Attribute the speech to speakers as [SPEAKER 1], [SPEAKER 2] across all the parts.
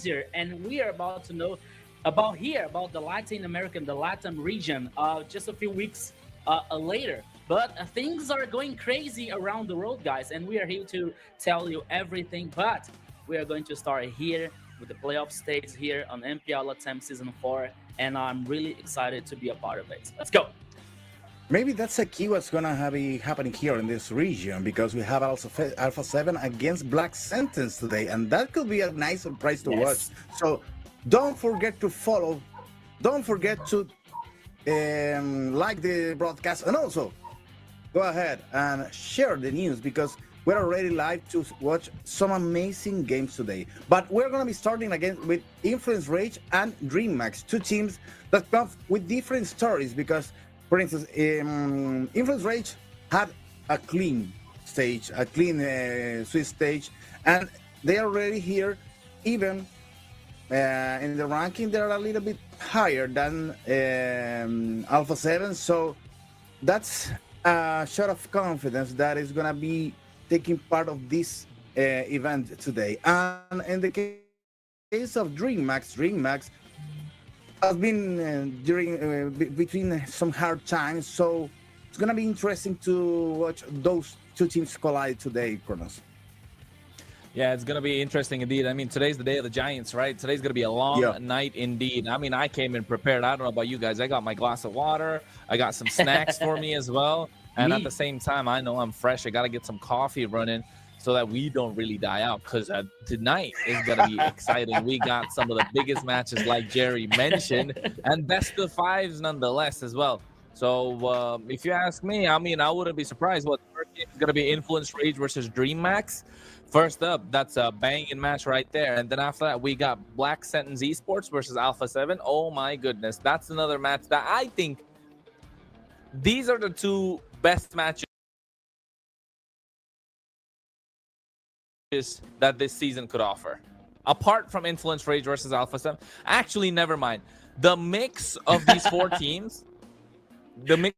[SPEAKER 1] easier, and we are about to know about the Latin American, the LATAM region, just a few weeks later. But things are going crazy around the world, guys, and we are here to tell you everything. But we are going to start here with the playoff stage here on MPL LATAM Season 4, and I'm really excited to be a part of it. Let's go.
[SPEAKER 2] Maybe that's a key what's gonna be happening here in this region because we have also Alpha 7 against Black Sentence today, and that could be a nice surprise to watch.
[SPEAKER 1] Yes.
[SPEAKER 2] So don't forget to follow, don't forget to like the broadcast, and also go ahead and share the news because we're already live to watch some amazing games today. But we're going to be starting again with Influence Rage and DreamMax, two teams that come with different stories because, for instance, Influence Rage had a clean stage, a clean Swiss stage, and they are already here. Even in the ranking, they're a little bit higher than Alpha 7, so that's a shot of confidence that is going to be taking part of this event today. And in the case of DreamMax has been between some hard times, so it's going to be interesting to watch those two teams collide today, Kronos.
[SPEAKER 3] Yeah, it's going to be interesting indeed. I mean, today's the day of the Giants, right? Today's going to be a long night indeed. I mean, I came in prepared. I don't know about you guys. I got my glass of water. I got some snacks for me as well. And at the same time, I know I'm fresh. I got to get some coffee running so that we don't really die out because tonight is going to be exciting. We got some of the biggest matches like Jerry mentioned and best of fives nonetheless as well. So if you ask me, I mean, I wouldn't be surprised. What the first game is going to be Influence Rage versus DreamMax. First up, that's a banging match right there. And then after that, we got Black Sentence Esports versus Alpha 7. Oh, my goodness. That's another match that I think these are the two best matches that this season could offer. Apart from Influence Rage versus Alpha 7. Actually, never mind. The mix of these four teams, the mix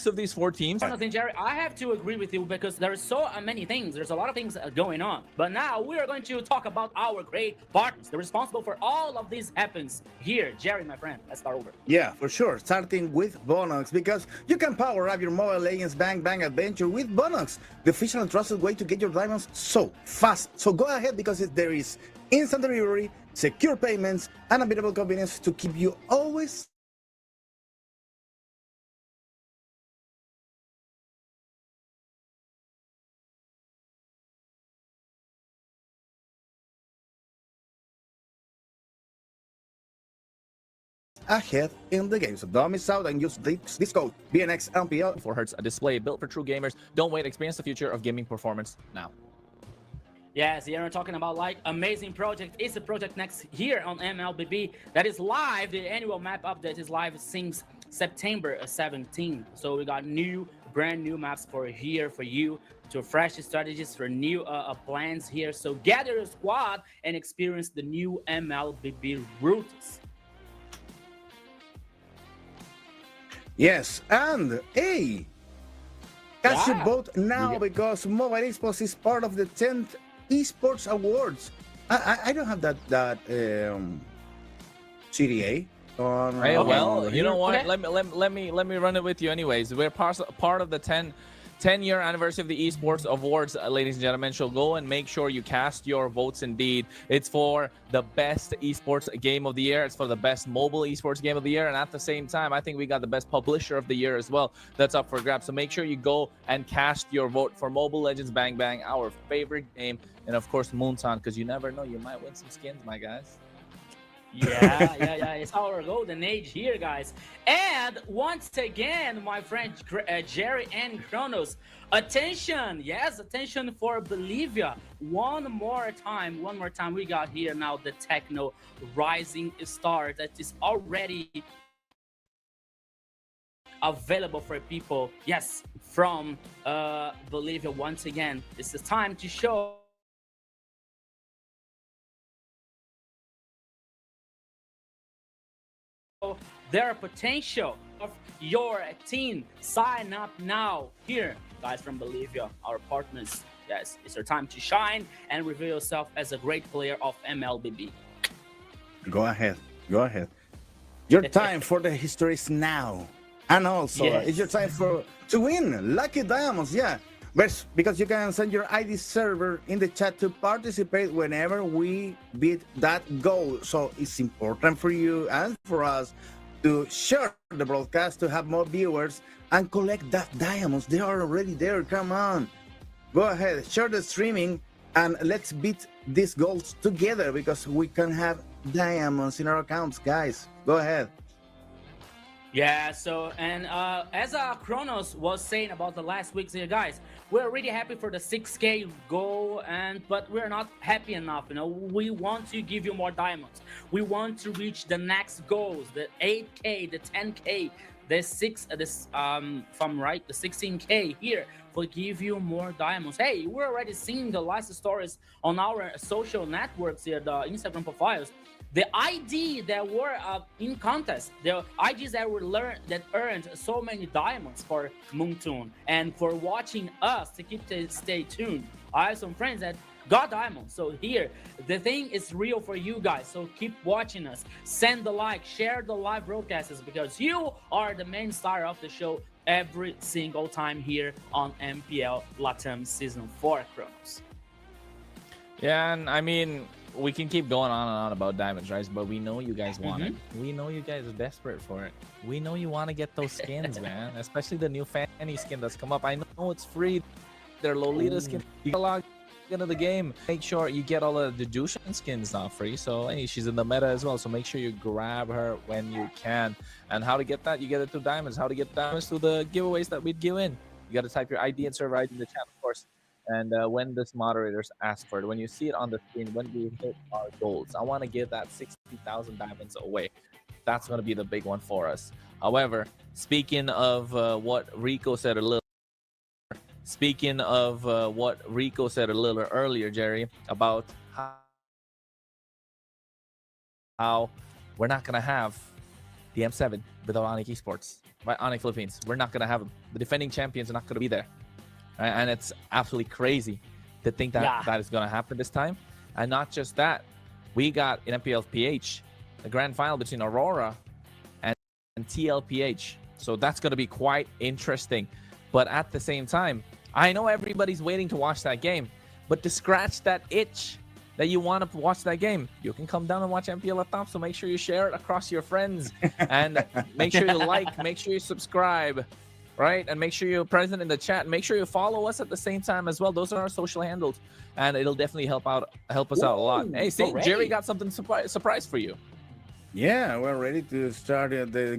[SPEAKER 3] of these four teams.
[SPEAKER 1] Jonathan, Jerry, I have to agree with you because there's so many things. There's a lot of things going on. But now we are going to talk about our great partners. They're responsible for all of these happens here. Jerry, my friend, let's start over.
[SPEAKER 2] Yeah, for sure. Starting with Bonox because you can power up your Mobile Legends Bang Bang adventure with Bonox, the official and trusted way to get your diamonds so fast. So go ahead because there is instant delivery, secure payments, and available convenience to keep you always ahead in the game. So don't miss out and use this code BNXMPL.
[SPEAKER 3] 4 Hz, a display built for true gamers. Don't wait, experience the future of gaming performance now.
[SPEAKER 1] Yes, here we're talking about like amazing project. It's a project next here on MLBB that is live. The annual map update is live since September 17th. So we got brand new maps for here for you to fresh strategies for new plans here. So gather your squad and experience the new MLBB routes.
[SPEAKER 2] Yes, and hey, catch your boat now
[SPEAKER 1] Yeah.
[SPEAKER 2] because Mobile Esports is part of the 10th Esports Awards. I don't have that CDA on.
[SPEAKER 3] Hey, well, you know what?
[SPEAKER 1] Okay.
[SPEAKER 3] Let me run it with you anyways. We're part of the 10-year anniversary of the Esports Awards, ladies and gentlemen. So go and make sure you cast your votes indeed. It's for the best esports game of the year. It's for the best mobile esports game of the year. And at the same time, I think we got the best publisher of the year as well. That's up for grabs. So make sure you go and cast your vote for Mobile Legends Bang Bang, our favorite game. And of course, Moonton, because you never know, you might win some skins, my guys.
[SPEAKER 1] Yeah. It's our golden age here, guys. And once again, my friend Jerry and Kronos, attention, yes, attention for Bolivia. One more time, we got here now the Techno Rising Star that is already available for people, yes, from Bolivia. Once again, it's the time to show their potential your team. Sign up now. Here, guys from Bolivia, our partners. Yes, it's your time to shine and reveal yourself as a great player of MLBB.
[SPEAKER 2] Go ahead. Go ahead. Your time for the history is now. And also,
[SPEAKER 1] Yes.
[SPEAKER 2] it's your time to win Lucky Diamonds. Yeah. Because you can send your ID server in the chat to participate whenever we beat that goal. So it's important for you and for us to share the broadcast to have more viewers and collect that diamonds. They are already there. Come on. Go ahead, share the streaming, and let's beat these goals together because we can have diamonds in our accounts, guys. Go ahead.
[SPEAKER 1] Yeah, so, and as Kronos was saying about the last weeks here, guys, we're really happy for the 6K goal, but we're not happy enough, you know. We want to give you more diamonds. We want to reach the next goals, the 8K, the 10K, the if I'm right, the 16K here. Will give you more diamonds. Hey, we're already seeing the last stories on our social networks here, the Instagram profiles. The ID that were in contest, the IDs that that earned so many diamonds for Moontoon and for watching us to stay tuned. I have some friends that got diamonds. So here, the thing is real for you guys. So keep watching us. Send the like, share the live broadcasts because you are the main star of the show every single time here on MPL LATAM Season 4, Kronos.
[SPEAKER 3] Yeah, and I mean, we can keep going on and on about diamonds, right? But we know you guys want it. We know you guys are desperate for it. We know you want to get those skins, man. Especially the new Fanny skin that's come up. I know it's free. They're Lolita skin. You can log into the game. Make sure you get all of the Jushin skins now free. So hey, she's in the meta as well. So make sure you grab her when you can. And how to get that? You get it through diamonds. How to get diamonds through the giveaways that we'd give in. You got to type your ID and server ID in the chat, of course. And when this moderators ask for it, when you see it on the screen, when we hit our goals, I want to give that 60,000 diamonds away. That's going to be the big one for us. However, speaking of what Rico said a little earlier, Jerry, about how we're not going to have the M7 without Onyx Esports, right? Onyx Philippines. We're not going to have them. The defending champions are not going to be there. Right? And it's absolutely crazy to think that that is going to happen this time. And not just that, we got in MPL PH, the grand final between Aurora and TLPH. So that's going to be quite interesting. But at the same time, I know everybody's waiting to watch that game, but to scratch that itch that you want to watch that game, you can come down and watch MPL LATAM. So make sure you share it across your friends and make sure you like, make sure you subscribe, right? And make sure you're present in the chat. Make sure you follow us at the same time as well. Those are our social handles, and it'll definitely help us out a lot. Hey, see, Jerry got something surprise for you.
[SPEAKER 2] Yeah, we're ready to start the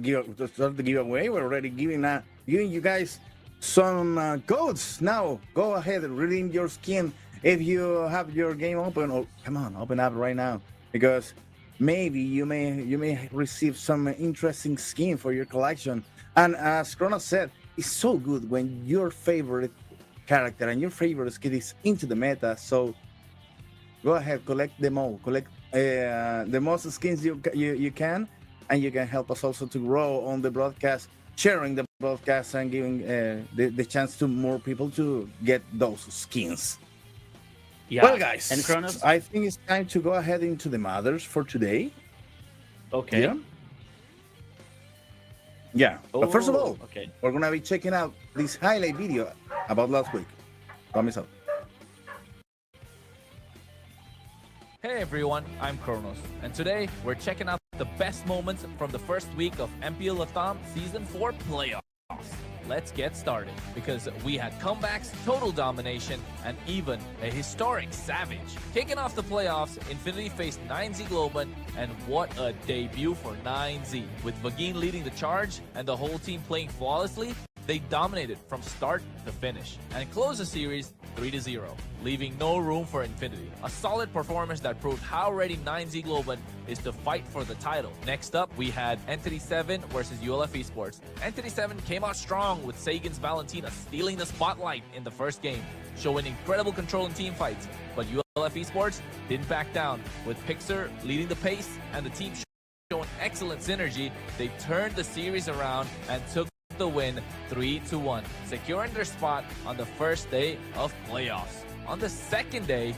[SPEAKER 2] giveaway. We're already giving you guys some codes. Now, go ahead and redeem your skin if you have your game open. Oh, come on, open up right now because maybe you may receive some interesting skin for your collection. And as Kronos said, it's so good when your favorite character and your favorite skin is into the meta. So go ahead, collect them all. Collect the most skins you can, and you can help us also to grow on the broadcast, sharing the broadcast and giving the chance to more people to get those skins.
[SPEAKER 1] Yeah.
[SPEAKER 2] Well, guys,
[SPEAKER 1] and Kronos,
[SPEAKER 2] I think it's time to go ahead into the matters for today.
[SPEAKER 1] Okay.
[SPEAKER 2] Yeah. But first of all,
[SPEAKER 1] okay,
[SPEAKER 2] we're going to be checking out this highlight video about last week. Promise out.
[SPEAKER 3] Hey everyone, I'm Kronos, and today we're checking out the best moments from the first week of MPL LATAM Season 4 playoffs. Let's get started, because we had comebacks, total domination, and even a historic Savage. Kicking off the playoffs, Infinity faced 9Z Globan, and what a debut for 9Z. With Vagin leading the charge and the whole team playing flawlessly, they dominated from start to finish and closed the series 3-0, leaving no room for Infinity. A solid performance that proved how ready 9Z Globan is to fight for the title. Next up, we had Entity 7 versus ULF Esports. Entity 7 came out strong with Sagan's Valentina stealing the spotlight in the first game, showing incredible control in team fights. But ULF Esports didn't back down, with Pixar leading the pace and the team shown excellent synergy, they turned the series around and took the win 3-1, securing their spot on the first day of playoffs. On the second day,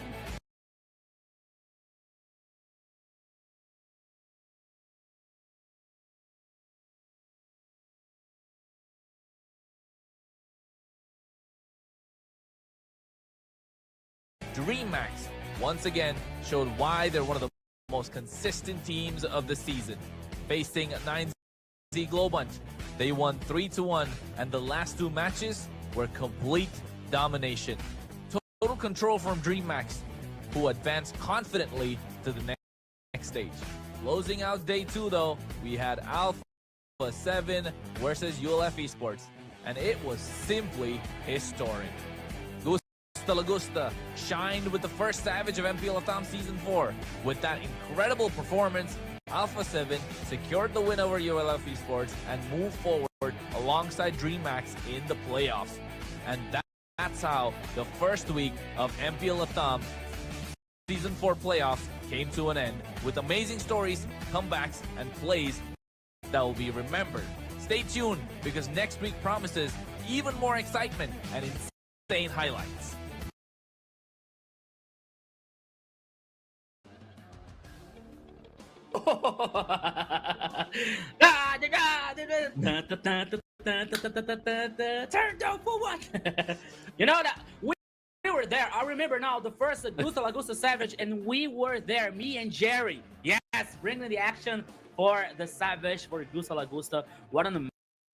[SPEAKER 3] DreamHack once again showed why they're one of the most consistent teams of the season. Facing 9Z Globant, they won 3-1, and the last two matches were complete domination. Total control from DreamHack, who advanced confidently to the next stage. Closing out day 2 though, we had Alpha 7 versus ULF Esports, and it was simply historic. Lagusta shined with the first Savage of MPL LATAM Season 4. With that incredible performance, Alpha 7 secured the win over ULF Esports and moved forward alongside DreamHack in the playoffs. And that's how the first week of MPL LATAM Season 4 playoffs came to an end, with amazing stories, comebacks, and plays that will be remembered. Stay tuned, because next week promises even more excitement and insane highlights.
[SPEAKER 1] Turn down for what? You know that we were there. I remember now the first Lagusta Savage, and we were there, me and Jerry. Yes, bringing the action for the Savage for Lagusta. What an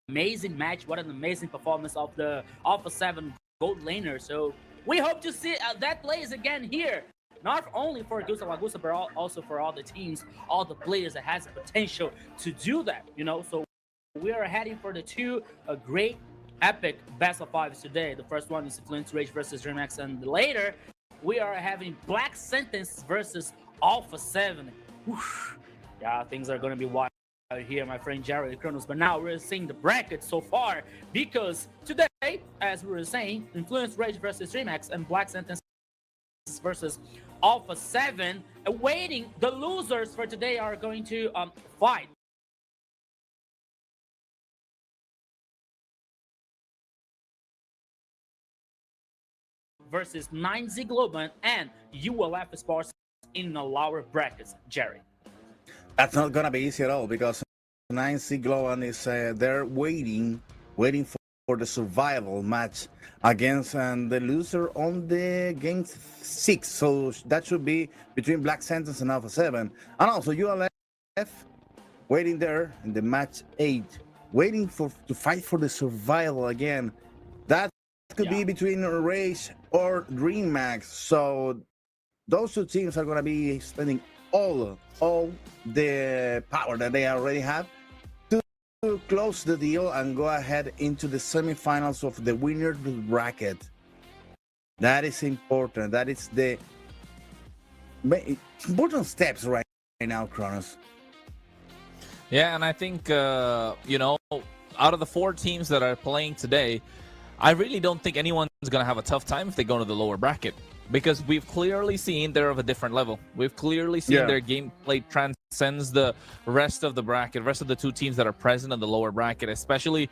[SPEAKER 1] amazing match! What an amazing performance of the Alpha 7 gold laner. So we hope to see that plays again here. Not only for Lagusta, but also for all the teams, all the players that has the potential to do that, you know. So we are heading for the two great epic best of fives today. The first one is Influence Rage versus DreamHack, and later we are having Black Sentence versus Alpha 7. Oof. Yeah, things are going to be wild here, my friend Jerry Kronos. But now we're seeing the bracket so far, because today, as we were saying, Influence Rage versus DreamHack and Black Sentence versus Alpha 7. Awaiting the losers for today are going to fight versus 9Z Globant and ULF Esports in the lower brackets. Jerry,
[SPEAKER 2] that's not gonna be easy at all, because 9Z Globant is they're waiting for the survival match against the loser on the game 6. So that should be between Black Sentence and Alpha 7. And also ULF waiting there in the match 8, waiting to fight for the survival again. That could be between Rage or DreamHack. So those two teams are going to be spending all the power that they already have to close the deal and go ahead into the semifinals of the winner's bracket. That is important. That is the important steps right now, Kronos.
[SPEAKER 3] Yeah, and I think, you know, out of the 4 teams that are playing today, I really don't think anyone's going to have a tough time if they go to the lower bracket, because we've clearly seen they're of a different level. We've clearly seen their gameplay transcends the rest of the bracket, rest of the 2 teams that are present in the lower bracket, especially,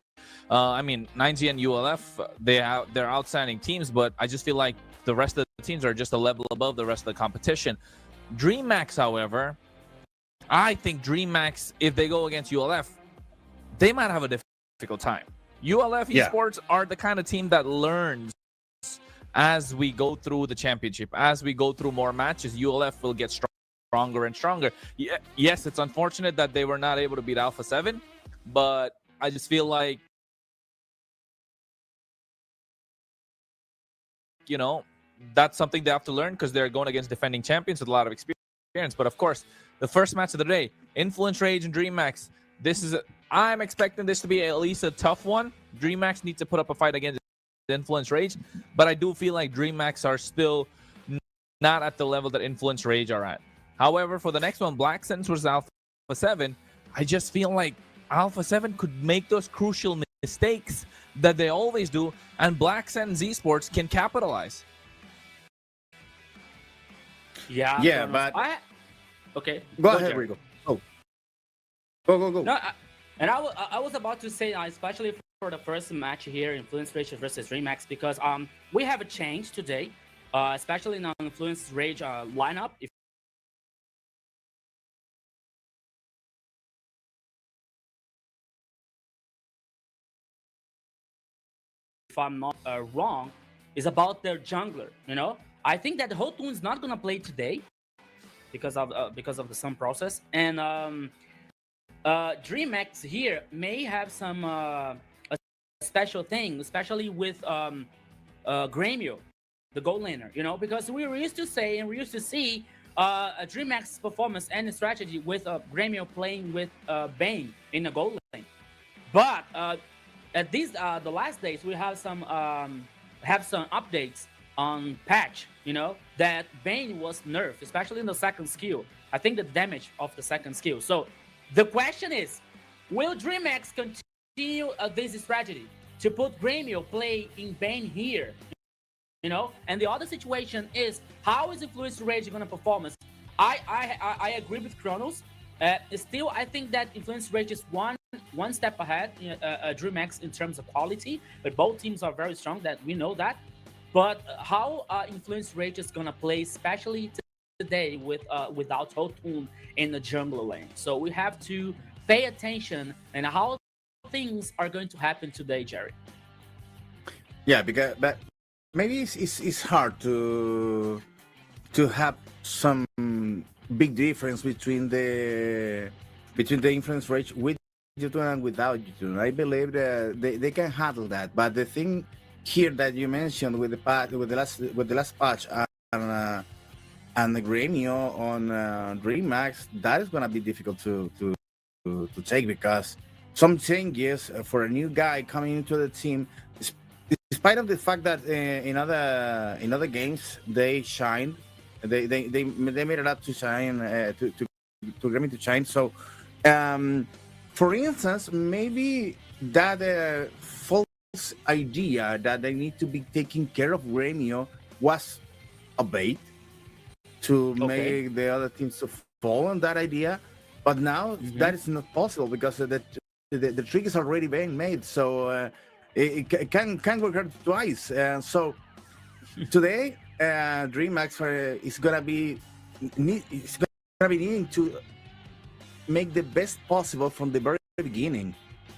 [SPEAKER 3] I mean, 9G and ULF, they're outstanding teams, but I just feel like the rest of the teams are just a level above the rest of the competition. DreamHack, however, I think DreamHack, if they go against ULF, they might have a difficult time. ULF Esports are the kind of team that learns as we go through the championship. As we go through more matches, ULF will get stronger and stronger. Yes, it's unfortunate that they were not able to beat Alpha 7, but I just feel like, you know, that's something they have to learn, because they're going against defending champions with a lot of experience. But of course, the first match of the day, Influence Rage and DreamHack. I'm expecting this to be at least a tough one. DreamHack needs to put up a fight against Influence Rage, but I do feel like DreamHack are still not at the level that Influence Rage are at. However, for the next one, Black Sentence versus Alpha 7, I just feel like Alpha 7 could make those crucial mistakes that they always do, and Black Sentence Esports can capitalize.
[SPEAKER 1] Yeah,
[SPEAKER 2] but
[SPEAKER 1] okay.
[SPEAKER 2] Go ahead, Rico. Go.
[SPEAKER 1] No, and I was about to say, especially for the first match here, Influence Rage versus Remax, because we have a change today, especially in our Influence Rage lineup. If I'm not wrong, is about their jungler. I think that Hotun is not gonna play today because of the sun process, and DreamX here may have some a special thing, especially with Grêmio, the goal laner. Because we were used to say and we used to see a DreamX performance and strategy with Grêmio playing with Bane in the goal lane, but at these the last days we have some updates on patch, that Bane was nerfed, especially in the second skill. I think the damage of the second skill. So the question is, will DreamX continue this strategy to put Grêmio play in Bane here? And the other situation is, how is Influence Rage going to perform? I agree with Kronos. Still, I think that Influence Rage is one step ahead, DreamX, in terms of quality. But both teams are very strong. That we know that. But how Influence Rage is gonna play, especially today without Hotun in the jungle lane? So we have to pay attention and how things are going to happen today, Jerry.
[SPEAKER 2] Yeah, but maybe it's hard to have some big difference between the Influence Rage with Jotun and without Jotun. I believe that they can handle that. But the thing here that you mentioned with the last patch and the Grêmio on DreamX, that is gonna be difficult to take, because some changes for a new guy coming into the team, despite of the fact that in other games they shine, they made it up to shine to Grêmio to shine. So for instance, maybe that false idea that they need to be taking care of Grêmio was a bait to make the other teams to fall on that idea. But now that is not possible, because the trick is already being made. So it can work twice. So today, DreamX is gonna be needing to make the best possible from the very beginning,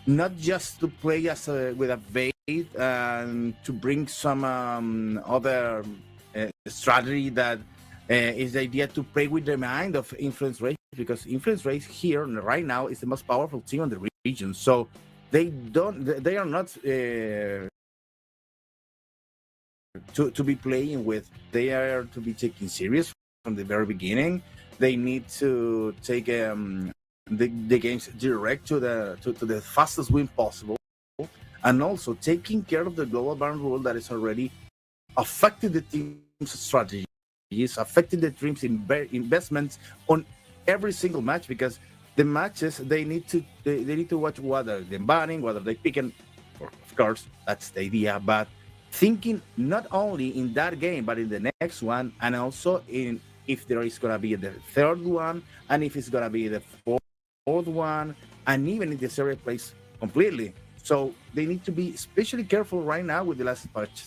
[SPEAKER 2] not just to play with a bait and to bring some other strategy that is the idea to play with the mind of Influence Rage, because Influence Rage here right now is the most powerful team in the region. So they are not to be playing with. They are to be taken serious from the very beginning. They need to take the games direct to the fastest win possible, and also taking care of the global ban rule that is already affecting the team's strategy, is affecting the team's investments on every single match, because the matches they need to watch whether they're banning, whether they pick, and of course that's the idea, but thinking not only in that game but in the next one, and also in if there is gonna be the third one, and if it's gonna be the fourth one, and even if the series plays completely. So they need to be especially careful right now with the last patch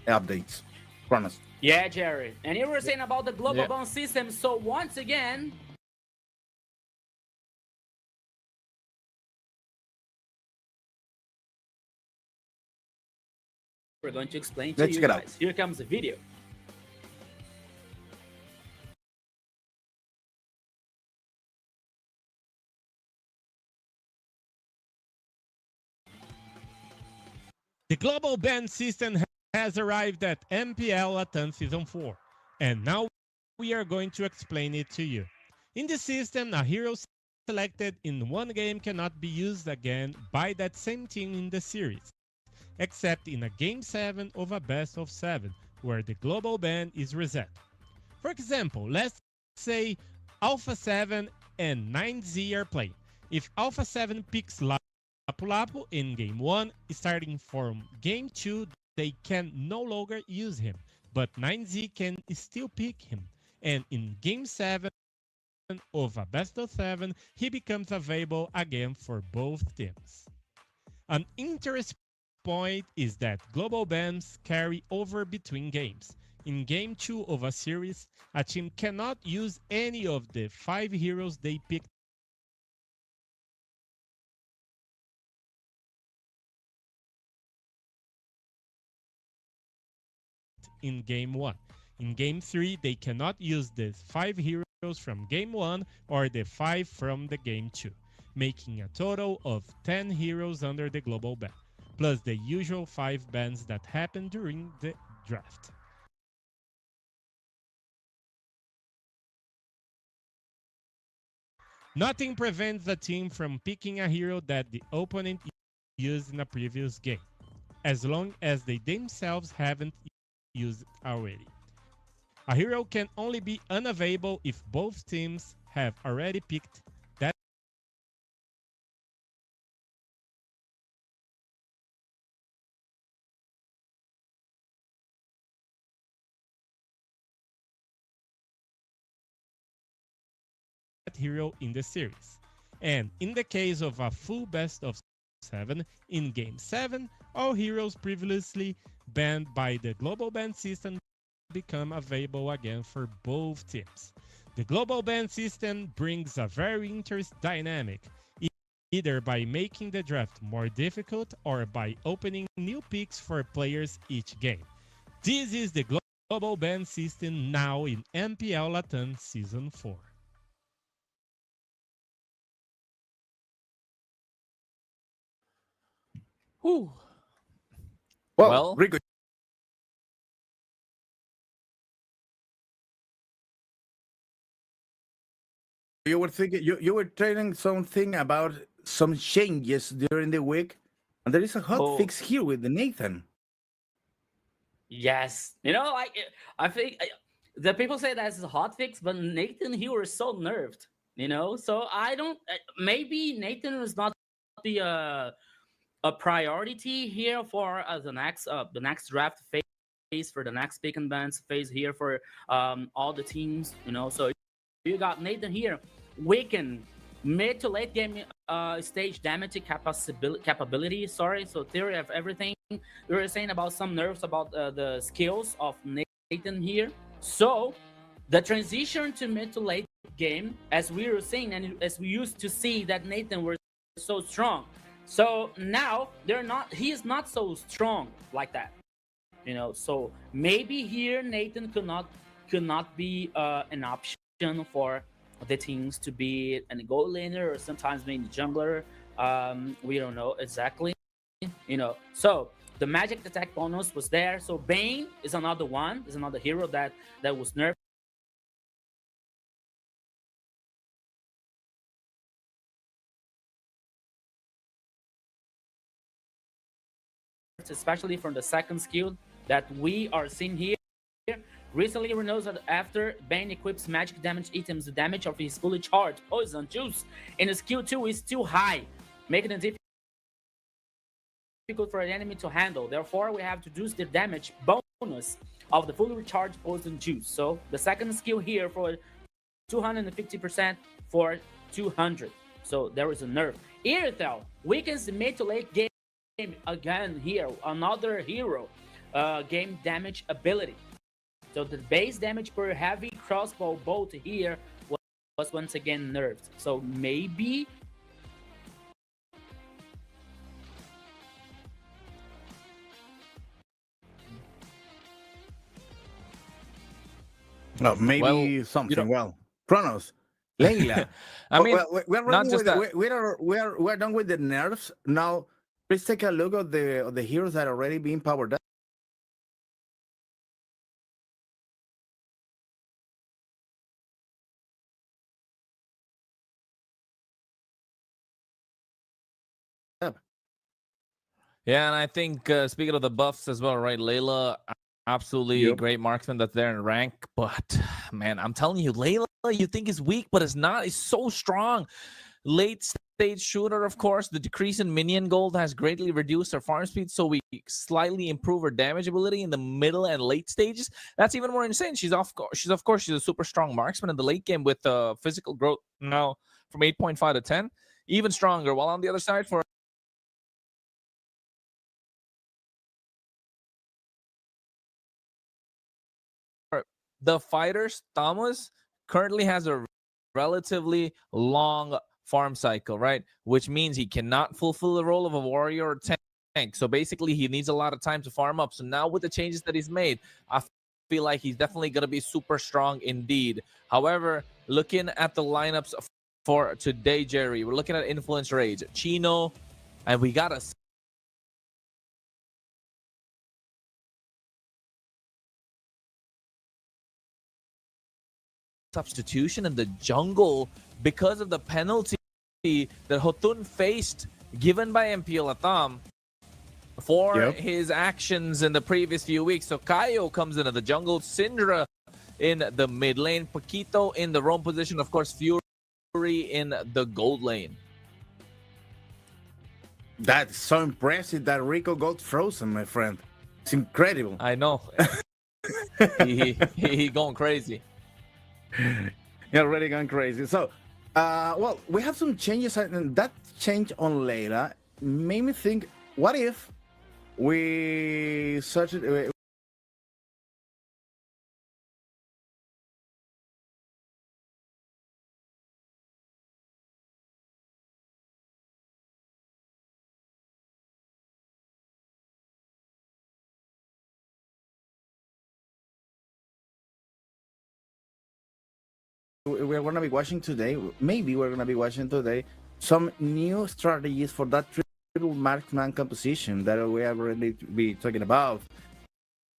[SPEAKER 2] updates. Kronos.
[SPEAKER 1] Yeah, Jerry. And you were saying about the global ban system. So once again, we're going to explain to you guys. Here comes the video.
[SPEAKER 4] The global ban system has arrived at MPL LATAM Season 4, and now we are going to explain it to you. In the system, a hero selected in one game cannot be used again by that same team in the series, except in a Game 7 of a Best of 7, where the global ban is reset. For example, let's say Alpha 7 and 9Z are playing. If Alpha 7 picks Lapu in Game 1, starting from Game 2, they can no longer use him, but 9Z can still pick him. And in Game 7, of a best of 7, he becomes available again for both teams. An interesting point is that global bans carry over between games. In game 2 of a series, a team cannot use any of the 5 heroes they picked in game 1. In game 3, they cannot use the 5 heroes from game 1 or the 5 from the game 2, making a total of 10 heroes under the global ban, plus the usual 5 bans that happen during the draft. Nothing prevents the team from picking a hero that the opponent used in a previous game, as long as they themselves haven't used it already. A hero can only be unavailable if both teams have already picked that hero in the series. And in the case of a full best of 7, in game 7, all heroes previously banned by the global ban system become available again for both teams. The global ban system brings a very interesting dynamic, either by making the draft more difficult or by opening new picks for players each game. This is the global ban system now in MPL LATAM Season 4.
[SPEAKER 3] Whew.
[SPEAKER 2] Well, Rico, you were thinking you were telling something about some changes during the week, and there is a hot fix here with the Nathan.
[SPEAKER 1] Yes, you know, like I think the people say that's a hot fix, but Nathan here is so nerfed, you know. So I don't. Maybe Nathan is not the a priority here for the next draft phase, for the next pick and bans phase here for all the teams, you know. So you got Nathan here, weaken mid to late game stage damage capability. Sorry, so theory of everything. We were saying about some nerfs about the skills of Nathan here. So the transition to mid to late game, as we were saying, and as we used to see that Nathan was so strong. So now he is not so strong like that, you know. So maybe here Nathan could not be an option for the teams to be a goal laner or sometimes maybe jungler. We don't know exactly, you know. So the magic attack bonus was there. So Bane is another hero that was nerfed, especially from the second skill that we are seeing here. Recently, we know that after Bane equips magic damage items, the damage of his fully charged poison juice in his skill 2 is too high, making it difficult for an enemy to handle. Therefore, we have to reduce the damage bonus of the fully recharged poison juice. So the second skill here for 250% for 200. So there is a nerf. Irithel weakens the mid to late game again here. Another hero game damage ability. So the base damage per heavy crossbow bolt here was once again nerfed. So maybe
[SPEAKER 2] Maybe something. Well, Kronos, Layla.
[SPEAKER 3] I mean,
[SPEAKER 2] we're
[SPEAKER 3] not just that.
[SPEAKER 2] We're done with the nerfs now. Please take a look at the heroes that are already being powered up.
[SPEAKER 3] Yeah, and I think speaking of the buffs as well, right? Layla, absolutely great marksman that's there in rank. But man, I'm telling you, Layla, you think is weak, but it's not. It's so strong. Late stage shooter, of course, the decrease in minion gold has greatly reduced our farm speed, so we slightly improve her damage ability in the middle and late stages. That's even more insane. She's of course she's a super strong marksman in the late game with physical growth now from 8.5 to 10, even stronger. While on the other side for the fighters, Thomas currently has a relatively long farm cycle, right? Which means he cannot fulfill the role of a warrior or tank. So basically, he needs a lot of time to farm up. So now with the changes that he's made, I feel like he's definitely going to be super strong indeed. However, looking at the lineups for today, Jerry, we're looking at Influence Rage, Chino, and we got a substitution in the jungle because of the penalty that Hotun faced given by MPL LATAM for his actions in the previous few weeks. So Kaio comes into the jungle, Syndra in the mid lane, Paquito in the roam position, of course, Fury in the gold lane.
[SPEAKER 2] That's so impressive that Rico got frozen, my friend. It's incredible.
[SPEAKER 3] I know. he going crazy.
[SPEAKER 2] You're already going crazy. So, well, we have some changes, and that change on Layla made me think, what if we search it? We're going to be watching today, maybe we're going to be watching today, some new strategies for that triple marksman composition that we have already be talking about.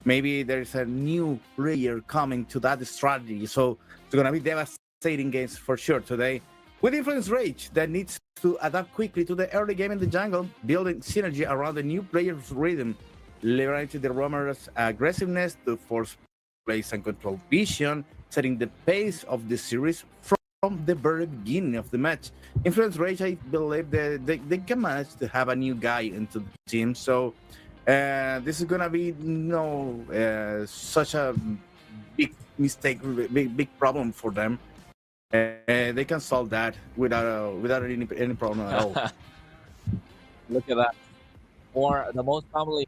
[SPEAKER 2] Maybe there's a new player coming to that strategy, so it's going to be devastating games for sure today. With Influence Rage that needs to adapt quickly to the early game in the jungle, building synergy around the new player's rhythm, leveraging the roamer's aggressiveness to force plays and control vision, setting the pace of the series from the very beginning of the match. Influence Rage, I believe that they can manage to have a new guy into the team, so this is gonna be such a big mistake, big problem for them. They can solve that without any problem at all.
[SPEAKER 3] Look at that. Or the most commonly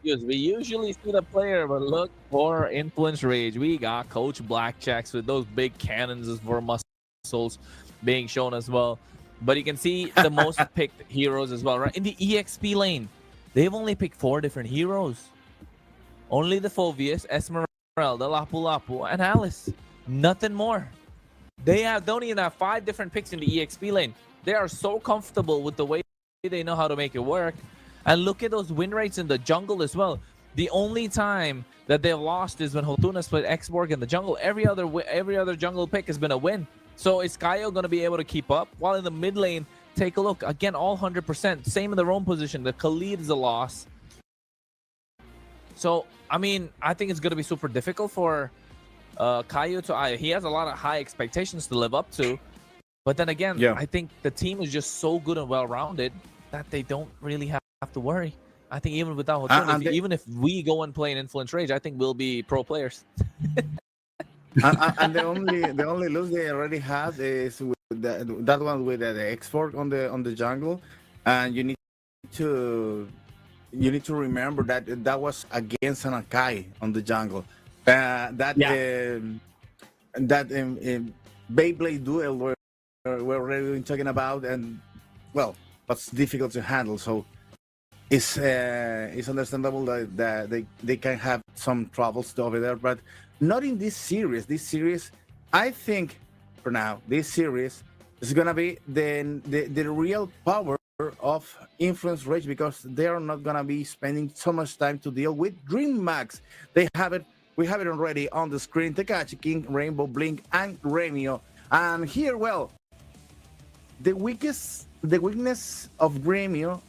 [SPEAKER 3] used. We usually see the player, but look for Influence Rage. We got Coach Blackjacks with those big cannons for muscles being shown as well. But you can see the most picked heroes as well, right? In the EXP lane, they've only picked 4 different heroes. Only the Phoveus, Esmeralda, Lapu Lapu, and Alice. Nothing more. They don't even have 5 different picks in the EXP lane. They are so comfortable with the way they know how to make it work. And look at those win rates in the jungle as well. The only time that they've lost is when Hotunas played Xborg in the jungle. Every other jungle pick has been a win. So is Kaio going to be able to keep up? While in the mid lane, take a look. Again, all 100%. Same in the roam position. The Khalid is a loss. So, I mean, I think it's going to be super difficult for Kaio to... he has a lot of high expectations to live up to. But then again, I think the team is just so good and well-rounded that they don't really have to worry. I think even without Hotun, even if we go and play an Influence Rage, I think we'll be pro players.
[SPEAKER 2] and the only lose they already had is with that one with the X4 on the jungle, and you need to remember that was against an Akai on the jungle. That Beyblade duel we're already talking about, and well, that's difficult to handle. So it's understandable that they can have some troubles over there, but not in this series. This series, I think, for now, this series is gonna be the real power of Influence Rage, because they are not gonna be spending so much time to deal with Dream Max. They have it. We have it already on the screen. Tekashi King, Rainbow Blink, and Remio. And here, well, the weakness of Remio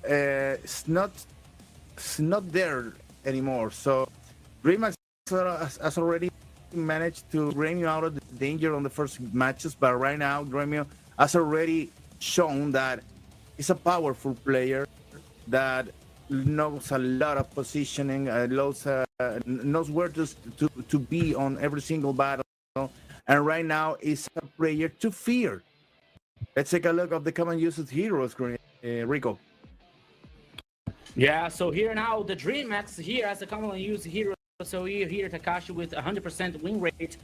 [SPEAKER 2] is not there anymore. So Dream has already managed to Remio out of the danger on the first matches, but right now Remio has already shown that he's a powerful player that knows a lot of positioning, knows where to be on every single battle, and right now is a player to fear. Let's take a look at the common usage heroes, Rico.
[SPEAKER 1] Yeah, so here now the DreamHack here as a commonly used hero. So here Takashi with 100% win rate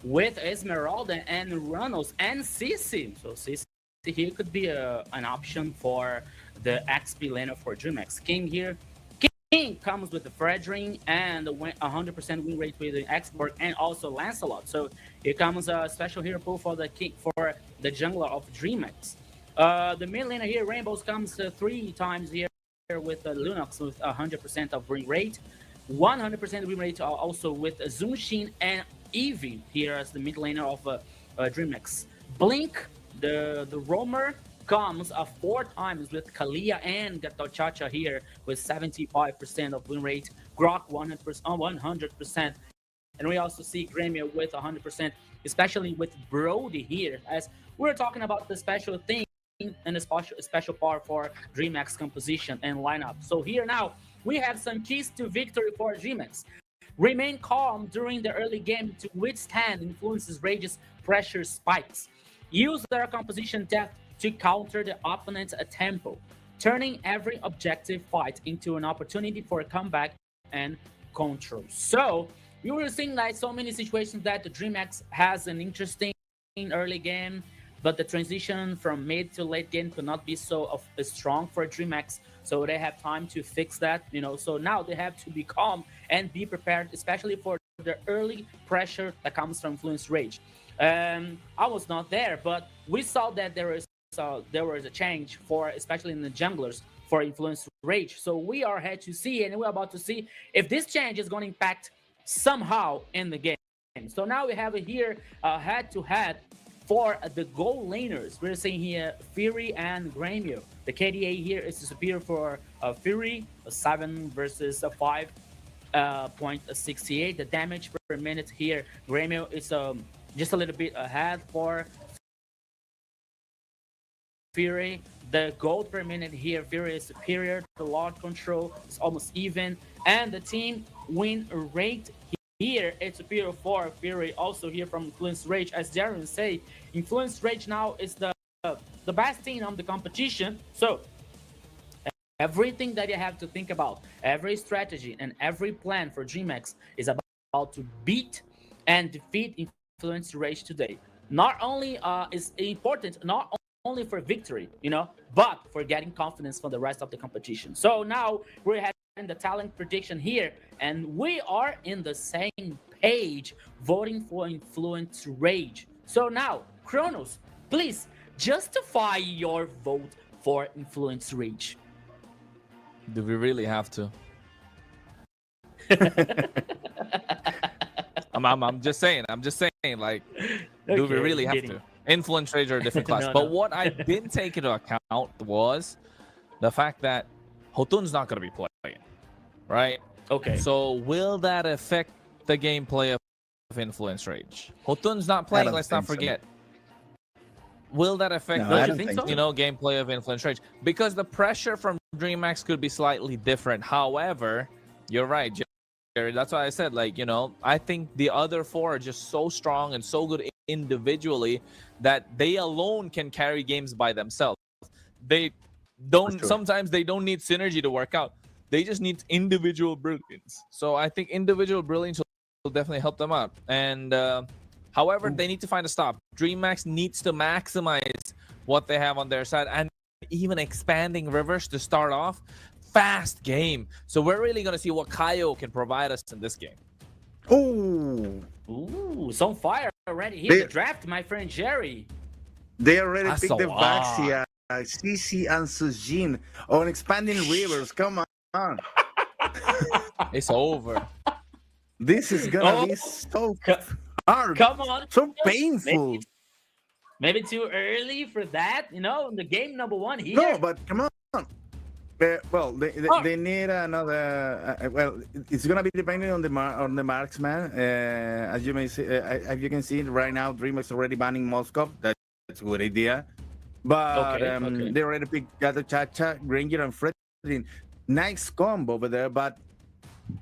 [SPEAKER 1] with Esmeralda and Runos and Sisi. So Sisi here could be an option for the XP laner for DreamHack. King here. King comes with the Fredrin and 100% win rate with the Export and also Lancelot. So here comes a special hero pool for the king for the jungler of DreamHack. The mid laner here, Rainbows, comes 3 times here with Lunox with 100% of win rate, 100% win rate also with Zunshin and Eevee here as the mid laner of DreamHack. Blink, the roamer, comes 4 times with Kalia and Gatochacha here with 75% of win rate, Grok 100%, and we also see Gremio with 100%, especially with Brody here, as we're talking about the special thing and a special part for DreamHack composition and lineup. So here now we have some keys to victory for DreamHack. Remain calm during the early game to withstand influences, rages, pressure spikes. Use their composition depth to counter the opponent's tempo, turning every objective fight into an opportunity for a comeback and control. So you were seeing like so many situations that the DreamHack has an interesting early game, but the transition from mid to late game could not be so strong for DreamHack, so they have time to fix that, so now they have to be calm and be prepared, especially for the early pressure that comes from influence rage. I was not there, but we saw that there was a change for, especially in the junglers, for influence rage. So we are here to see, and we're about to see if this change is going to impact somehow in the game. So now we have here head-to-head for the goal laners. We're seeing here Fury and Gremio. The KDA here is superior for Fury, 7 versus 5.68. The damage per minute here, Gremio is just a little bit ahead for Fury. The gold per minute here, Fury is superior. The Lord control is almost even, and the team win rate here it's superior for Fury. Also here from Influence Rage, as Darren say, Influence Rage now is the best team on the competition. So everything that you have to think about, every strategy and every plan for DreamHack is about to beat and defeat Influence Rage today. Not only is important, not only for victory, but for getting confidence for the rest of the competition. So now we're having the talent prediction here, and we are in the same page voting for Influence Rage. So now, Kronos, please justify your vote for Influence Rage.
[SPEAKER 3] Do we really have to? I'm just saying, like, do we really have to? Influence Rage are a different class. But what I didn't take into account was the fact that Hotun's not going to be playing, right?
[SPEAKER 1] Okay.
[SPEAKER 3] So will that affect the gameplay of Influence Rage? Hotun's not playing, let's not forget. So. Will that affect gameplay of Influence Rage? Because the pressure from DreamHack could be slightly different. However, you're right, Jerry. That's why I said, I think the other 4 are just so strong and so good individually that they alone can carry games by themselves. They don't, sometimes they don't need synergy to work out. They just need individual brilliance. So I think individual brilliance will definitely help them out. And however, they need to find a stop. DreamHack needs to maximize what they have on their side, and even expanding Rivers to start off. Fast game. So we're really going to see what Kaio can provide us in this game.
[SPEAKER 1] Ooh, some fire already here. The draft, my friend Jerry.
[SPEAKER 2] They already picked the Baxia, Sisi, and Sujin on expanding Rivers. Come on.
[SPEAKER 3] It's over.
[SPEAKER 2] This is gonna be so hard.
[SPEAKER 1] Come on.
[SPEAKER 2] So painful.
[SPEAKER 1] Maybe too early for that, in the game number 1 here.
[SPEAKER 2] No, but come on. Well, they need another. It's gonna be depending on the marksman. As you may see, as you can see right now, DreamHack already banning Moskov. That's a good idea. But
[SPEAKER 1] Okay.
[SPEAKER 2] they already picked Gato Chacha, Granger, and Fredrin. Nice combo over there, but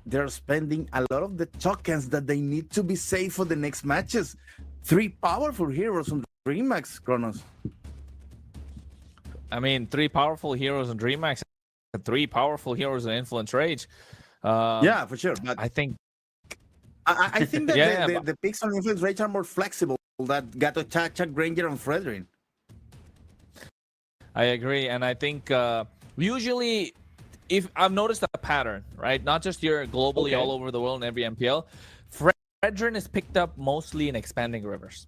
[SPEAKER 2] they're spending a lot of the tokens that they need to be safe for the next matches. 3 powerful heroes on DreamHack, Kronos.
[SPEAKER 3] I mean, 3 powerful heroes in DreamHack, 3 powerful heroes in Influence Rage.
[SPEAKER 2] Yeah, for sure. But
[SPEAKER 3] I think
[SPEAKER 2] I think that
[SPEAKER 3] Yeah,
[SPEAKER 2] the picks on Influence Rage are more flexible than Gato Chacha, Granger, and Fredrin.
[SPEAKER 3] I agree, and I think usually, if I've noticed a pattern, right? Not just here, globally, all over the world in every MPL, Fredrin is picked up mostly in expanding rivers.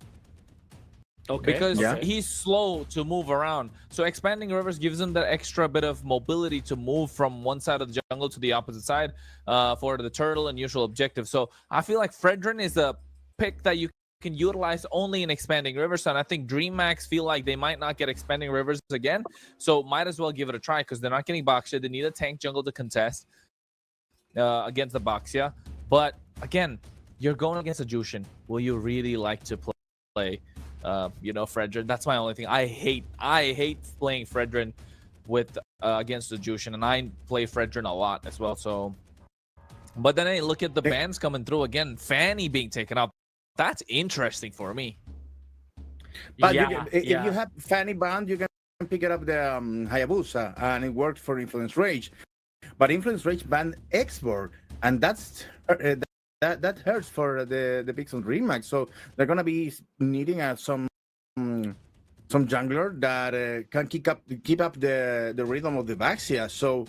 [SPEAKER 3] Because he's slow to move around. So expanding rivers gives him that extra bit of mobility to move from one side of the jungle to the opposite side for the turtle and usual objective. So I feel like Fredrin is a pick that you can utilize only in expanding rivers, and I think DreamHack feel like they might not get expanding rivers again, so might as well give it a try because they're not getting Baxia. They need a tank jungle to contest against the Baxia. But again, you're going against a Jushin. Will you really like to play Fredrin? That's my only thing. I hate playing Fredrin with against the Jushin, and I play Fredrin a lot as well. So, but then hey, look at the bans coming through again. Fanny being taken out. That's interesting for me.
[SPEAKER 2] But if you have Fanny banned, you can pick it up the Hayabusa, and it worked for Influence Rage. But Influence Rage banned Export, and that's that hurts for the picks on DreamHack. So they're gonna be needing some jungler that can keep up the rhythm of the Baxia. So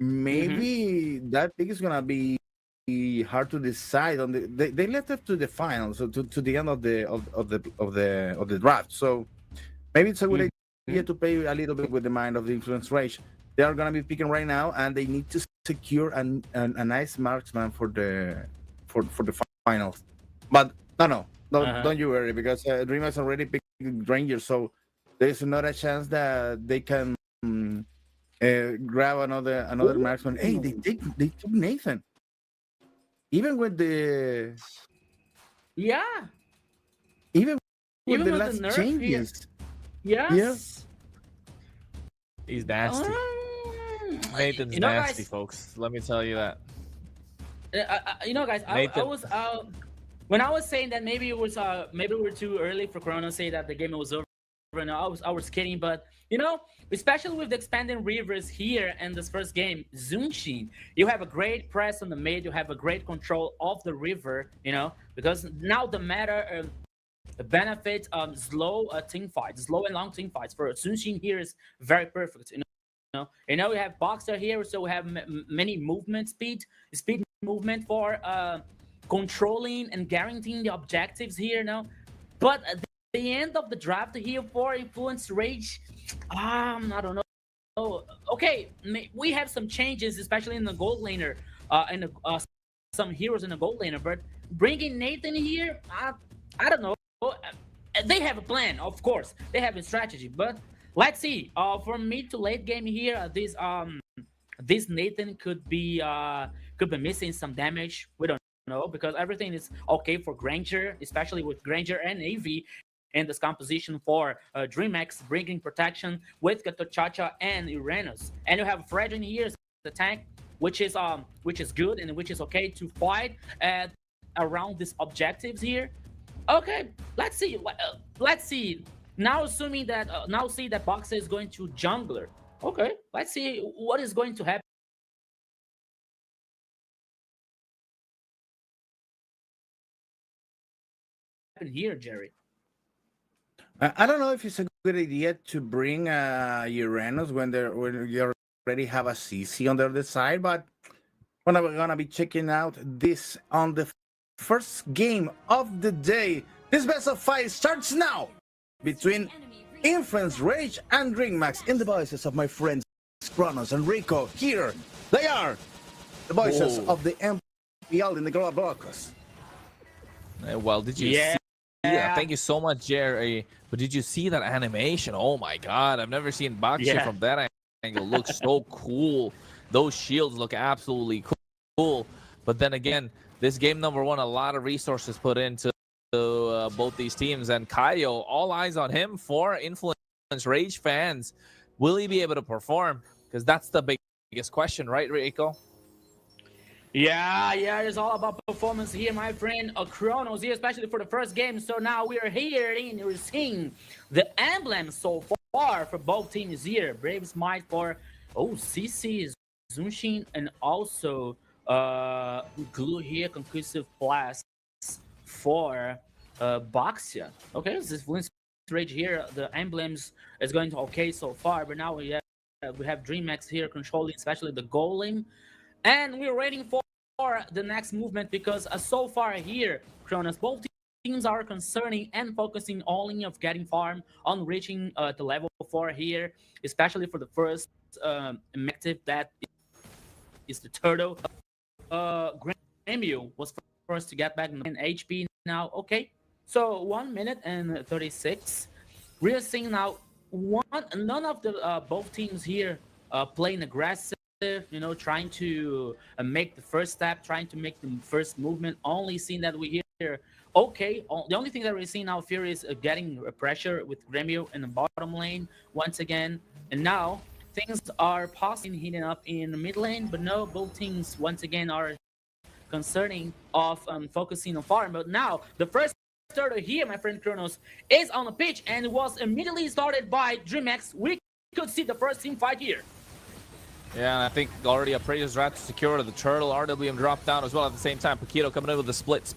[SPEAKER 2] maybe that pick is gonna be hard to decide on they left it to the finals, so to the end of the draft. So maybe it's a good idea to play a little bit with the mind of the Influence Rage. They are gonna be picking right now, and they need to secure a nice marksman for the finals. But don't you worry, because DreamHack's already picked Ranger, so there's not a chance that they can grab another marksman. Hey, they took Nathan. Even with the even with the last changes.
[SPEAKER 1] Yes.
[SPEAKER 3] He's nasty. Nathan's nasty, guys, folks. Let me tell you that.
[SPEAKER 1] Guys, I was when I was saying that maybe we're too early for Corona to say that the game was over. No, I was kidding, but especially with the expanding rivers here in this first game, Zunshin, you have a great press on the mid, you have a great control of the river, because now the meta benefits slow team fights, slow and long team fights for Zunshin here is very perfect. We have Boxer here, so we have many speed movement for controlling and guaranteeing the objectives here now, but the end of the draft here for Influence Rage, I don't know. Okay, we have some changes, especially in the gold laner, and some heroes in the gold laner. But bringing Nathan here, I don't know. They have a plan, of course. They have a strategy, but let's see. For mid to late game here, this Nathan could be missing some damage. We don't know, because everything is okay for Granger, especially with Granger and AV. And this composition for DreamHack bringing protection with Gatochacha and Uranus, and you have Fredrin here as the tank, which is good and which is okay to fight around these objectives here. Okay, let's see. Now assuming that see that Boxer is going to jungler. Okay, let's see what is going to happen here, Jerry.
[SPEAKER 2] I don't know if it's a good idea to bring Uranus when you already have a CC on the other side, but we're gonna be checking out this on the first game of the day. This best of 5 starts now between Influence Rage and DreamHack in the voices of my friends Kronos and Rico. Here they are, the voices of the MPL in the Global Broadcast.
[SPEAKER 3] Well, did you see? Yeah, thank you so much, Jerry. But did you see that animation? Oh my God, I've never seen Baxia from that angle. Looks so cool. Those shields look absolutely cool. But then again, this game number 1, a lot of resources put into both these teams. And Kaio, all eyes on him for Influence Rage fans. Will he be able to perform? Because that's the biggest question, right, Rico?
[SPEAKER 1] Yeah, it's all about performance here, my friend. Chronos here, especially for the first game. So now we are here and we're seeing the emblems so far for both teams here. Brave Smite for CC, Zunshin, and also Glue here, Conclusive Blast for Boxia. Okay, this is Influence Rage here. The emblems is going to okay so far, but now we have DreamHack here controlling, especially the Golem. And we're waiting for the next movement because so far here, Kronos, both teams are concerning and focusing only of getting farm on reaching the level 4 here, especially for the first active that is the turtle. Gremio was first to get back in HP now. Okay, so 1 minute and 36. We're seeing now none of the both teams here playing aggressive. Trying to make the first step, trying to make the first movement. Only seeing that we hear, okay, the only thing that we're seeing now, Fury is getting pressure with Gremio in the bottom lane once again. And now things are possibly heating up in the mid lane, but no, both teams once again are concerning of focusing on farm. But now the first turtle here, my friend Kronos, is on the pitch and was immediately started by DreamHack. We could see the first team fight here.
[SPEAKER 3] Yeah, and I think already Appraiser's Rat to secure the turtle. RWM dropped down as well at the same time. Paquito coming in with the split.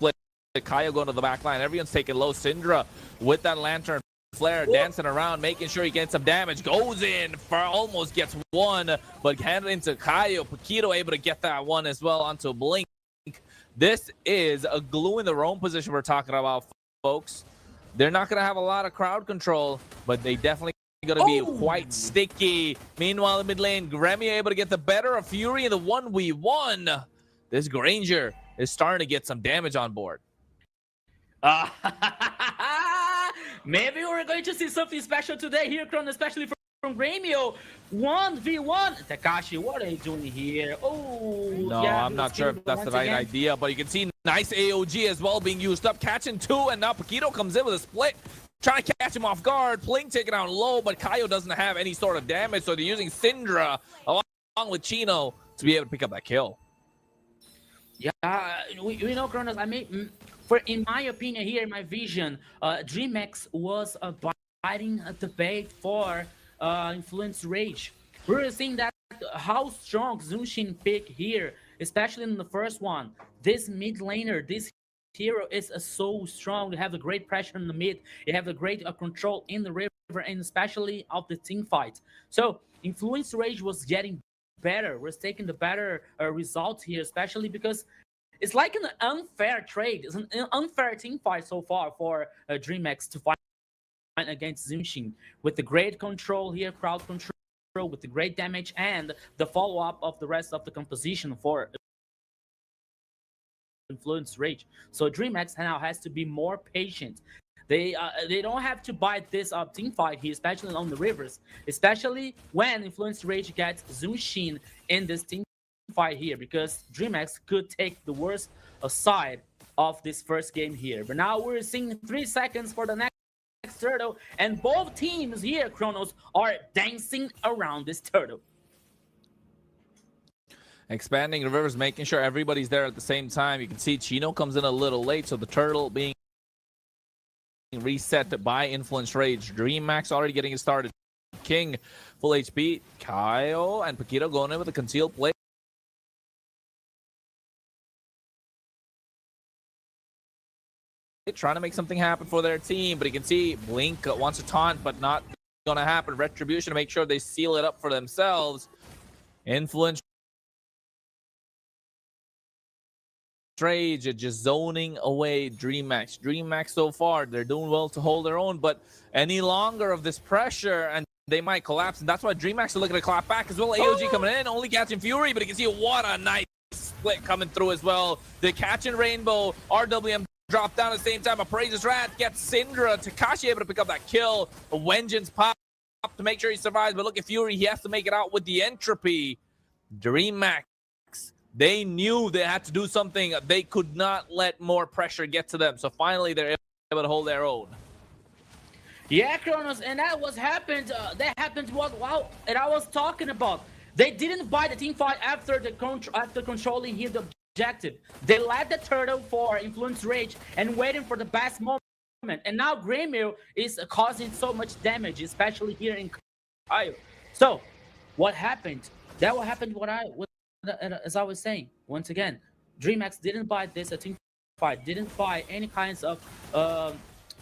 [SPEAKER 3] Kaio going to the back line. Everyone's taking low. Syndra with that lantern flare dancing around, making sure he gets some damage. Goes in for almost gets one, but handed into Kaio. Paquito able to get that one as well onto Blink. This is a Glue in their own position we're talking about, folks. They're not going to have a lot of crowd control, but they definitely going to be quite sticky. Meanwhile, in mid lane, Gremio able to get the better of Fury in the 1v1. This Granger is starting to get some damage on board.
[SPEAKER 1] Maybe we're going to see something special today here, Kron, especially from Gremio. 1v1. Takashi, what are you doing here?
[SPEAKER 3] No, yeah, I'm not sure if that's the right idea, but you can see nice AOG as well being used up, catching 2, and now Paquito comes in with a split. Trying to catch him off guard. Pling taken out low, but Kaio doesn't have any sort of damage, so they're using Syndra along with Chino to be able to pick up that kill.
[SPEAKER 1] Yeah, we know, Kronos, I mean, in my opinion here, in my vision, DreamHack was biting the bait for Influence Rage. We're seeing that how strong Zunshin pick here, especially in the first one. This mid laner, this hero is so strong. You have a great pressure in the mid. You have a great control in the river, and especially of the team fight. So Influence Rage was getting better. We're taking the better results here, especially because it's like an unfair trade. It's an unfair team fight so far for DreamHack to fight against Zunshin with the great control here, crowd control, with the great damage and the follow-up of the rest of the composition for Influence Rage. So DreamHack now has to be more patient. They don't have to bite this team fight here, especially on the rivers, especially when Influence Rage gets Zunshin in this team fight here, because DreamHack could take the worst side of this first game here. But now we're seeing 3 seconds for the next turtle, and both teams here, Kronos, are dancing around this turtle.
[SPEAKER 3] Expanding the rivers, making sure everybody's there at the same time. You can see Chino comes in a little late, so the turtle being reset by Influence Rage. DreamHack already getting it started. King, full HP. Kaio and Paquito going in with a concealed play. Trying to make something happen for their team, but you can see Blink wants to taunt, but not going to happen. Retribution to make sure they seal it up for themselves. Influence Rage just zoning away DreamHack. DreamHack so far, they're doing well to hold their own, but any longer of this pressure and they might collapse, and that's why DreamHack are looking to clap back as well. AOG coming in, only catching Fury, but you can see what a nice split coming through as well. They're catching Rainbow. RWM drop down at the same time. Appraiser's Rat gets Syndra. Takashi able to pick up that kill. A Vengeance pop to make sure he survives, but look at Fury. He has to make it out with the entropy. DreamHack They knew they had to do something. They could not let more pressure get to them. So finally, they're able to hold their own.
[SPEAKER 1] Yeah, Kronos, and that was happened. That happened while and I was talking about. They didn't buy the team fight after controlling here the objective. They let the turtle for influence rage and waiting for the best moment. And now Grêmio is causing so much damage, especially here in Caio. So, what happened? That what happened. As I was saying, once again, DreamHack didn't buy this a team fight, didn't buy any kinds of a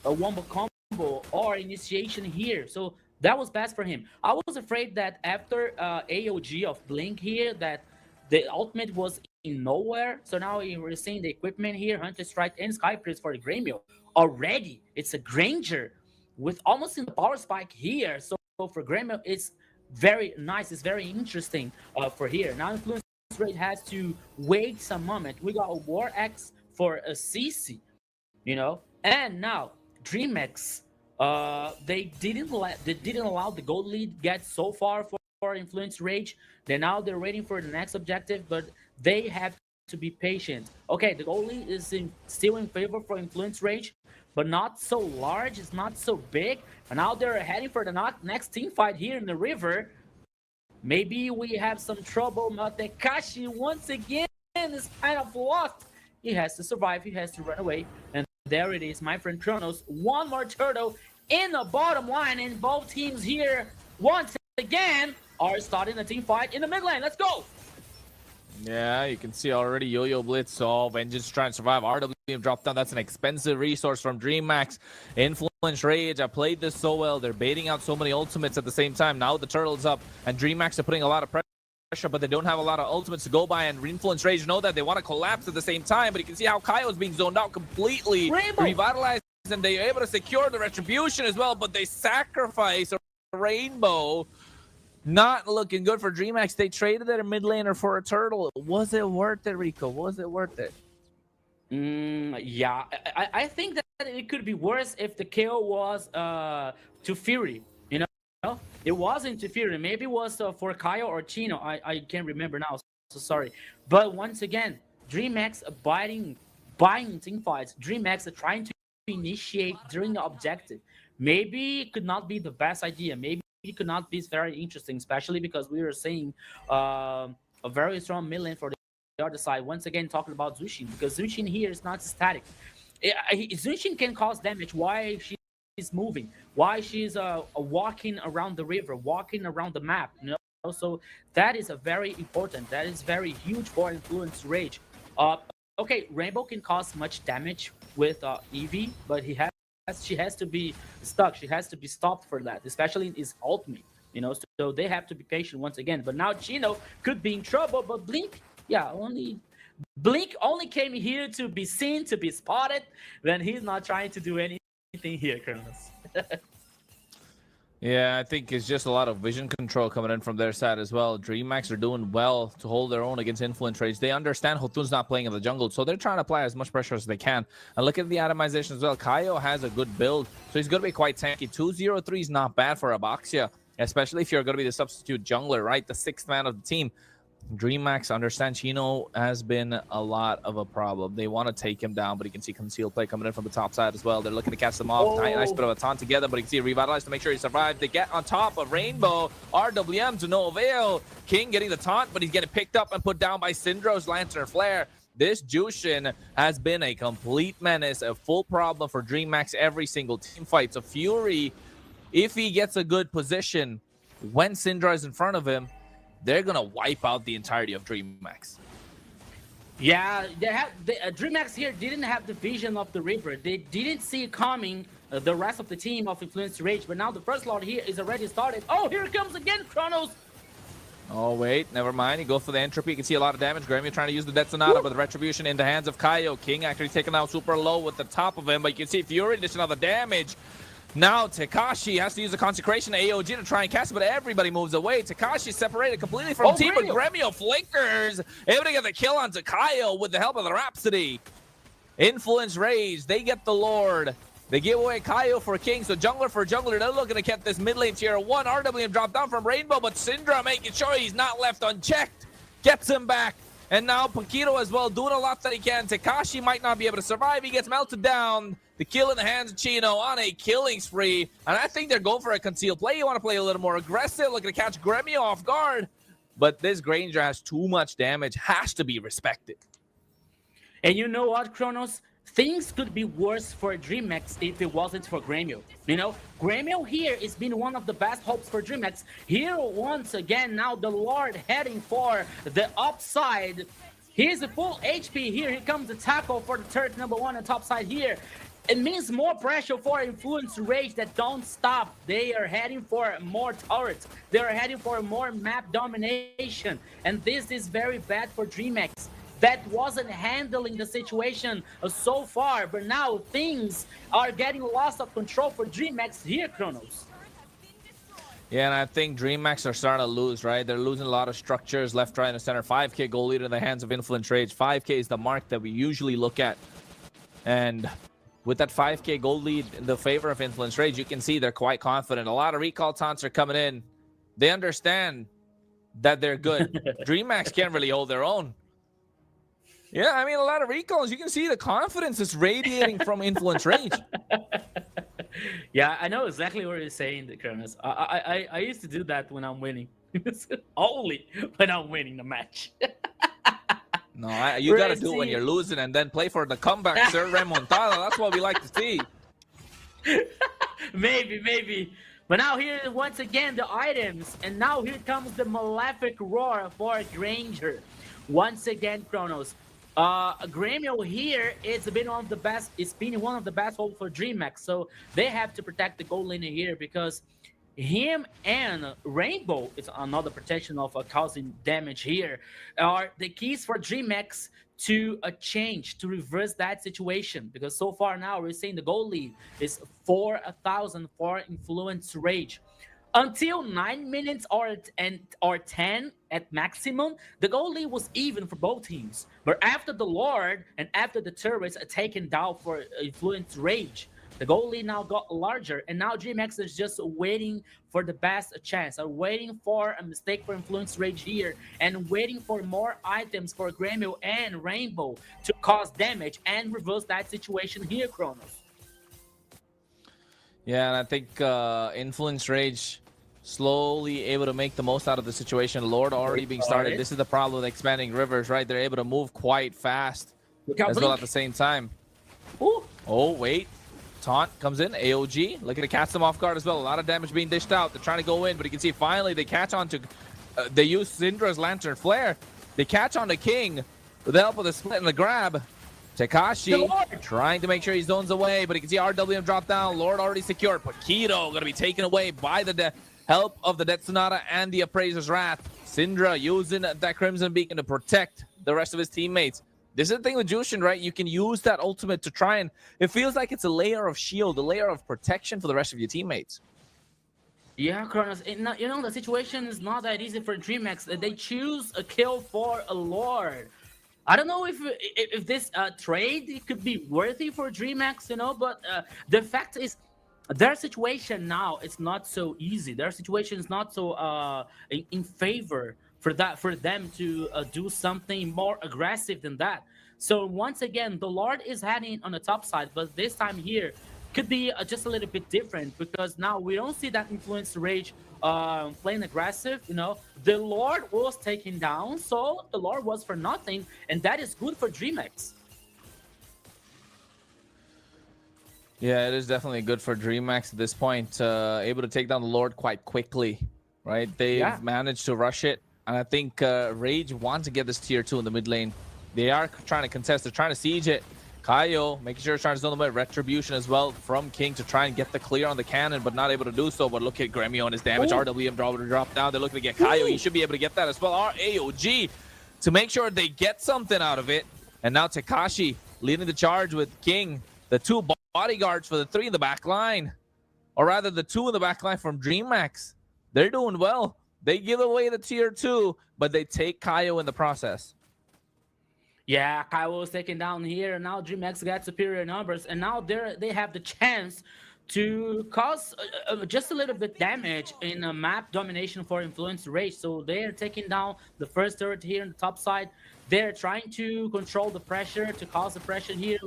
[SPEAKER 1] wombo combo or initiation here. So that was best for him. I was afraid that after AOG of Blink here, that the ultimate was in nowhere. So now we're seeing the equipment here, Hunter Strike and Sky Priest for the Grêmio. Already, it's a Granger with almost in the power spike here. So for Grêmio, it's very nice. It's very interesting for here. Now Influence Rate has to wait some moment. We got a War X for a CC, you know, and now DreamX. They didn't allow the gold lead get so far for Influence Rage. They're waiting for the next objective, but they have to be patient. Okay, the goal lead is still in favor for Influence Rage, but not so large. It's not so big. And now they're heading for the next team fight here in the river. Maybe we have some trouble. Tekashi once again is kind of lost. He has to survive. He has to run away. And there it is, my friend Kronos. One more turtle in the bottom line. And both teams here once again are starting a team fight in the mid lane. Let's go.
[SPEAKER 3] Yeah, you can see already Yo-Yo Blitz, all Vengeance trying to survive. RWM dropped down. That's an expensive resource from DreamHack. Influence Rage, I played this so well. They're baiting out so many ultimates at the same time. Now the turtle's up, and DreamHack are putting a lot of pressure, but they don't have a lot of ultimates to go by, and Influence Rage know that they want to collapse at the same time, but you can see how Kaio's being zoned out completely.
[SPEAKER 1] Rainbow.
[SPEAKER 3] Revitalized, and they're able to secure the retribution as well, but they sacrifice a Rainbow. Not looking good for DreamHack. They traded their mid laner for a turtle. Was it worth it, Rico? Was it worth it?
[SPEAKER 1] Yeah, I think that it could be worse if the kill was to Fury. You know, it wasn't to Fury. Maybe it was for Kaio or Chino. I can't remember now. So sorry. But once again, DreamHack buying team fights. DreamHack are trying to initiate during the objective. Maybe it could not be the best idea. Maybe it could not be very interesting, especially because we are seeing a very strong mid lane for the other side. Once again, talking about Zushin, because Zushin here is not static. Zushin can cause damage. Why she's moving? Why she's walking around the river, walking around the map? You know, so that is a very important. That is very huge for Influence Rage. Okay, Rainbow can cause much damage with Eevee, but she has to be stuck. She has to be stopped for that, especially in his ultimate, you know, so they have to be patient once again. But now Chino could be in trouble, but Blink only came here to be seen, to be spotted, when he's not trying to do anything here, Kronos.
[SPEAKER 3] Yeah, I think it's just a lot of vision control coming in from their side as well. DreamHack are doing well to hold their own against Influence Rage. They understand Hotun's not playing in the jungle, so they're trying to apply as much pressure as they can. And look at the atomization as well. Kaio has a good build, so he's going to be quite tanky. 203 is not bad for Abaxia, especially if you're going to be the substitute jungler, right? The sixth man of the team. DreamHack understand Chino has been a lot of a problem. They want to take him down, but you can see concealed play coming in from the top side as well. They're looking to catch them off. Nice bit of a taunt together, but you can see Revitalize to make sure he survives. They get on top of Rainbow. RWM to no avail. King getting the taunt, but he's getting picked up and put down by Syndra's Lantern Flare. This Jushin has been a complete menace, a full problem for DreamHack every single team fight. So Fury, if he gets a good position when Syndra is in front of him, they're going to wipe out the entirety of DreamHack.
[SPEAKER 1] Yeah, DreamHack here didn't have the vision of the river. They didn't see it coming, the rest of the team of Influence Rage. But now the first Lord here is already started. Oh, here it comes again, Kronos.
[SPEAKER 3] Oh, wait, never mind. He goes for the entropy. You can see a lot of damage. Grêmio trying to use the Death Sonata, but the Retribution in the hands of Kaio. King actually taken out super low with the top of him, but you can see Fury dishing out the damage. Now Tekashi has to use the Consecration AOG to try and cast it, but everybody moves away. Tekashi separated completely from the team, but Grêmio flickers, able to get the kill on Kaio with the help of the Rhapsody. Influence Rage, they get the Lord. They give away Kaio for King, so jungler for jungler. They're looking to get this mid lane tier 1. RWM dropped down from Rainbow, but Syndra making sure he's not left unchecked. Gets him back, And now Paquito as well, doing a lot that he can. Tekashi might not be able to survive. He gets melted down. The kill in the hands of Chino on a killing spree. And I think they're going for a concealed play. You want to play a little more aggressive, looking to catch Gremio off guard. But this Granger has too much damage, has to be respected.
[SPEAKER 1] And you know what, Kronos? Things could be worse for DreamHack if it wasn't for Gremio. You know, Gremio here has been one of the best hopes for DreamHack. Here, once again, now the Lord heading for the upside. Here's a full HP here. Here comes the tackle for the turret number 1 on top side here. It means more pressure for Influence Rage that don't stop. They are heading for more turrets. They are heading for more map domination. And this is very bad for DreamHack. That wasn't handling the situation so far, but now things are getting lost of control for DreamHack here, Kronos.
[SPEAKER 3] Yeah, and I think DreamHack are starting to lose, right? They're losing a lot of structures, left, right, and center. 5K goal leader in the hands of Influence Rage. 5K is the mark that we usually look at. And with that 5K gold lead in the favor of Influence Rage, you can see they're quite confident. A lot of recall taunts are coming in. They understand that they're good. DreamHack can't really hold their own. Yeah, I mean, a lot of recalls. You can see the confidence is radiating from Influence Rage.
[SPEAKER 1] Yeah, I know exactly what you're saying, Kronos. I used to do that when I'm winning. Only when I'm winning the match.
[SPEAKER 3] No, you got to do it when you're losing and then play for the comeback, sir. Remontada. That's what we like to see.
[SPEAKER 1] Maybe. But now here, once again, the items. And now here comes the Malefic Roar for Granger. Once again, Kronos. Gremio here it's been one of the best. It's been one of the best holds for DreamHack, so they have to protect the gold lane here because him and Rainbow is another protection of causing damage here. Are the keys for DreamHack to a change to reverse that situation because so far now we're seeing the gold lead is 4,000 for Influence Rage. Until 9 minutes or 10 at maximum, the goal lead was even for both teams. But after the Lord and after the turrets are taken down for Influence Rage, the goal lead now got larger. And now DreamHack is just waiting for the best chance. Are waiting for a mistake for Influence Rage here and waiting for more items for Gremio and Rainbow to cause damage and reverse that situation here, Kronos.
[SPEAKER 3] Yeah, and I think Influence Rage slowly able to make the most out of the situation. Lord already being started. This is the problem with expanding rivers, right? They're able to move quite fast as well at the same time.
[SPEAKER 1] Ooh.
[SPEAKER 3] Oh, wait. Taunt comes in. AOG looking to catch them off guard as well. A lot of damage being dished out. They're trying to go in, but you can see finally they catch on to... they use Syndra's Lantern Flare. They catch on to King with the help of the split and the grab. Tekashi trying to make sure he zones away, but you can see RWM drop down. Lord already secured. Paquito going to be taken away by the help of the Death Sonata and the Appraiser's Wrath. Syndra using that Crimson Beacon to protect the rest of his teammates. This is the thing with Jushin, right? You can use that ultimate to try and... It feels like it's a layer of shield, a layer of protection for the rest of your teammates.
[SPEAKER 1] Yeah, Kronos. You know, the situation is not that easy for DreamHack. They choose a kill for a Lord. I don't know if this trade could be worthy for DreamHack, you know, but the fact is their situation now is not so easy. Their situation is not so in favor for them to do something more aggressive than that. So once again, the Lord is heading on the top side, but this time here could be just a little bit different because now we don't see that Influence Rage playing aggressive. You know, the Lord was taken down, so the Lord was for nothing, and that is good for DreamHack.
[SPEAKER 3] Yeah, it is definitely good for DreamHack at this point. Able to take down the Lord quite quickly, right? They've managed to rush it, and I think Rage wants to get this tier 2 in the mid lane. They are trying to contest. They're trying to siege it. Kaio making sure he's trying to zone them away. Retribution as well from King to try and get the clear on the cannon, but not able to do so. But look at Gremio and his damage. Ooh. RWM drop down. They're looking to get Kaio. He should be able to get that as well. Our AOG to make sure they get something out of it. And now Tekashi leading the charge with King. The 2 bodyguards for the 3 in the back line. Or rather, the 2 in the back line from DreamHack. They're doing well. They give away the tier 2, but they take Kaio in the process.
[SPEAKER 1] Yeah, Kaio was taken down here, and now DreamHack got superior numbers, and now they have the chance to cause just a little bit damage in a map domination for Influence Rage. So they're taking down the first turret here on the top side. They're trying to control the pressure, to cause the pressure here.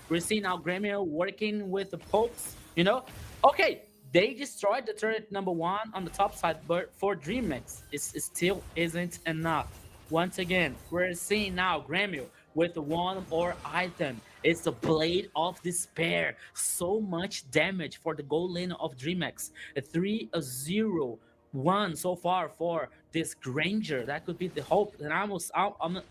[SPEAKER 1] We're seeing now Gremio working with the pokes, you know. Okay, they destroyed the turret number 1 on the top side, but for DreamX, it still isn't enough. Once again, we're seeing now Gremio with one more item. It's the Blade of Despair. So much damage for the gold lane of DreamX. A 3-0-1 so far for this Granger. That could be the hope. And I'm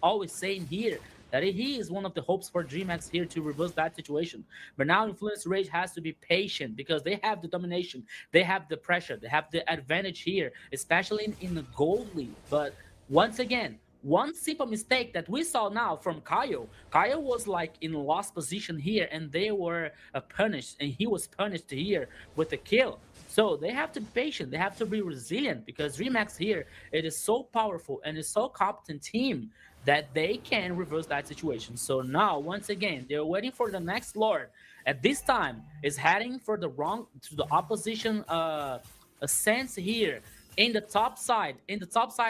[SPEAKER 1] always saying here that he is one of the hopes for DreamX here to reverse that situation. But now Influence Rage has to be patient because they have the domination, they have the pressure, they have the advantage here, especially in the gold league. But once again, one simple mistake that we saw now from Kyle. Kyle was like in lost position here, and they were punished, and he was punished here with a kill. So they have to be patient. They have to be resilient because DreamX here, it is so powerful and it's so competent team that they can reverse that situation. So now, once again, they're waiting for the next Lord. At this time, is heading for the opposition sense here. In the top side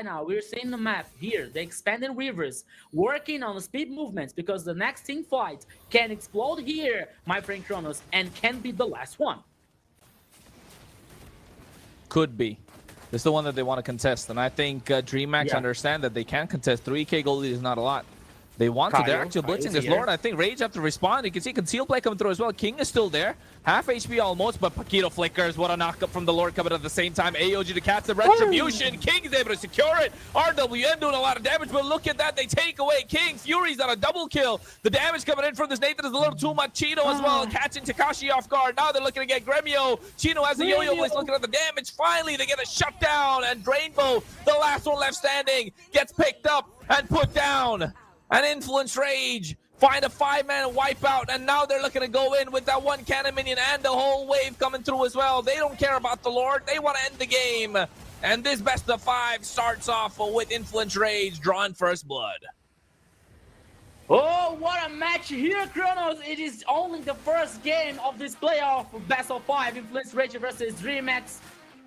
[SPEAKER 1] now, we're seeing the map here, the expanded rivers, working on the speed movements because the next team fight can explode here, my friend Kronos, and can be the last one.
[SPEAKER 3] Could be. This is the one that they want to contest, and I think DreamX understand that they can contest. 3K gold lead is not a lot. They want to. They're actually blitzing this Lord. I think Rage have to respond. You can see Conceal Play coming through as well. King is still there. Half HP almost, but Paquito flickers. What a knockup from the Lord coming at the same time. AOG to catch the retribution. King is able to secure it. RWN doing a lot of damage, but look at that. They take away King. Fury's on a double kill. The damage coming in from this Nathan is a little too much. Chino as well, catching Takashi off guard. Now they're looking to get Gremio. Chino has a yo-yo place looking at the damage. Finally, they get a shutdown, and Drainbow, the last one left standing, gets picked up and put down. An Influence Rage find a 5-man wipeout, and now they're looking to go in with that one cannon minion and the whole wave coming through as well. They don't care about the Lord. They want to end the game. And this best of 5 starts off with Influence Rage drawing first blood.
[SPEAKER 1] Oh, what a match here, Kronos. It is only the first game of this playoff best of 5, Influence Rage versus DreamX.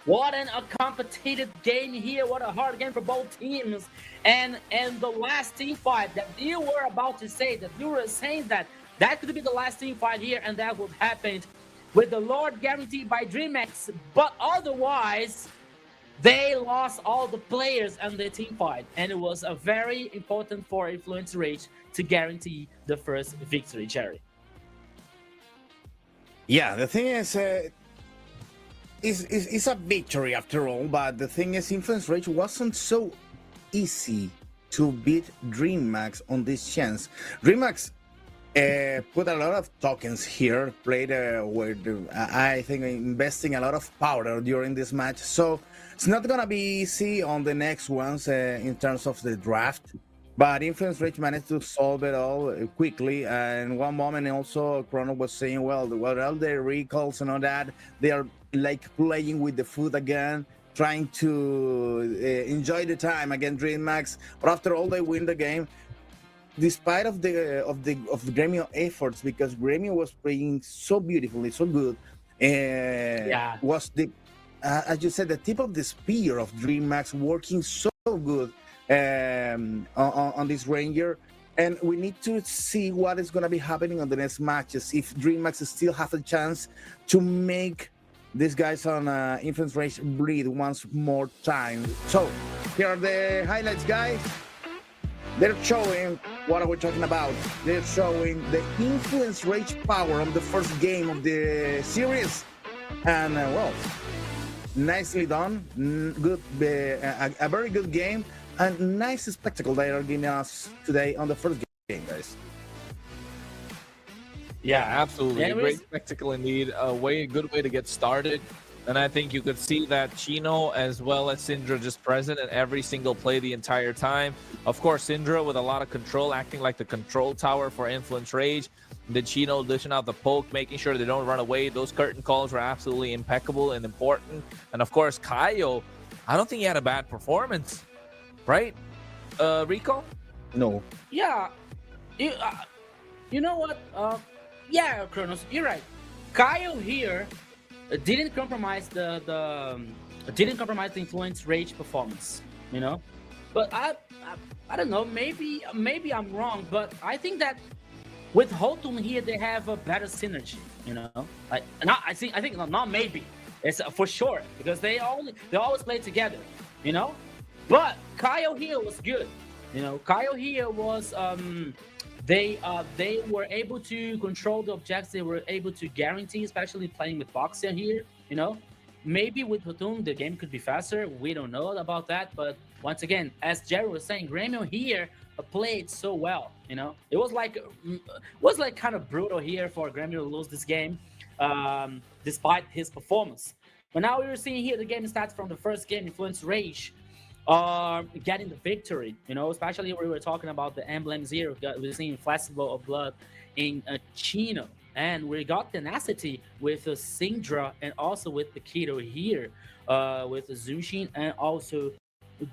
[SPEAKER 1] What a competitive game here. What a hard game for both teams. And the last team fight that you were about to say, that you were saying that could be the last team fight here, and that would happen with the Lord guaranteed by DreamX. But otherwise, they lost all the players and the team fight. And it was a very important for Influence Rage to guarantee the first victory, Jerry.
[SPEAKER 2] Yeah, the thing is... It's a victory after all, but the thing is, Influence Rage wasn't so easy to beat DreamX on this chance. DreamX put a lot of tokens here, played with, I think, investing a lot of powder during this match, so it's not gonna be easy on the next ones in terms of the draft. But Influence Rage managed to solve it all quickly. And one moment also, Chrono was saying, well, all the recalls and all that, they are like playing with the food again, trying to enjoy the time against DreamX. But after all, they win the game, despite of the Gremio efforts, because Gremio was playing so beautifully, so good. Was the as you said, the tip of the spear of DreamX working so good on this Ranger, and we need to see what is going to be happening on the next matches, if DreamX still have a chance to make these guys on Influence Rage breathe once more time. So here are the highlights, guys. They're showing what are we talking about. They're showing the Influence Rage power on the first game of the series, and well, nicely done. Good, a very good game. And nice spectacle they are giving us today on the first game, guys.
[SPEAKER 3] Yeah, absolutely. A great spectacle indeed. A good way to get started. And I think you could see that Chino as well as Syndra just present in every single play the entire time. Of course, Syndra with a lot of control, acting like the control tower for Influence Rage. The Chino dishing out the poke, making sure they don't run away. Those curtain calls were absolutely impeccable and important. And of course, Kaio, I don't think he had a bad performance. Right, Rico?
[SPEAKER 2] No.
[SPEAKER 1] Yeah, you know what? Yeah, Kronos, you're right. Kyle here didn't compromise didn't compromise the influence rage performance, you know. But I don't know. Maybe I'm wrong, but I think that with Hotun here, they have a better synergy. You know, like not I think not maybe. It's for sure because they always play together. You know, but Kyle here was good. You know, Kyle here was they were able to control the objects. They were able to guarantee, especially playing with Boxia here. You know, maybe with Hotun the game could be faster. We don't know about that, but once again, as Jerry was saying, Grêmio here played so well. You know, it was like kind of brutal here for Grêmio to lose this game, despite his performance. But now we're seeing here the game stats from the first game, Influence Rage, getting the victory. You know, especially when we were talking about the Emblem Zero, we're seeing Festival of Blood in Chino, and we got Tenacity with Syndra and also with the Keto here, with Zushin and also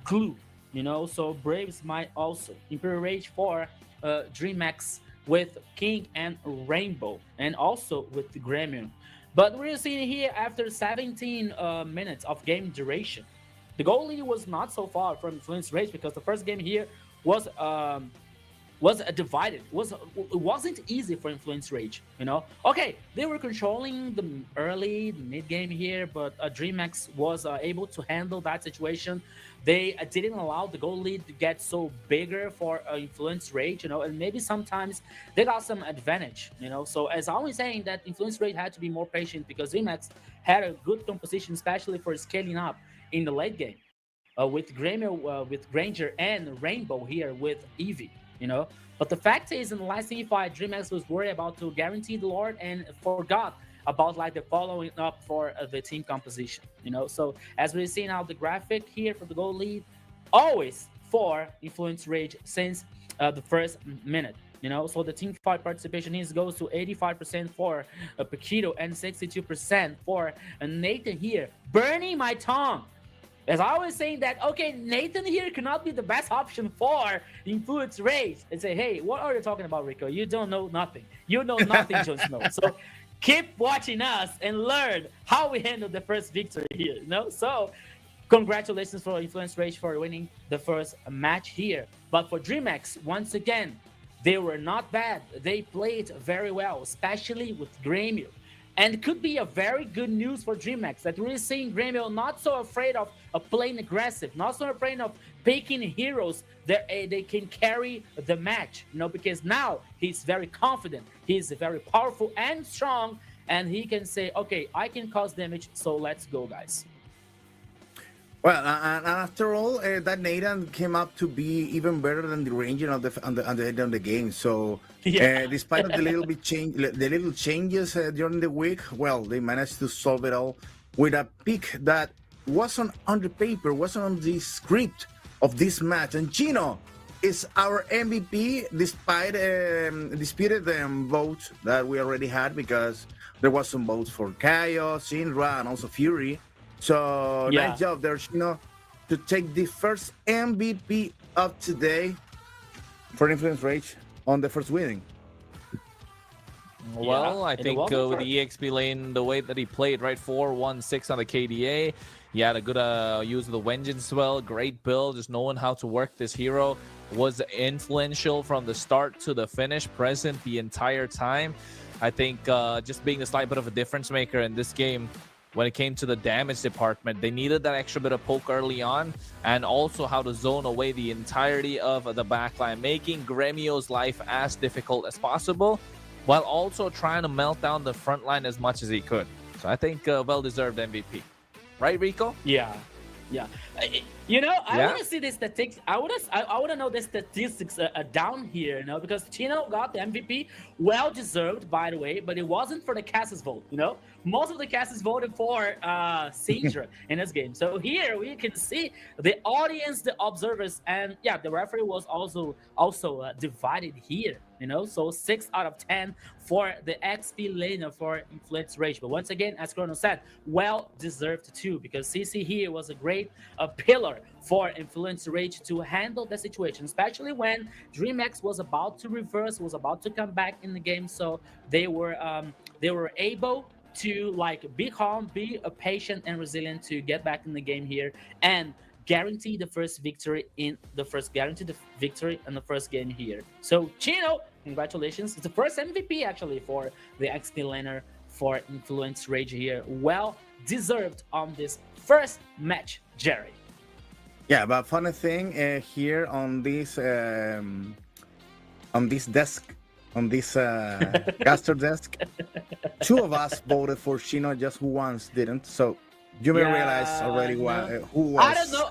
[SPEAKER 1] Glue. You know, so Braves might also Imperial Rage for DreamX with King and Rainbow, and also with the Grêmio. But we're seeing here after 17 minutes of game duration, the goal lead was not so far from Influence Rage because the first game here was divided. It wasn't easy for Influence Rage, you know. Okay, they were controlling the early, mid game here, but DreamX was able to handle that situation. They didn't allow the goal lead to get so bigger for Influence Rage, you know, and maybe sometimes they got some advantage, you know. So as I was saying, that Influence Rage had to be more patient because DreamX had a good composition, especially for scaling up in the late game, with Grêmio, with Granger and Rainbow here with Eevee. You know, but the fact is, in the last team fight, DreamX was worried about to guarantee the Lord and forgot about like the following up for the team composition. You know, so as we see now the graphic here for the goal lead, always for Influence Rage since the first minute. You know, so the team fight participation is goes to 85% for Paquito and 62% for Nathan here, burning my tongue. As I was saying that, okay, Nathan here cannot be the best option for Influence Rage. And say, hey, what are you talking about, Rico? You don't know nothing. You know nothing, Jon Snow. So keep watching us and learn how we handle the first victory here. You know? So congratulations for Influence Rage for winning the first match here. But for DreamX, once again, they were not bad. They played very well, especially with Grêmio. And it could be a very good news for DreamX that we're seeing Grêmio not so afraid of playing aggressive, not so afraid of picking heroes that they can carry the match, you know, because now he's very confident, he's very powerful and strong, and he can say, okay, I can cause damage, so let's go, guys.
[SPEAKER 2] Well, and after all, that Nathan came up to be even better than the Ranger on the game. So, yeah. Despite of the little changes during the week, well, they managed to solve it all with a pick that wasn't on the paper, wasn't on the script of this match. And Chino is our MVP, despite disputed votes that we already had, because there was some votes for Chaos, Syndra, and also Fury. So yeah. Nice job there, Chino, to take the first MVP of today for Influence Rage on the first winning.
[SPEAKER 3] Well, yeah, I think with the EXP lane, the way that he played, right, 4-1-6 on the KDA, he had a good use of the Vengeance as well. Great build, just knowing how to work this hero. Was influential from the start to the finish, present the entire time. I think just being a slight bit of a difference maker in this game. When it came to the damage department, they needed that extra bit of poke early on, and also how to zone away the entirety of the backline, making Grêmio's life as difficult as possible, while also trying to melt down the front line as much as he could. So I think well-deserved MVP. Right, Rico?
[SPEAKER 1] Yeah. Yeah. You know, I want to see the statistics. I want to know the statistics down here, you know, because Chino got the MVP, well-deserved, by the way, but it wasn't for the casters vote, you know. Most of the casters voted for Syndra in this game. So here we can see the audience, the observers, and yeah, the referee was also divided here, you know. So 6 out of 10 for the XP laner for Influence Rage. But once again, as Chrono said, well-deserved too, because CC here was a great pillar for Influence Rage to handle the situation, especially when DreamX was about to reverse, was about to come back in the game. So they were able to like be calm, be patient and resilient to get back in the game here and guarantee the first victory in the first game here. So Chino, congratulations! It's the first MVP actually for the XP laner for Influence Rage here. Well deserved on this first match, Jerry.
[SPEAKER 2] Yeah, but funny thing here on this desk, on this caster desk, two of us voted for Chino, just who once didn't. So you may realize already who was.
[SPEAKER 1] I don't know.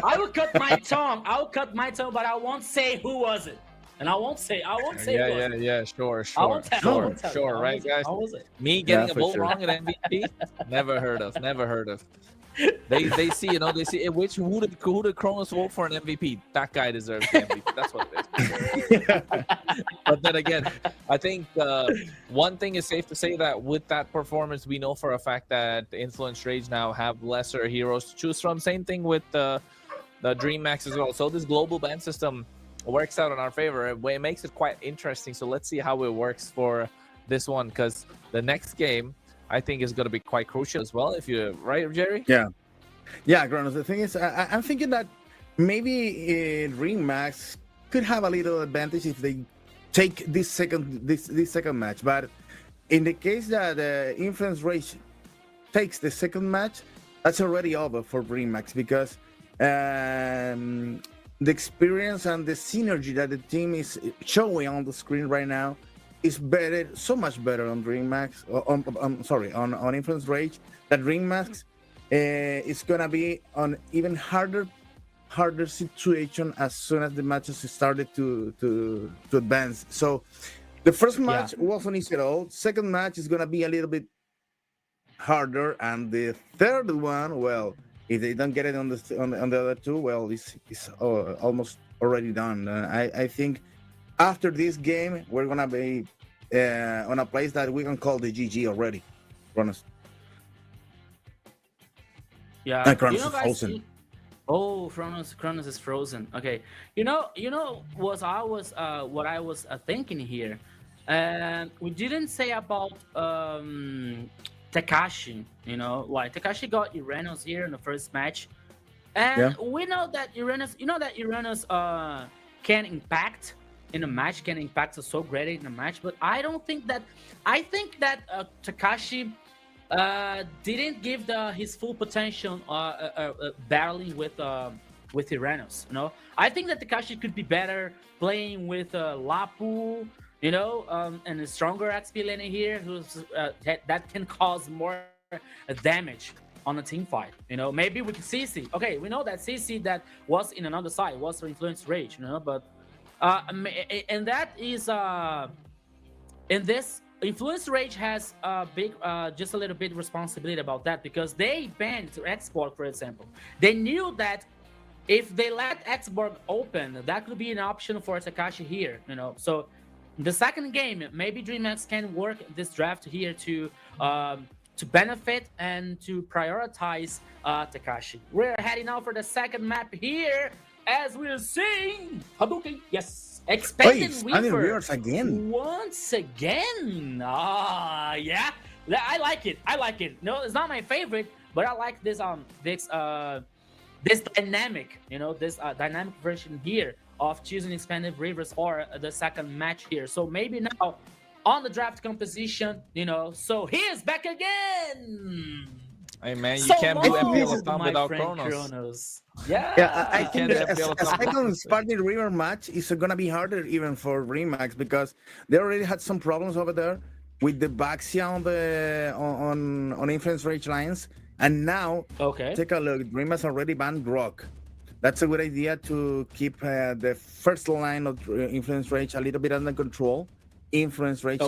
[SPEAKER 1] I will cut my tongue. I will cut my tongue, but I won't say who was it. And I won't say.
[SPEAKER 3] Yeah. Sure. Right, guys. Me getting a vote wrong at MVP? Never heard of. They see, they see who did Kronos vote for an MVP? That guy deserves the MVP. That's what it is. But then again, I think one thing is safe to say that with that performance, we know for a fact that the Influence Rage now have lesser heroes to choose from. Same thing with the Dream Max as well. So this global ban system works out in our favor. It makes it quite interesting. So let's see how it works for this one, because the next game I think is going to be quite crucial as well. If you're right, Jerry.
[SPEAKER 2] Yeah, Kronos. The thing is, I'm thinking that maybe Dream Max could have a little advantage if they take this second match. But in the case that Influence Rage takes the second match, that's already over for Dream Max, because the experience and the synergy that the team is showing on the screen right now is better, so much better on Dream Max. On Influence Rage. That Dream Max is gonna be on even harder situation as soon as the matches started to advance. So the first match wasn't easy at all. Second match is gonna be a little bit harder, and the third one, well, if they don't get it on the other two, well, it's almost already done. I think after this game, we're gonna be on a place that we can call the GG already. Kronos.
[SPEAKER 1] Yeah.
[SPEAKER 2] And Kronos is frozen.
[SPEAKER 1] Kronos is frozen. Okay. What I was thinking here. We didn't say about Takashi. Like Takashi got Uranus here in the first match, and we know that Uranus. Uranus can impact in a match, can impact so great in a match. But I think that Takashi didn't give his full potential battling with Uranus. I think that Takashi could be better playing with Lapu, and a stronger XP laner here that can cause more damage on a team fight. Maybe with CC. Okay, we know that CC that was in another side was for Influence Rage. But and that is in this Influence Rage has a big, just a little bit responsibility about that, because they banned export, for example. They knew that if they let export open, that could be an option for Takashi here. So the second game, maybe DreamX can work this draft here to benefit and to prioritize Takashi. We're heading out for the second map here, as we're seeing Hadouken. Yes. Expanded Weaver
[SPEAKER 2] again.
[SPEAKER 1] Once again. Yeah. I like it. No, it's not my favorite, but I like this this dynamic, this dynamic version here of choosing Expanded Rivers for the second match here. So maybe now on the draft composition, so he is back again.
[SPEAKER 3] Hey man, you can't do MPL LATAM without Kronos.
[SPEAKER 2] Yeah, I think the second Expanded River match is gonna be harder even for Remax, because they already had some problems over there with the Baxia on Influence Rage lines, and now take a look. Remax already banned Grok. That's a good idea to keep the first line of Influence Rage a little bit under control. Influence Rage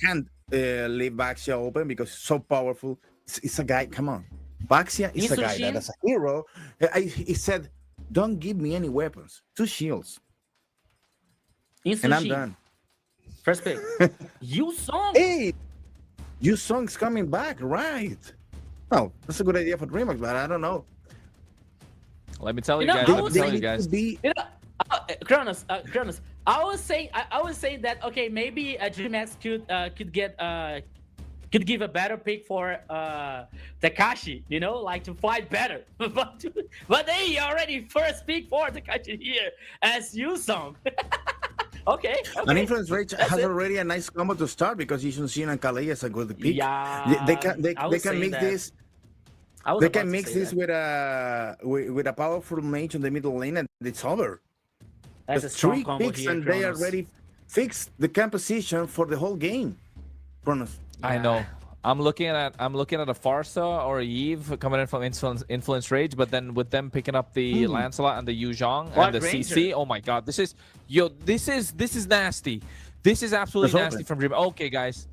[SPEAKER 2] can't leave Baxia open because it's so powerful. It's a guy, come on. Baxia is a guy that as a hero, he said, don't give me any weapons. 2 shields. And I'm done.
[SPEAKER 1] First pick. Yusong.
[SPEAKER 2] Hey, Yusong's coming back, right? Oh, that's a good idea for DreamHack, but I don't know.
[SPEAKER 3] Let me tell you guys.
[SPEAKER 1] Kronos. I would say that maybe DreamX could get could give a better pick for Takashi, you know, like to fight better. but they already first pick for Takashi here as Yusong. Okay.
[SPEAKER 2] And Influence Rage has
[SPEAKER 1] it.
[SPEAKER 2] already a nice combo to start because Yishun and Kalei is a good pick.
[SPEAKER 1] Yeah,
[SPEAKER 2] They can make this. They can mix this with a powerful mage in the middle lane, and it's over.
[SPEAKER 1] That's a
[SPEAKER 2] Three
[SPEAKER 1] strong combo
[SPEAKER 2] picks,
[SPEAKER 1] here,
[SPEAKER 2] and they
[SPEAKER 1] Kronos.
[SPEAKER 2] already fixed the composition for the whole game. Kronos.
[SPEAKER 3] I know. I'm looking at a Farsa or a Eve coming in from Influence Rage, but then with them picking up the Lancelot and the Yuzhong and the
[SPEAKER 1] Ranger.
[SPEAKER 3] CC. Oh my God, this is nasty. This is absolutely
[SPEAKER 2] That's
[SPEAKER 3] nasty
[SPEAKER 2] open.
[SPEAKER 3] from Dream. Okay, guys,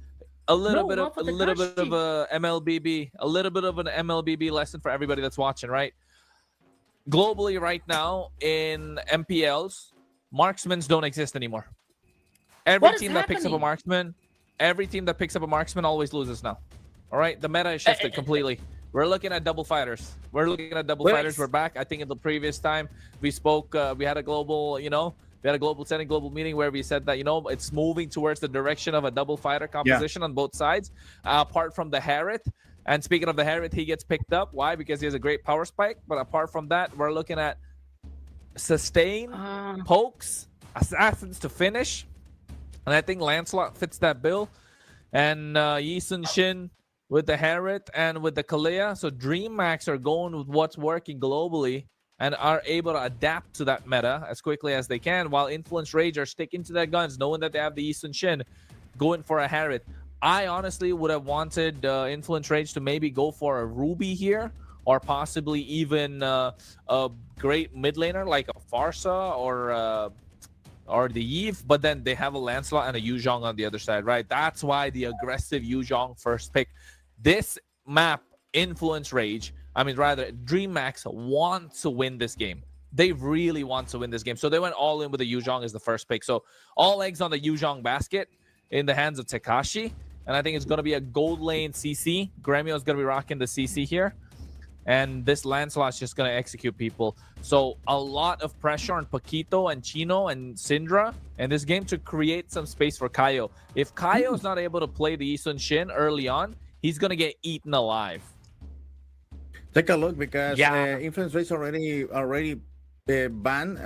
[SPEAKER 3] a little bit
[SPEAKER 1] not
[SPEAKER 3] of
[SPEAKER 1] for Takashi.
[SPEAKER 3] a MLBB, a little bit of an MLBB lesson for everybody that's watching. Right, globally right now in MPLs, marksmans don't exist anymore. Every
[SPEAKER 1] What is
[SPEAKER 3] team that picks up a
[SPEAKER 1] happening?
[SPEAKER 3] marksman. Every team that picks up a marksman always loses now. All right, the meta is shifted completely. We're looking at double fighters.
[SPEAKER 1] Wait.
[SPEAKER 3] We're back. I think in the previous time we spoke, we had a global, setting, global meeting where we said that, it's moving towards the direction of a double fighter composition on both sides, apart from the Harriet. And speaking of the Harriet, he gets picked up. Why? Because he has a great power spike. But apart from that, we're looking at sustain, pokes, assassins to finish. And I think Lancelot fits that bill. And Yi Sun Shin with the Harriet and with the Kalea. So DreamMax are going with what's working globally and are able to adapt to that meta as quickly as they can, while Influence Rage are sticking to their guns, knowing that they have the Yi Sun Shin, going for a Harriet. I honestly would have wanted Influence Rage to maybe go for a Ruby here, or possibly even a great mid laner like a Farsa or the Eve, but then they have a Lancelot and a Yuzhong on the other side, right? That's why the aggressive Yuzhong first pick. This map, Influence Rage, DreamMax wants to win this game. They really want to win this game. So they went all in with the Yuzhong as the first pick. So all eggs on the Yuzhong basket in the hands of Takashi. And I think it's going to be a gold lane CC. Gremio is going to be rocking the CC here. And this Lancelot's just going to execute people. So a lot of pressure on Paquito and Chino and Syndra in this game to create some space for Kaio. If Kaio is not able to play the Yi Sun Shin early on, he's going to get eaten alive.
[SPEAKER 2] Take a look because Influence Rage already banned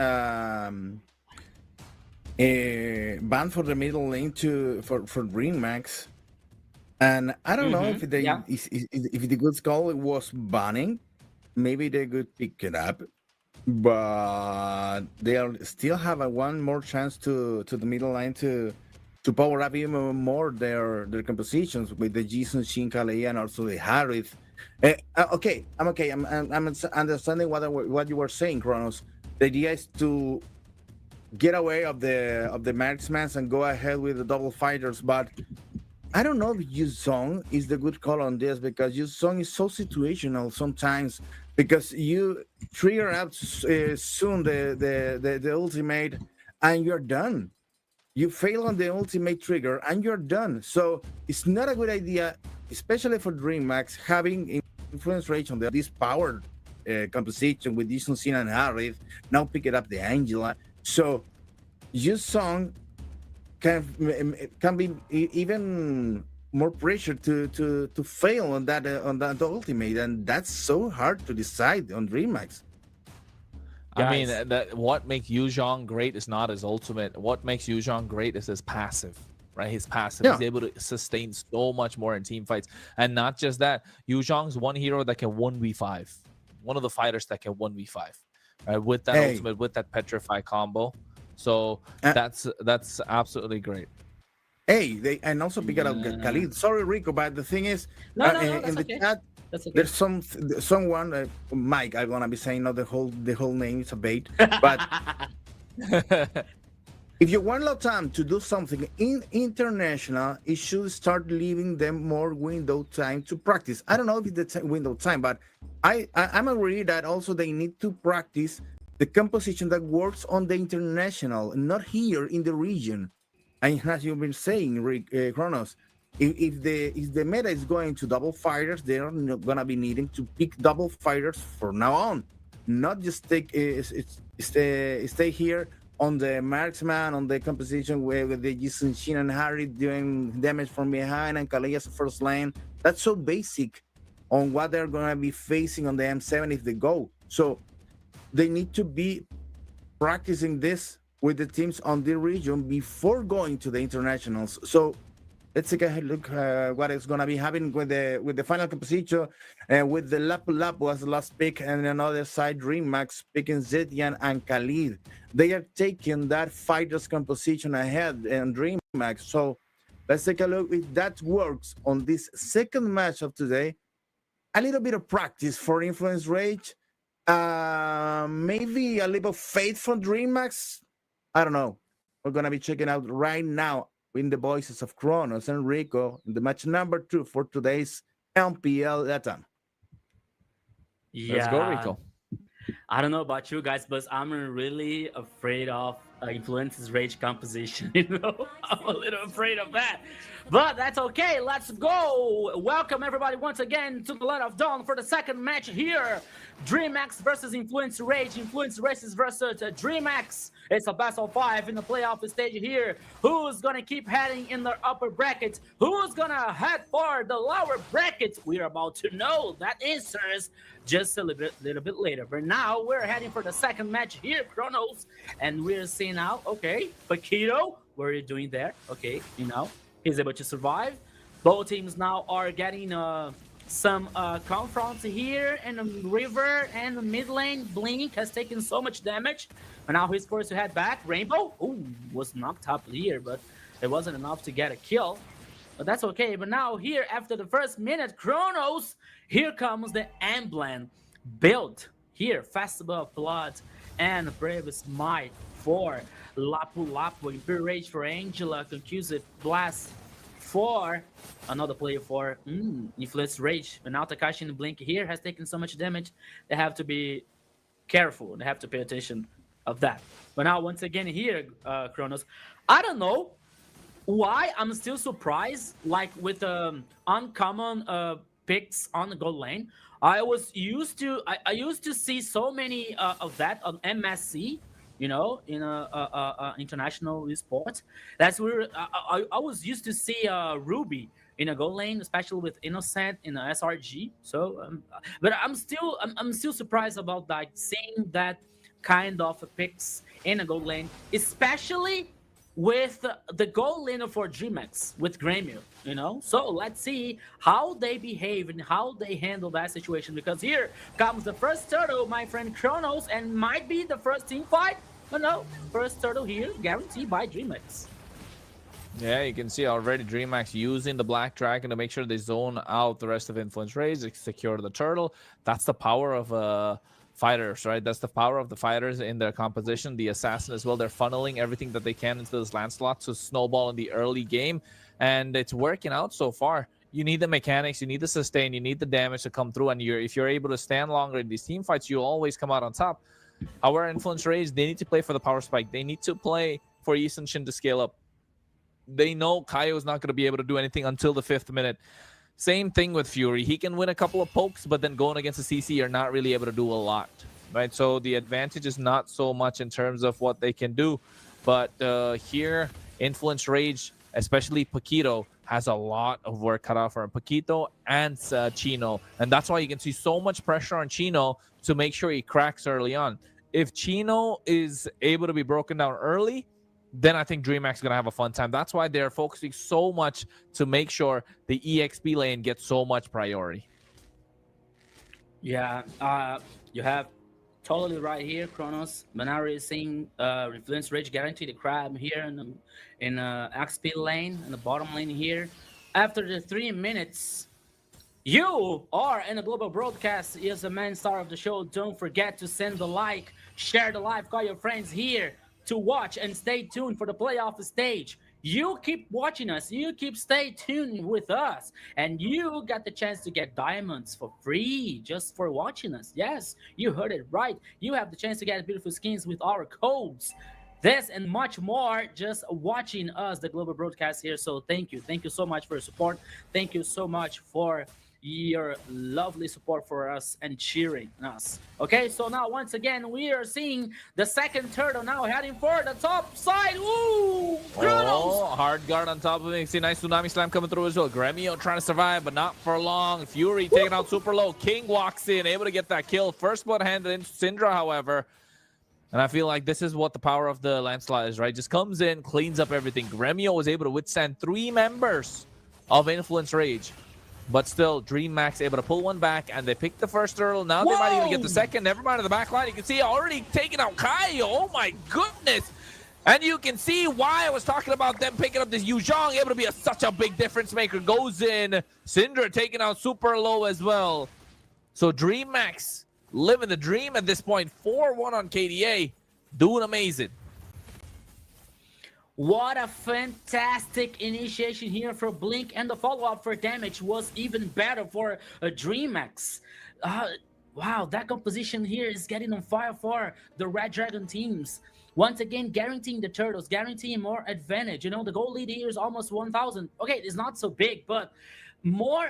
[SPEAKER 2] for the middle lane for DreamMax. And I don't know if the good call was banning. Maybe they could pick it up, but they still have one more chance to the middle line to power up even more their compositions with the Jason Shin Kalei and also the Harith. Okay, I'm okay. I'm understanding what you were saying, Kronos. The idea is to get away of the marksmen and go ahead with the double fighters, but I don't know if Yuzhong is the good call on this, because Yuzhong is so situational sometimes, because you trigger out soon the ultimate and you're done. You fail on the ultimate trigger and you're done. So it's not a good idea, especially for DreamMax, having Influence Rage on this powered composition with Jason Cena and Harith. Now pick it up the Angela. So Yuzhong can be even more pressure to fail on that ultimate, and that's so hard to decide on DreamMax.
[SPEAKER 3] I mean, what makes Yuzhong great is not his ultimate. What makes Yuzhong great is his passive, right? His passive. He's able to sustain so much more in team fights. And not just that, Yuzhong's one hero that can 1v5. One of the fighters that can 1v5, right? With that ultimate, with that Petrify combo. So that's absolutely great.
[SPEAKER 2] They also pick it up Khalid. Sorry, Rico, but the thing is, in the chat, there's someone, Mike. I'm gonna be saying not the whole name. It's a bait, but if you want LATAM to do something in international, it should start leaving them more window time to practice. I don't know if it's the window time, but I'm agree that also they need to practice the composition that works on the international, not here in the region. And as you've been saying, Rick, Kronos, if the meta is going to double fighters, they're not gonna be needing to pick double fighters from now on, not just stay here on the marksman, on the composition with the Jason Shin and Harry doing damage from behind and Kali as a first lane. That's so basic on what they're going to be facing on the M7 if they go. So they need to be practicing this with the teams on the region before going to the internationals. So let's take a look what is going to be happening with the final composition. With the Lap was the last pick, and another side DreamHack picking Zetian and Khalid. They are taking that fighters composition ahead in DreamHack. So let's take a look if that works on this second match of today. A little bit of practice for Influence Rage. Maybe a little faith from DreamHack. I don't know. We're going to be checking out right now in the voices of Kronos and Rico in the match number 2 for today's MPL LATAM.
[SPEAKER 1] Yeah.
[SPEAKER 3] Let's go, Rico.
[SPEAKER 1] I don't know about you guys, but I'm really afraid of Influence's Rage composition. You know, I'm a little afraid of that. But that's okay. Let's go. Welcome everybody once again to the Light of Dawn for the second match here. DreamHack versus Influence Rage. Influence Rage versus DreamHack. It's a best of 5 in the playoff stage here. Who's gonna keep heading in the upper bracket? Who's gonna head for the lower bracket? We're about to know that answers just a little bit later. But now we're heading for the second match here, Kronos, and we're seeing now. Okay, Paquito, what are you doing there? Okay, you know. He's able to survive. Both teams now are getting some confronts here in the river and the mid lane. Blink has taken so much damage, and now he's forced to head back. Rainbow, was knocked up here, but it wasn't enough to get a kill. But that's okay. But now here, after the first minute, Kronos, here comes the emblem built here. Festival of Blood and Brave Smite for Lapu Lapu, Imperial Rage for Angela, Conclusive Blast for another player for Influence Rage. But now Takashi and Blink here has taken so much damage. They have to be careful. They have to pay attention of that. But now once again here, Kronos, I don't know why I'm still surprised, like with uncommon picks on the gold lane. I used to see so many of that on MSC, you know, in international esports. That's where I was used to see Ruby in a gold lane, especially with Innocent in a SRG. So, but I'm still surprised about like seeing that kind of picks in a gold lane, especially with the gold laner for DreamHack with Gremio, you know. So let's see how they behave and how they handle that situation, because here comes the first turtle, my friend Kronos, and might be the first team fight. But no, first turtle here guaranteed by DreamHack.
[SPEAKER 3] Yeah, you can see already DreamHack using the Black Dragon to make sure they zone out the rest of Influence Rage, secure the turtle. That's the power of fighters, right? That's the power of the fighters in their composition. The assassin as well, they're funneling everything that they can into this Lancelot to snowball in the early game, and it's working out so far. You need the mechanics, you need the sustain, you need the damage to come through, and if you're able to stand longer in these team fights, you'll always come out on top. Our Influence Rage, they need to play for the power spike. They need to play for Yisun Shin to scale up. They know Kaio is not going to be able to do anything until the 5th minute. Same thing with Fury. He can win a couple of pokes, but then going against the CC, you're not really able to do a lot, right? So the advantage is not so much in terms of what they can do. But here, Influence Rage, especially Paquito, has a lot of work cut out for him. Paquito and Chino. And that's why you can see so much pressure on Chino to make sure he cracks early on. If Chino is able to be broken down early, then I think DreamHack's going to have a fun time. That's why they're focusing so much to make sure the EXP lane gets so much priority.
[SPEAKER 1] Yeah, you have totally right here, Kronos. Manari is saying Influence Rage guarantee the crab here in XP lane, in the bottom lane here. After the 3 minutes, you are in a global broadcast. Is the main star of the show. Don't forget to send the like, share the live, call your friends here to watch, and stay tuned for the playoff stage. You keep watching us, you keep stay tuned with us, and you got the chance to get diamonds for free just for watching us. Yes, you heard it right. You have the chance to get beautiful skins with our codes. This and much more just watching us, the global broadcast here. So thank you so much for your support. Thank you so much for your lovely support for us and cheering us. Okay, so now once again we are seeing the second turtle now heading for the top side. Ooh,
[SPEAKER 3] Oh, hard guard on top of it. See, nice tsunami slam coming through as well. Gremio trying to survive, but not for long. Fury taking out super low. King walks in, able to get that kill. First blood handed into Syndra, however. And I feel like this is what the power of the Lancelot is, right? Just comes in, cleans up everything. Gremio was able to withstand 3 members of Influence Rage. But still, Dream Max able to pull one back, and they pick the first turtle. Now they might even get the second. Never mind in the back line. You can see already taking out Kaio. Oh my goodness. And you can see why I was talking about them picking up this Yu Zhang, able to be such a big difference maker. Goes in. Syndra taking out super low as well. So Dream Max living the dream at this point. 4-1 on KDA. Doing amazing.
[SPEAKER 1] What a fantastic initiation here for Blink, and the follow-up for damage was even better for DreamX. Wow, that composition here is getting on fire for the Red Dragon teams. Once again, guaranteeing the Turtles, guaranteeing more advantage. You know, the goal lead here is almost 1,000. Okay, it's not so big, but more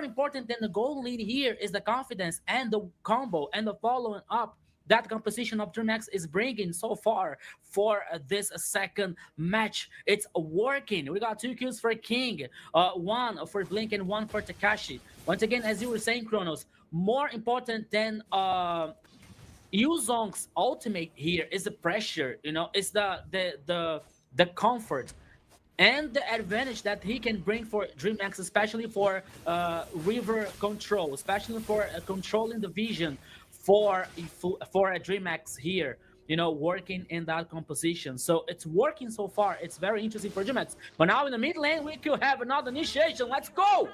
[SPEAKER 1] important than the goal lead here is the confidence and the combo and the following up that composition of DreamX is bringing so far for this second match. It's working. We got 2 kills for King, 1 for Blink and 1 for Takashi. Once again, as you were saying, Kronos, more important than Yuzong's ultimate here is the pressure. You know, it's the comfort and the advantage that he can bring for DreamX, especially for river control, especially for controlling the vision for a DreamX here, you know, working in that composition. So it's working so far. It's very interesting for DreamX. But now in the mid lane, we could have another initiation. Let's go!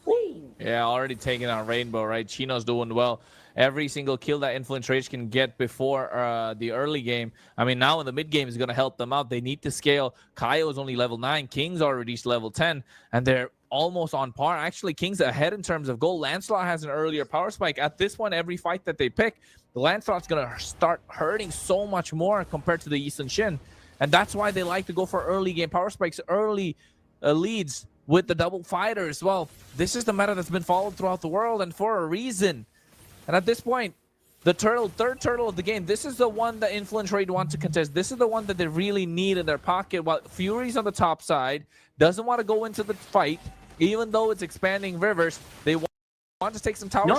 [SPEAKER 1] Woo.
[SPEAKER 3] Yeah, already taking out Rainbow, right? Chino's doing well. Every single kill that Influence Rage can get before the early game. I mean, now in the mid game is going to help them out. They need to scale. Kaio is only level 9. King's already reached level 10. And they're almost on par. Actually, King's ahead in terms of gold. Lancelot has an earlier power spike. At this point, every fight that they pick, the Lancelot's going to start hurting so much more compared to the Yi Sun-shin. And that's why they like to go for early game power spikes, early leads with the double fighter as well. This is the meta that's been followed throughout the world, and for a reason. And at this point, the third turtle of the game, this is the one that Influence Rage want to contest. This is the one that they really need in their pocket. While Fury's on the top side, doesn't want to go into the fight, even though it's expanding rivers. They want to take some tower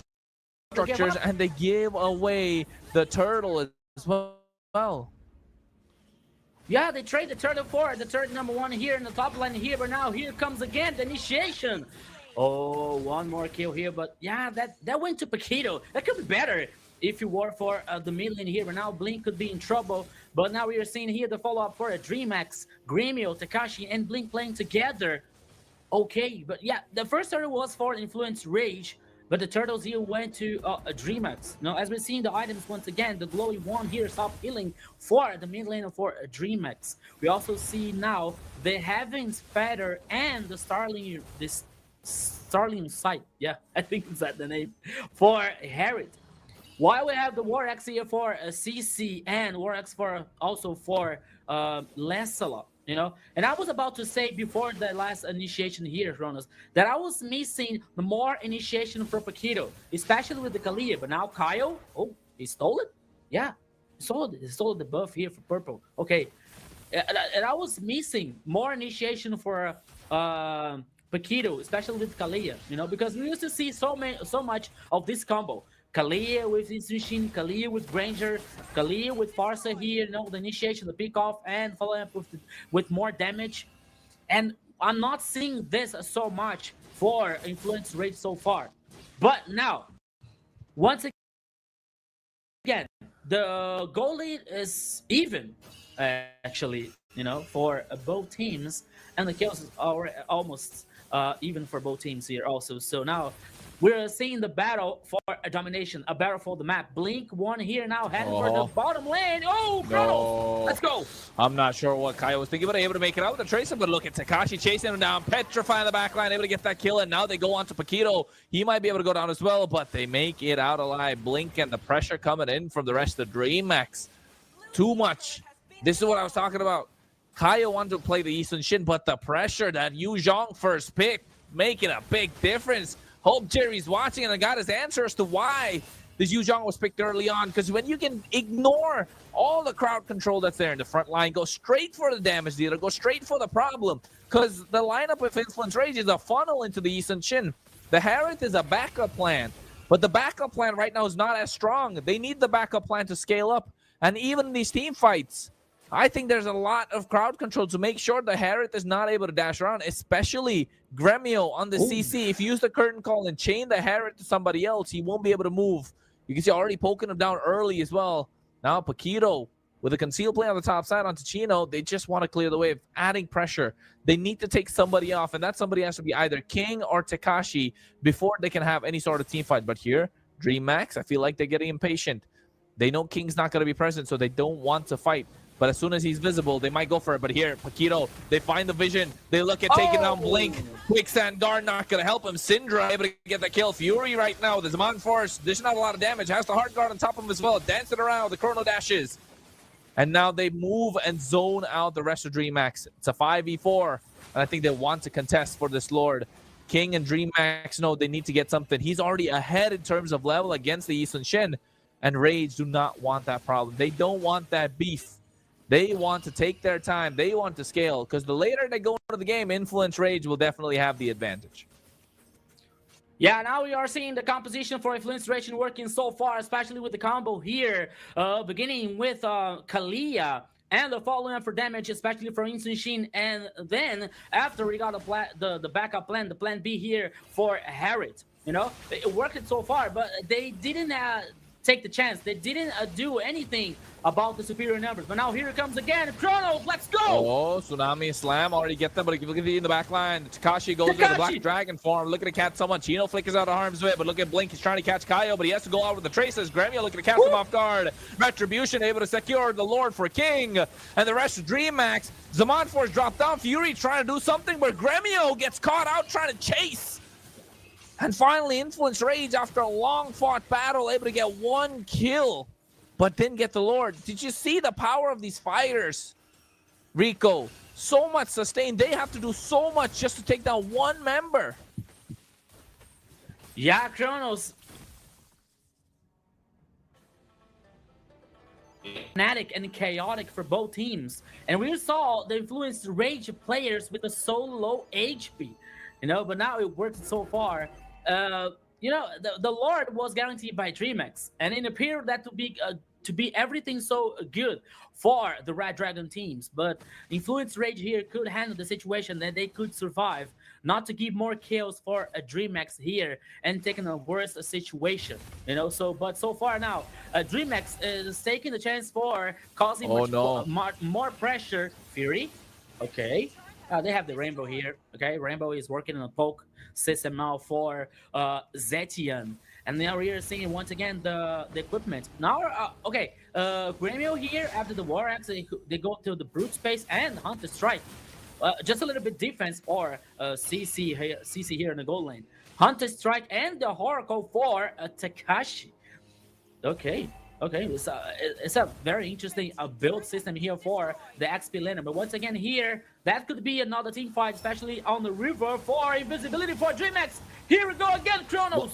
[SPEAKER 3] structures, and they give away the turtle as well.
[SPEAKER 1] Yeah, they trade the turtle for the turret number 1 here in the top lane here, but now here comes again the initiation. Oh, 1 more kill here, but yeah, that went to Paquito. That could be better if you were for the mid lane here, but now Blink could be in trouble. But now we are seeing here the follow-up for a DreamX, Gremio, Takashi, and Blink playing together. Okay, but yeah, the first turtle was for Influence Rage, but the turtles here went to a DreamX. Now, as we're seeing the items once again, the glowy one here stop healing for the mid lane for a DreamX. We also see now the Heaven's Feather and the Starling Sight. Yeah, I think is that the name for Harriet. While we have the War Axe here for CC and War Axe for also for Lancelot. You know, and I was about to say before the last initiation here, Ronas, that I was missing the more initiation for Paquito, especially with the Kalia. But now Kaio, oh, he stole it? Yeah, he stole the buff here for purple. Okay, and I was missing more initiation for Paquito, especially with Kalia, you know, because we used to see so much of this combo. Kalia with his machine, Kalia with Granger, Kalia with Farsa here, you know, the initiation, the pick off, and following up with more damage. And I'm not seeing this so much for Influence Rage so far. But now, once again, the goal lead is even, actually, you know, for both teams, and the kills are almost even for both teams here also. So now we're seeing the battle for a domination, a battle for the map. Blink won here now, heading for the bottom lane. Oh, no. Let's go.
[SPEAKER 3] I'm not sure what Kaio was thinking, but able to make it out with the Tracer. But look at Takashi chasing him down, petrifying the back line, able to get that kill. And now they go on to Paquito. He might be able to go down as well, but they make it out alive. Blink and the pressure coming in from the rest of DreamX. Too much. This is what I was talking about. Kaio wanted to play the Yi Sun-shin, but the pressure that Yu Zhang first pick, making a big difference. Hope Jerry's watching and I got his answer as to why this Yu Zhang was picked early on. Because when you can ignore all the crowd control that's there in the front line, go straight for the damage dealer, go straight for the problem. Because the lineup with Influence Rage is a funnel into the Eastern Shin. The Harith is a backup plan. But the backup plan right now is not as strong. They need the backup plan to scale up. And even in these team fights, I think there's a lot of crowd control to make sure the Harith is not able to dash around, especially Gremio on the CC. If you use the curtain call and chain the Harith to somebody else, he won't be able to move. You can see already poking him down early as well. Now Paquito with a concealed play on the top side onto Chino. They just want to clear the wave, adding pressure. They need to take somebody off, and that somebody has to be either King or Tekashi before they can have any sort of team fight. But here, Dream Max, I feel like they're getting impatient. They know King's not going to be present, so they don't want to fight. But as soon as he's visible, they might go for it. But here, Paquito, they find the vision. They look at taking down Blink. Quicksand Guard not going to help him. Syndra able to get the kill. Fury right now, the Zaman Force, there's not a lot of damage. Has the Heart Guard on top of him as well. Dancing around, the Chrono Dashes. And now they move and zone out the rest of DreamHack. It's a 5v4. And I think they want to contest for this Lord. King and DreamHack know they need to get something. He's already ahead in terms of level against the Eastern Shin. And Rage do not want that problem. They don't want that beef. They want to take their time. They want to scale. Because the later they go into the game, Influence Rage will definitely have the advantage.
[SPEAKER 1] Yeah, now we are seeing the composition for Influence Rage working so far, especially with the combo here, beginning with Kalia and the following for damage, especially for Instant Shin. And then after we got the backup plan, the plan B here for Harith. You know, it worked so far, but they didn't take the chance. They didn't do anything about the superior numbers. But now here it comes again. Chrono, let's go!
[SPEAKER 3] Oh, Tsunami Slam already get them, but look at the in the back line. Tekashi goes with the Black Dragon form, looking to catch someone. Chino flickers out of harm's way, but look at Blink. He's trying to catch Kaio, but he has to go out with the traces. Gremio looking to catch him off guard. Retribution able to secure the Lord for King. And the rest of DreamHack. Zaman Force dropped down. Fury trying to do something, but Gremio gets caught out trying to chase. And finally, Influence Rage, after a long-fought battle, able to get one kill, but didn't get the Lord. Did you see the power of these fighters? Rico, so much sustained. They have to do so much just to take down one member.
[SPEAKER 1] Yeah, Kronos. Fanatic and chaotic for both teams. And we saw the Influence Rage players with a so low HP. You know, but now it worked so far. You know, the Lord was guaranteed by DreamHack, and it appeared that to be everything so good for the Red Dragon teams. But Influence Rage here could handle the situation, that they could survive, not to give more kills for a DreamHack here and taking a worse situation. You know, but so far now, DreamHack is taking the chance for causing more pressure. Fury, okay. They have the Rainbow here. Okay, Rainbow is working on a poke system now for Zetian. And now we are seeing once again the equipment. Now, okay, Gremio here after the War Axe, they go to the Brute Space and Hunter Strike. Just a little bit defense for CC here in the goal lane. Hunter Strike and the Oracle for Tekashi. Okay. Okay, it's a very interesting build system here for the XP laner. But once again here, that could be another team fight, especially on the river for invisibility for DreamHack. Here we go again, Kronos.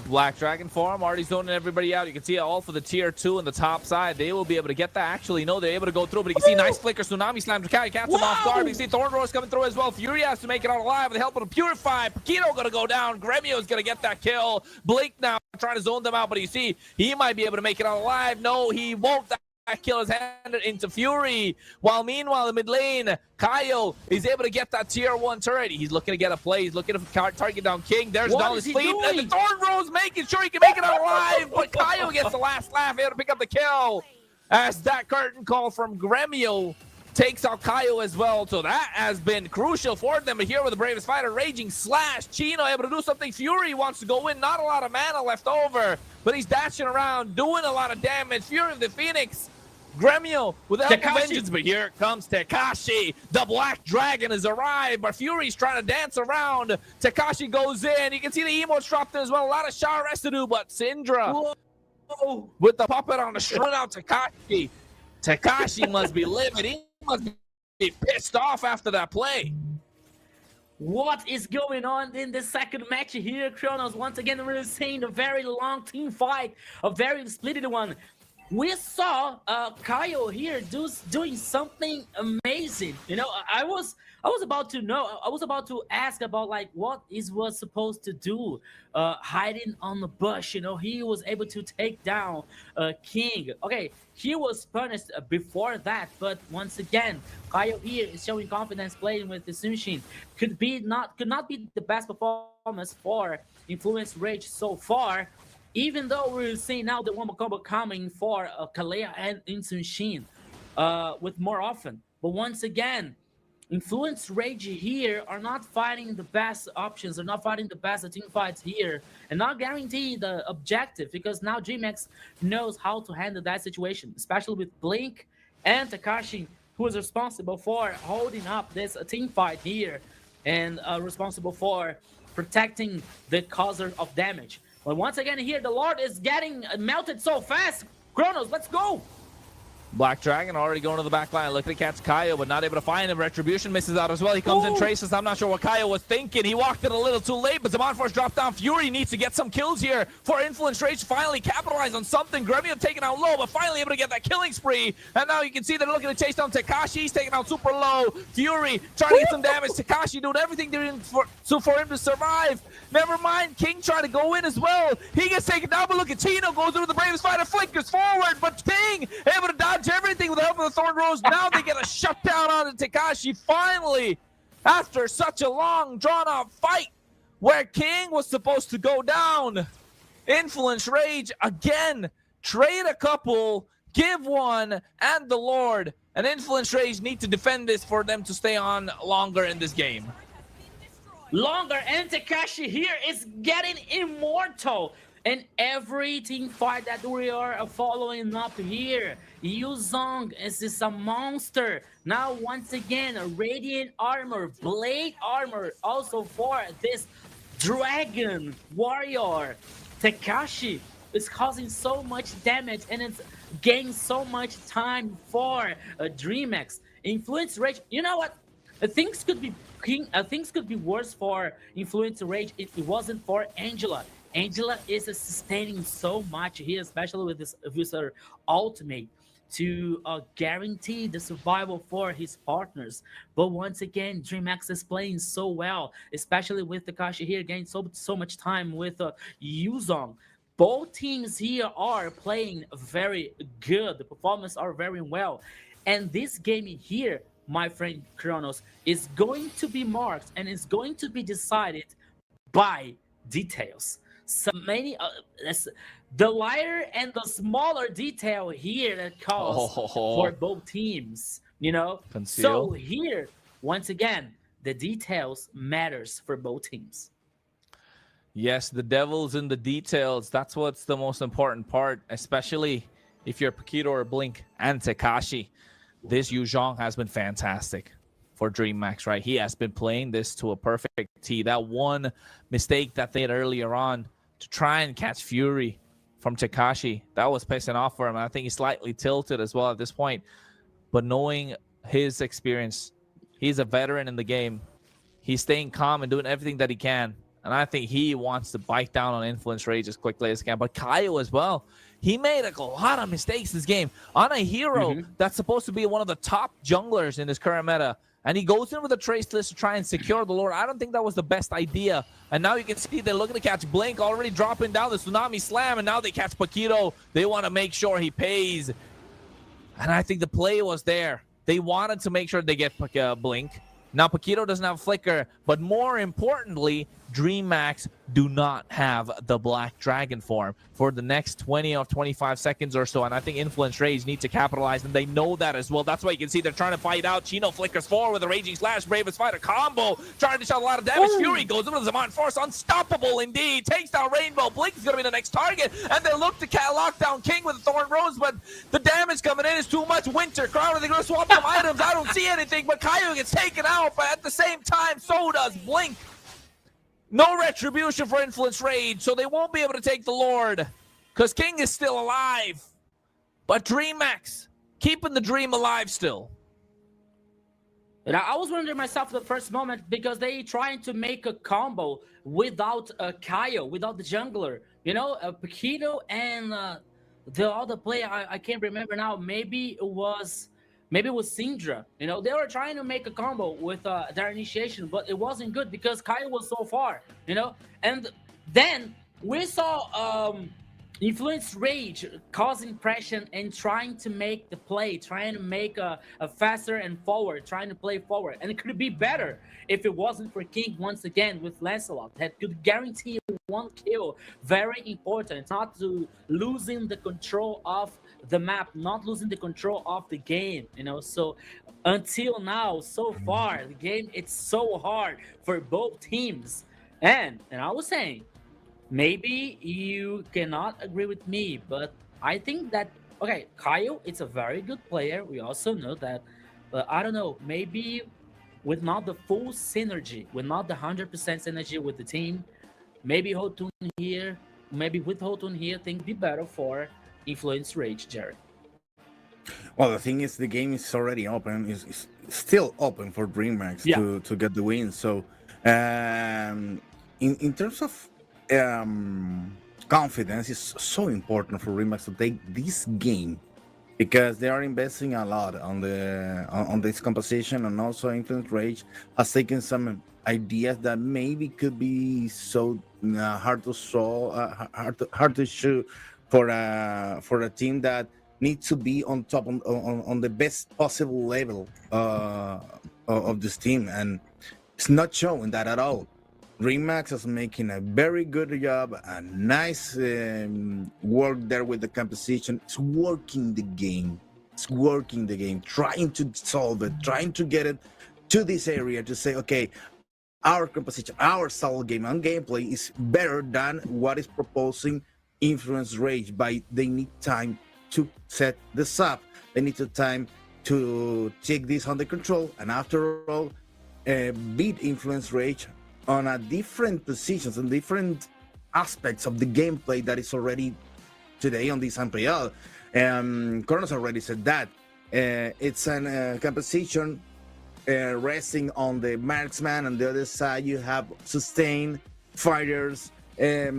[SPEAKER 3] Black Dragon form already zoning everybody out. You can see it all for the tier 2 in the top side. They will be able to get that. Actually, no, they're able to go through, but you can see nice flicker. Tsunami Slam. Catch him off guard. You can see Thorn Roar's coming through as well. Fury has to make it out alive with the help of the Purify. Paquito going to go down. Gremio is going to get that kill. Blake now trying to zone them out, but you see he might be able to make it out alive. No, he won't. That kill is handed into Fury. While meanwhile, in mid lane, Kaio is able to get that tier 1 turret. He's looking to get a play. He's looking to target down King. There's down his sleep. And the Thorn Rose making sure he can make it out alive. But Kaio gets the last laugh, able to pick up the kill. As that curtain call from Gremio takes out Kaio as well. So that has been crucial for them. But here with the Bravest Fighter, Raging Slash. Chino able to do something. Fury wants to go in. Not a lot of mana left over. But he's dashing around, doing a lot of damage. Fury of the Phoenix. Gremio with the help of Vengeance, but here comes Tekashi. The Black Dragon has arrived, but Fury's trying to dance around. Tekashi goes in. You can see the emotes dropped in as well. A lot of shower residue, but Syndra with the puppet on the strut out Tekashi. Tekashi must be livid. He must be pissed off after that play.
[SPEAKER 1] What is going on in the second match here, Kronos? Once again, we're seeing a very long team fight, a very splitted one. We saw Kyle here doing something amazing. You know, I was about to know. I was about to ask about like what is was supposed to do, hiding on the bush. You know, he was able to take down King. Okay, he was punished before that, but once again, Kyle here is showing confidence playing with the Sunshin. Could not be the best performance for Influence Rage so far. Even though we're seeing now the Wombo combo coming for Kalea and Insunshin with more often. But once again, Influence Rage here are not fighting the best options, are not fighting the best team fights here, and not guarantee the objective because now GMX knows how to handle that situation, especially with Blink and Takashi, who is responsible for holding up this team fight here and responsible for protecting the causer of damage. But once again here, the Lord is getting melted so fast. Kronos, let's go!
[SPEAKER 3] Black Dragon already going to the back line, looking to catch Kaio, but not able to find him. Retribution misses out as well. He comes in, traces. I'm not sure what Kaio was thinking. He walked in a little too late, but Zaman Force dropped down. Fury needs to get some kills here for Influence Rage. Finally capitalize on something. Gremio taken out low, but finally able to get that killing spree. And now you can see they're looking to chase down Takashi. He's taken out super low. Fury trying to get some damage. Takashi doing everything for him to survive. Never mind, King trying to go in as well. He gets taken down, but look at Chino goes into the bravest fighter, flickers forward, but King able to dodge everything with the help of the Thorn Rose. Now they get a shutdown on Takashi finally, after such a long, drawn-out fight where King was supposed to go down. Influence Rage again, trade a couple, give one, and the Lord. And Influence Rage need to defend this for them to stay on longer in this game.
[SPEAKER 1] Longer, and Takashi here is getting immortal. And every team fight that we are following up here, Yuzong is just a monster. Now, once again, Radiant Armor, Blade Armor, also for this Dragon Warrior. Takashi is causing so much damage and it's gaining so much time for DreamX. Influence Rage, you know what? Things could be worse for Influence Rage if it wasn't for Angela. Angela is sustaining so much here, especially with her ultimate to guarantee the survival for his partners. But once again, DreamX is playing so well, especially with Takashi here getting so much time with Yuzong. Both teams here are playing very good. The performance are very well. And this game here, my friend Kronos, is going to be marked and is going to be decided by details. So many, the lighter and the smaller detail here that calls for both teams, you know?
[SPEAKER 3] Conceal.
[SPEAKER 1] So here, once again, the details matters for both teams.
[SPEAKER 3] Yes, the devil's in the details. That's what's the most important part, especially if you're Paquito or Blink and Takashi. This Yu Zhang has been fantastic for DreamX, right? He has been playing this to a perfect tee. That one mistake that they had earlier on to try and catch Fury from Takashi, that was pissing off for him. And I think he's slightly tilted as well at this point. But knowing his experience, he's a veteran in the game. He's staying calm and doing everything that he can. And I think he wants to bite down on Influence Rage as quickly as he can. But Kaio as well. He made a lot of mistakes this game on a hero that's supposed to be one of the top junglers in this current meta. And he goes in with a trace list to try and secure the Lord. I don't think that was the best idea. And now you can see they're looking to catch Blink, already dropping down the Tsunami Slam. And now they catch Paquito. They want to make sure he pays. And I think the play was there. They wanted to make sure they get Blink. Now Paquito doesn't have Flicker. But more importantly, DreamX do not have the Black Dragon form for the next 20 or 25 seconds or so. And I think Influence Rage need to capitalize, and they know that as well. That's why you can see they're trying to fight out. Chino flickers forward with a Raging Slash. Bravest Fighter combo, trying to shot a lot of damage. Fury goes into the Zaman Force. Unstoppable indeed. Takes down Rainbow. Blink is going to be the next target. And they look to lock down King with the Thorn Rose, but the damage coming in is too much. Winter, Crowder, they're going to swap some items. I don't see anything, but Kaio gets taken out. But at the same time, so does Blink. No retribution for Influence Rage, so they won't be able to take the Lord because King is still alive. But DreamX keeping the dream alive still.
[SPEAKER 1] And I was wondering myself the first moment because they trying to make a combo without a Kyle, without the jungler. You know, Paquito and the other player I can't remember now. Maybe it was Syndra. You know, they were trying to make a combo with their initiation, but it wasn't good because Kyle was so far. You know, and then we saw Influence Rage causing pressure and trying to make the play, trying to make a faster and forward, trying to play forward. And it could be better if it wasn't for King once again with Lancelot that could guarantee one kill. Very important, not to losing the control of the map, not losing the control of the game, you know. So until now, so far, the game it's so hard for both teams. And I was saying, maybe you cannot agree with me, but I think that okay, Kyle, it's a very good player. We also know that, but I don't know, maybe with not the full synergy, with not the 100% synergy with the team, maybe Hotun here, maybe with Hotun here, things be better for Influence Rage, Jared.
[SPEAKER 2] Well, the thing is, the game is already open. Is still open for DreamHack to get the win. So, in terms of confidence, is so important for DreamHack to take this game because they are investing a lot on this composition, and also Influence Rage has taken some ideas that maybe could be so hard to solve, hard to shoot for a team that needs to be on top on the best possible level of this team, and it's not showing that at all. Remax is making a very good job, a nice work there with the composition. It's working the game. It's working the game, trying to solve it, trying to get it to this area to say, okay, our composition, our style game and gameplay is better than what is proposing Influence Rage. By they need time to set this up. They need the time to take this under control, and after all, beat Influence Rage on a different positions and different aspects of the gameplay that is already today on this MPL. Kronos already said that it's a composition resting on the marksman, and the other side you have sustained fighters, a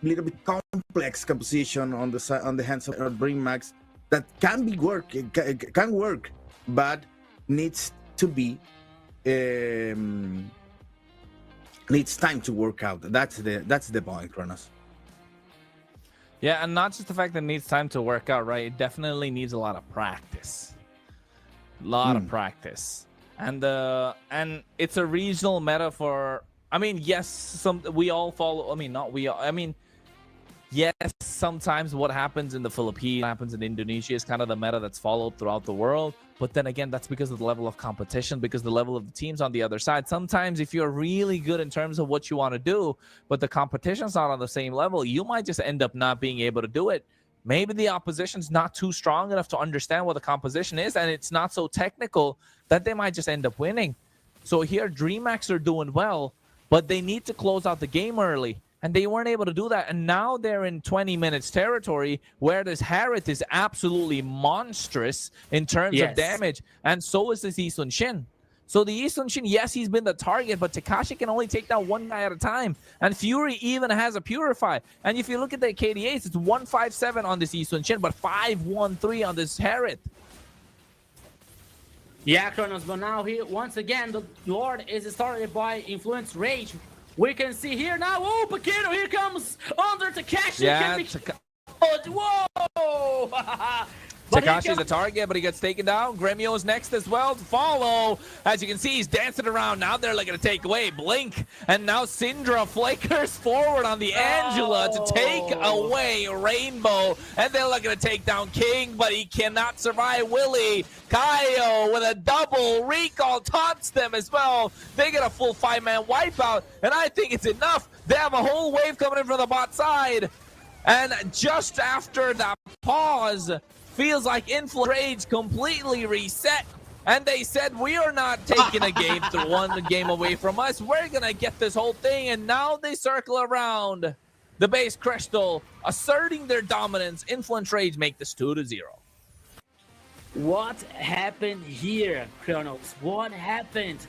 [SPEAKER 2] little bit complex composition on the hands of DreamHack that can be can work, but needs to be needs time to work out. That's the point, Kronos.
[SPEAKER 3] Yeah, and not just the fact that it needs time to work out, right? It definitely needs a lot of practice. Of practice. And it's a regional meta for, I mean, yes, we all follow, I mean, not we all, I mean, yes, sometimes what happens in the Philippines, happens in Indonesia is kind of the meta that's followed throughout the world. But then again, that's because of the level of competition, because the level of the teams on the other side. Sometimes if you're really good in terms of what you want to do, but the competition's not on the same level, you might just end up not being able to do it. Maybe the opposition's not too strong enough to understand what the composition is, and it's not so technical that they might just end up winning. So here, DreamHack are doing well, but they need to close out the game early. And they weren't able to do that. And now they're in 20 minutes territory where this Harith is absolutely monstrous in terms of damage. And so is this Yi Sun-shin. So the Yi Sun-shin, yes, he's been the target, but Takashi can only take down one guy at a time. And Fury even has a Purify. And if you look at the KDAs, it's 157 on this Yi Sun-shin, but 513 on this Harith.
[SPEAKER 1] Yeah, Kronos, but now here, once again, the Lord is started by Influence Rage. We can see here now. Oh, Paquito, here comes under Takashi.
[SPEAKER 3] Yeah,
[SPEAKER 1] whoa!
[SPEAKER 3] Takashi's a target, but he gets taken down. Gremio's next as well to follow. As you can see, he's dancing around. Now they're looking to take away Blink. And now Syndra flickers forward on the Angela to take away Rainbow. And they're looking to take down King, but he cannot survive Willie. Kaio with a double recall taunts them as well. They get a full 5-man wipeout, and I think it's enough. They have a whole wave coming in from the bot side. And just after that pause, feels like Influence Rage completely reset, and they said, we are not taking a game to one game away from us. We're gonna get this whole thing. And now they circle around the base crystal, asserting their dominance. Influence Rage make this 2-0.
[SPEAKER 1] What happened here, Kronos? What happened?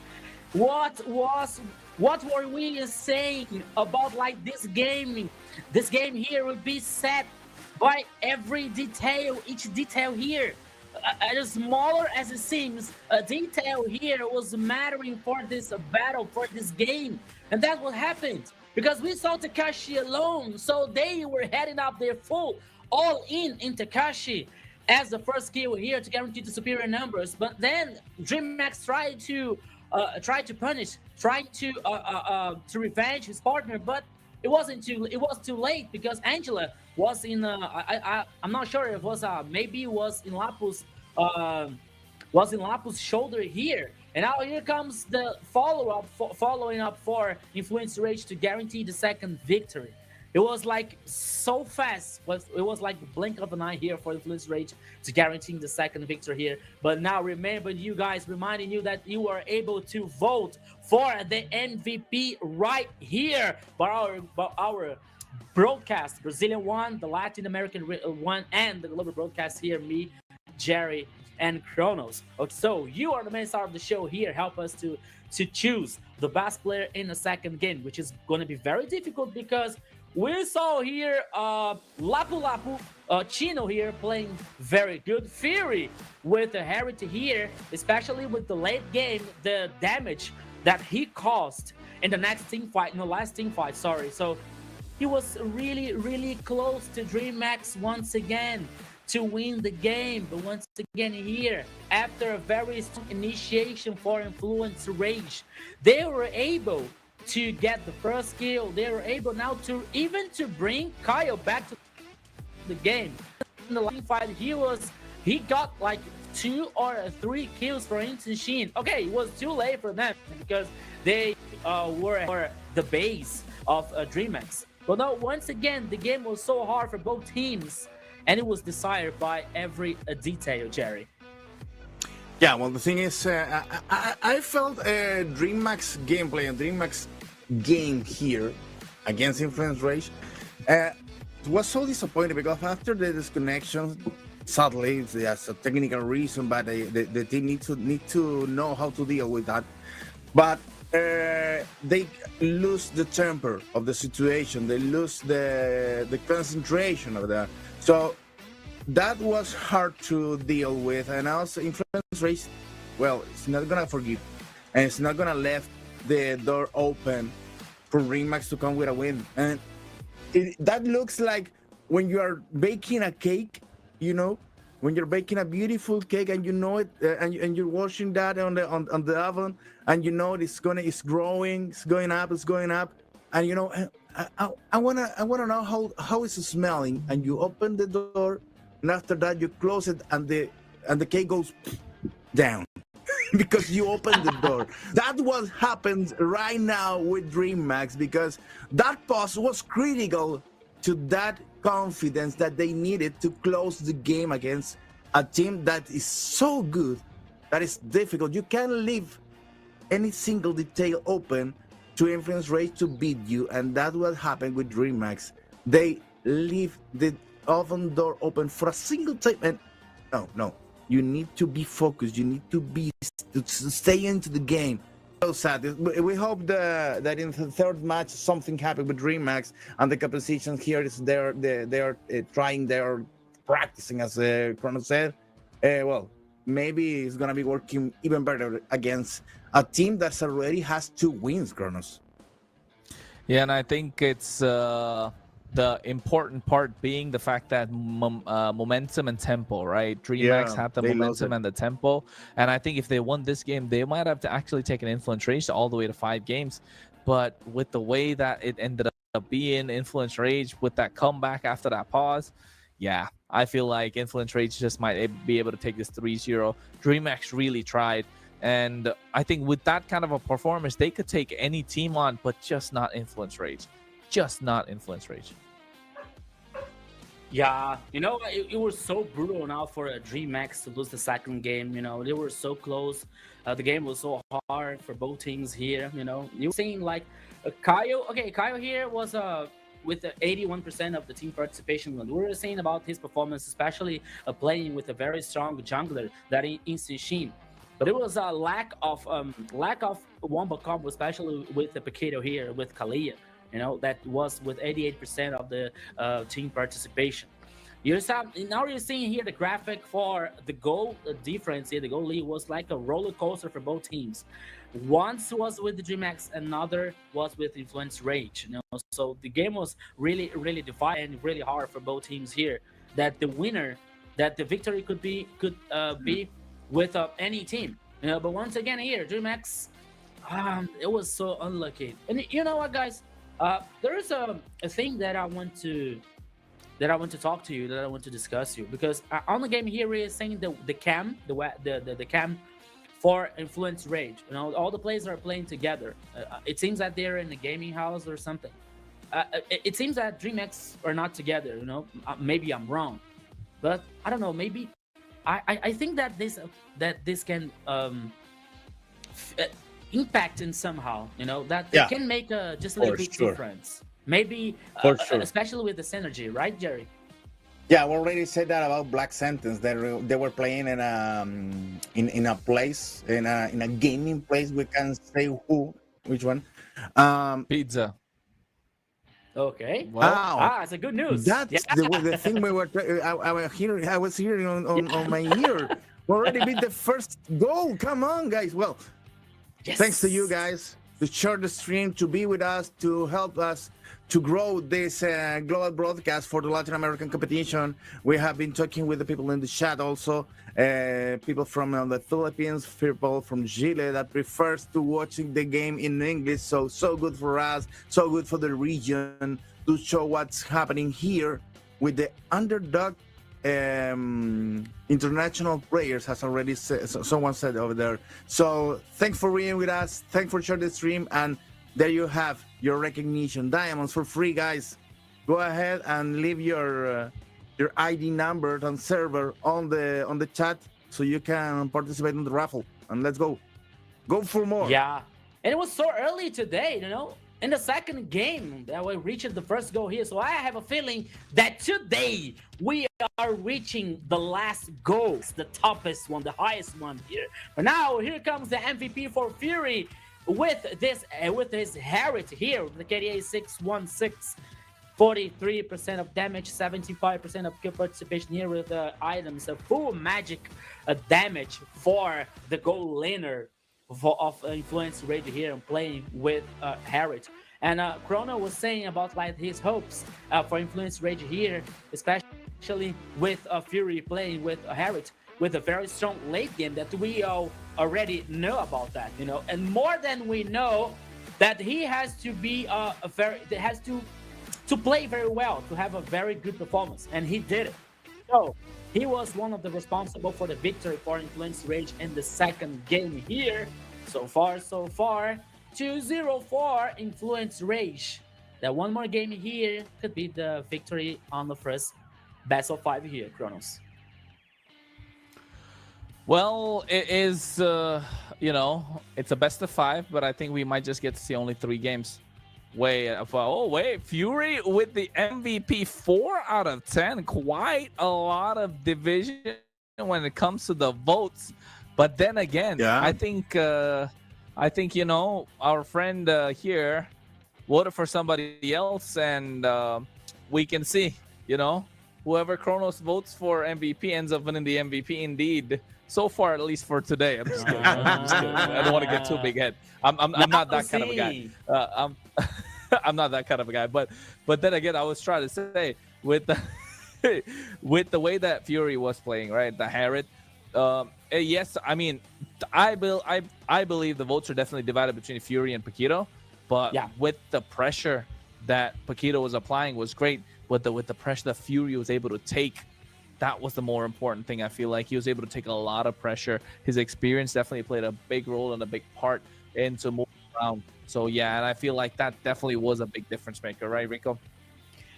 [SPEAKER 1] What was what were we saying about like this game? This game here will be set by every detail, each detail here. As smaller as it seems, a detail here was mattering for this battle, for this game. And that's what happened. Because we saw Takashi alone, so they were heading up their full all in Takashi as the first kill here to guarantee the superior numbers. But then DreamHack tried to punish, tried to revenge his partner, but it was too late because Angela was in I'm not sure if it was maybe it was in Lapu's shoulder here. And now here comes the following up for Influence Rage to guarantee the second victory. It was like so fast. It was like the blink of an eye here for Influence Rage to guaranteeing the second victory here. But now remember, you guys, reminding you that you are able to vote for the MVP right here by our broadcast, Brazilian one, the Latin American one, and the global broadcast here, me, Jerry, and Kronos. Okay, so you are the main star of the show here. Help us to choose the best player in the second game, which is going to be very difficult because we saw here Lapu Chino here playing very good. Fury with the Heritage here, especially with the late game, the damage that he caused in the last team fight, sorry. So he was really, really close to DreamHack once again to win the game. But once again here, after a very strong initiation for Influence Rage, they were able to get the first kill. They were able now to even to bring Kyle back to the game. In the last fight, he got like 2 or 3 kills for Insane. Okay, it was too late for them because they were the base of DreamHack. But no, once again, the game was so hard for both teams, and it was decided by every detail, Jerry.
[SPEAKER 2] Yeah, well, the thing is, I felt DreamHack's gameplay and DreamHack's game here against Influence Rage was so disappointing because after the disconnection, sadly, there's a technical reason, but the team need to know how to deal with that. But they lose the temper of the situation. They lose the concentration of that. So that was hard to deal with. And also Influence Rage, well, it's not gonna forgive, and it's not gonna leave the door open for DreamHack to come with a win. And that looks like when you are baking a cake, you know, when you're baking a beautiful cake and you know it, and you're washing that on the oven, and you know it's growing, it's going up, and you know, I wanna know how it's smelling, and you open the door, and after that you close it, and the cake goes down because you opened the door. That's what happens right now with DreamHack, because that pause was critical to that confidence that they needed to close the game against a team that is so good that is difficult. You can't leave any single detail open to Influence Rage to beat you, and that's what happened with DreamHack. They leave the oven door open for a single time, and no, you need to be focused. You need to stay into the game. So sad. We hope that in the third match something happened with DreamHack, and the composition here is they are trying, they are practicing, as Chrono said. Well, maybe it's gonna be working even better against a team that already has 2 wins, Kronos.
[SPEAKER 3] Yeah, and I think it's the important part being the fact that momentum and tempo, right? DreamHack had the momentum and the tempo, and I think if they won this game, they might have to actually take an Influence Rage all the way to 5 games. But with the way that it ended up being, Influence Rage with that comeback after that pause, yeah, I feel like Influence Rage just might be able to take this 3-0. DreamHack really tried. And I think with that kind of a performance, they could take any team on, but just not Influence Rage. Just not Influence Rage.
[SPEAKER 1] Yeah, you know, it was so brutal now for DreamHack to lose the second game. You know, they were so close. The game was so hard for both teams here. You know, you were saying like Kyle. Okay, Kyle here was with the 81% of the team participation. We were saying about his performance, especially playing with a very strong jungler that in Sishin. But it was a lack of wombo combo, especially with the Paquito here with Kalia. That was with 88% of the team participation. Now you're seeing here the graphic for the goal difference here. The goal lead was like a roller coaster for both teams. Once was with the DreamHack, another was with Influence Rage. So the game was really, really divided and really hard for both teams here. That the victory could be with any team. But once again here, DreamHack, it was so unlucky. And you know what, guys? There is a thing that I want to talk to you, that I want to discuss you, because on the game here we are saying the cam for Influence Rage. All the players are playing together. It seems that they're in a gaming house or something. It seems that DreamHack are not together. Maybe I'm wrong, but I don't know. Maybe I think that this can impact in somehow. That it can make just a little bit difference. Maybe, especially with the synergy, right, Jerry?
[SPEAKER 2] Yeah, we already said that about Black Sentence. They were playing in a place, in a gaming place. We can say which one?
[SPEAKER 3] Pizza.
[SPEAKER 1] Okay.
[SPEAKER 2] Wow.
[SPEAKER 1] It's a good news.
[SPEAKER 2] That's the thing we were. I was hearing on my ear. We already beat the first goal. Come on, guys. Well, thanks to you guys to share the stream, to be with us, to help us to grow this global broadcast for the Latin American competition. We have been talking with the people in the chat also, people from the Philippines, people from Chile that prefers to watching the game in English. So good for us, so good for the region to show what's happening here with the underdog international players, has already someone said over there. So thanks for being with us. Thanks for sharing the stream, and there you have your recognition diamonds for free, guys. Go ahead and leave your ID number on server on the chat so you can participate in the raffle. And let's go for more.
[SPEAKER 1] Yeah, and it was so early today, in the second game that we reached the first goal here. So I have a feeling that today we are reaching the last goals, the toughest one, the highest one here. But now here comes the MVP for Fury with his Harriet here, the KDA 616. 43% of damage, 75% of kill participation here with the items. A full magic damage for the goal laner of Influence Rage here and playing with Harriet. And Chrono was saying about like his hopes for Influence Rage here, especially with Fury playing with Harriet, with a very strong late game that we all already know about that, and more than we know that he has to be to play very well, to have a very good performance, and he did it. So he was one of the responsible for the victory for Influence Rage in the second game here. So far, 2-0 for Influence Rage. That one more game here could be the victory on the first best of 5 here, Kronos.
[SPEAKER 3] Well, it is, it's a best of 5, but I think we might just get to see only 3 games. Fury with the MVP 4 out of 10. Quite a lot of division when it comes to the votes. But then again, I think our friend here voted for somebody else, and we can see, whoever Kronos votes for MVP ends up winning the MVP indeed. So far, at least for today. I'm just kidding. I don't want to get too big head. I'm not that kind of a guy. I'm not that kind of a guy. But then again, I was trying to say with the way that Fury was playing, right? The Harriet. Yes, I mean, I believe the votes are definitely divided between Fury and Paquito. But with the pressure that Paquito was applying was great. With the pressure that Fury was able to take, that was the more important thing. I feel like he was able to take a lot of pressure. His experience definitely played a big role and a big part into moving around. So yeah, and I feel like that definitely was a big difference maker, right, Rico?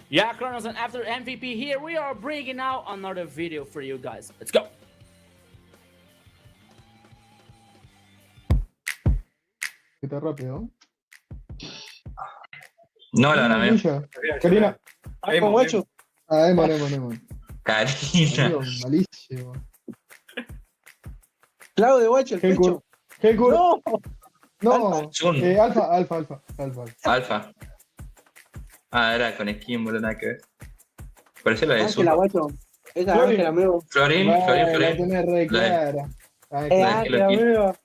[SPEAKER 1] Yeah, Kronos, and after MVP here, we are bringing out another video for you guys. Let's go.
[SPEAKER 5] Está rápido. No, la grabé.
[SPEAKER 6] Tuya. Karina.
[SPEAKER 7] Emo,
[SPEAKER 6] Guacho. Ah, Emon.
[SPEAKER 5] Karina.
[SPEAKER 6] Amigo, malísimo.
[SPEAKER 8] Claudio, guacho, el
[SPEAKER 6] Genkur.
[SPEAKER 8] pecho.
[SPEAKER 6] Genkur.
[SPEAKER 8] No,
[SPEAKER 6] No.
[SPEAKER 5] Chun.
[SPEAKER 6] Alfa.
[SPEAKER 5] Alfa. Ah, era con skin, boludo, nada que ver. Parece la de
[SPEAKER 8] Ángela,
[SPEAKER 5] Zuko.
[SPEAKER 8] guacho. Esa es
[SPEAKER 6] Flori.
[SPEAKER 8] Ángela, amigo.
[SPEAKER 5] Florín.
[SPEAKER 6] La tenés re clara. Ah,
[SPEAKER 8] Es
[SPEAKER 5] La de
[SPEAKER 8] Ángela,
[SPEAKER 5] Hello Kitty.
[SPEAKER 8] amigo.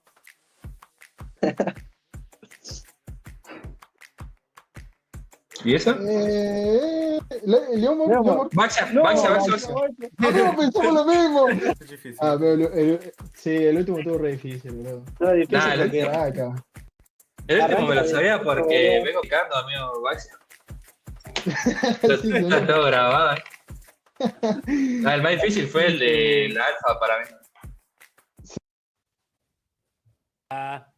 [SPEAKER 5] ¿Y eso?
[SPEAKER 6] León.
[SPEAKER 5] Baxa.
[SPEAKER 6] Amigo, pensamos lo mismo.
[SPEAKER 7] Es difícil.
[SPEAKER 6] Ah, pero sí, el último estuvo re difícil, bro.
[SPEAKER 8] No, difícil
[SPEAKER 5] Nah, el
[SPEAKER 8] porque...
[SPEAKER 6] Acá.
[SPEAKER 5] El último me lo
[SPEAKER 8] Arranca
[SPEAKER 5] sabía
[SPEAKER 8] de-
[SPEAKER 5] porque vengo picando, amigo Baxa.
[SPEAKER 6] Sí,
[SPEAKER 5] Está todo grabado, Ah, el más difícil fue el de la alfa para mí.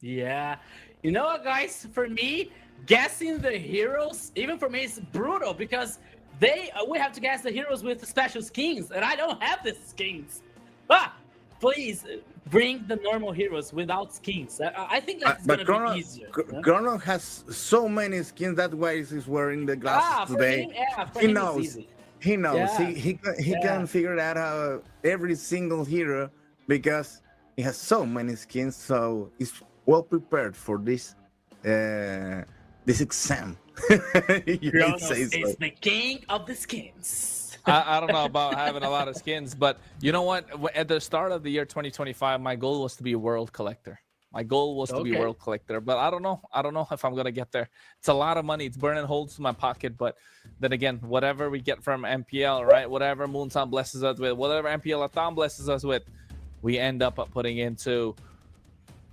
[SPEAKER 1] Yeah. You know what, guys? For me, guessing the heroes, even for me, it's brutal because we have to guess the heroes with special skins, and I don't have the skins. Please bring the normal heroes without skins. I think that's
[SPEAKER 2] But
[SPEAKER 1] gonna be easier.
[SPEAKER 2] Chrono has so many skins. That's why he's wearing the glasses
[SPEAKER 1] For
[SPEAKER 2] today.
[SPEAKER 1] him, yeah, for
[SPEAKER 2] He
[SPEAKER 1] him
[SPEAKER 2] knows.
[SPEAKER 1] it's easy.
[SPEAKER 2] He knows.
[SPEAKER 1] Yeah.
[SPEAKER 2] He can figure out how every single hero because he has so many skins. So he's well prepared for this exam. You
[SPEAKER 1] Kronos
[SPEAKER 2] say so.
[SPEAKER 1] is the king of the skins.
[SPEAKER 3] I don't know about having a lot of skins, but you know what? At the start of the year 2025, my goal was to be a world collector. My goal was to be a world collector, but I don't know. I don't know if I'm gonna get there. It's a lot of money. It's burning holes in my pocket. But then again, whatever we get from MPL, right? Whatever Moontown blesses us with, whatever MPL LATAM blesses us with, we end up putting into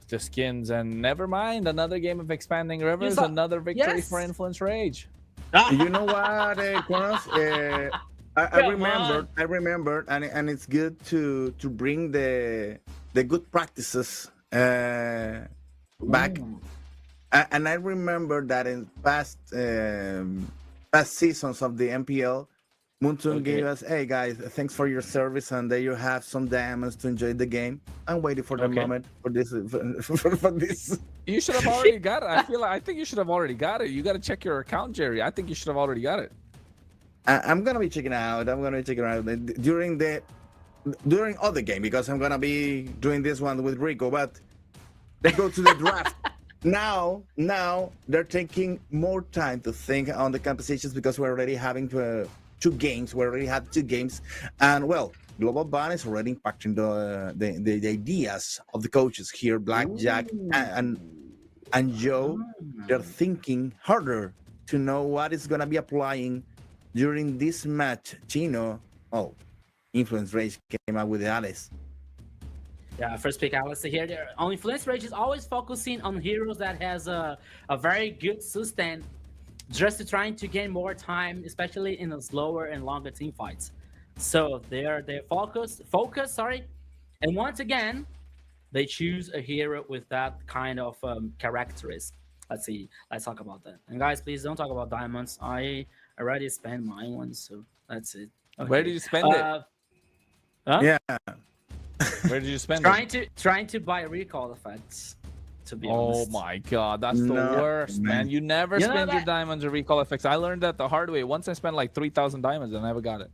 [SPEAKER 3] the skins. And never mind, another game of Expanding Rivers, another victory for Influence Rage.
[SPEAKER 2] You know what, Kronos? I remember, and it's good to bring the good practices back. And I remember that in past seasons of the MPL, Moontoon gave us, hey guys, thanks for your service, and there you have some diamonds to enjoy the game. I'm waiting for the moment for this. For this.
[SPEAKER 3] You should have already got it. I think you should have already got it. You got to check your account, Jerry. I think you should have already got it.
[SPEAKER 2] I'm gonna be checking out. During other game because I'm gonna be doing this one with Rico. But let's go to the draft. Now they're taking more time to think on the compositions because we're already having two games. We already had 2 games, and well, Global Ban is already impacting the ideas of the coaches here. Blackjack and Joe, they're thinking harder to know what is gonna be applying during this match. Chino, Influence Rage came out with Alice.
[SPEAKER 1] Yeah, first pick Alice here. On Influence Rage is always focusing on heroes that has a very good sustain, just trying to gain more time, especially in the slower and longer team fights. So they're focused, and once again, they choose a hero with that kind of characteristics. Let's talk about that. And guys, please don't talk about diamonds. I already spent my one, so that's it. Okay.
[SPEAKER 3] Where did you spend it?
[SPEAKER 2] Yeah.
[SPEAKER 3] Where did you spend it?
[SPEAKER 1] Trying to buy recall effects. To be honest.
[SPEAKER 3] Oh my god, that's the worst, man. You never spend your diamonds or recall effects. I learned that the hard way. Once I spent like 3,000 diamonds and I never got it.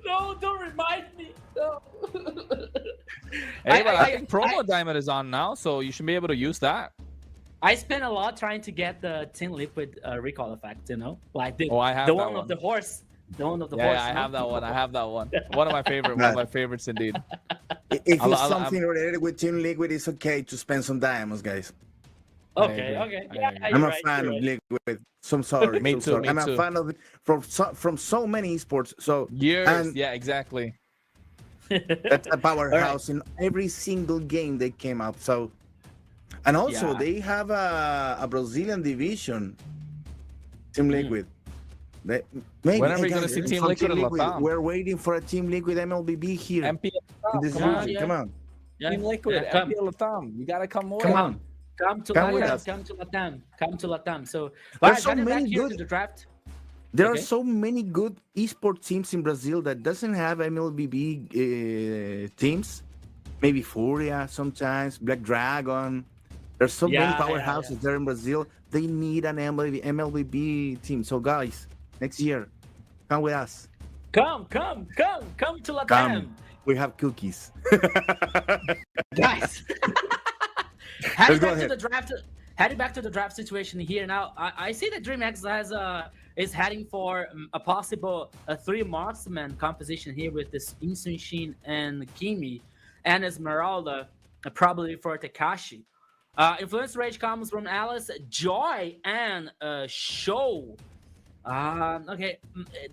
[SPEAKER 1] No, don't remind me. No.
[SPEAKER 3] Hey, I think promo diamond is on now, so you should be able to use that.
[SPEAKER 1] I spent a lot trying to get the Tin Liquid recall effect, like
[SPEAKER 3] I have
[SPEAKER 1] the
[SPEAKER 3] that
[SPEAKER 1] one of the horse. The one of the horse.
[SPEAKER 3] Yeah, I have that one. I have that one. One of my favorites indeed.
[SPEAKER 2] If it's something related with Team Liquid, it's okay to spend some diamonds, guys.
[SPEAKER 1] Okay. Yeah,
[SPEAKER 2] I'm a fan of Liquid. So I'm sorry.
[SPEAKER 3] Me too.
[SPEAKER 2] I'm a fan of it from so many esports. So
[SPEAKER 3] years. Yeah, exactly.
[SPEAKER 2] That's a powerhouse in every single game they came out. So, and also they have a Brazilian division, Team Liquid.
[SPEAKER 3] When are we going to see Team Liquid in LATAM?
[SPEAKER 2] We're waiting for a Team Liquid MLBB here.
[SPEAKER 3] MPL,
[SPEAKER 2] come on.
[SPEAKER 3] Team Liquid, MPL LATAM. You got to come more.
[SPEAKER 1] Come on. Come to LATAM. So,
[SPEAKER 2] there's so many good
[SPEAKER 1] to the draft.
[SPEAKER 2] There are so many good esports teams in Brazil that doesn't have MLBB teams. Maybe Furia sometimes, Black Dragon. There's so many powerhouses there in Brazil they need an MLBB team. So guys, next year, come with us.
[SPEAKER 1] Come to LATAM.
[SPEAKER 2] Come. We have cookies.
[SPEAKER 1] Guys.
[SPEAKER 2] Let's go ahead.
[SPEAKER 1] Heading back to the draft situation here now. I see that DreamX is heading for a possible 3 marksman composition here with this Insung Shin and Kimi and Esmeralda, probably for Takashi. Influence Rage comes from Alice, Joy, and Show. Okay,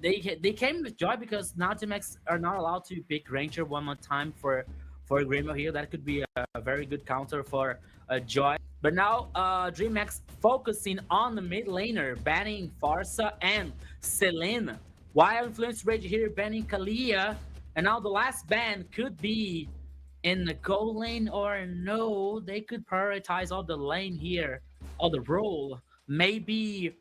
[SPEAKER 1] they came with Joy because now DreamX are not allowed to pick Ranger one more time for Grimo here. That could be a very good counter for Joy. But now DreamX focusing on the mid laner, banning Farsa and Selena. While Influence Rage here banning Kalia. And now the last ban could be in the gold lane, or no, they could prioritize all the lane here, all the role. Maybe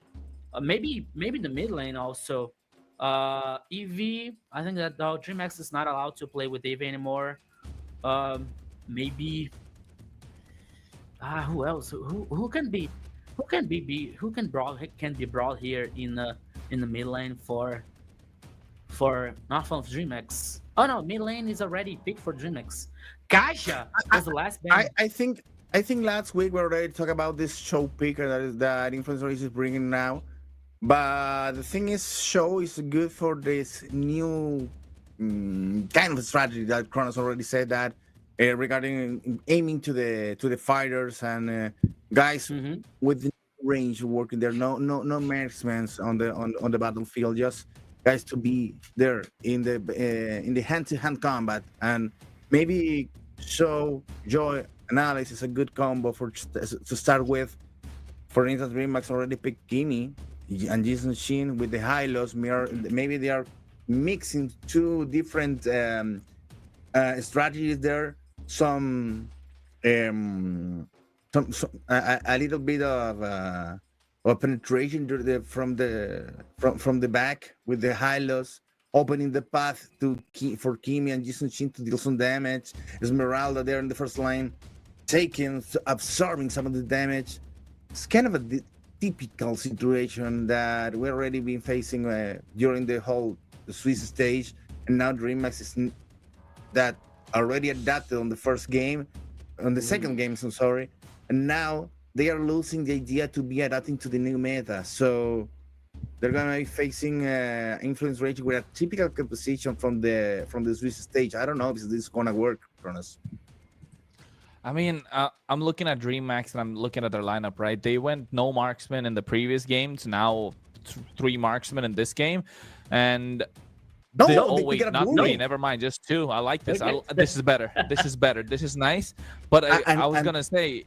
[SPEAKER 1] the mid lane also. EV, I think that DreamX is not allowed to play with EV anymore. Maybe who else? Who can be brought here in the mid lane for not from DreamX. Oh no, mid lane is already picked for DreamX. Kaisha was the last ban.
[SPEAKER 2] I think last week we already talked about this Show picker that Influence Rage is bringing now. But the thing is, Show is good for this new kind of strategy that Kronos already said that regarding aiming to the fighters and guys with the range working there. No marksmen on the battlefield. Just guys to be there in the hand-to-hand combat, and maybe Show, Joy, and Alice is a good combo to start with. For instance, DreamX already picked Kimi and Jason Shin with the Hylos. Maybe they are mixing 2 different strategies there. A little bit of penetration from the back with the Hylos, opening the path for Kimi and Jason Shin to deal some damage. Esmeralda there in the first line, absorbing some of the damage. It's kind of a typical situation that we've already been facing during the Swiss stage, and now DreamX is that already adapted on the first game, on the second game, so sorry, and now they are losing the idea to be adapting to the new meta. So they're gonna be facing Influence Rage with a typical composition from the Swiss stage. I don't know if this is gonna work, Kronos.
[SPEAKER 3] I mean, I'm looking at DreamX and I'm looking at their lineup, right? They went no marksman in the previous games, now 3 marksmen in this game, and never mind, just 2. I like this. This is better. This is better. This is nice. But I was gonna say,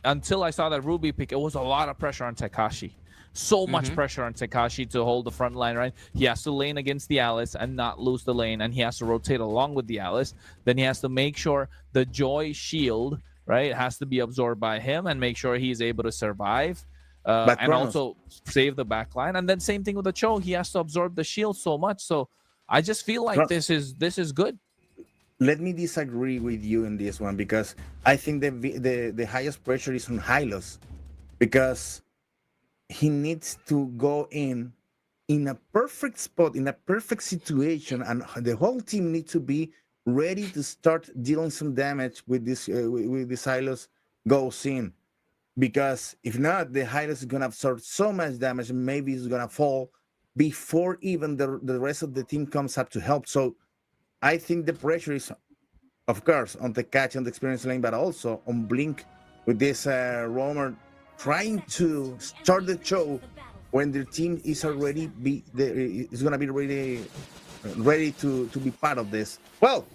[SPEAKER 3] until I saw that Ruby pick, it was a lot of pressure on Takashi. So much pressure on Takashi to hold the front line, right? He has to lane against the Alice and not lose the lane, and he has to rotate along with the Alice. Then he has to make sure the Joy shield, right, has to be absorbed by him and make sure he's able to survive. And also save the back line. And then same thing with the Cho. He has to absorb the shield so much. So I just feel like this is good.
[SPEAKER 2] Let me disagree with you in this one, because I think the highest pressure is on Hylos, because he needs to go in a perfect spot, in a perfect situation, and the whole team needs to be ready to start dealing some damage with this Hylos goes in. Because if not, the Hylos is gonna absorb so much damage, and maybe it's gonna fall before even the rest of the team comes up to help. So I think the pressure is, of course, on the catch and the experience lane, but also on Blink with this roamer trying to start the show when the team is already is gonna be ready to be part of this. Well,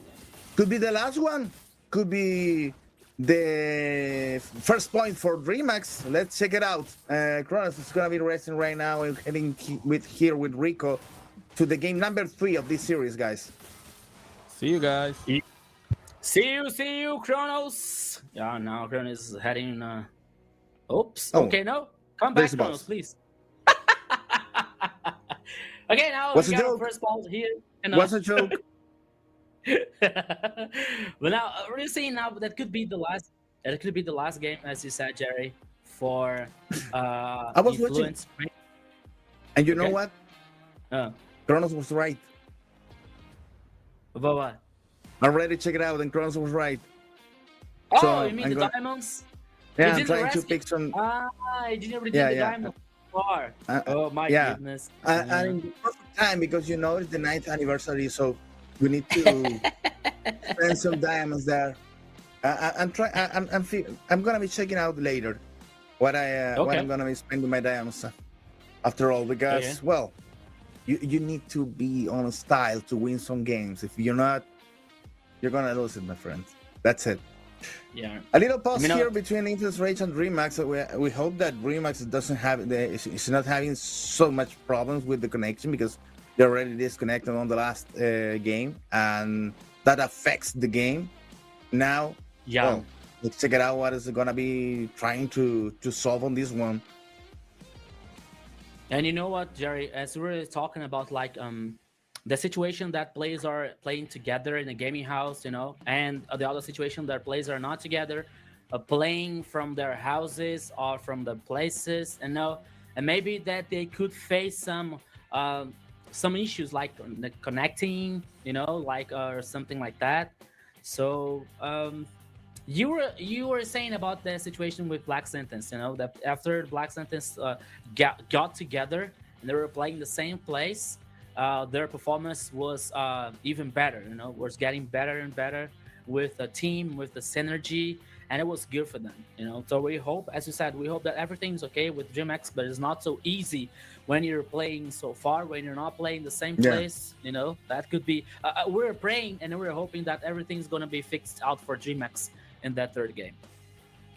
[SPEAKER 2] could be the last one, could be the first point for DreamX. Let's check it out. Kronos is gonna be resting right now and heading here with Rico to the game number 3 of this series, guys.
[SPEAKER 3] See you guys.
[SPEAKER 1] See you, Kronos. Yeah, now Kronos is heading. Oops.
[SPEAKER 2] Oh,
[SPEAKER 1] okay, no. Come back, Kronos, please. Okay, now
[SPEAKER 2] what's
[SPEAKER 1] we
[SPEAKER 2] a
[SPEAKER 1] got
[SPEAKER 2] joke?
[SPEAKER 1] our first ball here. And,
[SPEAKER 2] What's a joke?
[SPEAKER 1] But now we're seeing now that could be the last. That could be the last game, as you said, Jerry, for
[SPEAKER 2] I was watching,
[SPEAKER 1] influence.
[SPEAKER 2] and you know
[SPEAKER 1] Okay.
[SPEAKER 2] what?
[SPEAKER 1] Uh,
[SPEAKER 2] Kronos was right.
[SPEAKER 1] but what?
[SPEAKER 2] I already checked it out, and Kronos was right.
[SPEAKER 1] Oh,
[SPEAKER 2] So
[SPEAKER 1] you mean
[SPEAKER 2] I'm
[SPEAKER 1] the
[SPEAKER 2] going.
[SPEAKER 1] diamonds?
[SPEAKER 2] Yeah,
[SPEAKER 1] You
[SPEAKER 2] I'm
[SPEAKER 1] didn't
[SPEAKER 2] trying to
[SPEAKER 1] rescue.
[SPEAKER 2] pick some.
[SPEAKER 1] Ah, you didn't redeem
[SPEAKER 2] Yeah,
[SPEAKER 1] the
[SPEAKER 2] yeah.
[SPEAKER 1] diamond bar.
[SPEAKER 2] Uh,
[SPEAKER 1] Oh my
[SPEAKER 2] yeah.
[SPEAKER 1] goodness.
[SPEAKER 2] And in the perfect time because you know it's the 9th anniversary, so we need to spend some diamonds there. I'm trying. I'm gonna be checking out later what what I'm
[SPEAKER 1] Okay.
[SPEAKER 2] gonna be spending my diamonds after all because
[SPEAKER 1] Okay.
[SPEAKER 2] well, you need to be on style to win some games. If you're not, you're gonna lose it, my friend. That's it.
[SPEAKER 1] Yeah.
[SPEAKER 2] A little pause
[SPEAKER 1] You know,
[SPEAKER 2] here between Influence Rage and Remax. We hope that Remax doesn't have is not having so much problems with the connection because they're already disconnected on the last game, and that affects the game. Now,
[SPEAKER 1] yeah.
[SPEAKER 2] well, let's check it out. What is it gonna be trying to solve on this one?
[SPEAKER 1] And you know what, Jerry? As we were talking about, like the situation that players are playing together in a gaming house, and the other situation that players are not together, playing from their houses or from the places, and maybe that they could face some issues like the connecting, like or something like that. So you were saying about the situation with Black Sentence, that after Black Sentence got together and they were playing the same place, their performance was even better. Was getting better and better with the team, with the synergy, and it was good for them. So we hope, as you said, we hope that everything's okay with DreamX, but it's not so easy when you're playing so far, when you're not playing the same
[SPEAKER 2] Yeah.
[SPEAKER 1] place. That could be. We're praying and we're hoping that everything's gonna be fixed out for DreamX in that third game.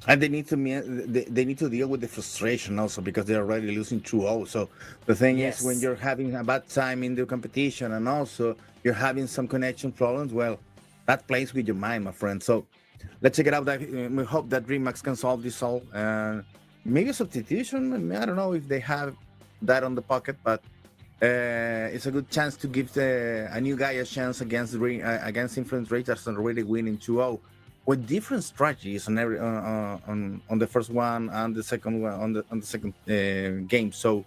[SPEAKER 2] And they need to deal with the frustration also because they're already losing 2-0. So the thing is, when
[SPEAKER 1] Yes.
[SPEAKER 2] you're having a bad time in the competition and also you're having some connection problems, well, that plays with your mind, my friend. So let's check it out. We hope that Remax can solve this all. Maybe a substitution. I don't know if they have that on the pocket, but it's a good chance to give a new guy a chance against Influence Rage that's already winning 2-0 with different strategies on every on the first one and the second one on the second game. So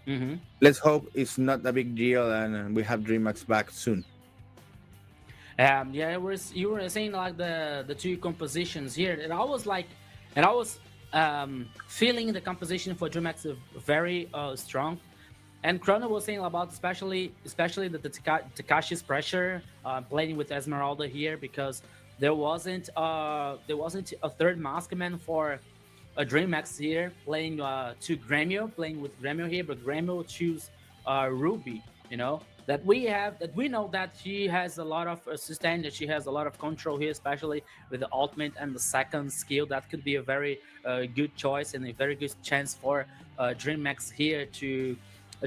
[SPEAKER 1] Mm-hmm.
[SPEAKER 2] let's hope it's not a big deal and we have DreamX back soon.
[SPEAKER 1] Yeah, you were saying like the two compositions here, and I was feeling the composition for DreamX very strong. And Chrono was saying about especially the Takashi's pressure playing with Esmeralda here because there wasn't a third Maskman for a DreamX here playing playing with Gremio here, but Gremio choose Ruby. That we know that she has a lot of sustain, that she has a lot of control here, especially with the ultimate and the second skill. That could be a very good choice and a very good chance for DreamX here to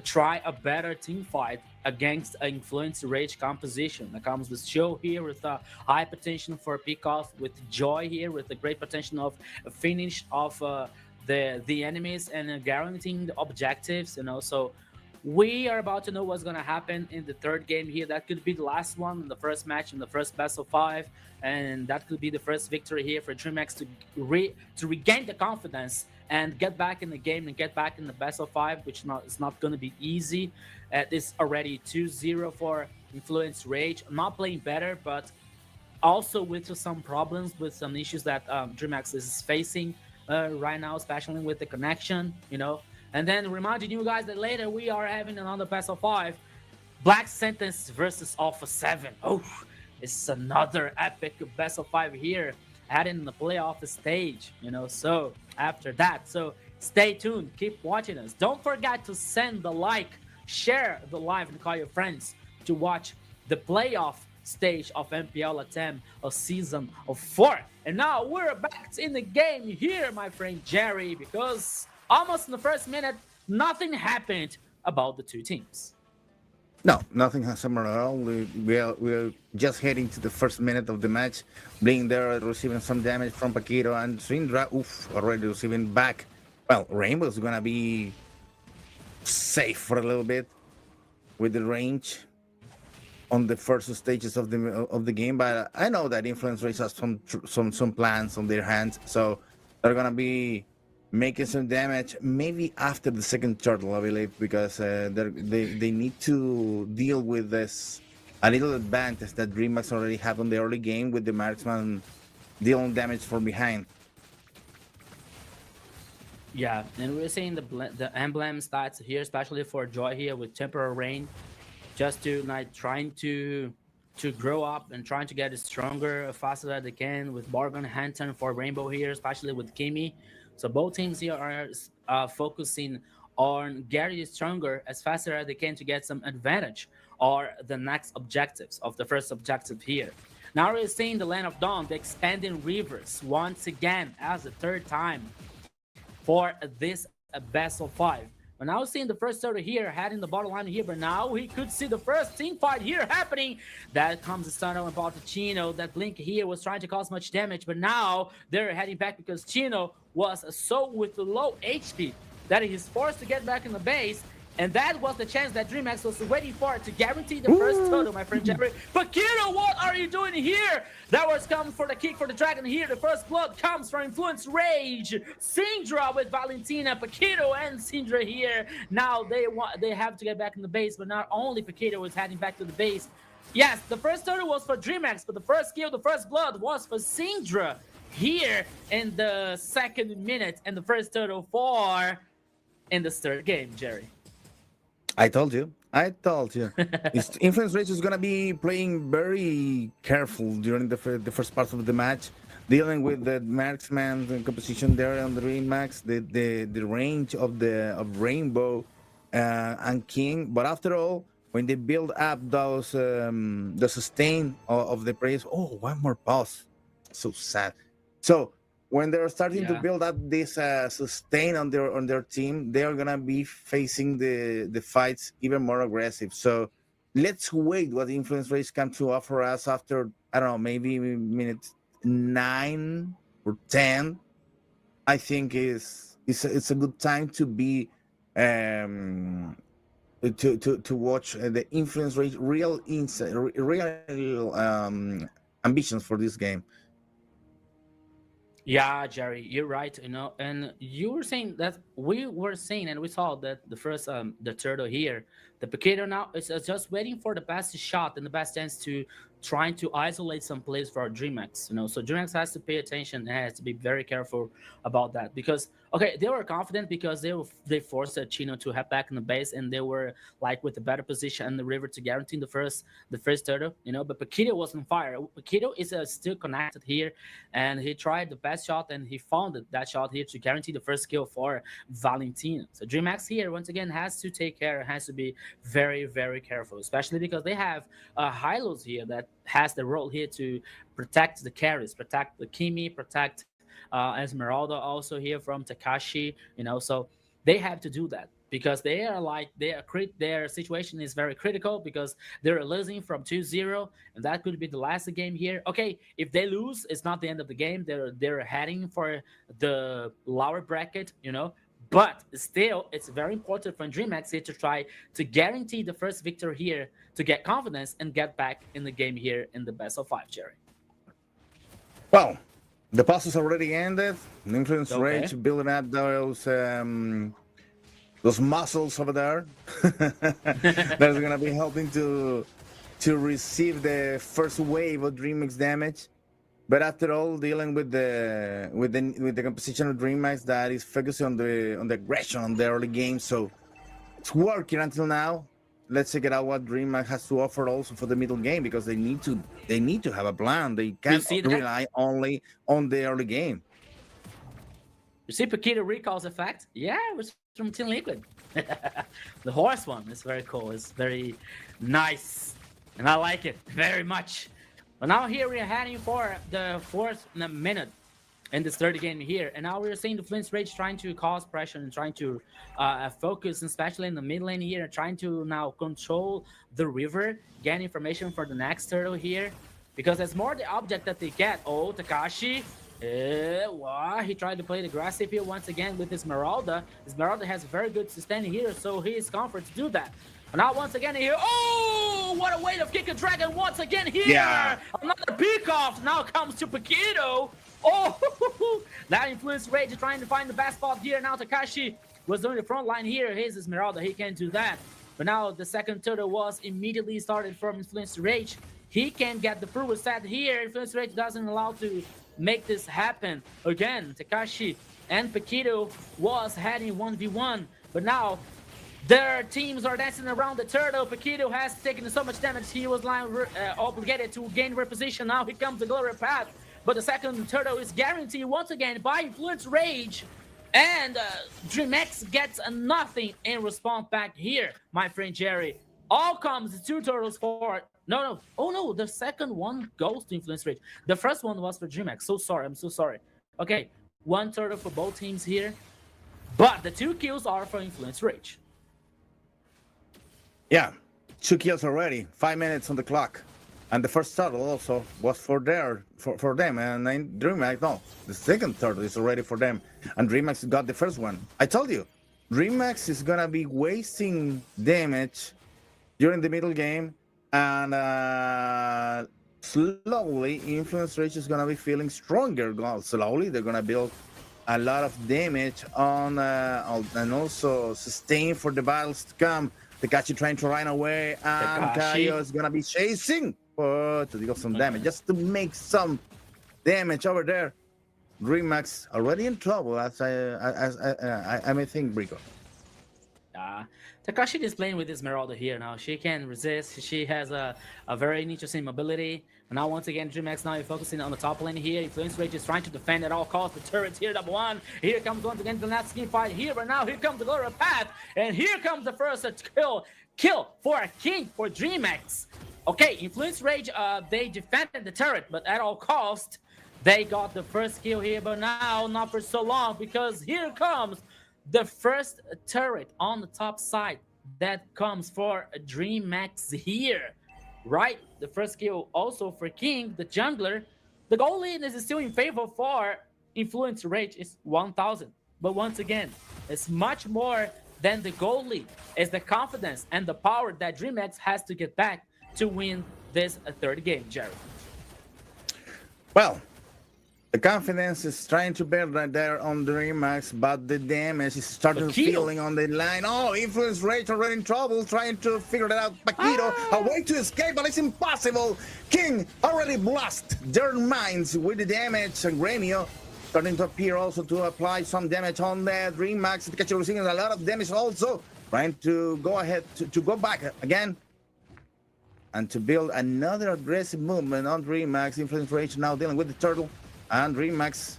[SPEAKER 1] try a better team fight against an Influence Rage composition. That comes with Show here with a high potential for pick off, with Joy here with a great potential of a finish of the enemies and guaranteeing the objectives. So we are about to know what's going to happen in the third game here. That could be the last one in the first match, in the first best of 5, and that could be the first victory here for DreamX to regain the confidence and get back in the game and get back in the best of 5, which is not going to be easy. It's already 2-0 for Influence Rage. Not playing better, but also with some problems, with some issues that DreamX is facing right now, especially with the connection, And then reminding you guys that later we are having another best of 5, Black Sentence versus Alpha 7. Oh, it's another epic best of 5 here, adding the playoff stage, So after that, so stay tuned, keep watching us. Don't forget to send the like, share the live, and call your friends to watch the playoff stage of MPL LATAM of season of 4. And now we're back in the game here, my friend Jerry, because almost in the first minute, nothing happened about the two teams.
[SPEAKER 2] No, nothing has happened at all. We're just heading to the first minute of the match. Being there, receiving some damage from Paquito and Sindra. Oof, already receiving back. Well, Rainbow's gonna be safe for a little bit with the range on the first stages of the game. But I know that Influence Race has some plans on their hands, so they're gonna be making some damage. Maybe after the second turtle, I believe, because they need to deal with this a little advantage that DreamHack already had on the early game with the marksman dealing damage from behind.
[SPEAKER 1] Yeah, and we're seeing the emblem stats here, especially for Joy here with temporary rain, just to like trying to grow up and trying to get stronger faster as they can with Morgan Hanton for Rainbow here, especially with Kimi. So both teams here are focusing on getting stronger as faster as they can to get some advantage or the next objectives of the first objective here. Now we're seeing the Land of Dawn, the expanding rivers once again as the third time for this best of 5. But now seeing the first turtle here heading the bottom line here, but now we could see the first team fight here happening. That comes the Sano and Chino. That Blink here was trying to cause much damage, but now they're heading back because Chino was so with low HP that he's forced to get back in the base. And that was the chance that DreamHack was waiting for to guarantee the first turtle, my friend Jeffrey. But Kiro, what are you doing here? That was coming for the kick for the dragon here. The first blood comes from Influence Rage. Syndra with Valentina, Paquito and Syndra here. Now they have to get back in the base, but not only Paquito is heading back to the base. Yes, the first turtle was for DreamHack, but the first kill, the first blood was for Syndra here in the second minute, and the first turtle for in the third game, Jerry.
[SPEAKER 2] I told you. Influence Rage is gonna be playing very careful during the first part of the match, dealing with the marksman composition there on the Remax, the range of Rainbow and King. But after all, when they build up those the sustain of the praise, oh, one more pause, so sad. So when they're starting to build up this sustain on their team, they are gonna be facing the fights even more aggressive. So let's wait what the Influence Race can to offer us after, I don't know, maybe minute 9 or 10. I think it's a good time to be to watch the Influence Race real ambitions for this game.
[SPEAKER 1] Yeah, Jerry, you're right. And you were saying that we were saying, and we saw that the first the turtle here, the Paquito now is just waiting for the best shot and the best chance to trying to isolate some plays for DreamHack. So DreamHack has to pay attention and has to be very careful about that because they were confident because they forced Chino to head back in the base and they were like with a better position in the river to guarantee the first turtle. But Paquito was on fire. Paquito is still connected here, and he tried the best shot and he found that shot here to guarantee the first kill for Valentina. So DreamHack here once again has to take care, has to be very, very careful, especially because they have Hylos here that has the role here to protect the carries, protect the Kimi, protect Esmeralda also here from Takashi, so they have to do that because their situation is very critical because they're losing from 2-0 and that could be the last game here. If they lose, it's not the end of the game. They're heading for the lower bracket, but still, it's very important for DreamHack here to try to guarantee the first victory here to get confidence and get back in the game here in the best of 5, Jerry.
[SPEAKER 2] Well, the passes already ended. Influence Rage building up those muscles over there. That's gonna be helping to receive the first wave of DreamHack's damage. But after all, dealing with the composition of DreamHack that is focusing on the aggression on the early game, so it's working until now. Let's check it out what DreamHack has to offer also for the middle game because they need to have a plan. They can't rely only on the early game.
[SPEAKER 1] You see Paquito recalls effect? Yeah, it was from Team Liquid. The horse one is very cool. It's very nice, and I like it very much. But now here we are heading for the fourth minute in this third game here. And now we're seeing the Influence Rage trying to cause pressure and trying to focus, especially in the mid lane here, trying to now control the river, get information for the next turtle here. Because that's more the object that they get. Oh, Takashi. He tried to play the aggressive here once again with Esmeralda. Esmeralda has very good sustain here, so he is comfort to do that. And now once again here, oh, what a way to kick a dragon once again here. Yeah. Another peek off now comes to Paquito. Oh, that Influence Rage trying to find the best spot here. Now Takashi was doing the front line here. Here's Esmeralda. He can't do that. But now the second turtle was immediately started from Influence Rage. He can get the full reset here. Influence Rage doesn't allow to make this happen. Again, Takashi and Paquito was heading 1v1. But now their teams are dancing around the turtle. Paquito has taken so much damage. He was obligated to gain reposition. Now here comes the Glory Path. But the second turtle is guaranteed once again by Influence Rage. And DreamX gets nothing in response back here, my friend Jerry. All comes 2 turtles for... No. Oh, no. The second one goes to Influence Rage. The first one was for DreamX. So sorry. I'm so sorry. Okay. 1 turtle for both teams here. But the 2 kills are for Influence Rage.
[SPEAKER 2] Yeah. 2 kills already. 5 minutes on the clock. And the first turtle also was for them, and then DreamX, no, the second turtle is already for them, and DreamX got the first one. I told you, DreamX is gonna be wasting damage during the middle game, and slowly Influence Rage is gonna be feeling stronger. Slowly, they're gonna build a lot of damage on, and also sustain for the battles to come. Takashi trying to run away, and Kaio is gonna be chasing to deal some damage, just to make some damage over there. DreamX already in trouble, as I may think, Brico.
[SPEAKER 1] Takashi is playing with Esmeralda here now. She can resist. She has a very interesting mobility. And now once again, DreamX now focusing on the top lane here. Influence Rage is trying to defend at all costs. The turrets here, number 1. Here comes once again the last team fight here. But now here comes the Glory Path. And here comes the first kill for a king for DreamX. Okay, Influence Rage, they defended the turret, but at all cost, they got the first kill here. But now, not for so long, because here comes the first turret on the top side that comes for DreamX here, right? The first kill also for King, the jungler. The goal lead is still in favor for Influence Rage is 1,000. But once again, it's much more than the goal lead. It's the confidence and the power that DreamX has to get back to win this third game, Jerry.
[SPEAKER 2] Well, the confidence is trying to build right there on DreamX, but the damage is starting feeling on the line. Oh, Influence Rage already in trouble, trying to figure that out. Paquito, a way to escape, but it's impossible. King already blast their minds with the damage, and Gremio starting to appear also to apply some damage on the DreamX. Pikachu receiving a lot of damage also, trying to go ahead to go back again and to build another aggressive movement on DreamX. Influence Rage now dealing with the turtle, and DreamX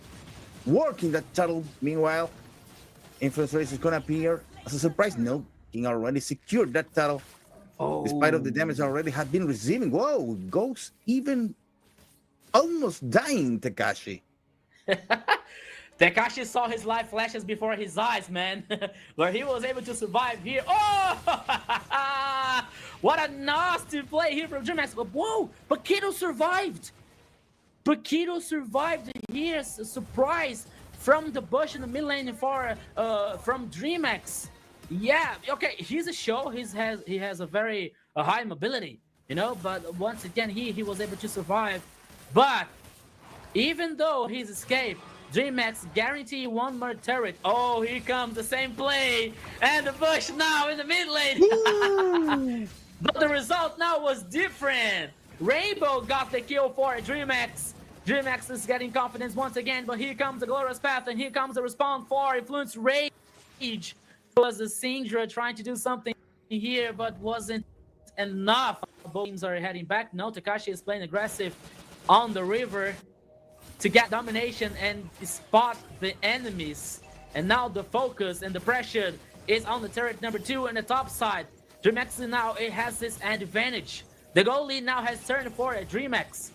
[SPEAKER 2] working that turtle. Meanwhile, Influence Rage is gonna appear as a surprise. No, King already secured that turtle. Oh. Despite of the damage already had been receiving. Whoa, Ghost even almost dying, Takashi.
[SPEAKER 1] Takashi saw his life flashes before his eyes, man. Where he was able to survive here. Oh! What a nasty play here from DreamX. Whoa! Paquito survived! Paquito survived here. A surprise from the bush in the mid lane from DreamX. Yeah, okay, he's a show. He has a very high mobility, you know, but once again, he was able to survive. But even though he's escaped, DreamX guarantee 1 more turret. Oh, here comes the same play. And the bush now in the mid lane. But the result now was different. Rainbow got the kill for DreamX. DreamX is getting confidence once again, but here comes the Glorious Path, and here comes the respawn for Influence Rage. It was a Syndra trying to do something here, but wasn't enough. Both teams are heading back. No, Takashi is playing aggressive on the river to get domination and spot the enemies. And now the focus and the pressure is on the turret number 2 and the top side. DreamX now it has this advantage. The goalie now has turned for a DreamX.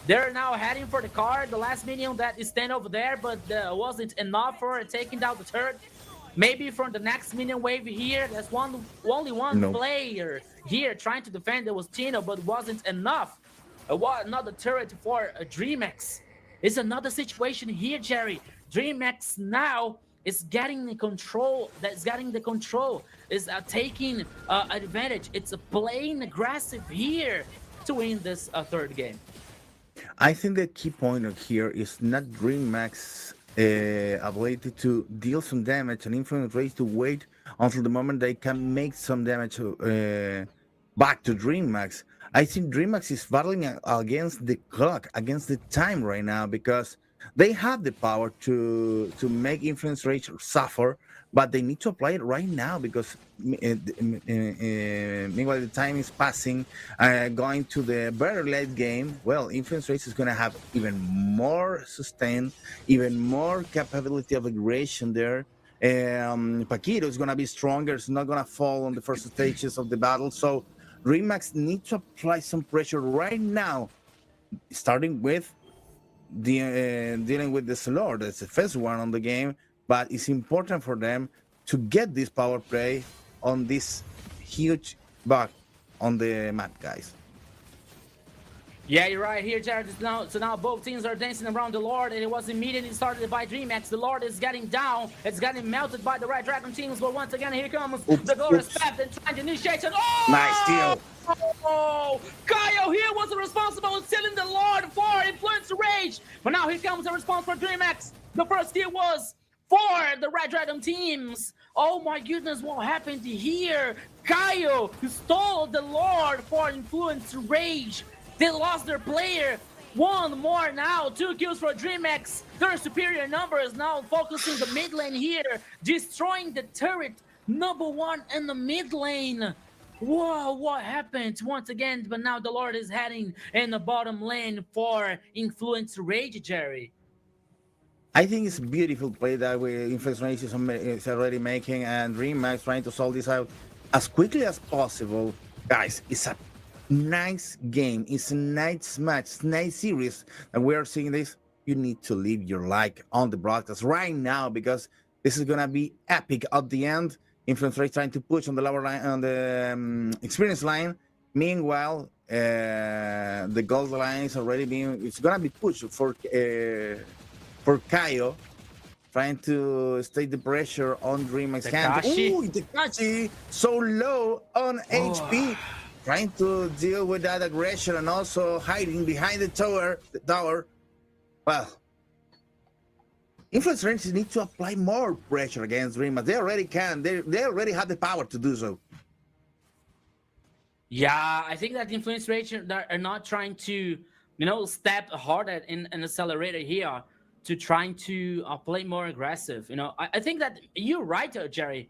[SPEAKER 1] They're now heading for the car, the last minion that is stand over there, but wasn't enough for taking down the turret. Maybe from the next minion wave here, there's only one player here trying to defend. It was Tino, but wasn't enough. Another turret for a DreamX. It's another situation here, Jerry. DreamX now is getting the control. Is taking advantage. It's playing aggressive here to win this third game.
[SPEAKER 2] I think the key point of here is not DreamHack's ability to deal some damage and Influence Rage to wait until the moment they can make some damage back to DreamHack. I think DreamHack is battling against the clock, against the time right now because they have the power to make Influence Rage suffer, but they need to apply it right now because meanwhile the time is passing. Going to the very late game, well, Influence Race is going to have even more sustain, even more capability of aggression there. Paquito is going to be stronger. It's not going to fall on the first stages of the battle. So Remax need to apply some pressure right now, starting with dealing with the Slord. That's the first one on the game, but it's important for them to get this power play on this huge bug on the map, guys.
[SPEAKER 1] Yeah, you're right here, Jared. So now both teams are dancing around the Lord, and it was immediately started by DreamHack. The Lord is getting down. It's getting melted by the Red Dragon teams, but once again, here comes the Glorious Path and trying to initiate it. Oh!
[SPEAKER 2] Nice steal.
[SPEAKER 1] Oh! Kyle here was responsible for stealing the Lord for Influence Rage. But now here comes the response for DreamHack. The first steal was for the Red Dragon teams. Oh my goodness, what happened here? Kyle stole the Lord for Influence Rage. They lost their player. One more now. 2 kills for DreamHack. Their superior numbers now focusing the mid lane here. Destroying the turret. Number 1 in the mid lane. Whoa, what happened once again? But now the Lord is heading in the bottom lane for Influence Rage, Jerry.
[SPEAKER 2] I think it's a beautiful play that Influence Rage is already making, and DreamHack trying to solve this out as quickly as possible. Guys, it's a nice game. It's a nice match, nice series, and we are seeing this. You need to leave your like on the broadcast right now because this is gonna be epic at the end. Influence Rage trying to push on the lower line, on the experience line. Meanwhile, the gold line is already being. It's gonna be pushed for Kaio, trying to stay the pressure on DreamHack's hand. Ooh, Tekashi so low on HP. Trying to deal with that aggression and also hiding behind the tower. Well, Influence Rangers need to apply more pressure against DreamHack. They already can. They already have the power to do so.
[SPEAKER 1] Yeah, I think that Influence Rangers are not trying to, step harder in an accelerator here to trying to play more aggressive. I think that you're right, Jerry.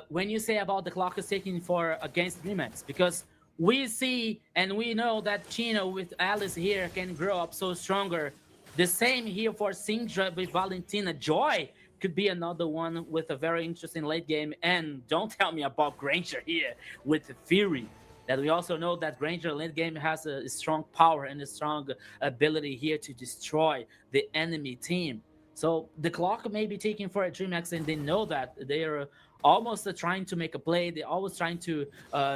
[SPEAKER 1] When you say about the clock is ticking for against DreamHack, because we see and we know that Chino with Alice here can grow up so stronger. The same here for Syndra with Valentina. Joy could be another one with a very interesting late game. And don't tell me about Granger here with Fury. That we also know that Granger late game has a strong power and a strong ability here to destroy the enemy team. So the clock may be ticking for a DreamHack, and they know that they are almost trying to make a play. They're always trying to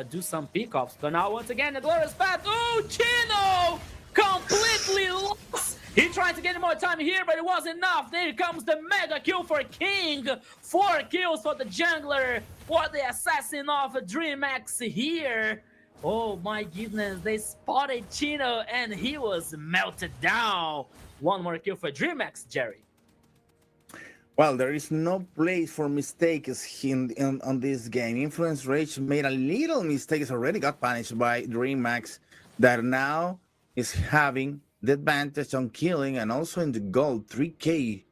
[SPEAKER 1] do some pickups. But now, once again, the Glorious Path. Oh, Chino! Completely lost. He tried to get more time here, but it wasn't enough. There comes the mega kill for King. 4 kills for the jungler, for the assassin of DreamHack here. Oh my goodness, they spotted Chino and he was melted down. 1 more kill for DreamHack, Jerry.
[SPEAKER 2] Well, there is no place for mistakes on this game. Influence Rage made a little mistake. Already got punished by DreamHack, that now is having the advantage on killing and also in the gold. 3K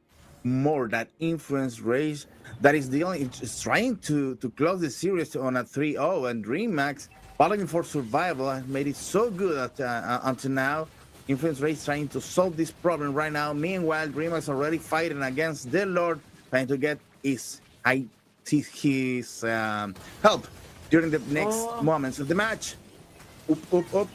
[SPEAKER 2] more than Influence Rage. That is the only. It's trying to close the series on a 3-0, and DreamHack battling for survival has made it so good until now. Influence Rage trying to solve this problem right now. Meanwhile, DreamHack already fighting against the Lord, trying to get his help during the next moments of the match. Oop.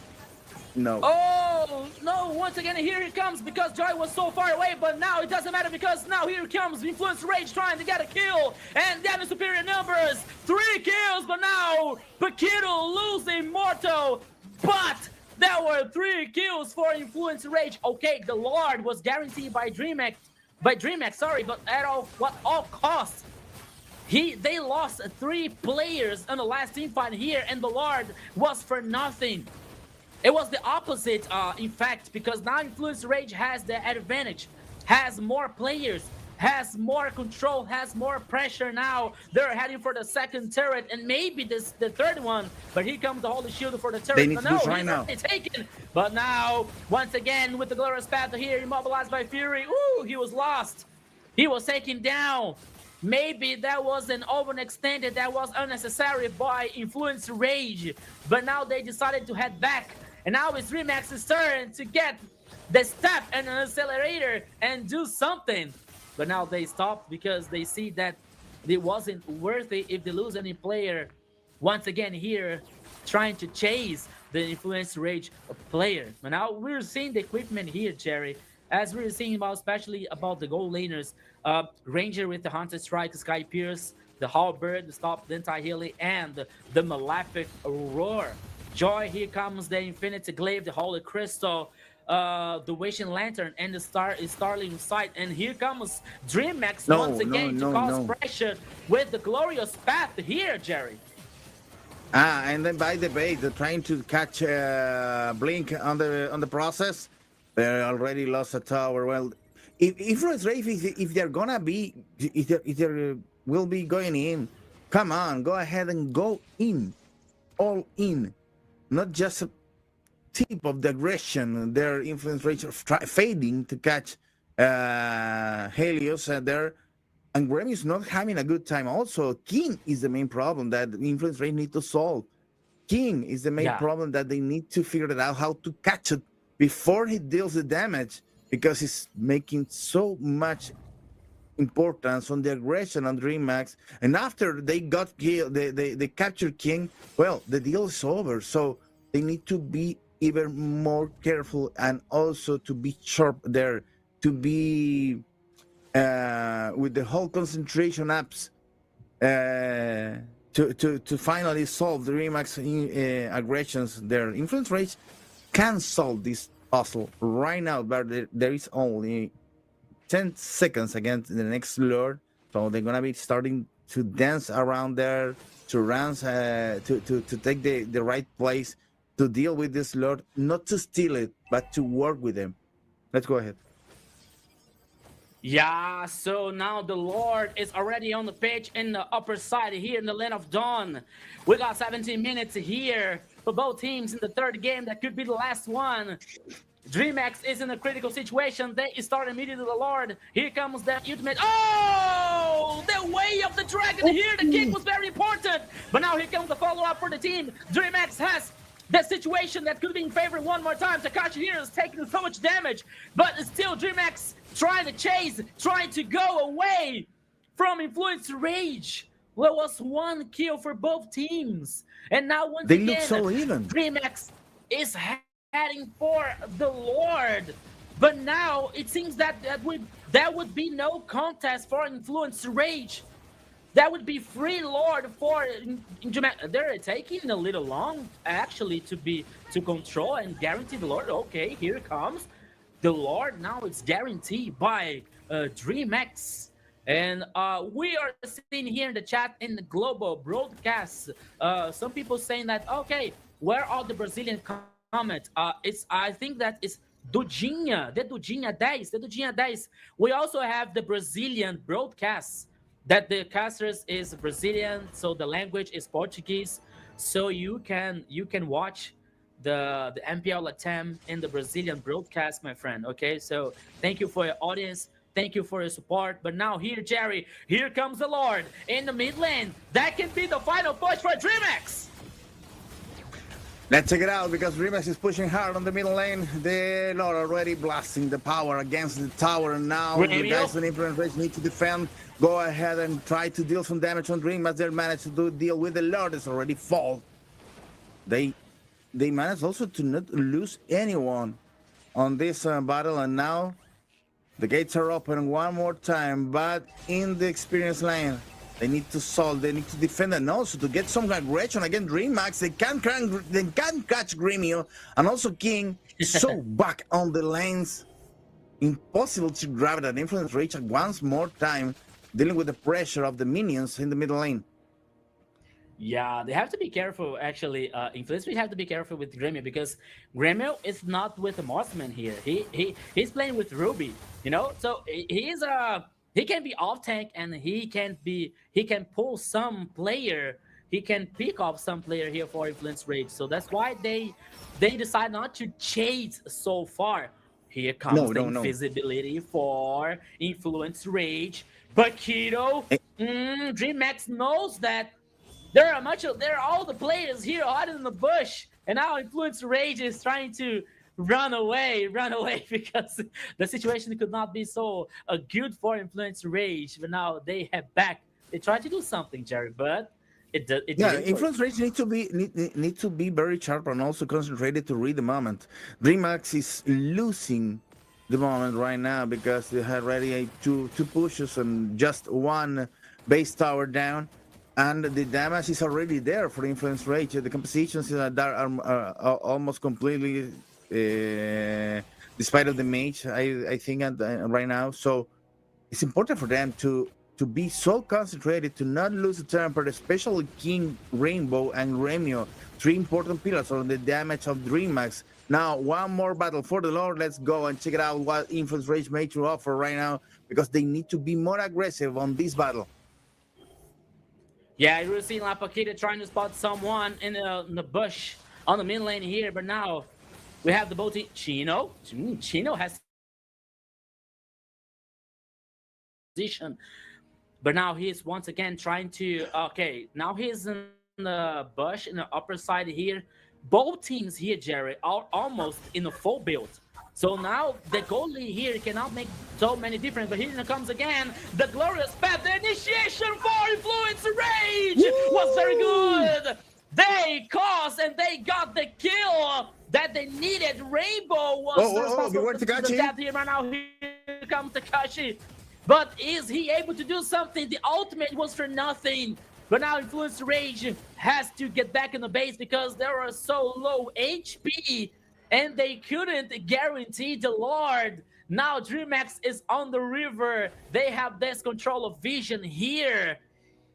[SPEAKER 2] No.
[SPEAKER 1] Oh, no, once again, here he comes because Joy was so far away, but now it doesn't matter because now here comes Influence Rage trying to get a kill, and then the superior numbers, 3 kills, but now Paquito loses Immortal, but there were 3 kills for Influence Rage. Okay, the Lord was guaranteed by DreamHack, but at all costs. They lost 3 players in the last team fight here, and the Lord was for nothing. It was the opposite, in fact, because now Influence Rage has the advantage, has more players, has more control, has more pressure now. They're heading for the second turret and maybe the third one. But here comes the Holy Shield for the turret.
[SPEAKER 2] They need
[SPEAKER 1] But
[SPEAKER 2] to
[SPEAKER 1] no,
[SPEAKER 2] do
[SPEAKER 1] he's
[SPEAKER 2] right now.
[SPEAKER 1] already taken. But now, once again, with the Glorious Path here, immobilized by Fury. Ooh, he was lost. He was taken down. Maybe that was an overextended, that was unnecessary by Influence Rage. But now they decided to head back. And now it's Remax's turn to get the step and an accelerator and do something. But now they stopped because they see that it wasn't worth it if they lose any player. Once again here, trying to chase the Influence Rage player. But now we're seeing the equipment here, Jerry. As we're seeing about, especially about the goal laners, Ranger with the Hunter Strike, Sky Pierce, the Halberd, the Stop, the Anti-Healing, and the Malefic Roar. Joy, here comes the Infinity Glaive, the Holy Crystal, the Wishing Lantern, and the Starling Sight. And here comes DreamHack once again to cause pressure with the Glorious Path here, Jerry.
[SPEAKER 2] And then by the way, they're trying to catch Blink on the process. They already lost a tower. Well, if they're gonna be, if they will be going in, come on, go ahead and go in, all in, not just a tip of the aggression. Their influence rate fading to catch Helios there, and Grammy is not having a good time. Also, King is the main problem that the influence rate need to solve. King is the main problem that they need to figure it out how to catch it before he deals the damage, because he's making so much importance on the aggression on DreamHack. And after they got killed, they captured King, well, the deal is over. So they need to be even more careful and also to be sharp there, to be with the whole concentration apps to finally solve the DreamHack aggressions. Their influence rate can solve this puzzle right now, but there is only 10 seconds against the next Lord, so they're gonna be starting to dance around there, to run, to take the right place to deal with this Lord, not to steal it, but to work with them. Let's go ahead.
[SPEAKER 1] Yeah, so now the Lord is already on the pitch in the upper side here in the Land of Dawn. We got 17 minutes here for both teams in the third game. That could be the last one. DreamHack is in a critical situation. They start immediately the Lord. Here comes the ultimate. Oh, the way of the dragon here. The kick was very important. But now here comes the follow-up for the team. DreamHack has the situation that could be in favor one more time. Takashi here is taking so much damage. But still DreamHack trying to chase, trying to go away from Influence Rage. There was one kill for both teams. And now once
[SPEAKER 2] they
[SPEAKER 1] again,
[SPEAKER 2] look so even.
[SPEAKER 1] DreamHack is heading for the Lord. But now it seems that there would be no contest for Influence Rage. That would be free Lord for they're taking a little long actually to control and guarantee the Lord. Okay, here it comes. The Lord now it's guaranteed by DreamHack. And we are seeing here in the chat in the global broadcast, some people saying that, okay, where are the Brazilian comments? I think that is Dudinha, the Dudinha 10. We also have the Brazilian broadcast that the casters is Brazilian, so the language is Portuguese. So you can watch the MPL LATAM in the Brazilian broadcast, my friend. Okay, so thank you for your audience. Thank you for your support. But now here, Jerry, here comes the Lord in the mid lane. That can be the final push for DreamHack.
[SPEAKER 2] Let's check it out, because DreamHack is pushing hard on the middle lane. The Lord already blasting the power against the tower. And now the guys with influence race need to defend. Go ahead and try to deal some damage on DreamHack. They managed to deal with the Lord. It's already fall. They managed also to not lose anyone on this battle. And now the gates are open one more time, but in the experience lane, they need to solve, they need to defend, and also to get some aggression against DreamHack. They can catch Gremio, and also King so back on the lanes. Impossible to grab that influence reach once more time, dealing with the pressure of the minions in the middle lane.
[SPEAKER 1] Yeah, they have to be careful. Actually, Influence we have to be careful with Gremio because Gremio is not with the Mossman here. He's playing with Ruby. So he can be off tank and he can pull some player. He can pick off some player here for Influence Rage. So that's why they decide not to chase so far. Here comes
[SPEAKER 2] No,
[SPEAKER 1] the
[SPEAKER 2] no, no.
[SPEAKER 1] invisibility for Influence Rage. But Keto,
[SPEAKER 2] Eh,
[SPEAKER 1] DreamHack knows that there are all the players here hiding in the bush, and now Influence Rage is trying to run away because the situation could not be so good for Influence Rage. But now they have back. They tried to do something, Jerry, but it
[SPEAKER 2] Yeah,
[SPEAKER 1] didn't work.
[SPEAKER 2] influence rates need to be very sharp and also concentrated to read the moment. DreamHack is losing the moment right now because they had already two pushes and just one base tower down, and the damage is already there for influence rate. The compositions that are almost completely, despite of the mage. I think right now, so it's important for them to be so concentrated to not lose a temper, especially King, Rainbow, and Remio, three important pillars on the damage of DreamHack. Now, one more battle for the Lord. Let's go and check it out what Influence Rage made to offer right now because they need to be more aggressive on this battle.
[SPEAKER 1] Yeah, you were seeing Lapakita trying to spot someone in the bush on the mid lane here, but now we have the both team. Chino has position. But now he's once again trying to. Okay, now he's in the bush in the upper side here. Both teams here, Jerry, are almost in a full build. So now the goalie here cannot make so many difference. But here it comes again. The glorious path, the initiation for Influence Rage was very good. They caused and they got the kill that they needed. Rainbow was responsible for the death here. Right now here comes Takashi. But is he able to do something? The ultimate was for nothing. But now Influence Rage has to get back in the base because they are so low HP and they couldn't guarantee the Lord. Now DreamHack is on the river. They have this control of vision here.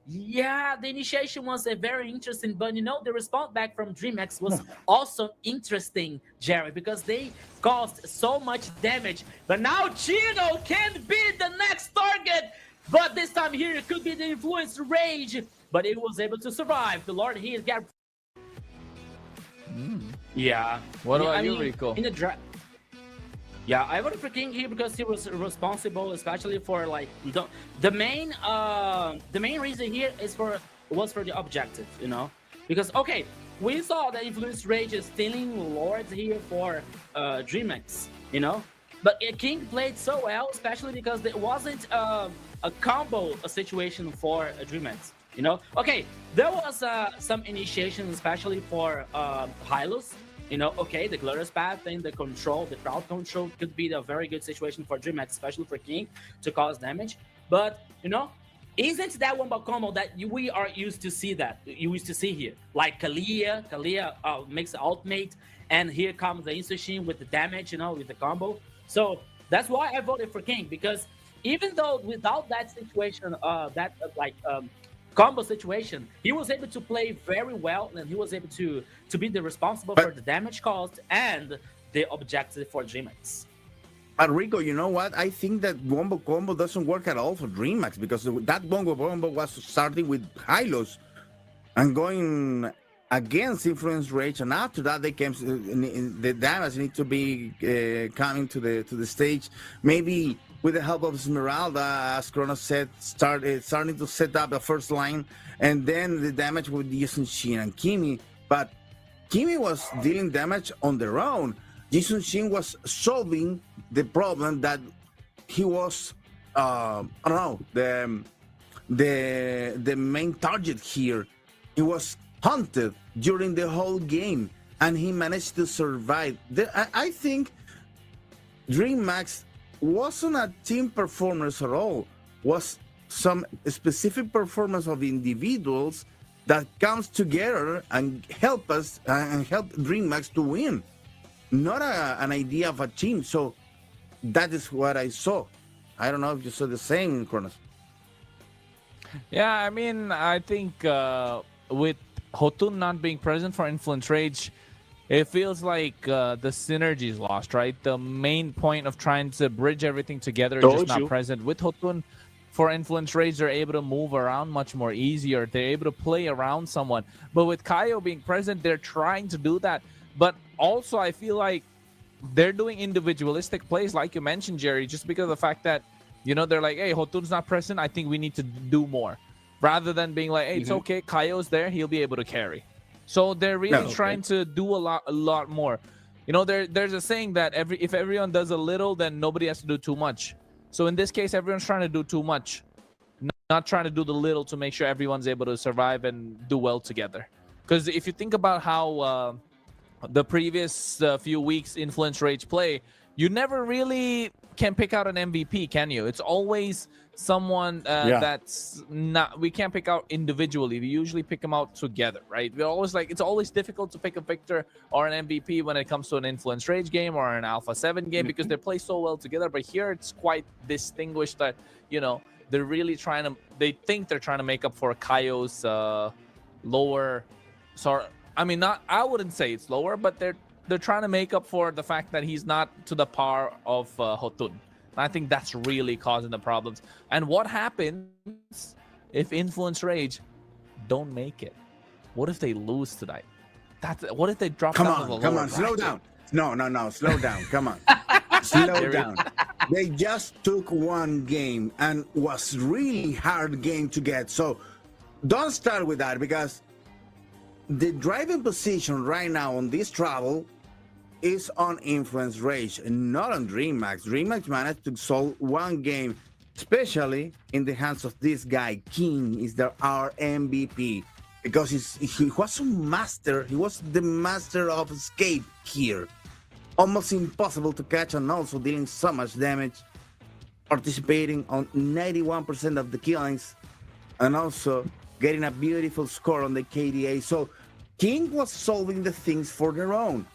[SPEAKER 1] Yeah, the initiation was a very interesting, but the response back from DreamHack was also interesting, Jerry, because they caused so much damage. But now Chino can be the next target, but this time here it could be the Influence Rage, but it was able to survive. The Lord here got. Yeah.
[SPEAKER 3] What about you, Rico?
[SPEAKER 1] In the draft. Yeah, I voted for King here because he was responsible, especially for like the main reason here was for the objective, because okay, we saw that Influence Rage is stealing lords here for DreamHack, but King played so well, especially because there wasn't a combo situation for DreamHack, Okay, there was some initiation, especially for Hylos. Okay, the Glorious Path and the crowd control could be a very good situation for DreamHack, especially for King, to cause damage. But, isn't that one combo that we are used to see here? Like Kalia makes the ultimate, and here comes the Insushin with the damage, with the combo. So that's why I voted for King, because even though without that situation, combo situation, he was able to play very well, and he was able to be the responsible for the damage caused and the objective for DreamHack.
[SPEAKER 2] But Rico, you know what? I think that Wombo combo doesn't work at all for DreamHack because that Wombo combo was starting with Hylos and going against Influence Rage, and after that they came. The damage need to be coming to the stage, maybe with the help of Esmeralda, as Kronos said, starting to set up the first line, and then the damage with Jason Shin and Kimi. But Kimi was dealing damage on their own. Jason Shin was solving the problem that he was, I don't know, the main target here. He was hunted during the whole game, and he managed to survive. I think DreamHack wasn't a team performance at all, was some specific performance of individuals that comes together and help us and help DreamHack to win, not an idea of a team. So that is what I saw. I don't know if you saw the same, Kronos.
[SPEAKER 3] Yeah, I mean, I think with Hotun not being present for Influence Rage, it feels like the synergy is lost, right? The main point of trying to bridge everything together is just not present. With Hotun, for Influence Rage, they're able to move around much more easier. They're able to play around someone. But with Kaio being present, they're trying to do that. But also, I feel like they're doing individualistic plays, like you mentioned, Jerry, just because of the fact that, you know, they're like, hey, Hotun's not present. I think we need to do more. Rather than being like, hey, it's okay. Kaio's there. He'll be able to carry. So they're really trying to do a lot more. You know, there's a saying that if everyone does a little, then nobody has to do too much. So in this case, everyone's trying to do too much, not trying to do the little to make sure everyone's able to survive and do well together. Because if you think about how the previous few weeks Influence Rage play, you never really can pick out an MVP, can you? It's always someone that's not, we can't pick out individually. We usually pick them out together, right? We're always like, it's always difficult to pick a victor or an MVP when it comes to an Influence Rage game or an Alpha 7 game because they play so well together. But here it's quite distinguished that, you know, they're really trying to, they think they're trying to make up for Kaio's lower, sorry, I mean, not, I wouldn't say it's lower, but they're trying to make up for the fact that he's not to the par of Hotun. I think that's really causing the problems. And what happens if Influence Rage don't make it? What if they lose tonight? What if they drop down to the lower bracket?
[SPEAKER 2] Slow down. No, slow down. Come on. Slow down. They just took one game and was really hard game to get. So don't start with that because the driving position right now on this travel is on Influence Rage and not on DreamHack. DreamHack managed to solve one game, especially in the hands of this guy. King is our MVP because he was a master. He was the master of escape here. Almost impossible to catch and also dealing so much damage, participating on 91% of the killings and also getting a beautiful score on the KDA. So King was solving the things for their own.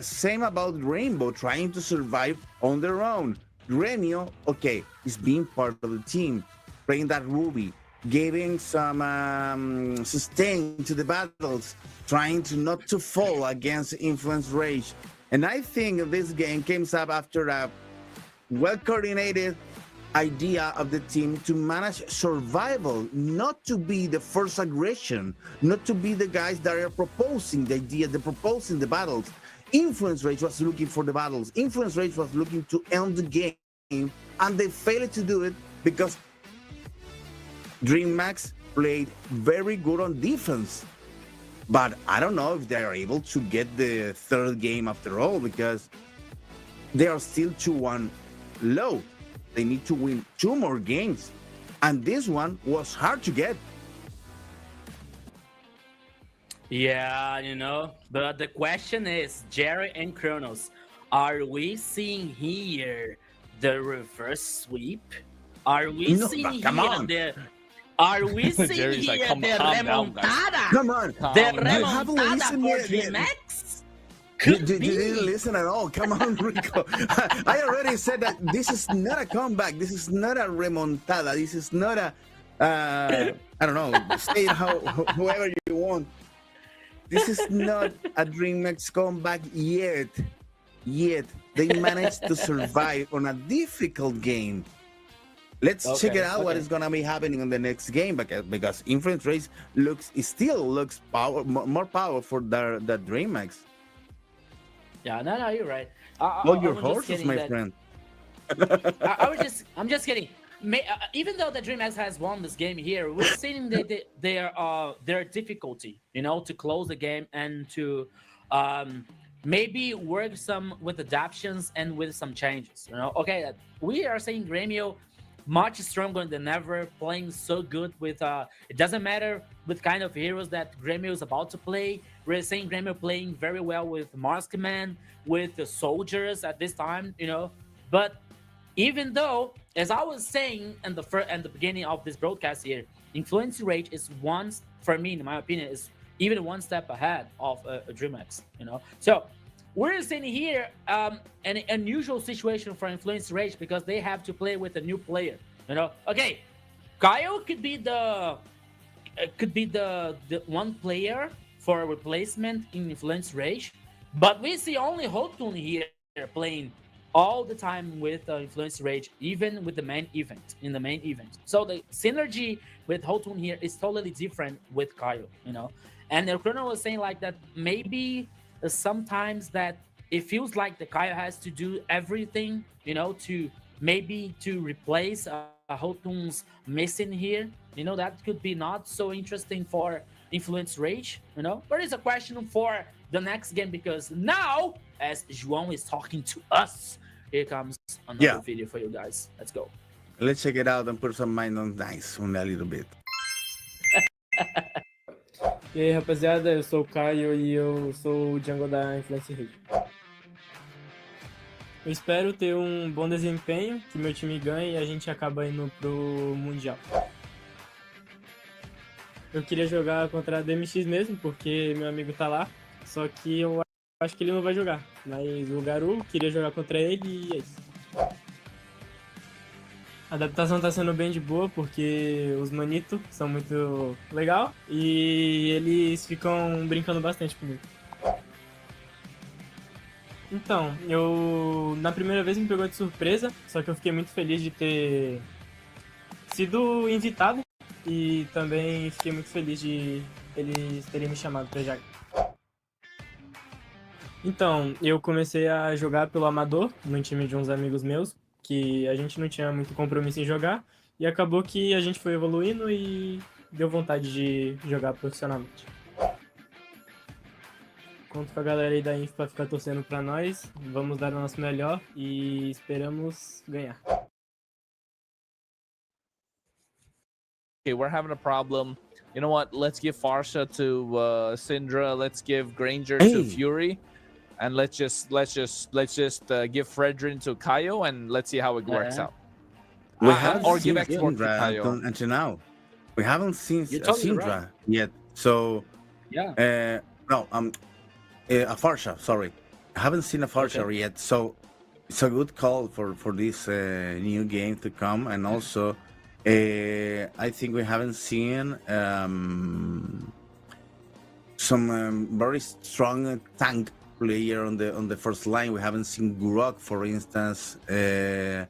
[SPEAKER 2] Same about Rainbow, trying to survive on their own. Remio, okay, is being part of the team, playing that Ruby, giving some sustain to the battles, trying to not to fall against Influence Rage. And I think this game came up after a well-coordinated idea of the team to manage survival, not to be the first aggression, not to be the guys that are proposing the idea, they're proposing the battles. Influence Rage was looking for the battles. Influence Rage was looking to end the game, and they failed to do it because DreamHack played very good on defense. But I don't know if they are able to get the third game after all because they are still 2-1 low. They need to win 2 more games. And this one was hard to get.
[SPEAKER 1] Yeah, you know, but the question is, Jerry and Kronos, are we seeing here the reverse sweep? Are we seeing here the... Are we seeing
[SPEAKER 3] Jerry's
[SPEAKER 1] here
[SPEAKER 3] like,
[SPEAKER 1] the remontada?
[SPEAKER 2] Come on.
[SPEAKER 1] The remontada for DreamHack?
[SPEAKER 2] You didn't listen at all. Come on, Rico. I already said that this is not a comeback. This is not a remontada. This is not a, I don't know, say it whoever you want. This is not a DreamHack comeback yet. They managed to survive on a difficult game. Let's check it out what is going to be happening in the next game because Influence Rage still looks more powerful than the DreamHack.
[SPEAKER 1] Yeah, no, you're right.
[SPEAKER 2] Your horses, my friend.
[SPEAKER 1] I'm just kidding. Even though the DreamHack has won this game here, we're seeing their difficulty, you know, to close the game and to maybe work some with adaptations and with some changes. You know, okay, we are seeing Gremio much stronger than ever, playing so good with it doesn't matter what kind of heroes that Gremio is about to play. We're seeing Gremio playing very well with Marksman, with the soldiers at this time, you know. But even though, as I was saying in the beginning of this broadcast here, Influence Rage is for me, in my opinion, is even one step ahead of DreamHack, you know. So we're seeing here an unusual situation for Influence Rage because they have to play with a new player, you know. Okay, Kaio could be the it could be the one player for a replacement in Influence Rage, but we see only Hotun here playing all the time with Influence Rage, even with the main event, in the main event. So the synergy with Hotun here is totally different with Kaio, you know. And the Chrono was saying like that maybe sometimes that it feels like the Kaio has to do everything, you know, to maybe to replace Hotun's missing here. You know, that could be not so interesting for Influence Rage, you know. But it's a question for the next game because now, as João is talking to us, here comes another video for you guys. Let's go.
[SPEAKER 2] Let's check it out and put some mind on dice on a little bit.
[SPEAKER 7] E aí, rapaziada, eu sou o Caio e eu sou o Jungle da Influence Rage. Eu espero ter um bom desempenho, que meu time ganhe e a gente acaba indo pro Mundial. Eu queria jogar contra a DMX mesmo, porque meu amigo tá lá, só que eu acho que ele não vai jogar. Mas o Garu queria jogar contra ele e é isso. A adaptação tá sendo bem de boa, porque os manitos são muito legal e eles ficam brincando bastante comigo. Então, na primeira vez me pegou de surpresa, só que eu fiquei muito feliz de ter sido invitado e também fiquei muito feliz de eles terem me chamado pra jogar. Então, eu comecei a jogar pelo amador, no time de uns amigos meus, que a gente não tinha muito compromisso em jogar, e acabou que a gente foi evoluindo e deu vontade de jogar profissionalmente. Conto com a galera aí da Inf pra ficar torcendo pra nós, vamos dar o nosso melhor e esperamos ganhar.
[SPEAKER 3] Okay, we're having a problem. You know what? Let's give Farsha to Syndra. Let's give Granger to Fury, and let's just give Fredrin to Kaio, and let's see how it works out.
[SPEAKER 2] We haven't
[SPEAKER 3] or
[SPEAKER 2] seen
[SPEAKER 3] give export to
[SPEAKER 2] Syndra
[SPEAKER 3] Kaio.
[SPEAKER 2] until now. We haven't seen
[SPEAKER 1] You're totally
[SPEAKER 2] Syndra
[SPEAKER 1] right.
[SPEAKER 2] yet. So
[SPEAKER 1] Yeah.
[SPEAKER 2] no, a Farsha. Sorry, I haven't seen a Farsha yet. So it's a good call for this new game to come, and also I think we haven't seen some very strong tank player on the first line. We haven't seen Grok, for instance. The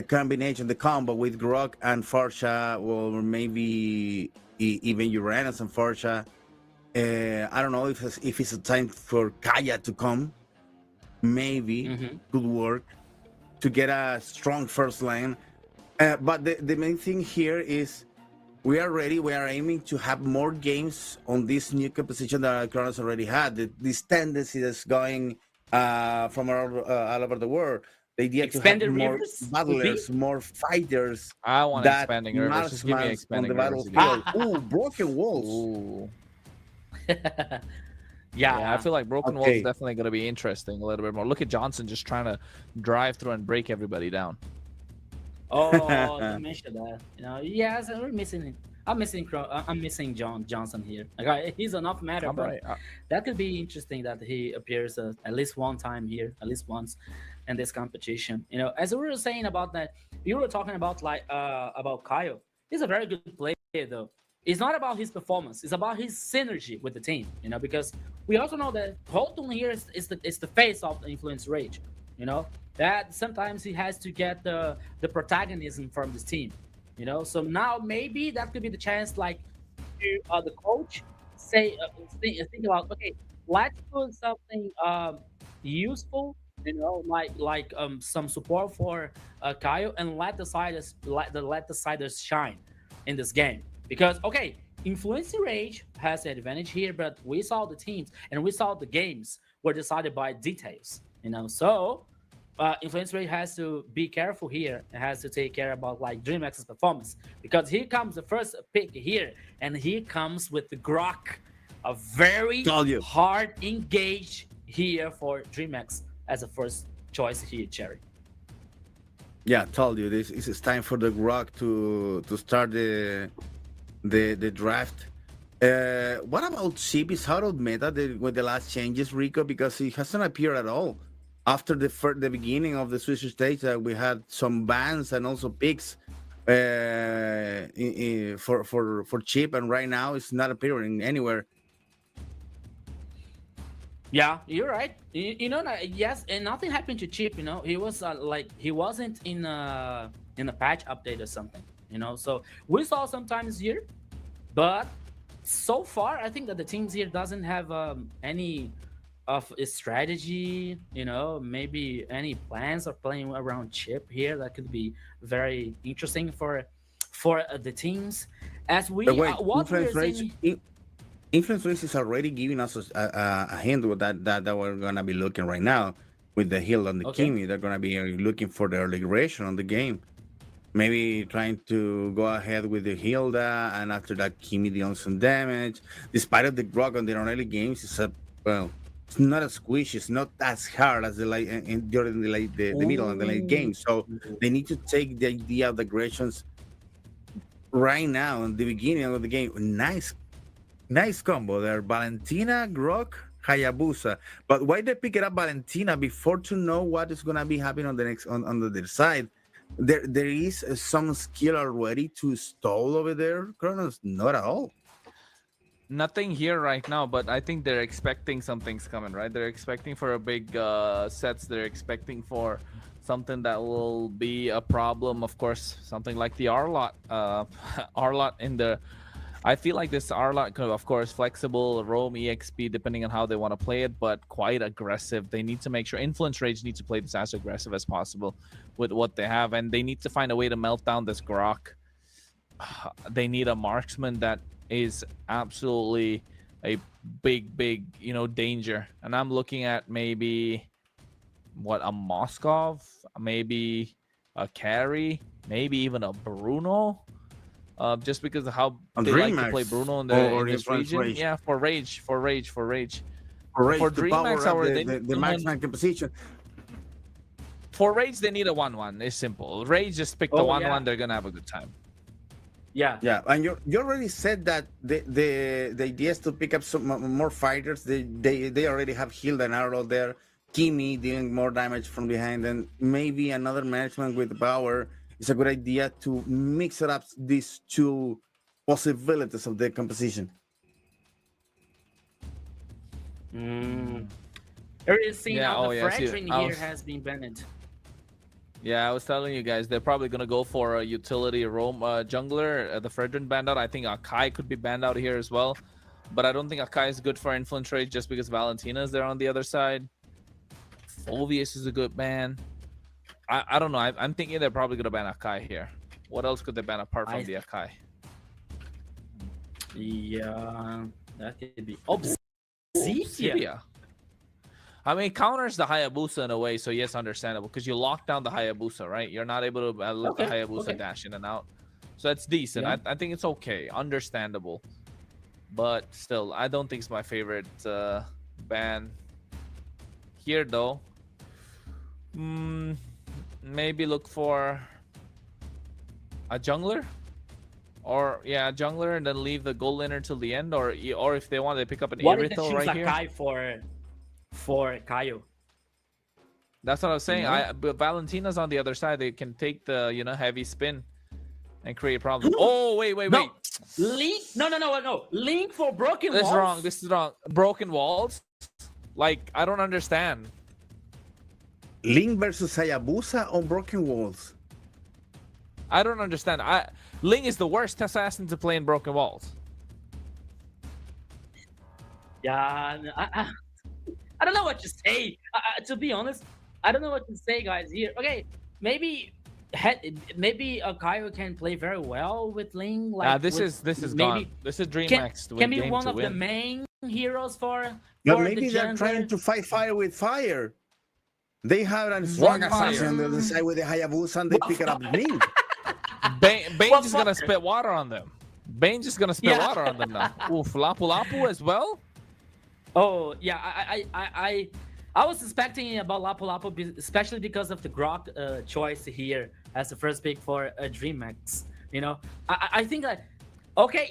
[SPEAKER 2] combination, the combo with Grok and Farsha, or maybe even Uranus and Farsha. I don't know if it's a time for Kaya to come. Maybe could work to get a strong first line. But the main thing here is we are ready. We are aiming to have more games on this new composition that Kronos already had. This tendency that's going from all over the world. The idea
[SPEAKER 1] Expanded
[SPEAKER 2] to have more
[SPEAKER 1] rivers
[SPEAKER 2] battlers, more fighters.
[SPEAKER 3] I want
[SPEAKER 2] that
[SPEAKER 3] expanding rivers. Just give me
[SPEAKER 2] marksmans
[SPEAKER 3] expanding
[SPEAKER 2] on the
[SPEAKER 3] rivers again.
[SPEAKER 2] battlefield. Ooh, broken walls.
[SPEAKER 3] Ooh.
[SPEAKER 1] yeah.
[SPEAKER 3] Yeah, I feel like Broken Wall
[SPEAKER 2] Okay.
[SPEAKER 3] is definitely going to be interesting a little bit more. Look at Johnson just trying to drive through and break everybody down.
[SPEAKER 1] Oh, you mentioned that. You know, yes, we're missing him. I'm missing Johnson here. Like, he's an off matter,
[SPEAKER 3] I'm
[SPEAKER 1] but
[SPEAKER 3] right.
[SPEAKER 1] that could be interesting that he appears at least one time here, at least once in this competition. You know, as we were saying about that, you were talking about about Kaio. He's a very good player though. It's not about his performance; it's about his synergy with the team. You know, because we also know that Holton here is the face of the Influence Rage. You know, that sometimes he has to get the protagonism from this team. You know, so now maybe that could be the chance, like, to the coach say think about, okay, let's put something useful, you know, like some support for Kaio, and let the siders shine in this game. Because okay, Influence Rage has the advantage here, but we saw the teams and we saw the games were decided by details, you know. So Influence Rage has to be careful here. It has to take care about like DreamX's performance, because here comes the first pick here, and here comes with the Grok, a very hard engage here for DreamX as a first choice here, Cherry.
[SPEAKER 2] Yeah, told you this is time for the Grok to start the draft. What about Sheep? Is out of meta with the last changes, Rico, because he hasn't appeared at all. After the beginning of the Swiss stage, we had some bans and also picks for cheap, and right now it's not appearing anywhere.
[SPEAKER 1] Yeah, you're right. Yes, and nothing happened to Chip. He was he wasn't in a patch update or something. So we saw sometimes here, but so far I think that the teams here doesn't have any of a strategy. Maybe any plans of playing around Chip here that could be very interesting for the teams. As we
[SPEAKER 2] But wait,
[SPEAKER 1] what we're seeing.
[SPEAKER 2] Influence race is already giving us a hint with that we're gonna be looking right now with the hill and the
[SPEAKER 1] Okay.
[SPEAKER 2] Kimi. They're gonna be looking for the early duration on the game. Maybe trying to go ahead with the Hilda, and after that Kimi deals some damage. Despite of the Grog on the early games, it's not as squishy, it's not as hard as during the middle and the late game. So they need to take the idea of the aggressions right now in the beginning of the game. Nice combo there. Valentina, Grok, Hayabusa. But why they pick it up Valentina before to know what is gonna be happening on the next on the other side? There is some skill already to stall over there, Kronos? Not at all.
[SPEAKER 3] Nothing here right now, but I think they're expecting something's coming, right? They're expecting for a big sets. They're expecting for something that will be a problem. Of course, something like the Arlot. Arlot in the... I feel like this Arlot, of course, flexible, roam, EXP, depending on how they want to play it, but quite aggressive. They need to make sure Influence Rage needs to play this as aggressive as possible with what they have, and they need to find a way to melt down this Grok. They need a marksman that is absolutely a big, danger. And I'm looking at maybe, a Moskov, maybe a Carry, maybe even a Bruno. Just because of how they like to play Bruno in this region.
[SPEAKER 2] Rage.
[SPEAKER 3] Yeah, for Rage.
[SPEAKER 2] For
[SPEAKER 3] DreamHack,
[SPEAKER 2] the marksman composition.
[SPEAKER 3] For Rage, they need a 1-1. It's simple. Rage, just pick the 1-1. They're gonna have a good time.
[SPEAKER 1] Yeah.
[SPEAKER 2] And you already said that the idea is to pick up some more fighters. They already have Hilda and Arrow there. Kimi dealing more damage from behind, and maybe another management with power. It's a good idea to mix it up, these two possibilities of the composition.
[SPEAKER 1] Everything
[SPEAKER 3] Yeah,
[SPEAKER 1] of the
[SPEAKER 3] yeah,
[SPEAKER 1] Fredrin here has been banned.
[SPEAKER 3] Yeah, I was telling you guys, they're probably going to go for a utility roam jungler. The Fredrin banned out. I think Akai could be banned out here as well. But I don't think Akai is good for Influence Rage just because Valentina is there on the other side. Phoveus is a good ban. I don't know. I'm thinking they're probably going to ban Akai here. What else could they ban apart from the Akai?
[SPEAKER 1] Yeah, that could be Obsidia.
[SPEAKER 3] I mean, counters the Hayabusa in a way, so yes, understandable. Because you lock down the Hayabusa, right? You're not able to let the Hayabusa dash in and out. So that's decent. Yeah. I think it's okay. Understandable. But still, I don't think it's my favorite ban. Here, though. Maybe look for a jungler, or a jungler, and then leave the gold laner till the end, or if they want to pick up an Irithel right here.
[SPEAKER 1] What if they choose for Kaio?
[SPEAKER 3] That's what I was saying. But Valentina's on the other side. They can take the heavy spin and create problems. Oh wait.
[SPEAKER 1] No. Link? No. Link for Broken Walls.
[SPEAKER 3] This is wrong. Broken Walls? Like, I don't understand.
[SPEAKER 2] Link versus Hayabusa on Broken Walls.
[SPEAKER 3] I don't understand. Ling is the worst assassin to play in Broken Walls.
[SPEAKER 1] Yeah, I don't know what to say. To be honest, I don't know what to say, guys. Here, okay, maybe Kaio can play very well with Ling. Like,
[SPEAKER 3] this is gone. This is DreamHack.
[SPEAKER 1] Can be one of the main heroes for.
[SPEAKER 2] But maybe they're trying to fight fire with fire. They have a strong assassin on the other side with the Hayabusa, and they pick it up Link.
[SPEAKER 3] Bane's just gonna spit water on them. Bane's just gonna spit water on them now. Oof, Lapu Lapu as well.
[SPEAKER 1] Oh yeah, I was suspecting about Lapu Lapu, especially because of the Grok choice here as the first pick for DreamHack. I think that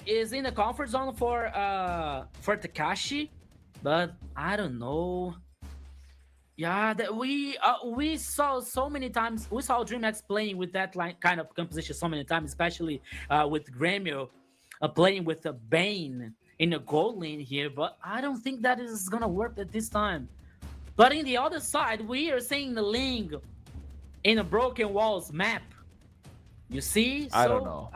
[SPEAKER 1] is in the comfort zone for Takashi, but I don't know. Yeah, that we saw so many times. We saw DreamHack playing with that kind of composition so many times, especially with Grêmio playing with a Bane in a gold lane here. But I don't think that is gonna work at this time. But in the other side, we are seeing the Ling in a Broken Walls map. You see?
[SPEAKER 3] I don't know.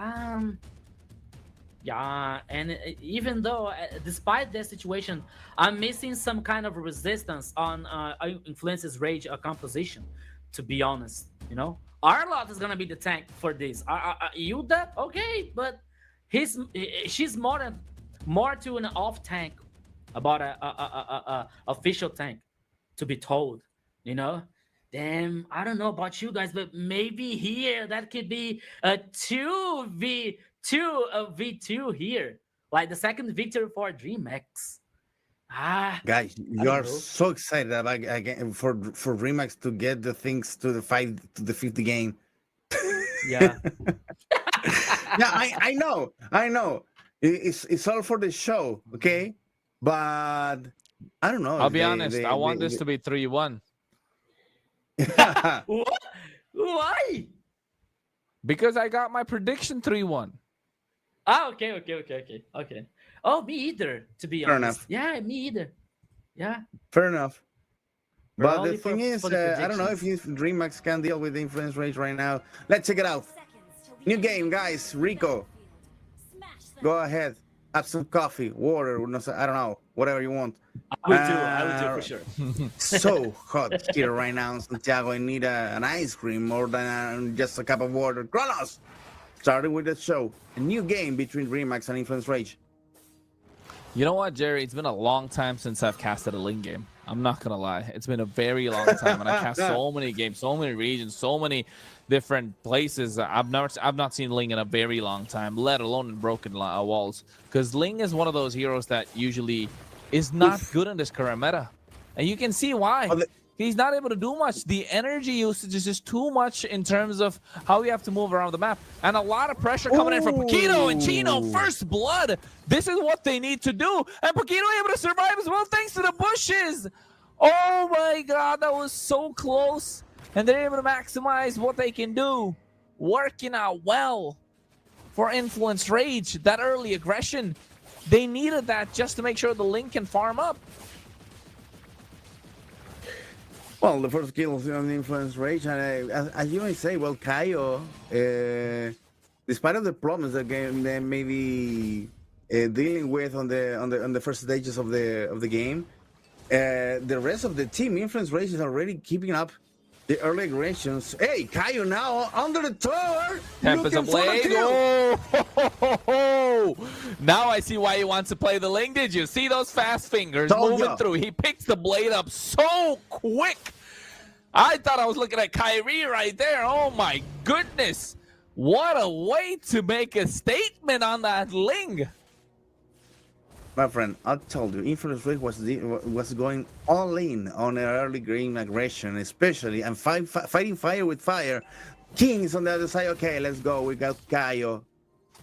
[SPEAKER 1] Yeah, and even though, despite that situation, I'm missing some kind of resistance on Influence's Rage composition, to be honest. You know? Arlott is gonna be the tank for this. You that? Okay, but she's more to an off tank about a official tank, to be told, you know. Damn, I don't know about you guys, but maybe here that could be a 2v2 here, like the second victory for DreamHack.
[SPEAKER 2] Guys,
[SPEAKER 1] I
[SPEAKER 2] you
[SPEAKER 1] don't
[SPEAKER 2] are
[SPEAKER 1] know.
[SPEAKER 2] so excited about again for Remax to get the things to the 50 game.
[SPEAKER 1] Yeah.
[SPEAKER 2] Yeah, I know, It's all for the show, okay? But I don't know.
[SPEAKER 3] I'll be honest. I want this to be 3-1
[SPEAKER 1] What? Why?
[SPEAKER 3] because I got my prediction 3-1.
[SPEAKER 1] Okay. Oh, me either, to be
[SPEAKER 2] Fair
[SPEAKER 1] honest.
[SPEAKER 2] enough.
[SPEAKER 1] Yeah, me either. Yeah.
[SPEAKER 2] Fair enough.
[SPEAKER 1] We're
[SPEAKER 2] But the
[SPEAKER 1] only
[SPEAKER 2] thing is,
[SPEAKER 1] for the
[SPEAKER 2] I don't know if DreamHack can deal with the influence rate right now. Let's check it out. New game, guys. Rico, go ahead. Have some coffee, water, I don't know, whatever you want.
[SPEAKER 1] I would do for sure.
[SPEAKER 2] So hot here right now in Santiago. I need an ice cream more than just a cup of water. Kronos, starting with the show. A new game between DreamHack and Influence Rage.
[SPEAKER 3] You know what, Jerry? It's been a long time since I've casted a Ling game. I'm not gonna lie. It's been a very long time, and I cast so many games, so many regions, so many different places. I've not seen Ling in a very long time, let alone in Broken Walls. Because Ling is one of those heroes that usually is not good in this current meta, and you can see why. He's not able to do much. The energy usage is just too much in terms of how you have to move around the map. And a lot of pressure coming in from Paquito and Chino. First blood. This is what they need to do. And Paquito able to survive as well thanks to the bushes. Oh my god, that was so close. And they're able to maximize what they can do. Working out well for Influence Rage. That early aggression. They needed that just to make sure the Ling can farm up.
[SPEAKER 2] Well, the first kill on the Influence Rage, and as you may say, well, Kaio, despite of the problems that they may be dealing with on the first stages of the game, the rest of the team, Influence Rage, is already keeping up the early aggressions. Hey, Kaio now under the tower.
[SPEAKER 3] Tempest of Blade. Oh, now I see why he wants to play the Ling. Did you see those fast fingers moving through? He picks the blade up so quick. I thought I was looking at Kyrie right there. Oh my goodness. What a way to make a statement on that Ling.
[SPEAKER 2] My friend, I told you, Influence Rage was going all in on an early game aggression, especially, and fighting fire with fire. King is on the other side. Okay, let's go. We got Kaio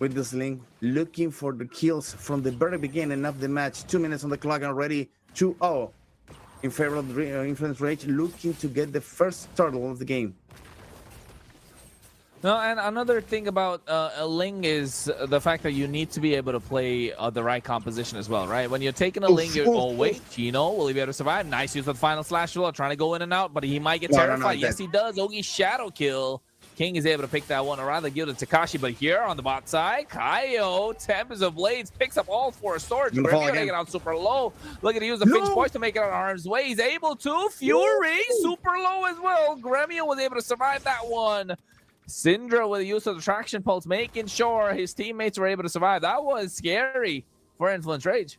[SPEAKER 2] with this Ling, looking for the kills from the very beginning of the match. 2 minutes on the clock already. 2-0 in favor of the Influence Rage, looking to get the first turtle of the game.
[SPEAKER 3] No, and another thing about a Ling is the fact that you need to be able to play the right composition as well, right? When you're taking a Ling, you're, oh wait, Chino, will he be able to survive? Nice use of the final slash as well, trying to go in and out, but he might get terrified. Yes, he does. Ogi shadow kill. King is able to pick that one, or rather give it to Takashi, but here on the bot side, Kaio, Tempest of Blades, picks up all 4 swords. Grimmy taking it out super low. Looking to use the Finch Voice to make it on harm's way. He's able to. Fury, super low as well. Gremio was able to survive that one. Syndra with the use of the Traction Pulse, making sure his teammates were able to survive. That was scary for Influence Rage.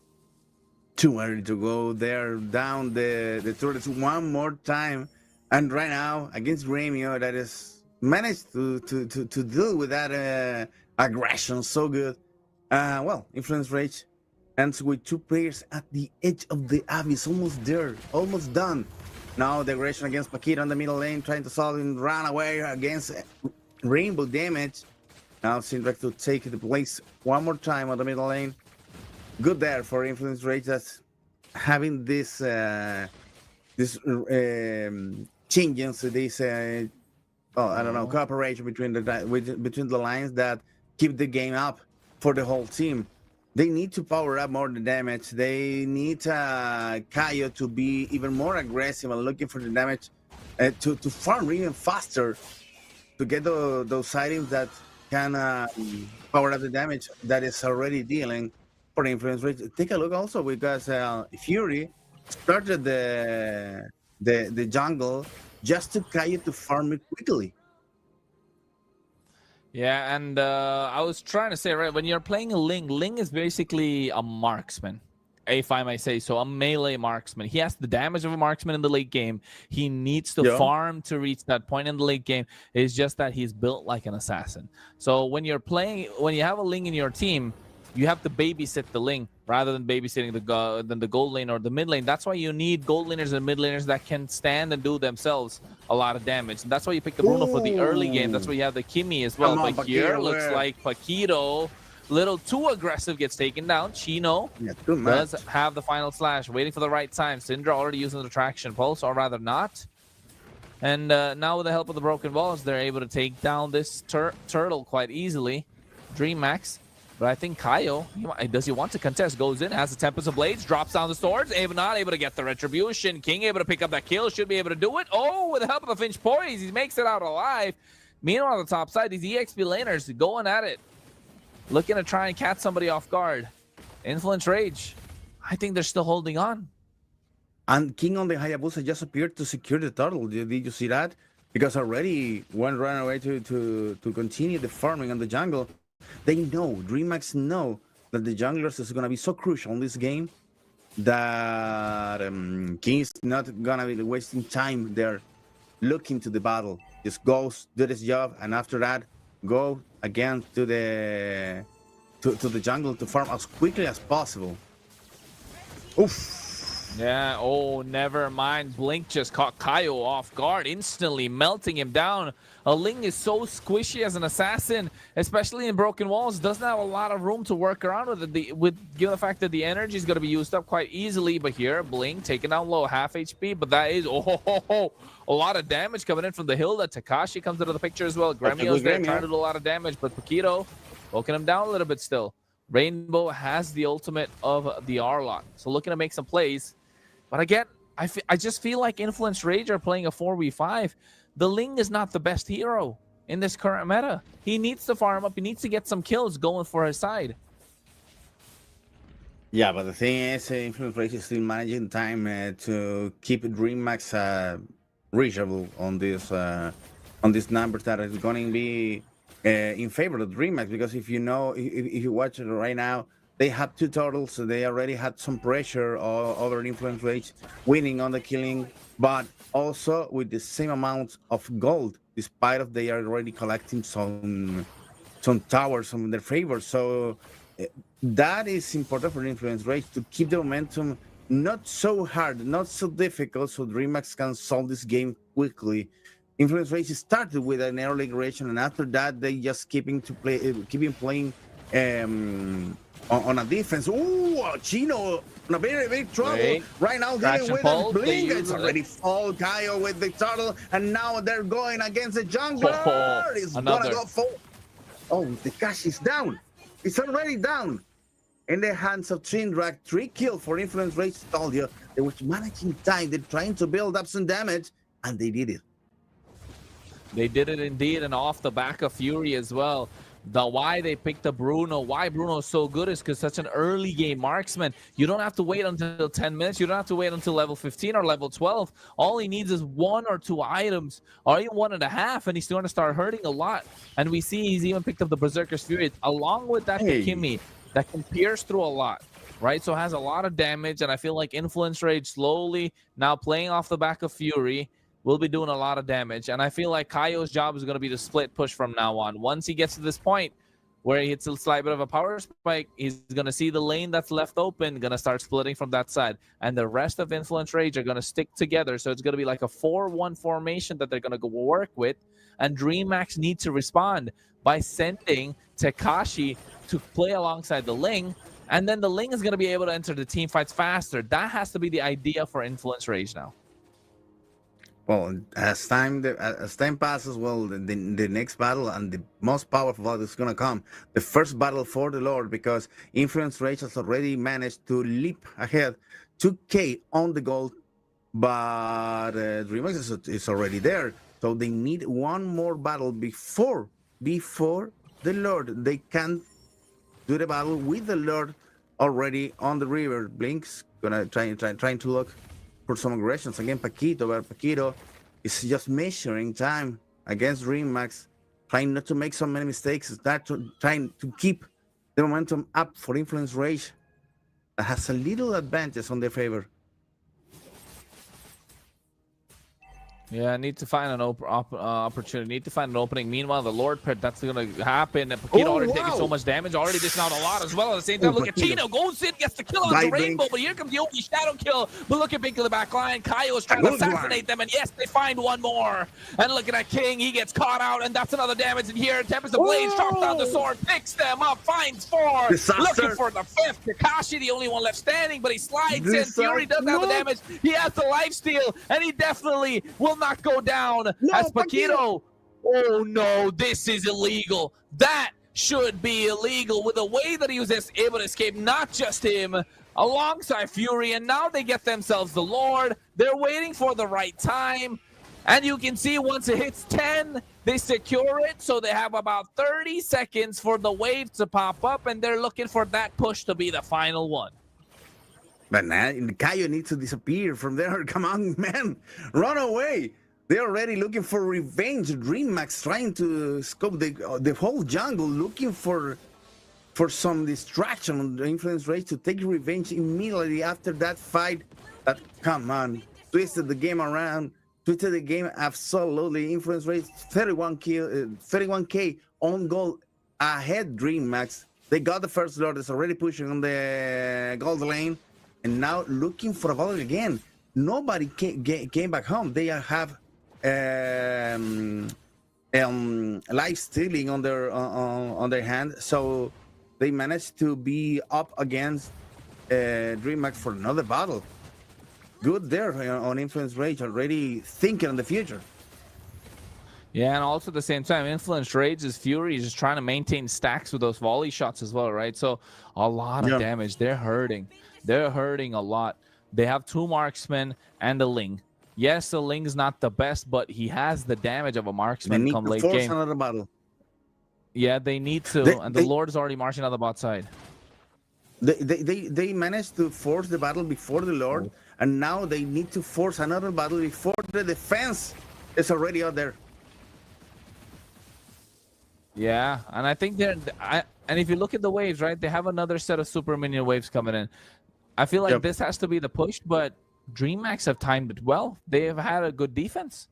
[SPEAKER 2] Too early to go there, down the turrets one more time. And right now, against Gremio, that is managed to deal with that aggression so good. Well, Influence Rage ends with 2 players at the edge of the abyss, almost there, almost done. Now the aggression against Paquito on the middle lane, trying to solve and run away against Rainbow damage. Now Syndra to take the place one more time on the middle lane. Good there for Influence Rage, that's having this this changes, this I don't know, cooperation between between the lines that keep the game up for the whole team. They need to power up more the damage. They need Kaio to be even more aggressive and looking for the damage to farm even faster to get those items that can power up the damage that is already dealing for the influence rate. Take a look also because Fury started the jungle just to Kaio to farm it quickly.
[SPEAKER 3] Yeah, and I was trying to say, right, when you're playing a Ling is basically a marksman, if I may say so, a melee marksman. He has the damage of a marksman in the late game. He needs to farm to reach that point in the late game. It's just that he's built like an assassin. So when you're playing, when you have a Ling in your team, you have to babysit the Ling rather than babysitting the gold lane or the mid lane. That's why you need gold laners and mid laners that can stand and do themselves a lot of damage. And that's why you pick the Bruno for the early game. That's why you have the Kimmy as well. But here looks like Paquito, little too aggressive, gets taken down. Chino does have the final slash, waiting for the right time. Syndra already using the traction pulse, or rather not. And now with the help of the broken walls, they're able to take down this turtle quite easily. DreamMax. But I think Kaio, does he want to contest? Goes in, has the Tempest of Blades, drops down the swords, not able to get the Retribution. King able to pick up that kill, should be able to do it. Oh, with the help of the Finch Poise, he makes it out alive. Meanwhile, on the top side, these EXP laners going at it. Looking to try and catch somebody off guard. Influence Rage. I think they're still holding on.
[SPEAKER 2] And King on the Hayabusa just appeared to secure the turtle. Did you see that? Because already one ran away to continue the farming on the jungle. They know, DreamMax know that the junglers is going to be so crucial in this game that King is not going to be wasting time there looking to the battle. Just goes, do his job, and after that, go again to the jungle to farm as quickly as possible. Oof.
[SPEAKER 3] Yeah, oh, never mind. Blink just caught Kaio off guard, instantly melting him down. A Ling is so squishy as an assassin, especially in broken walls. Doesn't have a lot of room to work around with it, given the fact that the energy is going to be used up quite easily. But here, Blink taking down low, half HP. But that is, a lot of damage coming in from the hill. That Takashi comes into the picture as well. Gremio's there trying to do a lot of damage, but Paquito poking him down a little bit still. Rainbow has the ultimate of the Arlot, so looking to make some plays. But again, I just feel like Influence Rage are playing a 4v5. The Ling is not the best hero in this current meta. He needs to farm up. He needs to get some kills going for his side.
[SPEAKER 2] Yeah, but the thing is, Influence Rage is still managing time to keep DreamMax reachable on these numbers that is going to be in favor of DreamMax. Because if you know, if you watch it right now, they have two turtles, so they already had some pressure over Influence Rage winning on the killing, but also with the same amount of gold, despite of they are already collecting some towers in their favor. So that is important for Influence Rage to keep the momentum not so hard, not so difficult, so DreamMax can solve this game quickly. Influence Rage started with an early aggression, and after that they just keeping playing on a defense. Ooh, Chino in a very big trouble right now, dealing with a Blink. It's already fall Kaio with the turtle, and now they're going against the jungler. It's gonna go full. Oh, the cash is down. It's already down in the hands of Tindrak. 3 kills for Influence Rage. Told you they were managing time. They're trying to build up some damage, and they did it.
[SPEAKER 3] They did it indeed, and off the back of Fury as well. Why they picked up Bruno, why Bruno is so good is because such an early game marksman. You don't have to wait until 10 minutes. You don't have to wait until level 15 or level 12. All he needs is 1 or 2 items, or even 1.5, and he's going to start hurting a lot. And we see he's even picked up the Berserker's Fury along with that Kimmy that can pierce through a lot, right? So has a lot of damage, and I feel like Influence Rage slowly now playing off the back of Fury will be doing a lot of damage. And I feel like Kaio's job is going to be to split push from now on. Once he gets to this point where he hits a slight bit of a power spike, he's going to see the lane that's left open, going to start splitting from that side. And the rest of Influence Rage are going to stick together. So it's going to be like a 4-1 formation that they're going to go work with. And DreamMax needs to respond by sending Takashi to play alongside the Ling. And then the Ling is going to be able to enter the team fights faster. That has to be the idea for Influence Rage now.
[SPEAKER 2] Well, as time passes, well, the next battle and the most powerful battle is gonna come. The first battle for the Lord, because Influence Rage has already managed to leap ahead 2K on the gold, but DreamHack is already there. So they need one more battle before the Lord. They can do the battle with the Lord already on the river. Blink's gonna trying to look for some aggressions against Paquito, but Paquito is just measuring time against DreamHack, trying not to make so many mistakes, trying to keep the momentum up for Influence Rage. That has a little advantage on their favor.
[SPEAKER 3] Yeah, need to find an opportunity. Need to find an opening. Meanwhile, the Lord Pet, that's going to happen. And Paquito already taking so much damage, already dishing out a lot as well. At the same time, look at Chino. Goes in, gets the kill on the Rainbow, but here comes the only shadow kill. But look at Bink in the back line. Kaio is trying to assassinate them, and yes, they find one more. And looking at King, he gets caught out, and that's another damage in here. Tempest of Blaze drops down the sword, picks them up, finds 4.
[SPEAKER 2] Disaster.
[SPEAKER 3] Looking for the 5th. Kakashi, the only one left standing, but he slides in. Fury doesn't have the damage. He has the lifesteal, and he definitely will not go down. As Paquito. Oh no, this is illegal. That should be illegal with the way that he was able to escape, not just him, alongside Fury, and now they get themselves the Lord. They're waiting for the right time, and you can see once it hits 10, they secure it, so they have about 30 seconds for the wave to pop up, and they're looking for that push to be the final one.
[SPEAKER 2] But now Kaio needs to disappear from there. Come on, man, run away. They're already looking for revenge. DreamHack trying to scope the whole jungle, looking for some distraction on the Influence Rage to take revenge immediately after that fight. But come on, twisted the game around, twisted the game absolutely. Influence Rage 31K on goal ahead. DreamHack. They got the first Lord. It's already pushing on the gold lane, and now looking for a battle again. Nobody came back home. They have life stealing on their hand, so they managed to be up against DreamHack for another battle. Good there on Influence Rage, already thinking on the future.
[SPEAKER 3] Yeah, and also at the same time, Influence Rage's Fury is just trying to maintain stacks with those volley shots as well, right? So a lot of damage. They're hurting a lot. They have 2 marksmen and a Ling. Yes, the Ling's not the best, but he has the damage of a marksman come late game.
[SPEAKER 2] Another battle.
[SPEAKER 3] Yeah, they need to, and the Lord is already marching on the bot side.
[SPEAKER 2] They managed to force the battle before the Lord, and now they need to force another battle before the defense is already out there.
[SPEAKER 3] Yeah, and I think and if you look at the waves, right, they have another set of super minion waves coming in. I feel like this has to be the push, but DreamHack have timed it well. They have had a good defense.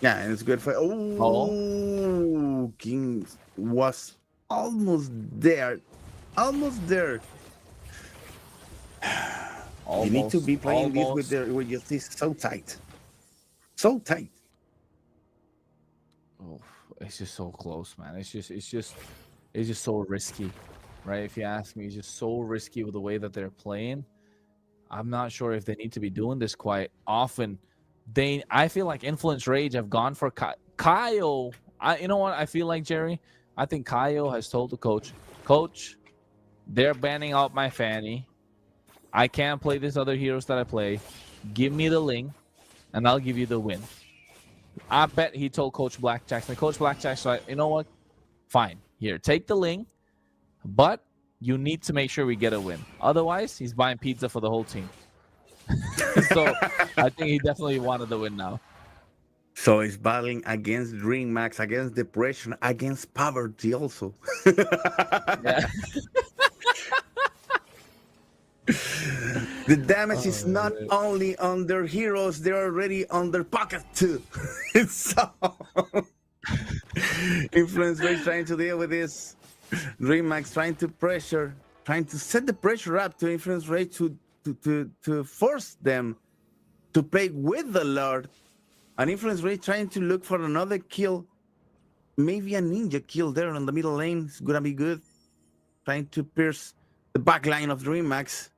[SPEAKER 2] Yeah, and it's good for. Oh, King was almost there. Almost there. You need to be playing this with your teeth so tight. So tight.
[SPEAKER 3] Oh, it's just so close, man. It's just so risky. Right, if you ask me, it's just so risky with the way that they're playing. I'm not sure if they need to be doing this quite often. I feel like Influence Rage have gone for Kaio. You know what? I feel like, Jerry, I think Kaio has told the coach, they're banning out my Fanny. I can't play these other heroes that I play. Give me the Ling, and I'll give you the win. I bet he told Coach Black Jackson. Coach Black Jackson, you know what? Fine. Here, take the Ling. But you need to make sure we get a win. Otherwise, he's buying pizza for the whole team. So I think he definitely wanted the win now.
[SPEAKER 2] So he's battling against DreamHack, against depression, against poverty also.
[SPEAKER 3] Yeah.
[SPEAKER 2] The damage is not only on their heroes, they're already on their pocket too. So Influence Rage trying to deal with this. DreamHack trying to set the pressure up to Influence Rage to force them to play with the Lord. And Influence Rage trying to look for another kill. Maybe a ninja kill there on the middle lane. It's gonna be good. Trying to pierce the back line of DreamHack.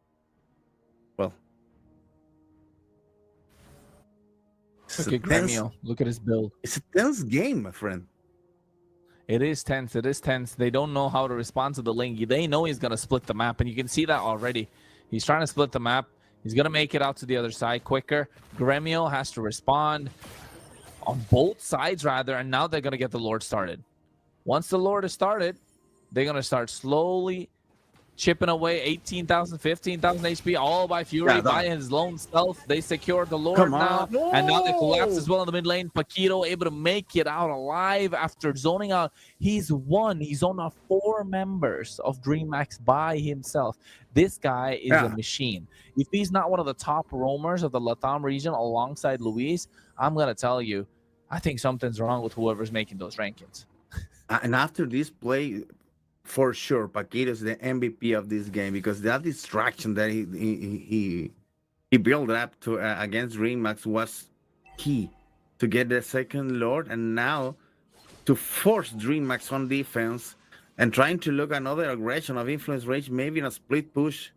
[SPEAKER 2] Well, It's
[SPEAKER 3] Look
[SPEAKER 2] a
[SPEAKER 3] at
[SPEAKER 2] tense,
[SPEAKER 3] Gremio. Look at his build.
[SPEAKER 2] it's a tense game, my friend.
[SPEAKER 3] It is tense. It is tense. They don't know how to respond to the link. They know he's going to split the map, and you can see that already. He's trying to split the map. He's going to make it out to the other side quicker. Gremio has to respond on both sides, rather, and now they're going to get the Lord started. Once the Lord is started, they're going to start slowly chipping away 18,000, 15,000 HP, all by Fury,
[SPEAKER 2] Yeah,
[SPEAKER 3] by his lone self. They secured the Lord
[SPEAKER 2] Come
[SPEAKER 3] now,
[SPEAKER 2] on.
[SPEAKER 3] and now they collapse as
[SPEAKER 2] No!
[SPEAKER 3] well in the mid lane. Paquito able to make it out alive after zoning out. He's won. He's on 4 members of DreamHack by himself. This guy is a machine. If he's not one of the top roamers of the LATAM region alongside Luis, I'm going to tell you, I think something's wrong with whoever's making those rankings.
[SPEAKER 2] And after this play, for sure, Paquito is the MVP of this game because that distraction that he built up to against DreamHack was key to get the second Lord, and now to force DreamHack on defense and trying to look another aggression of Influence Rage, maybe in a split push.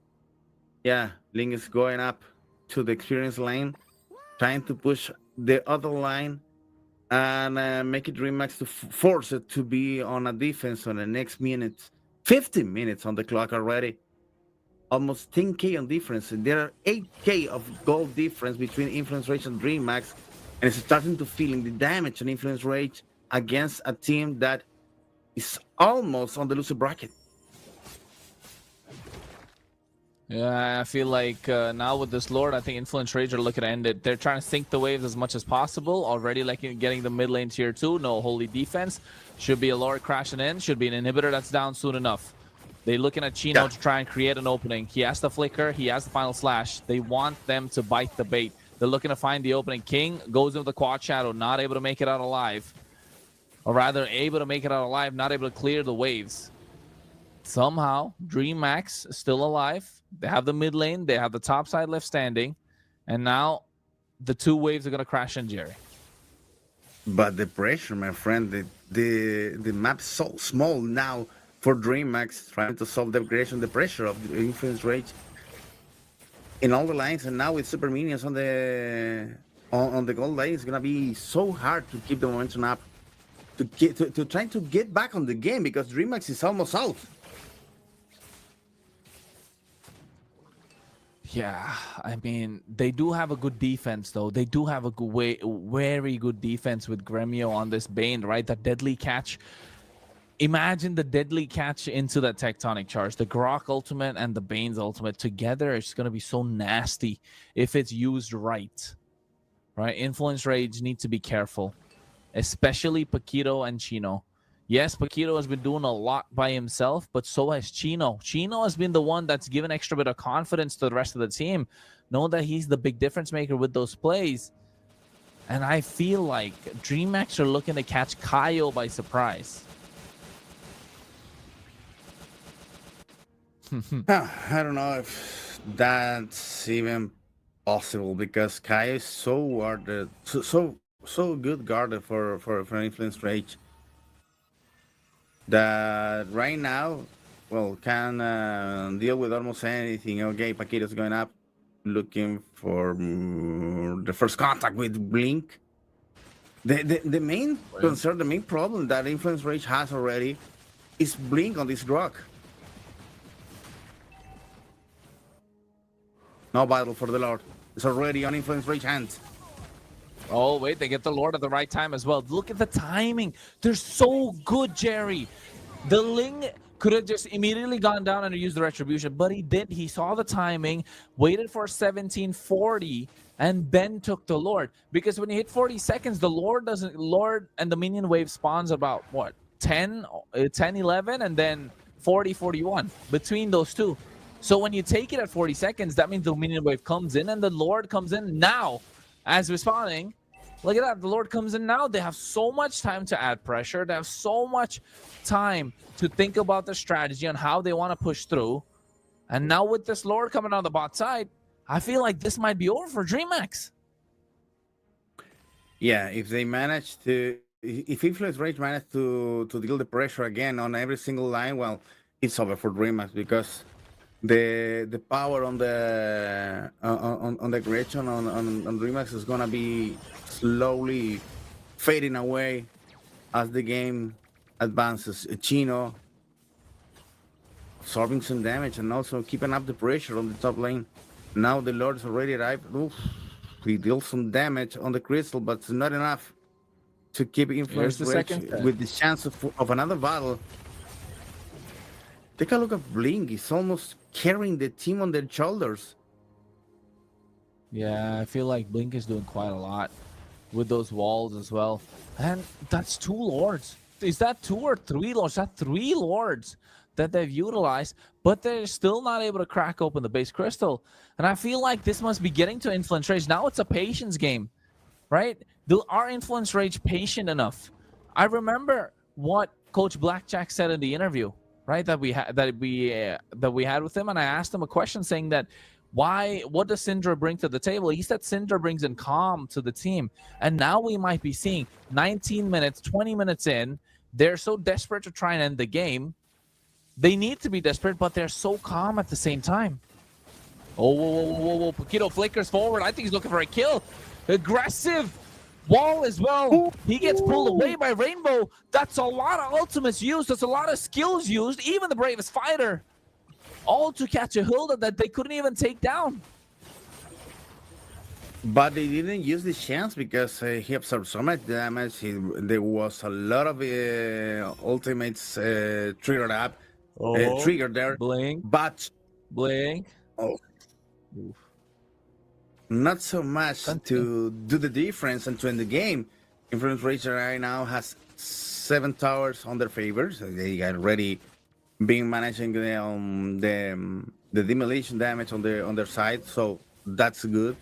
[SPEAKER 2] Yeah, Link is going up to the experience lane, trying to push the other line and make it DreamHack to force it to be on a defense on the next minute. 15 minutes on the clock already. Almost 10k on difference. There are 8k of gold difference between Influence Rage and DreamHack, and it's starting to feeling the damage on Influence Rage against a team that is almost on the loser bracket.
[SPEAKER 3] Yeah, I feel like now with this Lord, I think Influence Rage are looking to end it. They're trying to sink the waves as much as possible. Already like getting the mid lane tier 2, no holy defense. Should be a Lord crashing in. Should be an inhibitor that's down soon enough. They're looking at Chino to try and create an opening. He has the flicker. He has the final slash. They want them to bite the bait. They're looking to find the opening. King goes into the quad shadow, not able to make it out alive. Or rather, able to make it out alive, not able to clear the waves. Somehow, DreamHack still alive. They have the mid lane. They have the top side left standing. And now the 2 waves are going to crash in Jerry.
[SPEAKER 2] But the pressure, my friend, the map's so small now for DreamHack trying to solve the aggression, the pressure of the Influence Rage in all the lines, and now with super minions on the gold lane, it's gonna be so hard to keep the momentum up, to try to get back on the game because DreamHack is almost out.
[SPEAKER 3] Yeah, I mean, they do have a good defense, though. They do have a very good defense with Gremio on this Bane, right? That deadly catch. Imagine the deadly catch into that tectonic charge. The Grok ultimate and the Bane's ultimate together, it's going to be so nasty if it's used right. Right? Influence Rage need to be careful, especially Paquito and Chino. Yes, Paquito has been doing a lot by himself, but so has Chino. Chino has been the one that's given extra bit of confidence to the rest of the team. Know that he's the big difference maker with those plays. And I feel like DreamHack are looking to catch Kaio by surprise.
[SPEAKER 2] I don't know if that's even possible because Kai is so guarded, so good guarded for Influence Rage that right now, well, can deal with almost anything. Okay, Paquito's going up, looking for the first contact with Blink. The main concern, the main problem that Influence Rage has already is Blink on this Grok. No battle for the Lord. It's already on Influence Rage hands.
[SPEAKER 3] Oh, wait, they get the Lord at the right time as well. Look at the timing. They're so good, Jerry. The Ling could have just immediately gone down and used the Retribution, but he did. He saw the timing, waited for 1740, and then took the Lord. Because when you hit 40 seconds, the Lord and the minion wave spawns about, what, 10, 11, and then 40, 41 between those two. So when you take it at 40 seconds, that means the minion wave comes in and the Lord comes in now. As responding, look at that. The Lord comes in now. They have so much time to add pressure. They have so much time to think about the strategy on how they want to push through. And now with this Lord coming on the bot side, I feel like this might be over for DreamHack.
[SPEAKER 2] Yeah, if they manage to, if Influence Rage manage to deal the pressure again on every single line, well, it's over for DreamHack because the power on the aggression on Remax is gonna be slowly fading away as the game advances. Chino absorbing some damage and also keeping up the pressure on the top lane. Now the Lord's already arrived. Oof, he deals some damage on the crystal, but it's not enough to keep influence
[SPEAKER 3] the
[SPEAKER 2] rage
[SPEAKER 3] second set.
[SPEAKER 2] with the chance of another battle. Take a look at Blink. He's almost carrying the team on their shoulders.
[SPEAKER 3] Yeah, I feel like Blink is doing quite a lot with those walls as well. And that's 2 lords. Is that 2 or 3 lords? That's 3 lords that they've utilized, but they're still not able to crack open the base crystal. And I feel like this must be getting to Influence Rage. Now it's a patience game, right? Are Influence Rage patient enough? I remember what Coach Blackjack said in the interview, right? That we had with him, and I asked him a question saying that what does Syndra bring to the table? He said Syndra brings in calm to the team. And now we might be seeing 19 minutes, 20 minutes in, they're so desperate to try and end the game. They need to be desperate, but they're so calm at the same time. Oh, whoa. Paquito flickers forward. I think he's looking for a kill. Aggressive wall as well. He gets pulled away by Rainbow. That's a lot of ultimates used. That's a lot of skills used. Even the bravest fighter. All to catch a Hilda that they couldn't even take down.
[SPEAKER 2] But they didn't use the chance because he absorbed so much damage. There was a lot of ultimates triggered up. Triggered there.
[SPEAKER 3] Blink.
[SPEAKER 2] But
[SPEAKER 3] Blink.
[SPEAKER 2] Oh. Not so much to do the difference and to end the game. Influence Rage right now has 7 towers on their favor. So they already been managing the demolition damage on their side. So that's good.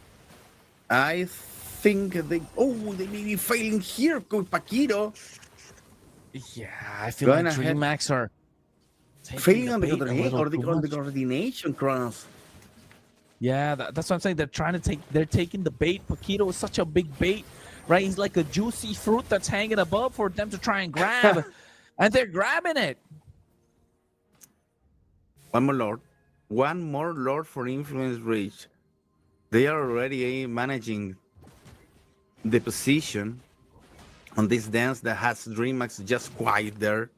[SPEAKER 2] I think they may be failing here with Paquito.
[SPEAKER 3] Yeah, I feel like DreamHack are
[SPEAKER 2] failing on the coordination, Kronos.
[SPEAKER 3] Yeah, that's what I'm saying. They're taking the bait. Paquito is such a big bait, right? He's like a juicy fruit that's hanging above for them to try and grab, and they're grabbing it.
[SPEAKER 2] One more lord for Influence Rage. They are already managing the position on this dance that has DreamHack just quiet there,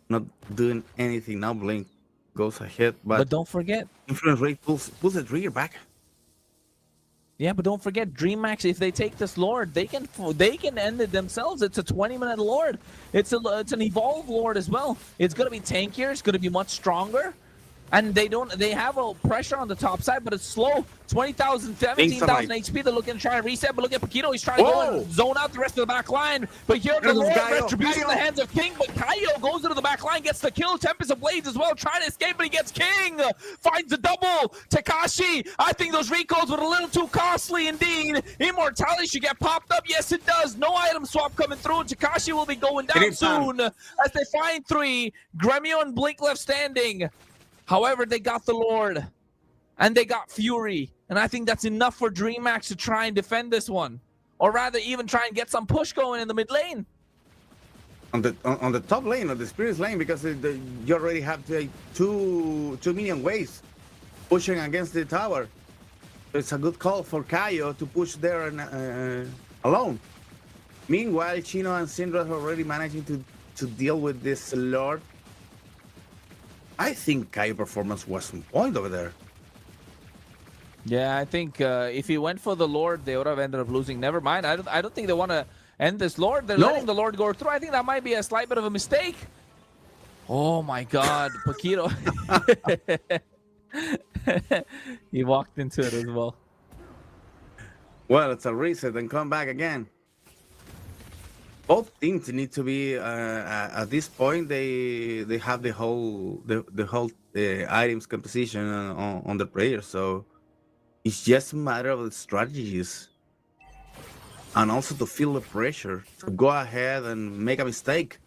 [SPEAKER 2] not doing anything. Now Blink goes ahead, but
[SPEAKER 3] don't forget,
[SPEAKER 2] Influence Rage pulls the trigger back.
[SPEAKER 3] Yeah, but don't forget, DreamHack, if they take this Lord, they can end it themselves. It's a 20-minute Lord. It's an evolved Lord as well. It's gonna be tankier. It's gonna be much stronger. And they have a pressure on the top side, but it's slow. 20,000, 17,000 HP. They're looking to try and reset, but look at Paquito. He's trying to go and zone out the rest of the back line. But here the Lord retribution in the hands of King. But Kaio goes into the back line, gets the kill. Tempest of Blades as well, trying to escape, but he gets King. Finds the double. Takashi, I think those recalls were a little too costly indeed. Immortality should get popped up. Yes, it does. No item swap coming through. Takashi will be going down soon as they find 3. Gremio and Blink left standing. However, they got the Lord, and they got Fury, and I think that's enough for DreamHack to try and defend this one, or rather, even try and get some push going in the mid lane.
[SPEAKER 2] On the top lane, on the Spirit's lane, because you already have two minion waves pushing against the tower. It's a good call for Kaio to push there alone. Meanwhile, Chino and Syndra are already managing to deal with this Lord. I think Kaio performance was on point over there.
[SPEAKER 3] Yeah, I think if he went for the Lord, they would have ended up losing. Never mind. I don't think they want to end this Lord. They're letting the Lord go through. I think that might be a slight bit of a mistake. Oh my God, Paquito. He walked into it as well.
[SPEAKER 2] Well, it's a reset and come back again. Both teams need to be at this point. They have the whole items composition on the player, so it's just a matter of the strategies and also to feel the pressure to go ahead and make a mistake.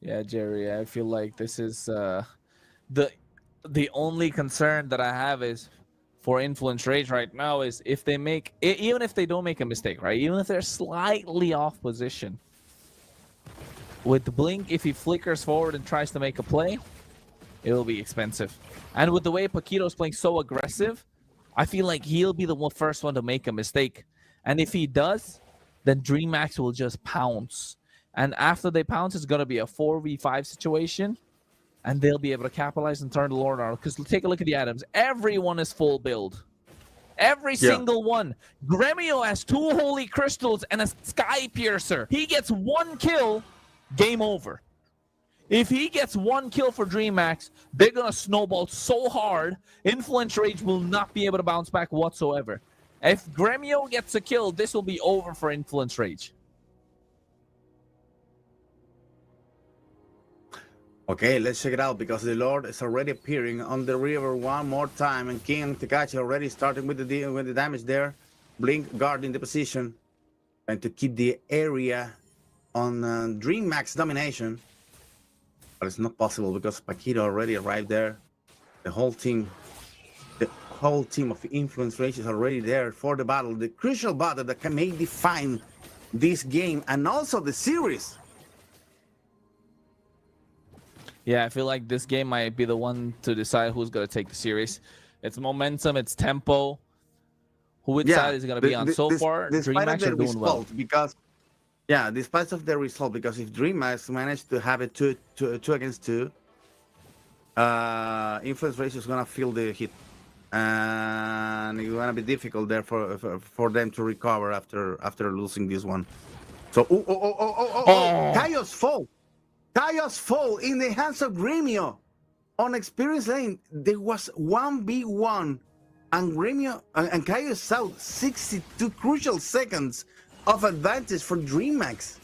[SPEAKER 3] Yeah, Jerry, I feel like this is the only concern that I have is for Influence Rage right now is if they make, even if they don't make a mistake, right? Even if they're slightly off position, with Blink, if he flickers forward and tries to make a play, it will be expensive. And with the way Paquito's playing so aggressive, I feel like he'll be the first one to make a mistake. And if he does, then DreamHack will just pounce. And after they pounce, it's going to be a 4v5 situation. And they'll be able to capitalize and turn the Lord on. Because take a look at the items. Everyone is full build. Every single one. Gremio has 2 Holy Crystals and a Sky Piercer. He gets 1 kill, game over. If he gets 1 kill for DreamHack, they're going to snowball so hard, Influence Rage will not be able to bounce back whatsoever. If Gremio gets a kill, this will be over for Influence Rage.
[SPEAKER 2] Okay, let's check it out because the Lord is already appearing on the river one more time, and King Takachi already starting with the damage there. Blink guarding the position, and to keep the area on DreamHack's domination. But it's not possible because Paquito already arrived there. The whole team of Influence Rage is already there for the battle, the crucial battle that may define this game and also the series.
[SPEAKER 3] Yeah, I feel like this game might be the one to decide who's going to take the series. It's momentum, it's tempo. Which side is going to be on so far? DreamHack are doing well.
[SPEAKER 2] Because, despite of the result, because if DreamHack managed to have it 2 against 2, Influence Rage is going to feel the hit. And it's going to be difficult there for them to recover after losing this one. So, Chaos fall. Chaos fall in the hands of Gremio. On Experience Lane, there was 1v1, and Gremio and Chaos out 62 crucial seconds of advantage for DreamHack.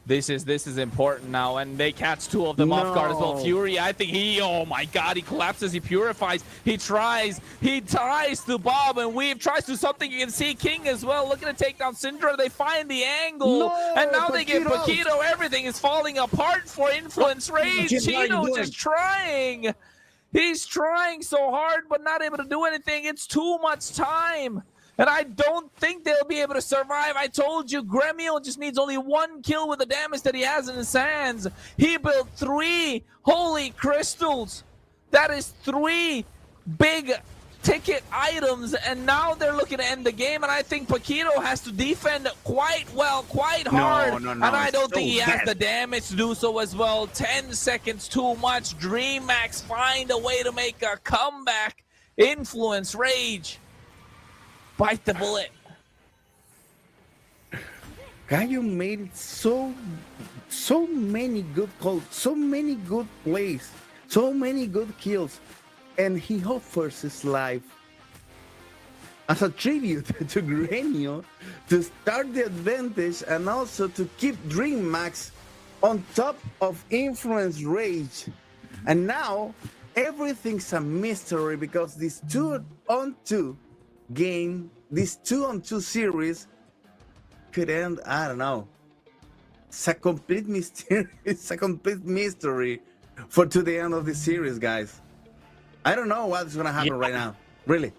[SPEAKER 3] This is important now, and they catch 2 of them off guard as well. Fury, I think oh my god, he collapses, he purifies, he tries to bob and weave, tries to something. You can see King as well, looking to take down Syndra. They find the angle, and now they get Paquito. Everything is falling apart for Influence Rage. Chino just trying. He's trying so hard, but not able to do anything. It's too much time. And I don't think they'll be able to survive. I told you, Gremio just needs only 1 kill with the damage that he has in his hands. He built 3 Holy Crystals. That is 3 big ticket items, and now they're looking to end the game, and I think Paquito has to defend quite well, quite hard. And I don't think he has the damage to do so as well. 10 seconds too much. DreamHack find a way to make a comeback. Influence Rage. Bite the bullet.
[SPEAKER 2] Gaio made so many good calls, so many good plays, so many good kills, and he offers his life as a tribute to Gremio to start the advantage and also to keep DreamHack on top of Influence Rage. And now everything's a mystery because this 2-on-2 game, this 2-on-2 series could end, I don't know. It's a complete mystery. It's a complete mystery to the end of the series, guys. I don't know what's gonna happen right now. Really.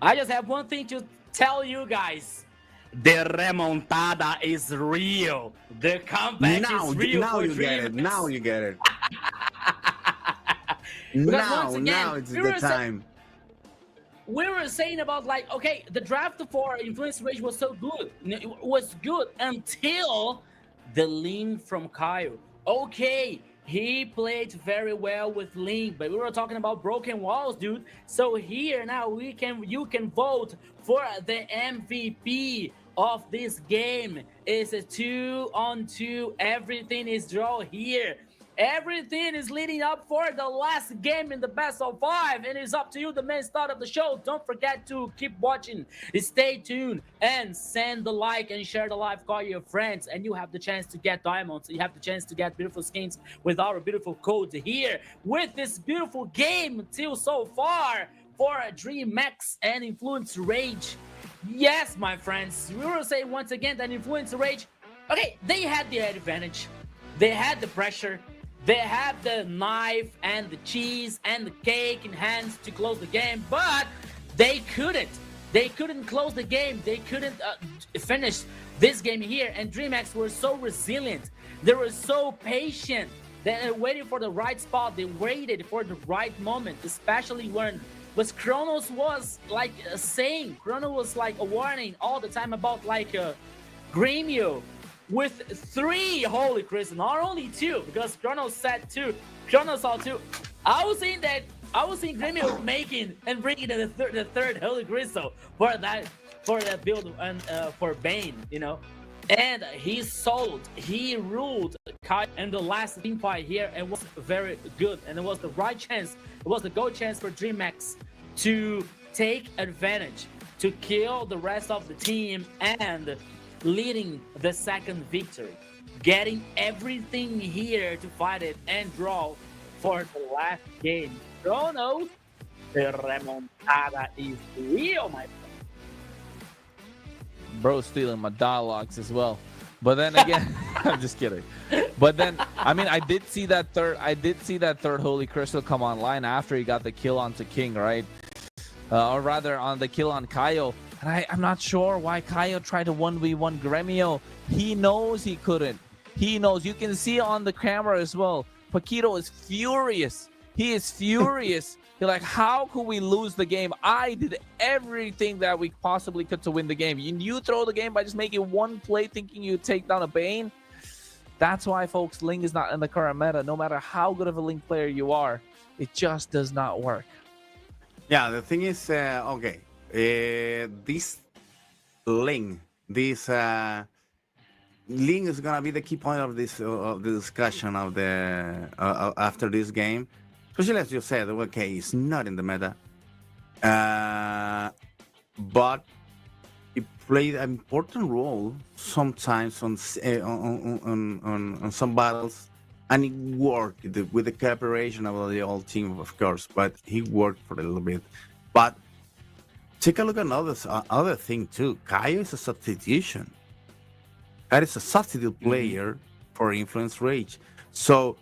[SPEAKER 1] I just have one thing to tell you guys. The remontada is real. The comeback is real.
[SPEAKER 2] Now you get it. Now you get it. now it's the time.
[SPEAKER 1] We were saying about like, okay, the draft for Influence Rage was so good. It was good until the link from Kyle. Okay, he played very well with Link, but we were talking about broken walls, dude. So here now you can vote for the MVP of this game. It's a 2-on-2. Everything is draw here. Everything is leading up for the last game in the best of 5, and it's up to you, the main start of the show. Don't forget to keep watching, stay tuned, and send the like and share the live, call your friends, and you have the chance to get diamonds. You have the chance to get beautiful skins with our beautiful codes here with this beautiful game till so far for DreamHack and Influence Rage. Yes, my friends, we will say once again that Influence Rage, okay, they had the advantage, they had the pressure. They had the knife and the cheese and the cake in hands to close the game, but they couldn't. They couldn't close the game. They couldn't finish this game here, and DreamHack were so resilient. They were so patient. They waited for the right spot. They waited for the right moment, especially when Kronos was like saying, Kronos was like a warning all the time about like Gremio with 3 Holy Crystals, not only 2, because Kronos said 2. Kronos saw 2. I was seeing Gremio making and bringing the third Holy Crystal for that build and for Bane, you know. And he ruled Kai in the last team fight here and was very good. And it was the right chance, it was the goal chance for DreamHack to take advantage, to kill the rest of the team and leading the second victory. Getting everything here to fight it and draw for the last game. Kronos, the remontada is real, my friend.
[SPEAKER 3] Bro stealing my dialogues as well. But then again, I'm just kidding. But then, I mean, I did see that third Holy Crystal come online after he got the kill onto King, right? Or rather, on the kill on Kaio. And I'm not sure why Kaio tried to 1v1 Gremio. He knows he couldn't. He knows. You can see on the camera as well. Paquito is furious. He is furious. You're like, how could we lose the game? I did everything that we possibly could to win the game. You throw the game by just making one play thinking you take down a Bane. That's why, folks, Ling is not in the current meta. No matter how good of a Ling player you are, it just does not work.
[SPEAKER 2] Yeah, the thing is, okay, this Ling, Ling is gonna be the key point of this of the discussion of the after this game. Especially as you said, okay, it's not in the meta, but it played an important role sometimes on some battles, and it worked with the cooperation of the whole team, of course. But he worked for a little bit. But take a look at other thing too. Kaio is a substitution. That is a substitute player for Influence Rage, so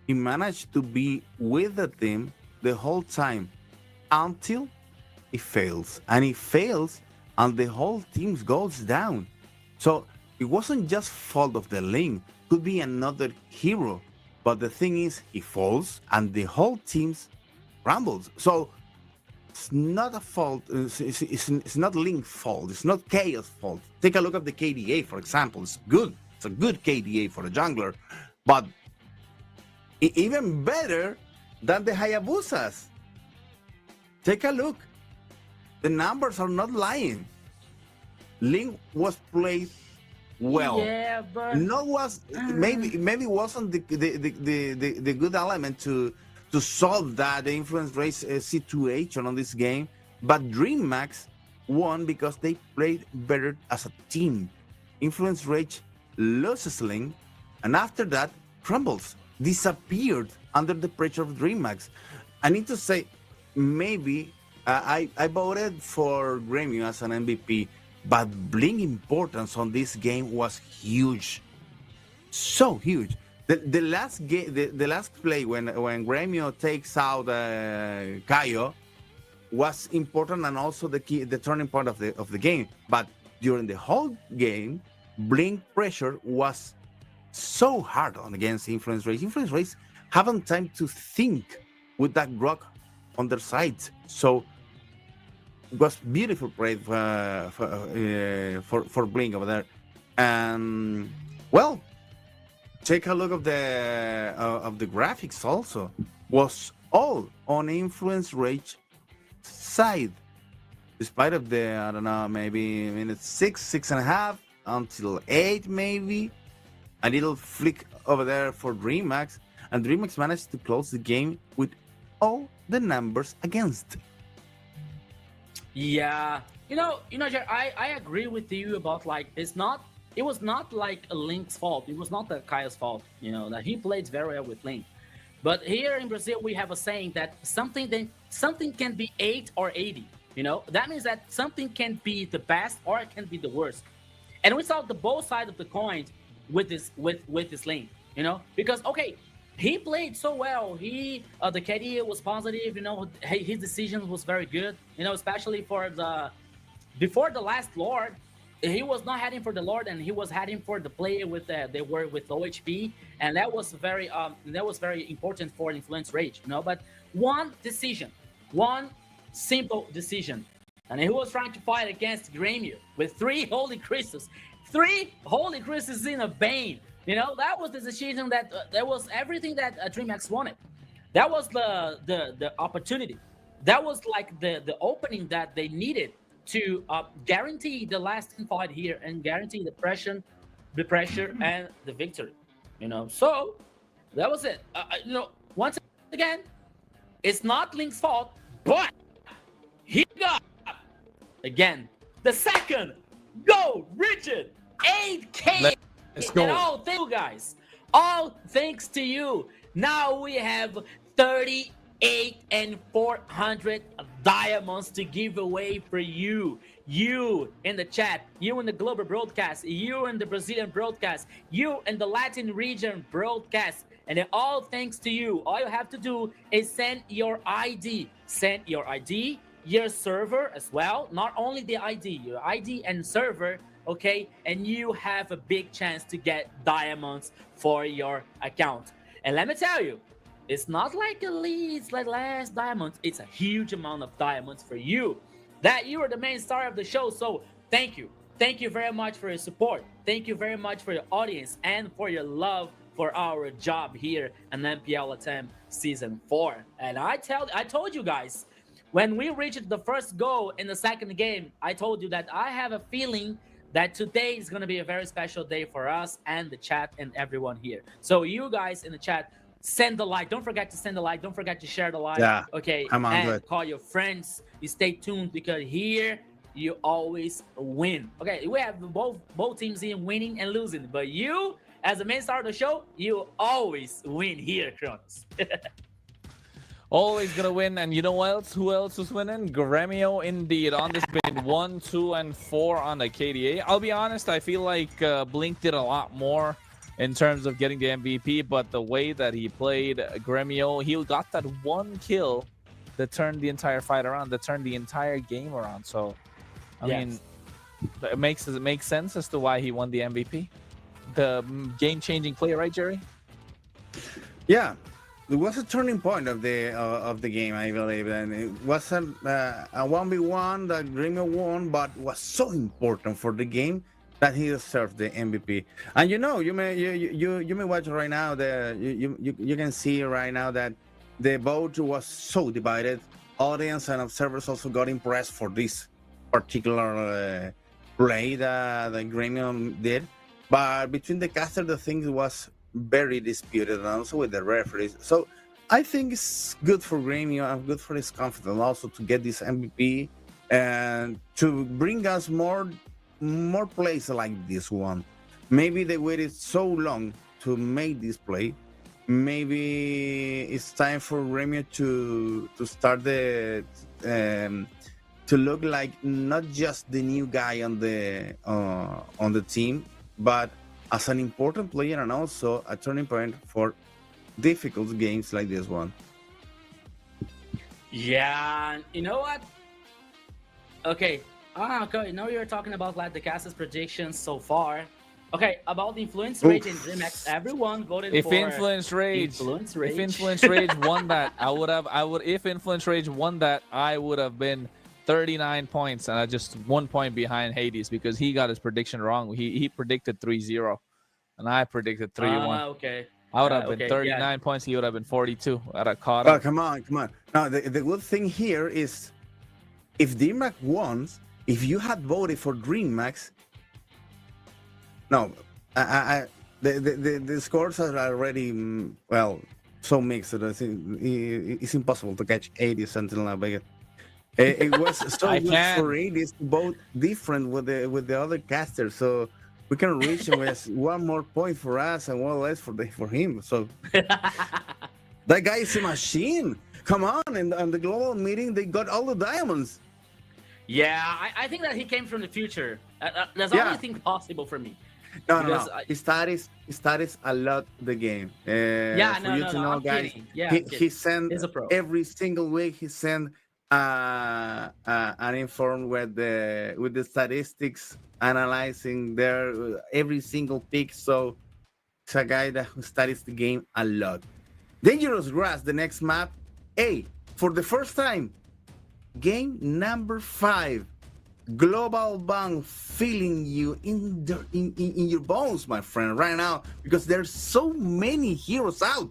[SPEAKER 2] he managed to be with the team the whole time until he fails. And he fails and the whole team goes down. So it wasn't just fault of the Ling. Could be another hero. But the thing is, he falls and the whole team crumbles. So it's not a fault. It's not Ling's fault. It's not Chaos' fault. Take a look at the KDA, for example. It's good. It's a good KDA for a jungler. But even better than the Hayabusas. Take a look. The numbers are not lying. Ling was played well.
[SPEAKER 1] Yeah, but
[SPEAKER 2] maybe wasn't the good element to solve that the influence race situation on this game. But DreamHack won because they played better as a team. Influence Rage loses Ling, and after that crumbles. Disappeared under the pressure of DreamHack. I need to say, maybe I voted for Gremio as an MVP, but Bling importance on this game was huge, so huge. The last game, the last play when Gremio takes out Kaio was important, and also the turning point of the game. But during the whole game, Bling pressure was so hard on against Influence Race. Influence Race haven't time to think with that rock on their sides. So it was beautiful play for Blink over there. And well, take a look of the graphics also. Was all on Influence Rage side. Despite of the, I don't know, maybe minute 6.5 until 8 maybe. A little flick over there for DreamHack, and DreamHack managed to close the game with all the numbers against.
[SPEAKER 1] yeah, Jared, I agree with you about like it was not like a Link's fault. It was not the Kaio's fault. That he played very well with Link. But here in Brazil, we have a saying that something can be 8 or 80. That means that something can be the best or it can be the worst. And we saw the both sides of the coin with this Link, because okay, he played so well. The KD was positive, his decision was very good, especially for before the last Lord. he was not heading for the Lord, and he was heading for the player with they were with low HP, and that was very important for Influence Rage, you know. But one decision, one simple decision, and he was trying to fight against Grêmio with three holy crystals in a vein. You know, that was the decision that was everything that DreamHack wanted. That was the opportunity. That was like the opening that they needed to guarantee the last fight here and guarantee the pressure and the victory. You know, so that was it. You know, once again, it's not Link's fault, but he got again the second go, Richard, 8K.
[SPEAKER 3] Let's go.
[SPEAKER 1] And all thank you guys. All thanks to you. Now we have 38 and 400 diamonds to give away for you. You in the chat, you in the global broadcast, you in the Brazilian broadcast, you in the Latin region broadcast. And then all thanks to you. All you have to do is send your ID. Send your ID, your server as well. Not only the ID, your ID and server, okay? And you have a big chance to get diamonds for your account. And let me tell you, it's not like it's like last diamonds. It's a huge amount of diamonds for you. That you are the main star of the show. So thank you. Thank you very much for your support. Thank you very much for your audience and for your love for our job here in MPL LATAM Season 4. And I told you guys, when we reached the first goal in the second game, I told you that I have a feeling that today is going to be a very special day for us and the chat and everyone here. So you guys in the chat, send the like. Don't forget to send the like. Don't forget to share the like.
[SPEAKER 2] Yeah,
[SPEAKER 1] okay.
[SPEAKER 2] I'm on
[SPEAKER 1] and
[SPEAKER 2] good.
[SPEAKER 1] Call your friends. You stay tuned because here you always win. Okay, we have both teams here winning and losing, but you, as the main star of the show, you always win here, Kronos.
[SPEAKER 3] Always gonna win, and you know what else? Who else is winning? Gremio, indeed. On this bin 1, 2, and 4 on the KDA. I'll be honest, I feel like Blink did a lot more in terms of getting the MVP, but the way that he played Gremio, he got that one kill that turned the entire fight around, that turned the entire game around. So, I mean, it makes sense as to why he won the MVP. The game-changing play, right, Jerry?
[SPEAKER 2] Yeah, it was a turning point of the game, I believe, and it wasn't a 1v1 that Gremio won, but was so important for the game that he deserved the MVP. And you know, you may watch right now. You can see right now that the vote was so divided. Audience and observers also got impressed for this particular play that Gremio did. But between the caster, the thing was very disputed, and also with the referees. So I think it's good for Gremio and good for his confidence also to get this MVP and to bring us more plays like this one. Maybe they waited so long to make this play. Maybe it's time for Gremio to start to look like not just the new guy on the team, but as an important player and also a turning point for difficult games like this one.
[SPEAKER 1] Yeah, you know what? Okay. Okay. Now you're talking about like the cast's predictions so far. Okay, about the Influence Rage and DreamHack, everyone voted for
[SPEAKER 3] Influence Rage. If Influence Rage won that, if Influence Rage won that, I would have been 39 points and just 1 point behind Hades because he got his prediction wrong. He predicted 3-0 and I predicted 3-1.
[SPEAKER 1] Okay.
[SPEAKER 3] I would have been 39 points. He would have been 42. I'd have caught up.
[SPEAKER 2] Oh, come on. Now, the good thing here is if DreamHack won, if you had voted for DreamHack, no, the scores are already, well, so mixed. I think it's impossible to catch 80 something like that. It was so good for 80s, both different with the other casters, so we can reach him with one more point for us and one less for him. So that guy is a machine. Come on, and on the global meeting, they got all the diamonds.
[SPEAKER 1] Yeah, I think that he came from the future. That's the only thing possible for me.
[SPEAKER 2] No. He studies a lot the game.
[SPEAKER 1] I'm
[SPEAKER 2] guys,
[SPEAKER 1] kidding. Yeah,
[SPEAKER 2] he sent every single week. He sent uninformed with the statistics, analyzing their every single pick. So it's a guy that studies the game a lot. Dangerous Grass, the next map. Hey, for the first time, game number 5. Global Bang feeling you in your bones, my friend, right now, because there's so many heroes out.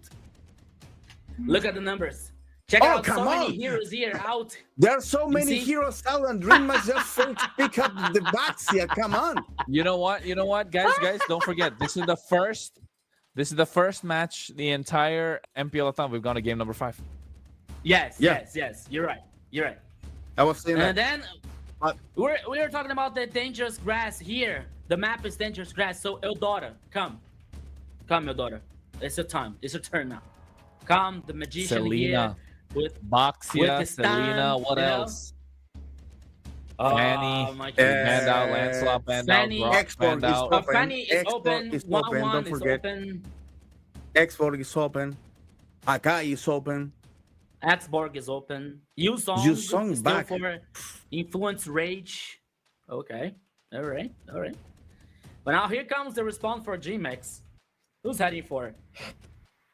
[SPEAKER 1] Look at the numbers. Check
[SPEAKER 2] Oh,
[SPEAKER 1] out so
[SPEAKER 2] come
[SPEAKER 1] many
[SPEAKER 2] on.
[SPEAKER 1] heroes here out.
[SPEAKER 2] There are so many
[SPEAKER 1] see?
[SPEAKER 2] heroes out, and Dream must just failed to pick up the Baxia. Come on.
[SPEAKER 3] You know what? You know what, guys? Don't forget. This is the first match the entire MPL LATAM. We've gone to game number 5.
[SPEAKER 1] Yes,
[SPEAKER 2] Yeah.
[SPEAKER 1] yes. You're right. You're right.
[SPEAKER 2] I was saying
[SPEAKER 1] And
[SPEAKER 2] that.
[SPEAKER 1] then we were talking about the dangerous grass here. The map is dangerous grass. So Eudora, come, Eudora. It's your time. It's your turn now. Come, the magician
[SPEAKER 3] Selena,
[SPEAKER 1] here with
[SPEAKER 3] Baxia,
[SPEAKER 1] the
[SPEAKER 3] Selena.
[SPEAKER 1] stand,
[SPEAKER 3] What
[SPEAKER 1] you know?
[SPEAKER 3] else? Fanny,
[SPEAKER 1] my
[SPEAKER 3] Band out,
[SPEAKER 2] Uh,
[SPEAKER 3] Lancelot, Band
[SPEAKER 1] Fanny,
[SPEAKER 3] out, Brock,
[SPEAKER 2] Export
[SPEAKER 3] Band
[SPEAKER 2] is
[SPEAKER 3] out.
[SPEAKER 2] open.
[SPEAKER 1] Fanny is
[SPEAKER 2] Export
[SPEAKER 1] open.
[SPEAKER 2] is
[SPEAKER 1] 1-1
[SPEAKER 2] open, don't
[SPEAKER 1] is
[SPEAKER 2] forget.
[SPEAKER 1] open.
[SPEAKER 2] Export is open. Akai is open.
[SPEAKER 1] Axborg is open. Yusong
[SPEAKER 2] Yusong
[SPEAKER 1] is still
[SPEAKER 2] back.
[SPEAKER 1] for Influence Rage. Okay. All right. But now here comes the response for GMX. Who's heading for it?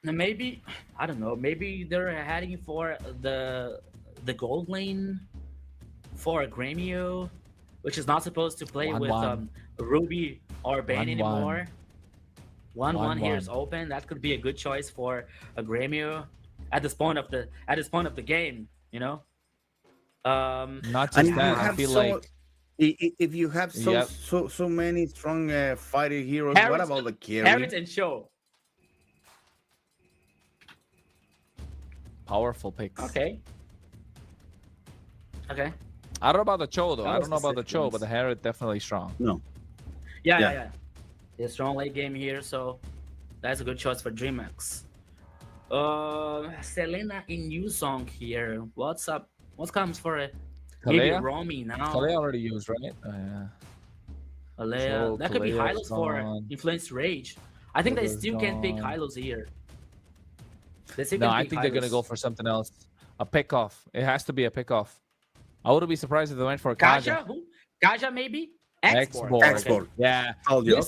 [SPEAKER 1] And maybe, I don't know, maybe they're heading for the gold lane for Gremio, which is not supposed to play with
[SPEAKER 3] 1-1.
[SPEAKER 1] Ruby or Bane
[SPEAKER 3] 1-1.
[SPEAKER 1] anymore. 1-1 here
[SPEAKER 3] 1-1.
[SPEAKER 1] is open. That could be a good choice for a Gremio at this point of the game, you know.
[SPEAKER 3] Not
[SPEAKER 2] And
[SPEAKER 3] just that. I feel like
[SPEAKER 2] if you have
[SPEAKER 3] Yep.
[SPEAKER 2] so many strong fighting heroes,
[SPEAKER 1] Harris-
[SPEAKER 2] what about the carry?
[SPEAKER 1] Harris and Show.
[SPEAKER 3] powerful picks.
[SPEAKER 1] Okay.
[SPEAKER 3] I don't know about the Cho though.
[SPEAKER 1] That
[SPEAKER 3] I
[SPEAKER 1] was
[SPEAKER 3] don't know about the
[SPEAKER 1] specific
[SPEAKER 3] Cho,
[SPEAKER 1] ones.
[SPEAKER 3] but the Harriet definitely strong.
[SPEAKER 1] Yeah. A strong late game here, so that's a good choice for DreamX. Selena in Yusong here. What's up? What comes for it? Maybe
[SPEAKER 3] Kalea?
[SPEAKER 1] Romy now.
[SPEAKER 3] Kalea already used, right? Yeah.
[SPEAKER 1] Alea.
[SPEAKER 3] So
[SPEAKER 1] That could be
[SPEAKER 3] Kalea's
[SPEAKER 1] Hylos for
[SPEAKER 3] gone.
[SPEAKER 1] Influence Rage. I think they
[SPEAKER 3] Kalea's
[SPEAKER 1] still can pick
[SPEAKER 3] gone.
[SPEAKER 1] Hylos here. They still
[SPEAKER 3] No,
[SPEAKER 1] can
[SPEAKER 3] I
[SPEAKER 1] pick
[SPEAKER 3] think they're gonna
[SPEAKER 1] Hylos.
[SPEAKER 3] go for something else. A pick off. It has to be a pick off. I wouldn't be surprised if they went for
[SPEAKER 1] Kaja?
[SPEAKER 3] Kaja.
[SPEAKER 1] Who? Kaja maybe?
[SPEAKER 2] Export.
[SPEAKER 3] Yeah.
[SPEAKER 2] Told you.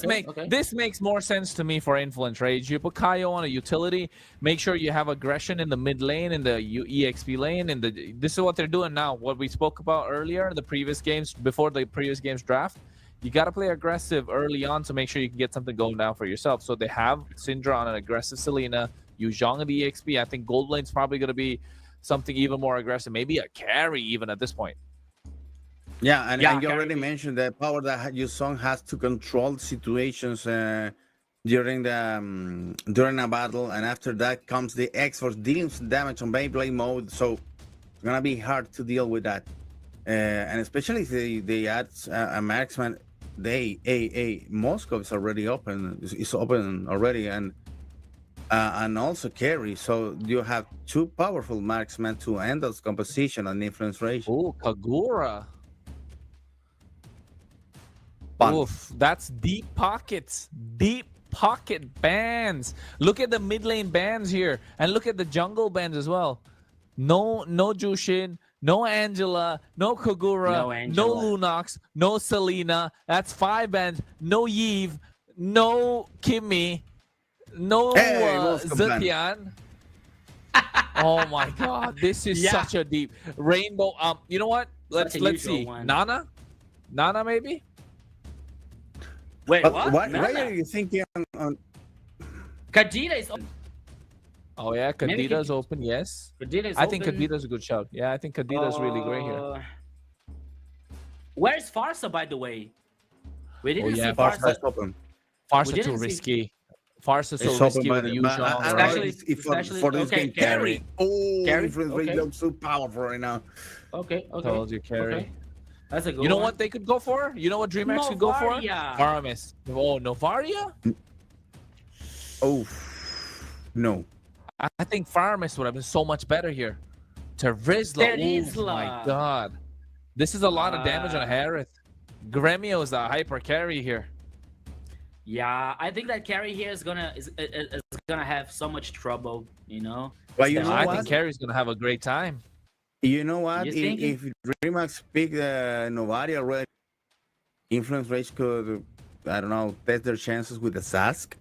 [SPEAKER 3] This makes more sense to me for Influence Rage. You put Kaio on a utility. Make sure you have aggression in the mid lane, in the EXP lane, and this is what they're doing now. What we spoke about earlier, the previous games before the previous games draft. You got to play aggressive early on to make sure you can get something going down for yourself. So they have Syndra on an aggressive Selena. Use Zhong in the EXP. I think Gold Lane's probably going to be something even more aggressive. Maybe a carry even at this point.
[SPEAKER 2] Yeah, and you already
[SPEAKER 1] carry.
[SPEAKER 2] mentioned the power that Yusong has to control situations during a battle, and after that comes the X-Force dealing some damage on Beyblade mode. So it's gonna be hard to deal with that, and especially if they add a marksman. Moscow is already open. It's open already, and also carry. So you have 2 powerful marksmen to end this composition and influence rage.
[SPEAKER 3] Ooh, Kagura.
[SPEAKER 2] Fun.
[SPEAKER 3] Oof, that's deep pockets. Deep pocket bans. Look at the mid lane bans here. And look at the jungle bans as well. No Jushin, no Angela, no Kagura,
[SPEAKER 1] No
[SPEAKER 3] no
[SPEAKER 1] Angela.
[SPEAKER 3] Lunox, no Selena. That's 5 bans. No Yves, no Kimmy, no
[SPEAKER 2] Hey, Moscow ban.
[SPEAKER 3] Zetian. Oh my god, this is
[SPEAKER 1] Yeah.
[SPEAKER 3] such a deep rainbow. You know what? Let's
[SPEAKER 1] Such a usual
[SPEAKER 3] see.
[SPEAKER 1] one.
[SPEAKER 3] Nana maybe?
[SPEAKER 1] Wait,
[SPEAKER 2] But
[SPEAKER 1] what?
[SPEAKER 2] why
[SPEAKER 1] Nana.
[SPEAKER 2] are you thinking on
[SPEAKER 1] Kadita is open.
[SPEAKER 3] Oh yeah,
[SPEAKER 1] Maybe
[SPEAKER 3] Kadita's open, yes.
[SPEAKER 1] Kadita is
[SPEAKER 3] I think
[SPEAKER 1] open.
[SPEAKER 3] Kadita's a good shout. Yeah, I think Kadita's really great here.
[SPEAKER 1] Where's Farsa, by the way? We didn't
[SPEAKER 3] yeah,
[SPEAKER 1] see
[SPEAKER 2] Farsa
[SPEAKER 1] Farsa.
[SPEAKER 2] is open?
[SPEAKER 3] Farsa
[SPEAKER 1] didn't
[SPEAKER 3] too
[SPEAKER 1] see-
[SPEAKER 3] risky. Farsa
[SPEAKER 2] It's
[SPEAKER 3] so
[SPEAKER 2] open
[SPEAKER 3] risky
[SPEAKER 2] by
[SPEAKER 3] with the
[SPEAKER 2] the
[SPEAKER 3] usual.
[SPEAKER 1] Especially-
[SPEAKER 2] especially for this
[SPEAKER 1] okay,
[SPEAKER 2] game carry. Oh,
[SPEAKER 1] Carry,
[SPEAKER 2] influence rate
[SPEAKER 1] okay.
[SPEAKER 2] looks so powerful right now.
[SPEAKER 1] Okay.
[SPEAKER 3] Told you, carry.
[SPEAKER 1] Okay. That's a good
[SPEAKER 3] You know
[SPEAKER 1] one.
[SPEAKER 3] what they could go for? You know what DreamX could go for?
[SPEAKER 1] Novaria.
[SPEAKER 3] Faramis. Oh, Novaria?
[SPEAKER 2] Oh, no.
[SPEAKER 3] I think Faramis would have been so much better here. Terizla. Oh
[SPEAKER 1] Terizla.
[SPEAKER 3] my god. This is a lot of damage on Harith. Gremio is a hyper carry here.
[SPEAKER 1] Yeah, I think that carry here is gonna have so much trouble, you know.
[SPEAKER 2] But you
[SPEAKER 1] No,
[SPEAKER 2] know
[SPEAKER 3] I
[SPEAKER 2] what?
[SPEAKER 3] think Carrie's gonna have a great time.
[SPEAKER 2] You know what?
[SPEAKER 1] You think?
[SPEAKER 2] If DreamHack pick nobody already, Influence Rage could, I don't know, test their chances with the Sask.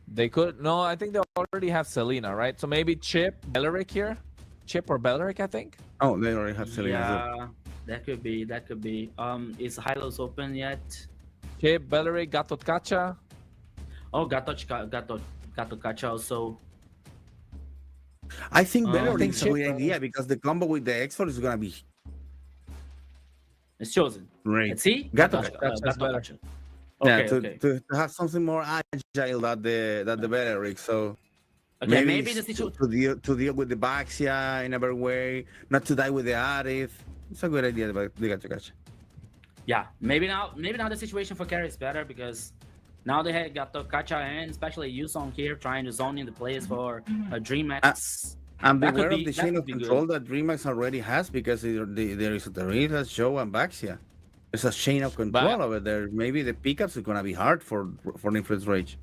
[SPEAKER 3] They could. No, I think they already have Selena, right? So maybe Chip, Belleric here. Chip or Belleric, I think.
[SPEAKER 2] Oh, they already have Selena.
[SPEAKER 1] Yeah, that could be. That could be. Is Hylos open yet?
[SPEAKER 3] Chip, Belleric, Gatot Kacha.
[SPEAKER 1] Oh, Gato Kacha also.
[SPEAKER 2] I think Belleric
[SPEAKER 1] think
[SPEAKER 2] is a great idea because the combo with the X4 is gonna be
[SPEAKER 1] It's chosen.
[SPEAKER 2] great.
[SPEAKER 1] Let's see.
[SPEAKER 2] Gato
[SPEAKER 3] Kacha.
[SPEAKER 1] Gato
[SPEAKER 3] better.
[SPEAKER 1] Kacha.
[SPEAKER 2] Yeah,
[SPEAKER 1] Okay,
[SPEAKER 2] to,
[SPEAKER 1] okay.
[SPEAKER 2] to have something more agile than the Belleric. So
[SPEAKER 1] Okay, maybe the
[SPEAKER 2] it's
[SPEAKER 1] situation.
[SPEAKER 2] to deal with the Baxia in a better way, not to die with the Arif. It's a good idea, but they got to catch.
[SPEAKER 1] Yeah, maybe now the situation for Carry is better because now they have got the Kacha and especially Yusong here trying to zone in the players for DreamHack.
[SPEAKER 2] And
[SPEAKER 1] That could
[SPEAKER 2] beware of
[SPEAKER 1] be-
[SPEAKER 2] the
[SPEAKER 1] that
[SPEAKER 2] chain
[SPEAKER 1] could
[SPEAKER 2] of
[SPEAKER 1] be
[SPEAKER 2] control that DreamHack already has because there is Tarita, Joe, and Baxia. There's a chain of control over there. Maybe the pickups are gonna be hard for Influence Rage.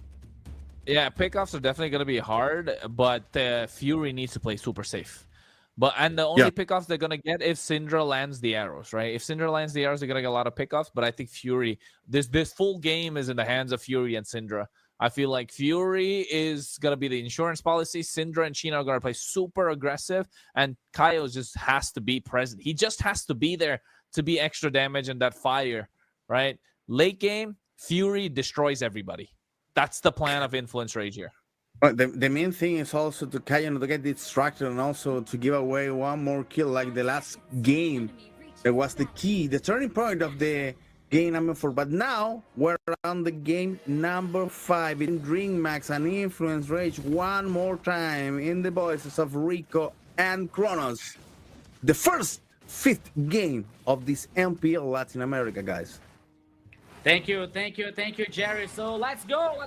[SPEAKER 3] Yeah, pickoffs are definitely going to be hard, but Fury needs to play super safe. And the only pickoffs they're going to get if Syndra lands the arrows, right? If Syndra lands the arrows, they're going to get a lot of pickoffs. But I think Fury, this full game is in the hands of Fury and Syndra. I feel like Fury is going to be the insurance policy. Syndra and Chino are going to play super aggressive. And Kaio just has to be present. He just has to be there to be extra damage and that fire, right? Late game, Fury destroys everybody. That's the plan of Influence Rage here.
[SPEAKER 2] But the main thing is also to Kaio to get distracted and also to give away one more kill like the last game. That was the key, the turning point of the game number 4. But now we're on the game number 5 in DreamHack and Influence Rage one more time in the voices of Rico and Kronos. The first 5th game of this MPL Latin America, guys.
[SPEAKER 1] Thank you, Jerry. So let's go.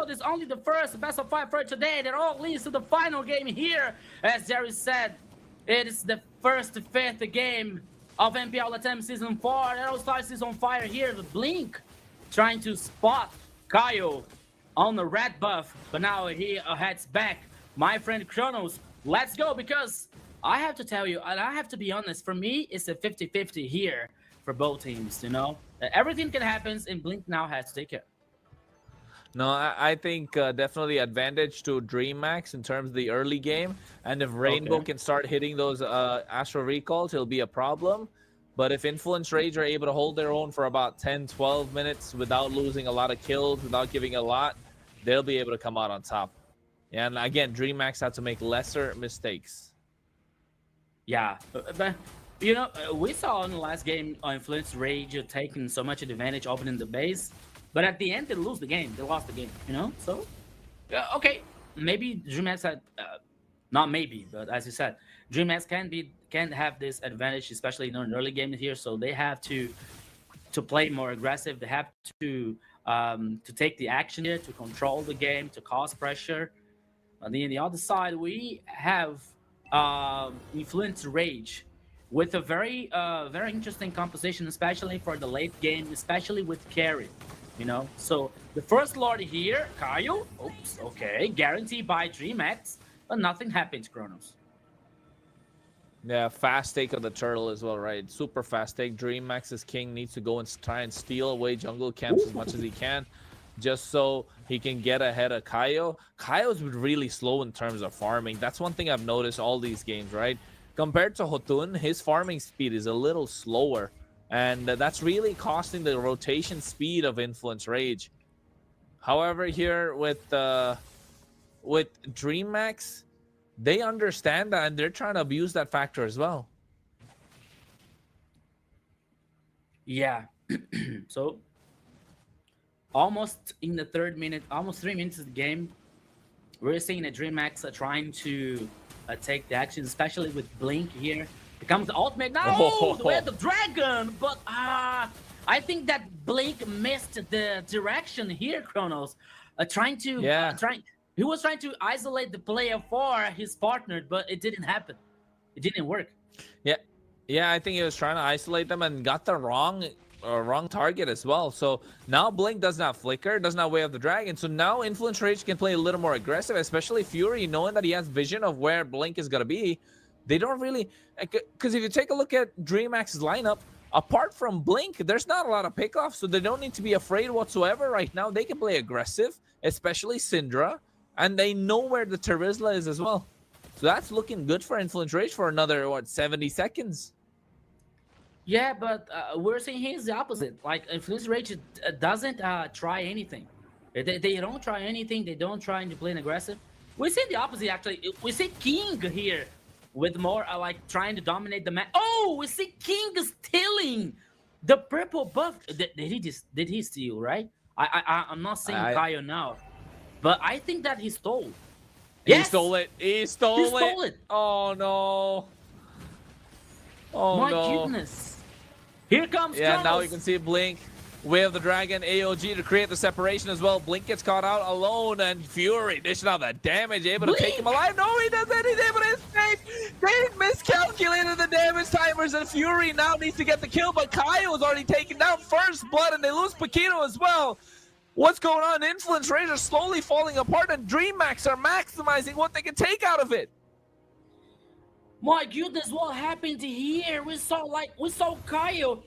[SPEAKER 1] This is only the first best of 5 for today. That all leads to the final game here. As Jerry said, it is the first 5th game of MPL LATAM Season 4. That all starts on fire here with Blink trying to spot Kaio on the red buff. But now he heads back. My friend Kronos, let's go because I have to tell you, and I have to be honest, for me, it's a 50-50 here for both teams, you know? Everything can happen, and Blink now has to take care.
[SPEAKER 3] No, I think definitely advantage to DreamHack in terms of the early game. And if Rainbow can start hitting those Astro Recalls, it'll be a problem. But if Influence Rage are able to hold their own for about 10, 12 minutes without losing a lot of kills, without giving a lot, they'll be able to come out on top. And again, DreamHack have to make lesser mistakes.
[SPEAKER 1] Yeah, but you know, we saw in the last game Influence Rage taking so much advantage opening the base, but at the end they lose the game. They lost the game, you know. So, okay, maybe DreamHack had, not maybe, but as you said, DreamHack can have this advantage, especially in an early game here. So they have to play more aggressive. They have to take the action here, to control the game, to cause pressure. On the other side, we have Influence Rage with a very interesting composition, especially for the late game, especially with carry, you know. So the first Lord here, Kaio, oops, okay, guaranteed by DreamHack, but nothing happens, Kronos.
[SPEAKER 3] Yeah, fast take of the turtle as well, right? Super fast take. DreamHack's king needs to go and try and steal away jungle camps as much as he can, just so he can get ahead of Kaio. Kaio's really slow in terms of farming. That's one thing I've noticed all these games, right? Compared to Hotun, his farming speed is a little slower, and that's really costing the rotation speed of Influence Rage. However, here with DreamHack, they understand that, and they're trying to abuse that factor as well.
[SPEAKER 1] Yeah. So almost in the 3rd minute, almost 3 minutes of the game, we're seeing the DreamHack trying to take the action, especially with Blink here. It comes the ultimate. No, the way of the dragon, but I think that Blink missed the direction here, Kronos. He was trying to isolate the player for his partner, but it didn't happen. It didn't work.
[SPEAKER 3] Yeah, I think he was trying to isolate them and got the wrong target as well. So now Blink does not flicker, does not Way of the Dragon. So now Influence Rage can play a little more aggressive, especially Fury, knowing that he has vision of where Blink is going to be. They don't really, because if you take a look at DreamHack's lineup, apart from Blink, there's not a lot of pickoffs, so they don't need to be afraid whatsoever right now. They can play aggressive, especially Syndra, and they know where the Terizla is as well. So that's looking good for Influence Rage for another, what, 70 seconds?
[SPEAKER 1] Yeah, but we're seeing he's the opposite. Like, Influence Rage doesn't try anything. They don't try anything. They don't try to play aggressive. We see the opposite, actually. We see King here with more like trying to dominate the map. Oh, we see King stealing the purple buff. Did he steal, right? I'm not saying Kaio now, but I think that he stole.
[SPEAKER 3] He stole it. He stole
[SPEAKER 1] it.
[SPEAKER 3] Oh no. Oh
[SPEAKER 1] my
[SPEAKER 3] no.
[SPEAKER 1] goodness. Here comes
[SPEAKER 3] Yeah,
[SPEAKER 1] Kronos.
[SPEAKER 3] now you can see Blink with the Dragon AOG to create the separation as well. Blink gets caught out alone, and Fury dishing out the damage, able to take him alive. No, he doesn't. He's able to escape. They miscalculated the damage timers, and Fury now needs to get the kill, but Kaio is already taken down. First blood, and they lose Paquito as well. What's going on? Influence Rage are slowly falling apart, and DreamHack are maximizing what they can take out of it.
[SPEAKER 1] My goodness, what happened here? We saw Kaio.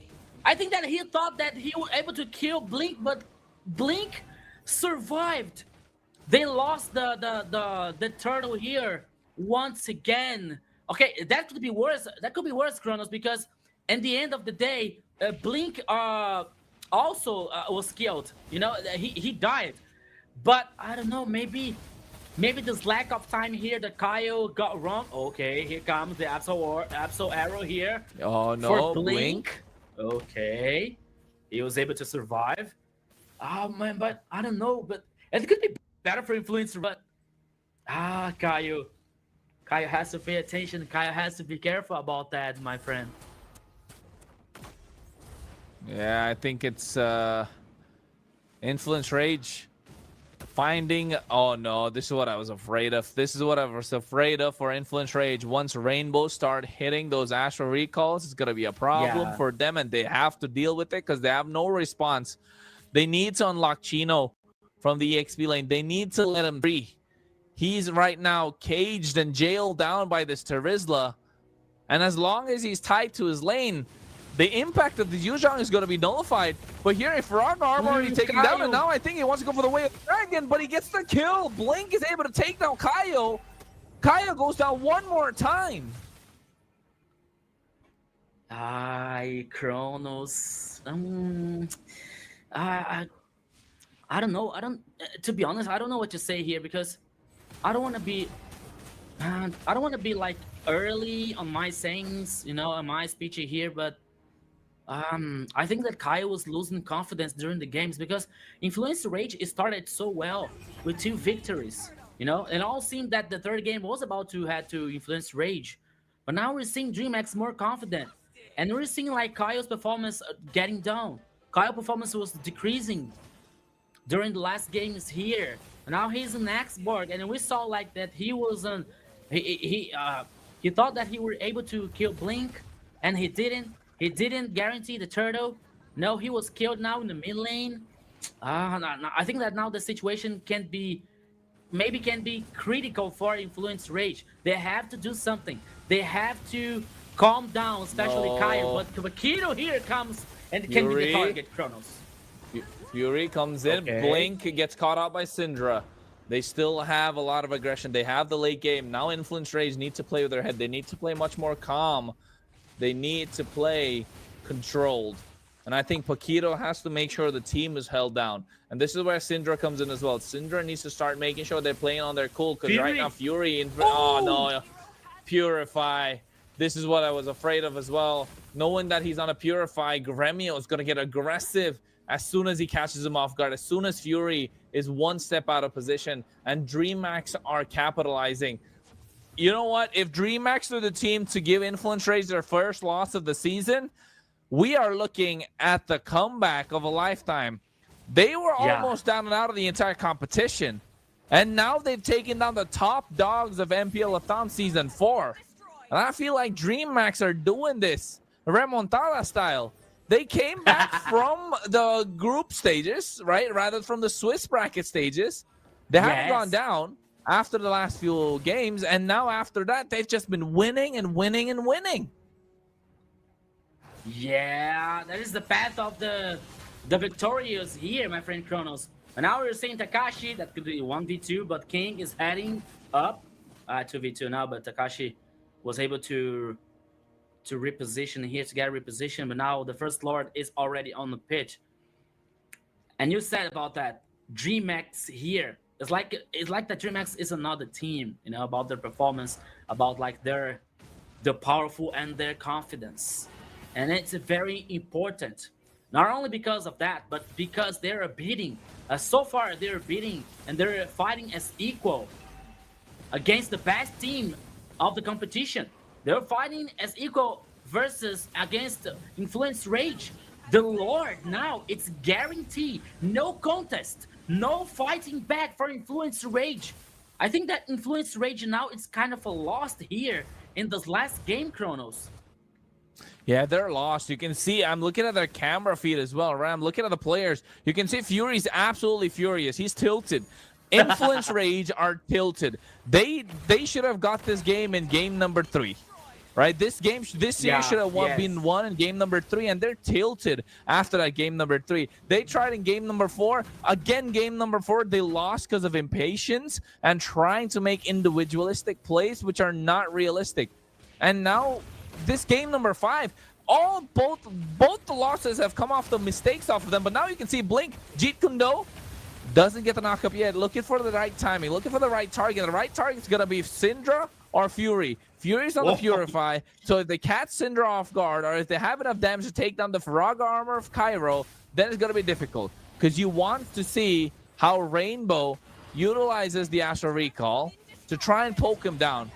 [SPEAKER 1] I think that he thought that he was able to kill Blink, but Blink survived. They lost the turtle here once again. Okay, that could be worse. That could be worse, Kronos, because at the end of the day, Blink also was killed. You know, he died. But I don't know, maybe this lack of time here that Kaio got wrong. Okay, here comes the Absol Arrow here.
[SPEAKER 3] Oh no,
[SPEAKER 1] for Blink. Okay, he was able to survive. Oh man, but I don't know, but it could be better for Influencer, but Kaio has to pay attention. Kaio has to be careful about that, my friend.
[SPEAKER 3] Yeah, I think it's Influence Rage finding. Oh no, this is what I was afraid of. This is what I was afraid of for Influence Rage. Once Rainbow start hitting those Astral Recalls, it's gonna be a problem for them, and they have to deal with it because they have no response. They need to unlock Chino from the EXP lane. They need to let him free. He's right now caged and jailed down by this Terizla, and as long as he's tied to his lane, the impact of the Yuzhong is going to be nullified. But here, if Ragnar already taken down, and now I think he wants to go for the way of the dragon, but he gets the kill. Blink is able to take down Kaio. Kaio goes down one more time.
[SPEAKER 1] Kronos. I don't know. To be honest, I don't know what to say here because I don't want to be like early on my sayings, you know, on my speech here, but I think that Kaio was losing confidence during the games because Influence Rage started so well with 2 victories, you know, and it all seemed that the third game was about to head to Influence Rage, but now we're seeing DreamHack more confident, and we're seeing like Kaio's performance getting down. Kaio's performance was decreasing during the last games here. Now he's in Xborg, and we saw like that he was on. He thought that he were able to kill Blink, and he didn't. He didn't guarantee the turtle. No, he was killed now in the mid lane. I think that now the situation can be critical for Influence Rage. They have to do something. They have to calm down, especially Kaio. But Paquito here comes and can be the target, Kronos.
[SPEAKER 3] Fury comes in.
[SPEAKER 1] Okay.
[SPEAKER 3] Blink gets caught out by Syndra. They still have a lot of aggression. They have the late game. Now Influence Rage need to play with their head. They need to play much more calm. They need to play controlled. And I think Paquito has to make sure the team is held down. And this is where Syndra comes in as well. Syndra needs to start making sure they're playing on their cool. Because right now, Fury... Oh, no. Purify. This is what I was afraid of as well. Knowing that he's on a Purify, Gremio is going to get aggressive as soon as he catches him off guard. As soon as Fury is one step out of position. And DreamHack are capitalizing. You know what? If DreamHack are the team to give Influence Rage their first loss of the season, we are looking at the comeback of a lifetime. They were almost down and out of the entire competition. And now they've taken down the top dogs of MPL LATAM Season 4. And I feel like DreamHack are doing this remontada style. They came back from the group stages, right? Rather from the Swiss bracket stages. They haven't gone down. after the last few games, and now after that, they've just been winning and winning and winning.
[SPEAKER 1] Yeah, that is the path of the victorious here, my friend Kronos. And now we're seeing Takashi, that could be 1v2, but King is heading up 2v2 now, but Takashi was able to reposition here, to get reposition, but now the First Lord is already on the pitch. And you said about that, DreamHack here, it's like that DreamHack is another team, you know, about their performance, about like their powerful and their confidence. And it's very important, not only because of that, but because they're beating. So far, they're beating and they're fighting as equal against the best team of the competition. They're fighting as equal versus against Influence Rage. The Lord now, it's guaranteed. No contest, no fighting back for Influence Rage. I think that Influence Rage now is kind of a lost here in this last game, Kronos.
[SPEAKER 3] Yeah, they're lost. You can see, I'm looking at their camera feed as well, right? I'm looking at the players. You can see Fury's absolutely furious. He's tilted. Influence Rage are tilted. They should have got this game in game number 3. Right, this series should have been won in game number 3, and they're tilted after that game number 3. They tried in game number 4. Again, game number 4, they lost because of impatience and trying to make individualistic plays, which are not realistic. And now, this game number 5, both the losses have come off the mistakes off of them. But now you can see Blink, Jeet Kundo doesn't get the knock up yet. Looking for the right timing, looking for the right target. The right target is gonna be Syndra or Fury. Fury's on the Purify, so if they catch Syndra off guard, or if they have enough damage to take down the Faraga armor of Cairo, then it's going to be difficult. Because you want to see how Rainbow utilizes the Astral Recall to try and poke him down.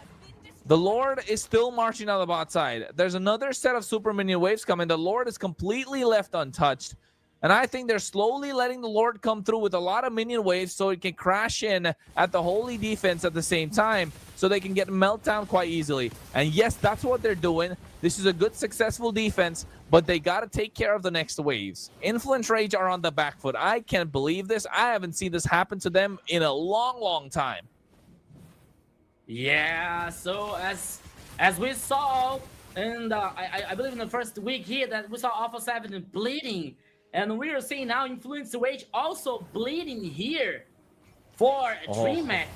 [SPEAKER 3] The Lord is still marching on the bot side. There's another set of super minion waves coming. The Lord is completely left untouched. And I think they're slowly letting the Lord come through with a lot of minion waves so it can crash in at the Holy defense at the same time so they can get meltdown quite easily. And yes, that's what they're doing. This is a good, successful defense, but they got to take care of the next waves. Influence Rage are on the back foot. I can't believe this. I haven't seen this happen to them in a long, long time.
[SPEAKER 1] Yeah, so as we saw, and I believe in the first week here that we saw Alpha 7 bleeding. And we are seeing now Influence Rage also bleeding here for DreamHack.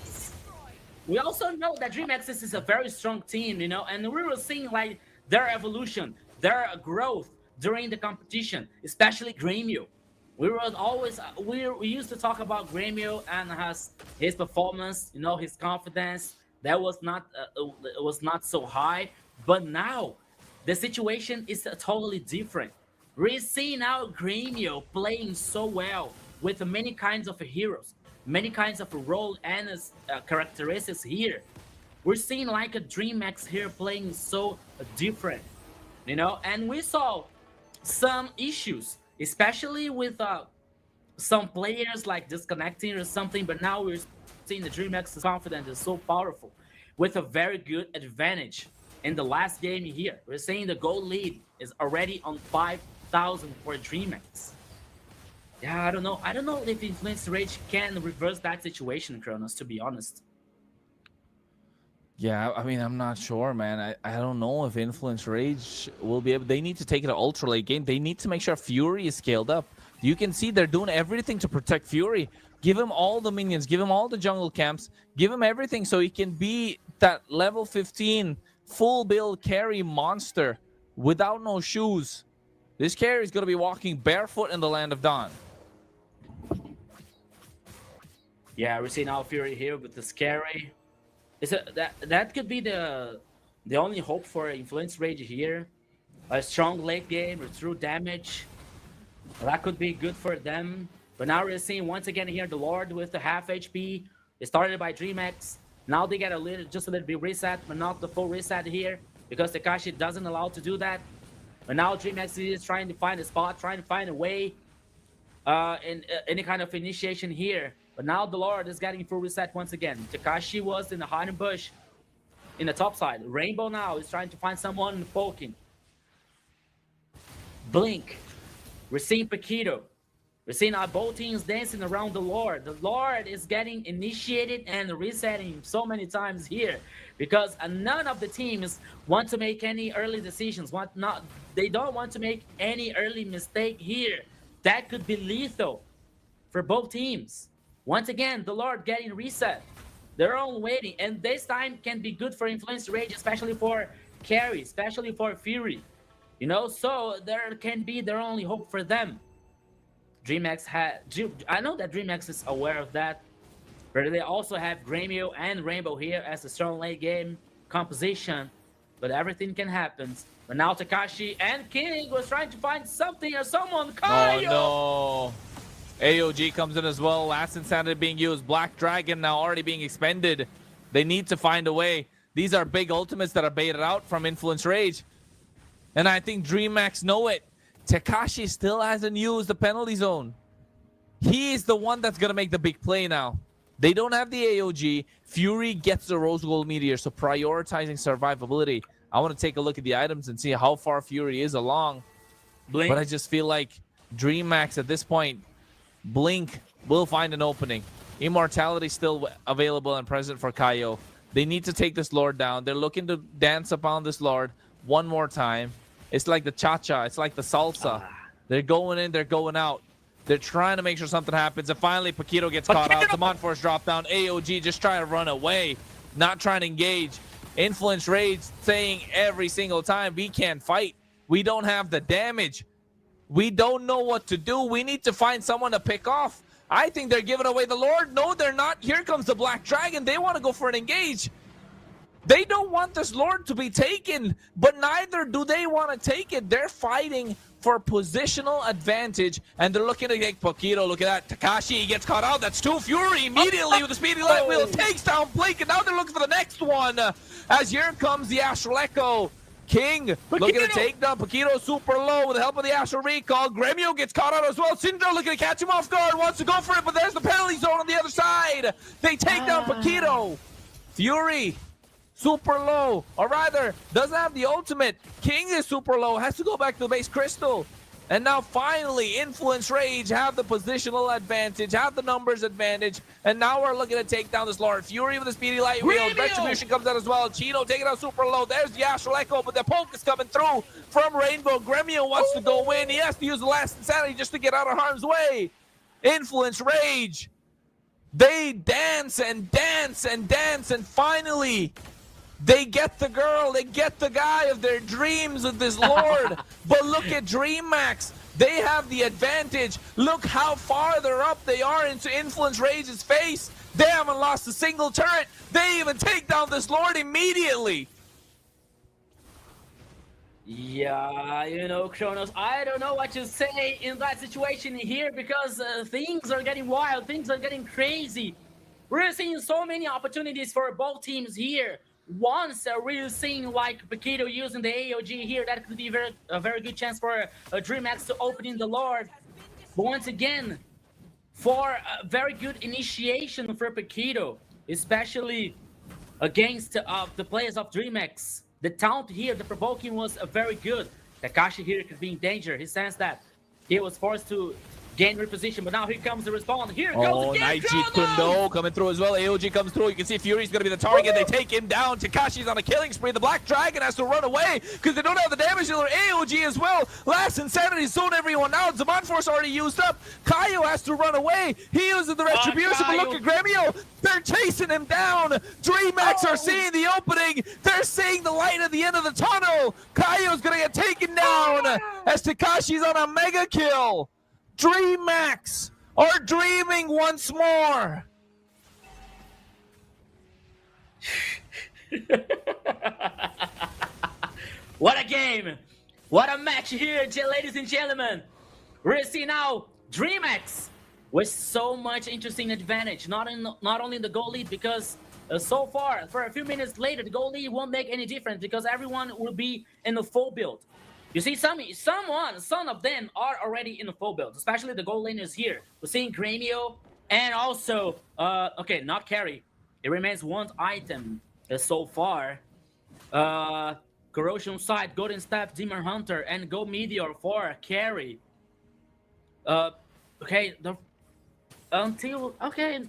[SPEAKER 1] We also know that DreamHack is a very strong team, you know, and we were seeing like their evolution, their growth during the competition, especially Grêmio. We were always we used to talk about Grêmio and his performance, you know, his confidence. That was not so high, but now the situation is totally different. We're seeing now Grêmio playing so well with many kinds of heroes, many kinds of role and characteristics here. We're seeing like a DreamHack here playing so different, you know, and we saw some issues, especially with some players like disconnecting or something, but now we're seeing the DreamHack's confidence is so powerful with a very good advantage in the last game here. We're seeing the goal lead is already on 5,000 for DreamHack. Yeah, I don't know if Influence Rage can reverse that situation, Kronos, to be honest.
[SPEAKER 3] Yeah, I mean, I'm not sure, man. I don't know if Influence Rage will be able... They need to take it to ultra late game. They need to make sure Fury is scaled up. You can see they're doing everything to protect Fury. Give him all the minions. Give him all the jungle camps. Give him everything so he can be that level 15 full build carry monster without no shoes. This carry is going to be walking barefoot in the land of Dawn.
[SPEAKER 1] Yeah, we're seeing our Fury here with the scary. That could be the only hope for Influence Rage here. A strong late game with true damage. That could be good for them. But now we're seeing once again here the Lord with the half HP. It started by DreamHack. Now they get just a little bit reset, but not the full reset here because Takashi doesn't allow to do that. But now DreamHack is trying to find a spot, trying to find a way in any kind of initiation here. But now the Lord is getting full reset once again. Takashi was in the hiding bush in the top side. Rainbow now is trying to find someone poking. Blink. We're seeing Paquito. We're seeing our both teams dancing around the Lord. The Lord is getting initiated and resetting so many times here because none of the teams want to make any early decisions. They don't want to make any early mistake here. That could be lethal for both teams. Once again, the Lord getting reset. They're all waiting, and this time can be good for Influence Rage, especially for Carry, especially for Fury. You know, so there can be their only hope for them. I know that DreamX is aware of that, but they also have Gremio and Rainbow here as a strong late game composition, but everything can happen. But now Takashi and King was trying to find something or someone. Kaio!
[SPEAKER 3] Oh no! AOG comes in as well. Last Insanity being used. Black Dragon now already being expended. They need to find a way. These are big ultimates that are baited out from Influence Rage. And I think DreamX know it. Takashi still hasn't used the penalty zone. He is the one that's going to make the big play now. They don't have the AOG. Fury gets the Rose Gold Meteor, so prioritizing survivability. I want to take a look at the items and see how far Fury is along.
[SPEAKER 1] Blink.
[SPEAKER 3] But I just feel like DreamX at this point, Blink will find an opening. Immortality still available and present for Kaio. They need to take this Lord down. They're looking to dance upon this Lord one more time. It's like the cha-cha. It's like the salsa. They're going in, they're going out. They're trying to make sure something happens. And finally, Paquito gets caught out. The Monforce drop down. AOG just trying to run away, not trying to engage. Influence Rage saying every single time, we can't fight. We don't have the damage. We don't know what to do. We need to find someone to pick off. I think they're giving away the Lord. No, they're not. Here comes the Black Dragon. They want to go for an engage. They don't want this Lord to be taken, but neither do they want to take it. They're fighting for positional advantage, and they're looking to take Paquito. Look at that. Takashi, he gets caught out. That's two. Fury immediately with the speedy light wheel takes down Blink, and now they're looking for the next one. As here comes the Astral Echo. King looking to take down Paquito super low with the help of the Astral Recall. Gremio gets caught out as well. Syndra looking to catch him off guard, wants to go for it, but there's the penalty zone on the other side. They take down Paquito. Fury super low, or rather doesn't have the ultimate. King is super low, has to go back to the base crystal. And now finally Influence Rage have the positional advantage, have the numbers advantage, and now we're looking to take down this Lord. Fury with the speedy light wheel. Retribution comes out as well. Chino taking out super low. There's the Astral Echo, but the poke is coming through from Rainbow. Gremio wants to go in. He has to use the last insanity just to get out of harm's way. Influence Rage. They dance and dance and dance, and finally they get the girl, they get the guy of their dreams with this Lord. But look at DreamX. They have the advantage. Look how farther up they are into Influence Rage's face. They haven't lost a single turret. They even take down this Lord immediately.
[SPEAKER 1] Yeah, you know, Kronos, I don't know what to say in that situation here because things are getting wild, things are getting crazy. We're seeing so many opportunities for both teams here. Once we're seeing like Paquito using the AOG here, that could be a very good chance for DreamX to open in the Lord. But once again, for a very good initiation for Paquito, especially against the players of DreamX. The taunt here, the provoking was very good. Takashi here could be in danger. He sensed that. He was forced to gain reposition, but now here comes the respawn. Here goes again,
[SPEAKER 3] Naichi Kundo coming through as well. AOG comes through. You can see Fury's going to be the target. They take him down. Takashi's on a killing spree. The Black Dragon has to run away because they don't have the damage dealer. AOG as well. Last Insanity zone everyone out. Zaman Force already used up. Kaio has to run away. He uses the Retribution, but look at Gremio. They're chasing him down. DreamX are seeing the opening. They're seeing the light at the end of the tunnel. Kaio's going to get taken down as Takashi's on a mega kill. DreamX are dreaming once more.
[SPEAKER 1] What a game! What a match here, ladies and gentlemen! We're seeing now DreamX with so much interesting advantage, not only in the goal lead, because so far, for a few minutes later, the goal lead won't make any difference because everyone will be in the full build. You see, some of them are already in the full build, especially the gold laners here. We're seeing Gremio and also, okay, not carry. It remains one item so far. Corrosion Sight, Golden Staff, Demon Hunter, and Gold Meteor for carry. okay,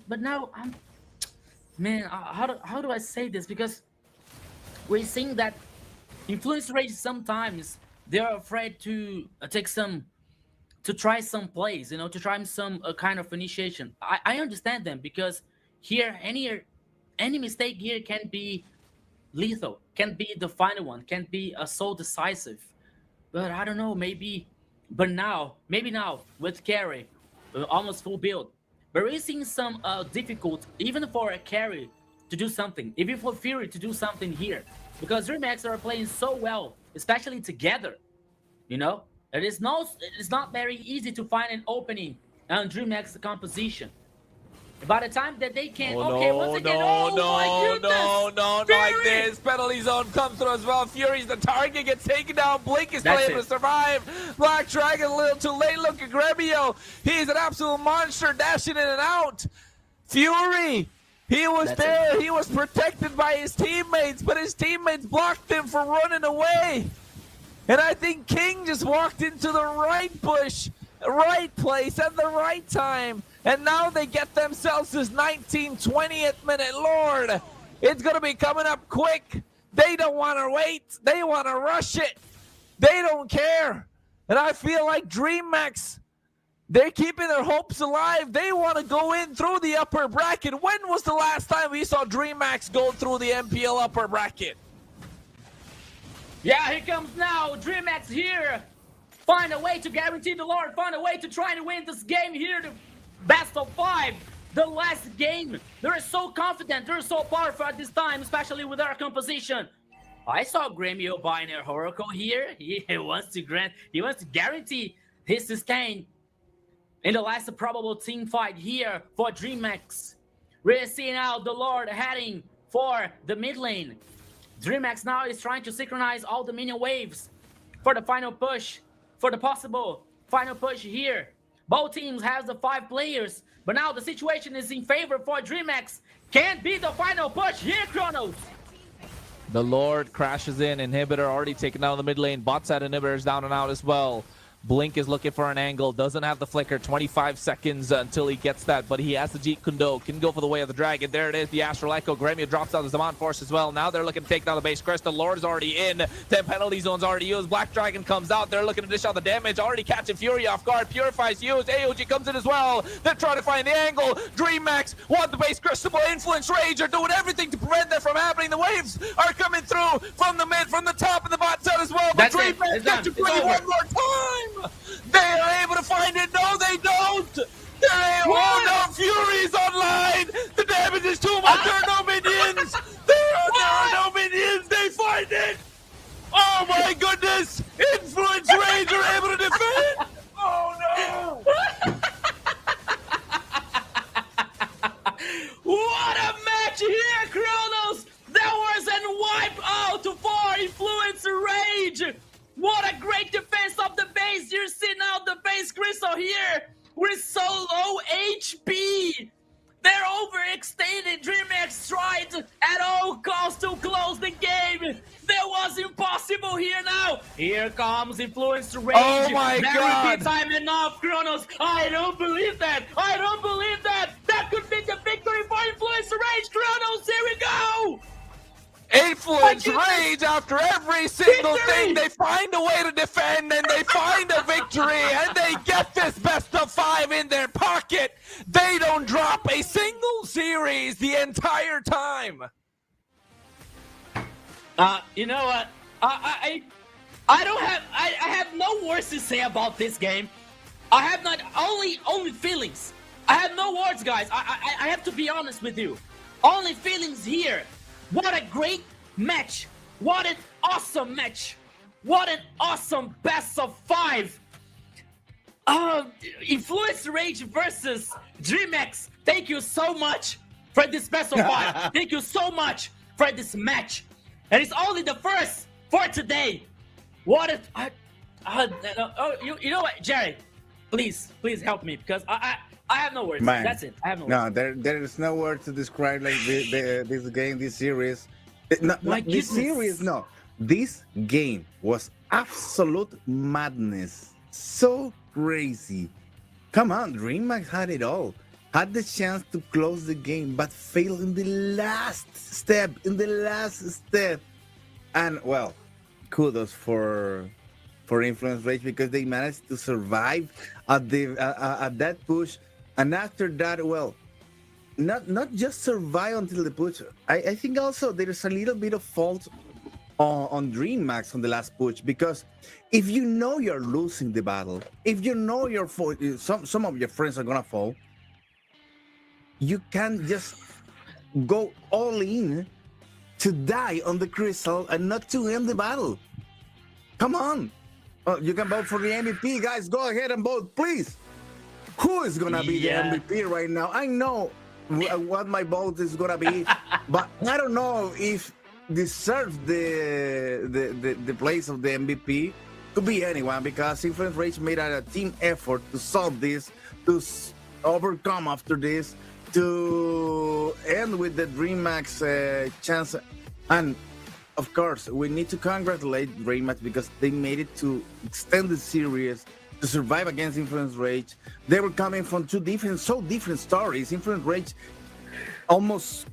[SPEAKER 1] but now man, how do I say this? Because we're seeing that influence rage sometimes they're afraid to try some plays, to try some kind of initiation. I understand them because here any mistake here can be lethal, can be the final one, can be so decisive. But I don't know, maybe now with carry, almost full build, but we're seeing some difficult even for a carry to do something, even for Fury to do something here, because DreamHack are playing so well, especially together. It's not very easy to find an opening on DreamHack's composition. By the time that they can,
[SPEAKER 3] Oh,
[SPEAKER 1] okay,
[SPEAKER 3] no,
[SPEAKER 1] once again,
[SPEAKER 3] no, like this. Penalty zone comes through as well. Fury's the target, gets taken down. Blink is able to survive. Black Dragon a little too late. Look at Gremio. He's an absolute monster, dashing in and out. Fury, he was there. He was protected by his teammates, but his teammates blocked him from running away. And I think King just walked into the right bush, right place at the right time. And now they get themselves this 20th minute. Lord, it's going to be coming up quick. They don't want to wait. They want to rush it. They don't care. And I feel like DreamHack, they're keeping their hopes alive. They want to go in through the upper bracket. When was the last time we saw DreamHack go through the MPL upper bracket?
[SPEAKER 1] Yeah, here comes now. DreamHack here. Find a way to guarantee the Lord. Find a way to try to win this game here. The best of 5. The last game. They're so confident. They're so powerful at this time, especially with our composition. I saw Gremio buying a Oracle here. He wants to guarantee his sustain in the last probable team fight here for DreamHack. We're seeing now the Lord heading for the mid lane. DreamHack now is trying to synchronize all the minion waves for the final push, for the possible final push here. Both teams have the 5 players, but now the situation is in favor for DreamHack. Can't be the final push here, Kronos.
[SPEAKER 3] The Lord crashes in. Inhibitor already taken down the mid lane. Bot side inhibitors down and out as well. Blink is looking for an angle, doesn't have the flicker. 25 seconds until he gets that, but he has the Jeet Kundo. Can go for the way of the dragon. There it is, the Astral Echo. Gremio drops out the Zaman Force as well. Now they're looking to take down the base crystal. Lord is already in. 10 penalty zones already used. Black Dragon comes out. They're looking to dish out the damage. Already catching Fury off guard. Purifies used. AOG comes in as well. They're trying to find the angle. DreamHack want the base crystal. Influence Rage are doing everything to prevent that from happening. The waves are coming through from the mid, from the top, and the bot side as well. But DreamHack got to bring it one more time. They are able to find it. No, they don't. Oh no, Fury's online. The damage is too much. There are no minions. There are no minions. They find it. Oh my goodness. Influence Rage are able to defend. Oh no.
[SPEAKER 1] What a match here, Kronos. That was a wipe out for Influence Rage. What a great defense of the base. You're seeing out the base crystal here. We're so low HP. They're overextended. DreamHack tried at all costs to close the game. That was impossible here now. Here comes Influence Rage.
[SPEAKER 3] Oh my God.
[SPEAKER 1] Time enough, Kronos. I don't believe that. I don't believe that. That could be the victory for Influence Rage. Kronos, here we go.
[SPEAKER 3] Influence Rage after every single thing. They find a way to defend and they find a victory and they get this best of 5 in their pocket. They don't drop a single series the entire time.
[SPEAKER 1] You know what? I have no words to say about this game. I have not only feelings. I have no words, guys. I have to be honest with you. Only feelings here. What a great match. What an awesome match. What an awesome best of 5. Influence Rage versus DreamHack. Thank you so much for this best of 5. Thank you so much for this match. And it's only the first for today. What a... you know what, Jerry? Please help me because I have no words.
[SPEAKER 2] Man,
[SPEAKER 1] that's it. I have no words.
[SPEAKER 2] No, there is no word to describe like this game, this series. This series, no. This game was absolute madness. So crazy. Come on, DreamHack had it all. Had the chance to close the game, but failed in the last step. And well, kudos for Influence Rage because they managed to survive at that push, and after that, well, not just survive until the push. I think also there's a little bit of fault on DreamHack on the last push, because if you know you're losing the battle, if you know some of your friends are gonna fall, you can't just go all in to die on the crystal and not to end the battle. Come on. You can vote for the MVP, guys. Go ahead and vote, please. Who is gonna be the MVP right now? I know what my vote is gonna be, but I don't know if deserves the place of the MVP. Could be anyone, because Influence Rage made a team effort to solve this, to overcome after this, to end with the DreamHack's chance. And of course, we need to congratulate DreamHack because they made it to extend the series, to survive against Influence Rage. They were coming from so different stories. Influence Rage almost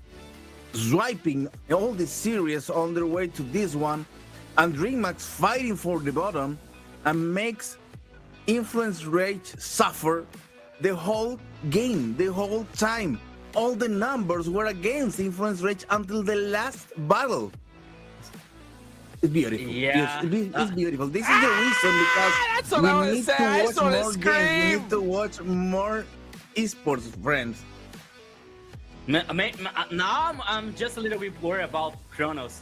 [SPEAKER 2] swiping all the series on their way to this one, and DreamHack fighting for the bottom, and makes Influence Rage suffer the whole game, the whole time. All the numbers were against Influence Rage until the last battle. It's beautiful.
[SPEAKER 1] Yeah.
[SPEAKER 2] It's beautiful. This is the reason, because
[SPEAKER 3] That's what I was saying. I just want to scream.
[SPEAKER 2] We need to watch more esports, friends.
[SPEAKER 1] Now I'm just a little bit worried about Kronos.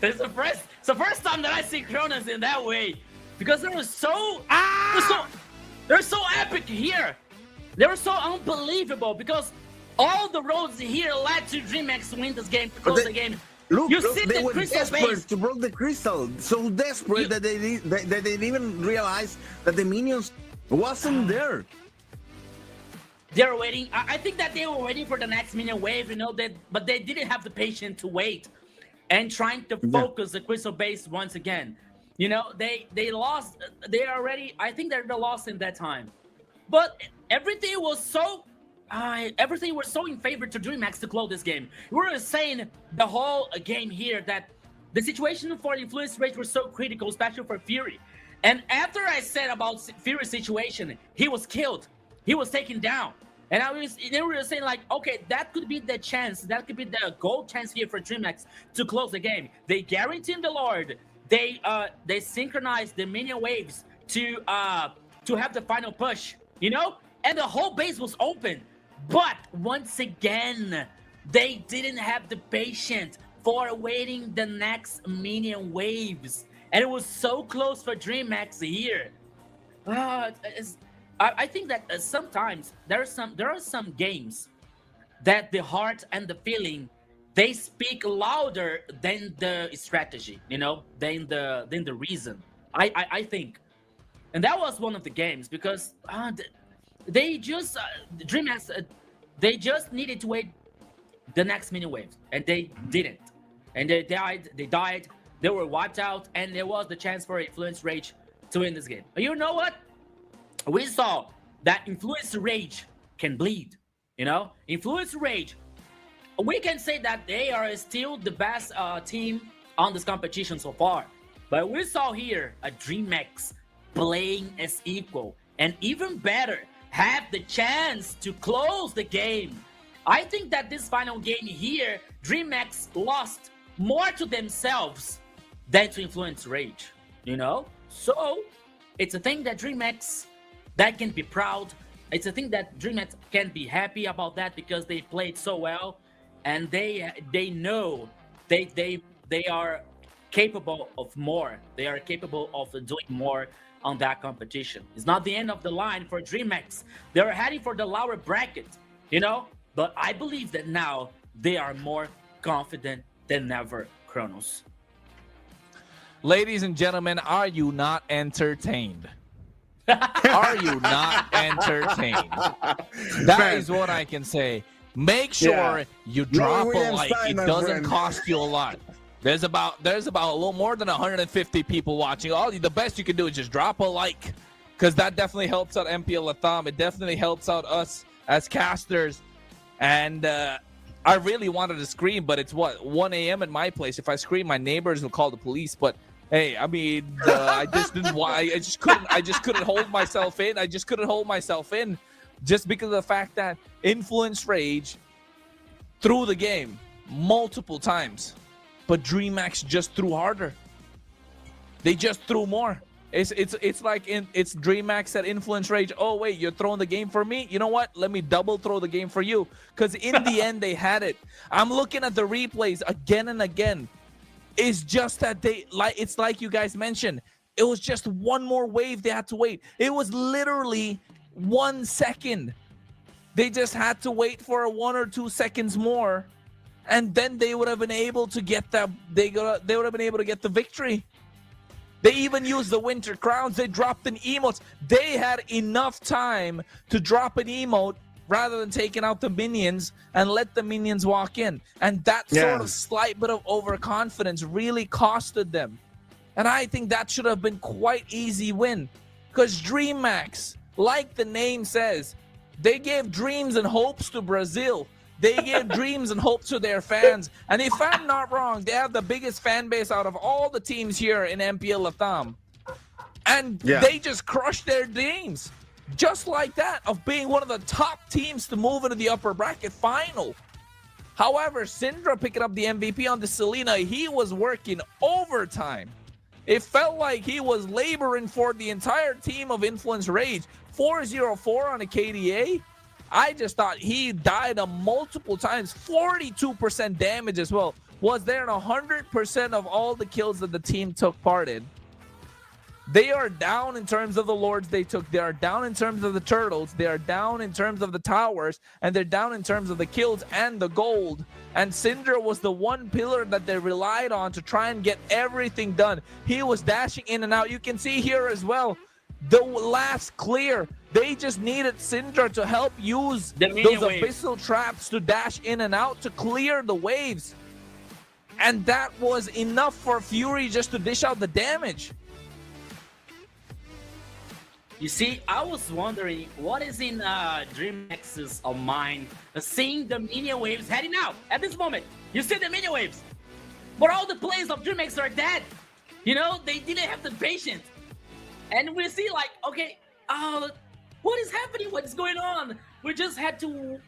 [SPEAKER 1] It's the first time that I see Kronos in that way, because they were they're so epic here. They were so unbelievable, because all the roads here led to DreamHack to win this game, to close the game.
[SPEAKER 2] Look,
[SPEAKER 1] see
[SPEAKER 2] they
[SPEAKER 1] the
[SPEAKER 2] were
[SPEAKER 1] crystal
[SPEAKER 2] desperate
[SPEAKER 1] base.
[SPEAKER 2] to break the crystal. So desperate that they didn't even realize that the minions wasn't there.
[SPEAKER 1] They're waiting. I think that they were waiting for the next minion wave, but they didn't have the patience to wait and trying to focus the crystal base once again. They lost. I think they're lost in that time. But everything was so in favor to DreamHack to close this game. We were saying the whole game here that the situation for Influence Rage was so critical, especially for Fury. And after I said about Fury's situation, he was killed. He was taken down. And they were saying like, okay, that could be the chance. That could be the gold chance here for DreamHack to close the game. They guaranteed the Lord. They synchronized the minion waves to have the final push, and the whole base was open. But once again, they didn't have the patience for waiting the next minion waves. And it was so close for DreamHack here. I think that sometimes there are some games that the heart and the feeling, they speak louder than the strategy, than the reason. I think, and that was one of the games, because they just DreamHack they just needed to wait the next mini wave, and they didn't, and they died. They were wiped out, and there was the chance for Influence Rage to win this game. But you know what? We saw that Influence Rage can bleed. Influence Rage, we can say that they are still the best team on this competition so far. But we saw here a DreamHack playing as equal, and even better, have the chance to close the game. I think that this final game here, DreamHack lost more to themselves than to Influence Rage, So it's a thing that DreamHack that can be proud. It's a thing that DreamHack can be happy about that, because they played so well, and they know they are capable of more. They are capable of doing more on that competition. It's not the end of the line for DreamHack. They're heading for the lower bracket, But I believe that now they are more confident than ever, Kronos.
[SPEAKER 3] Ladies and gentlemen, are you not entertained? Are you not entertained? That is what I can say. Make sure you drop a like. It doesn't cost you a lot. There's about a little more than 150 people watching. The best you can do is just drop a like because that definitely helps out MPL LATAM. It definitely helps out us as casters. And I really wanted to scream, but it's what, 1 a.m. at my place. If I scream, my neighbors will call the police. But hey, I mean, I just didn't want. I just couldn't hold myself in. I just couldn't hold myself in, just because of the fact that Influence Rage threw the game multiple times, but DreamHack just threw harder. They just threw more. It's like it's DreamHack said Influence Rage, oh wait, you're throwing the game for me? You know what? Let me double throw the game for you. Because in the end, they had it. I'm looking at the replays again and again. It's just that it's like you guys mentioned. It was just one more wave they had to wait. It was literally 1 second. They just had to wait for 1 or 2 seconds more, and then they would have been able to get that. They would have been able to get the victory. They even used the winter crowns. They dropped an emote. They had enough time to drop an emote rather than taking out the minions and let the minions walk in. And that sort of slight bit of overconfidence really costed them. And I think that should have been quite easy win. Because DreamHack, like the name says, they gave dreams and hopes to Brazil. They gave dreams and hopes to their fans. And if I'm not wrong, they have the biggest fan base out of all the teams here in MPL LATAM. And they just crushed their dreams. Just like that, of being one of the top teams to move into the upper bracket final. However, Syndra picking up the MVP on the Selena, he was working overtime. It felt like he was laboring for the entire team of Influence Rage. 404 on a KDA. I just thought he died multiple times. 42% damage as well. Was there in 100% of all the kills that the team took part in. They are down in terms of the lords they took. They are down in terms of the turtles. They are down in terms of the towers. And they're down in terms of the kills and the gold. And Syndra was the one pillar that they relied on to try and get everything done. He was dashing in and out. You can see here as well, the last clear, they just needed Syndra to help use those abyssal traps to dash in and out to clear the waves. And that was enough for Fury just to dish out the damage.
[SPEAKER 1] You see, I was wondering what is in DreamHack's mind, seeing the minion waves heading out at this moment. You see the minion waves, but all the players of DreamHack are dead. You know, they didn't have the patience. And we see like, okay, what is happening? What is going on? We just had to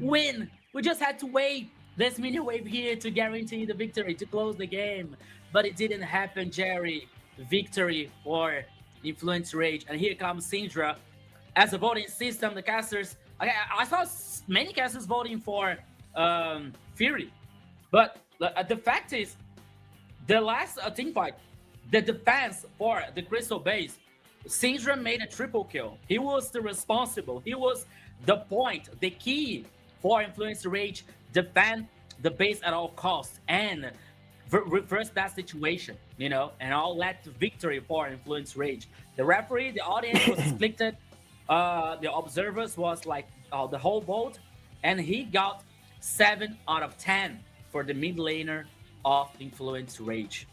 [SPEAKER 1] win. We just had to wait this minion wave here to guarantee the victory, to close the game. But it didn't happen, Jerry. Victory for Influence Rage. And here comes Syndra. As a voting system, the casters, I saw many casters voting for Fury. But the fact is, the last team fight, the defense for the Crystal Base, Syndra made a triple kill. He was the responsible. He was the point, the key for Influence Rage, defend the base at all costs and reverse that situation, you know, and all led to victory for Influence Rage. The referee, the audience was split. The observers was like the whole vote, and he got 7 out of 10 for the mid laner of Influence Rage.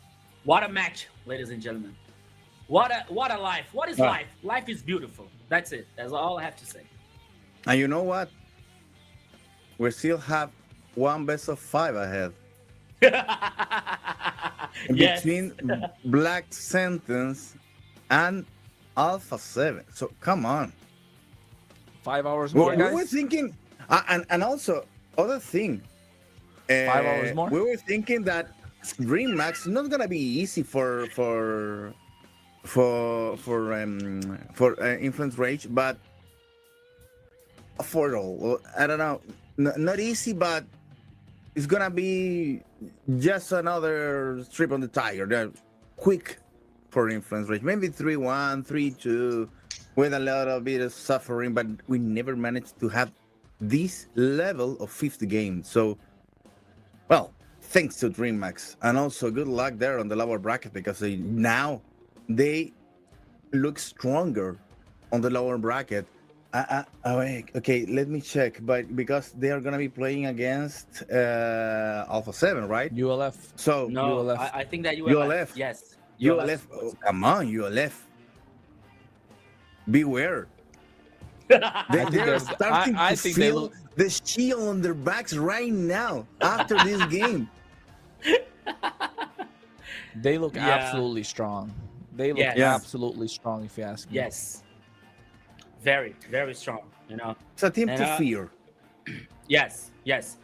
[SPEAKER 1] What a match, ladies and gentlemen. What a life. What is life? Life is beautiful. That's it. That's all I have to say.
[SPEAKER 2] And you know what? We still have one best of 5 ahead. Between Black Sentence and Alpha 7. So come on.
[SPEAKER 3] 5 hours more, guys.
[SPEAKER 2] We were thinking, and also other thing.
[SPEAKER 3] 5 hours more.
[SPEAKER 2] We were thinking that DreamHack is not gonna be easy for Influence Rage, but affordable. I don't know, not easy, but it's gonna be just another strip on the tire. They're quick for Influence Rage. Maybe 3-1, 3-2, with a little bit of suffering, but we never managed to have this level of 50 games. So, well, thanks to DreamHack, and also good luck there on the lower bracket, because now they look stronger on the lower bracket. Okay, let me check, but because they are gonna be playing against Alpha 7, right?
[SPEAKER 3] ULF.
[SPEAKER 2] So
[SPEAKER 1] no,
[SPEAKER 3] ULF.
[SPEAKER 1] I think that
[SPEAKER 2] ULF.
[SPEAKER 1] Yes.
[SPEAKER 2] ULF. Oh, come on, ULF. beware.
[SPEAKER 3] I think
[SPEAKER 2] They're
[SPEAKER 3] they're-
[SPEAKER 2] starting
[SPEAKER 3] I
[SPEAKER 2] to
[SPEAKER 3] think they
[SPEAKER 2] feel
[SPEAKER 3] look-
[SPEAKER 2] the shield on their backs right now after this game.
[SPEAKER 3] They look
[SPEAKER 1] Yeah.
[SPEAKER 3] absolutely strong. They look
[SPEAKER 1] Yes.
[SPEAKER 2] Yeah.
[SPEAKER 3] absolutely strong, if you ask me.
[SPEAKER 1] Yes. Very, very strong.
[SPEAKER 2] It's a team
[SPEAKER 1] And,
[SPEAKER 2] to fear.
[SPEAKER 1] Yes, yes.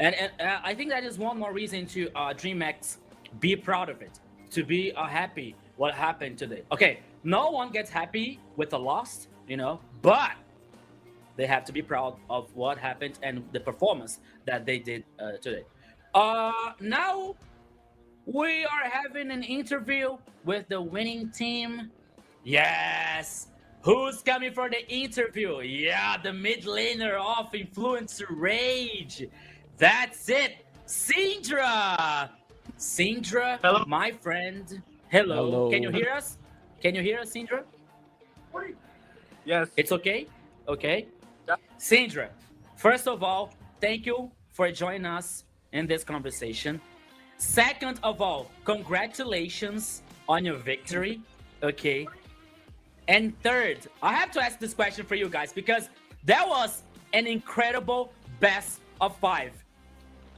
[SPEAKER 1] And I think that is one more reason to DreamX be proud of it, to be happy what happened today. Okay, no one gets happy with a loss, but they have to be proud of what happened and the performance that they did today. Now we are having an interview with the winning team. Yes. Who's coming for the interview? Yeah, the mid laner of Influencer Rage. That's it. Sindra. Sindra,
[SPEAKER 7] Hello.
[SPEAKER 1] my friend. Hello.
[SPEAKER 3] Hello.
[SPEAKER 1] Can you hear us? Can you hear us, Sindra?
[SPEAKER 7] Yes.
[SPEAKER 1] It's okay? Okay.
[SPEAKER 7] Yeah.
[SPEAKER 1] Sindra, first of all, thank you for joining us in this conversation. Second of all, congratulations on your victory. Okay. And third, I have to ask this question for you guys because that was an incredible best of 5.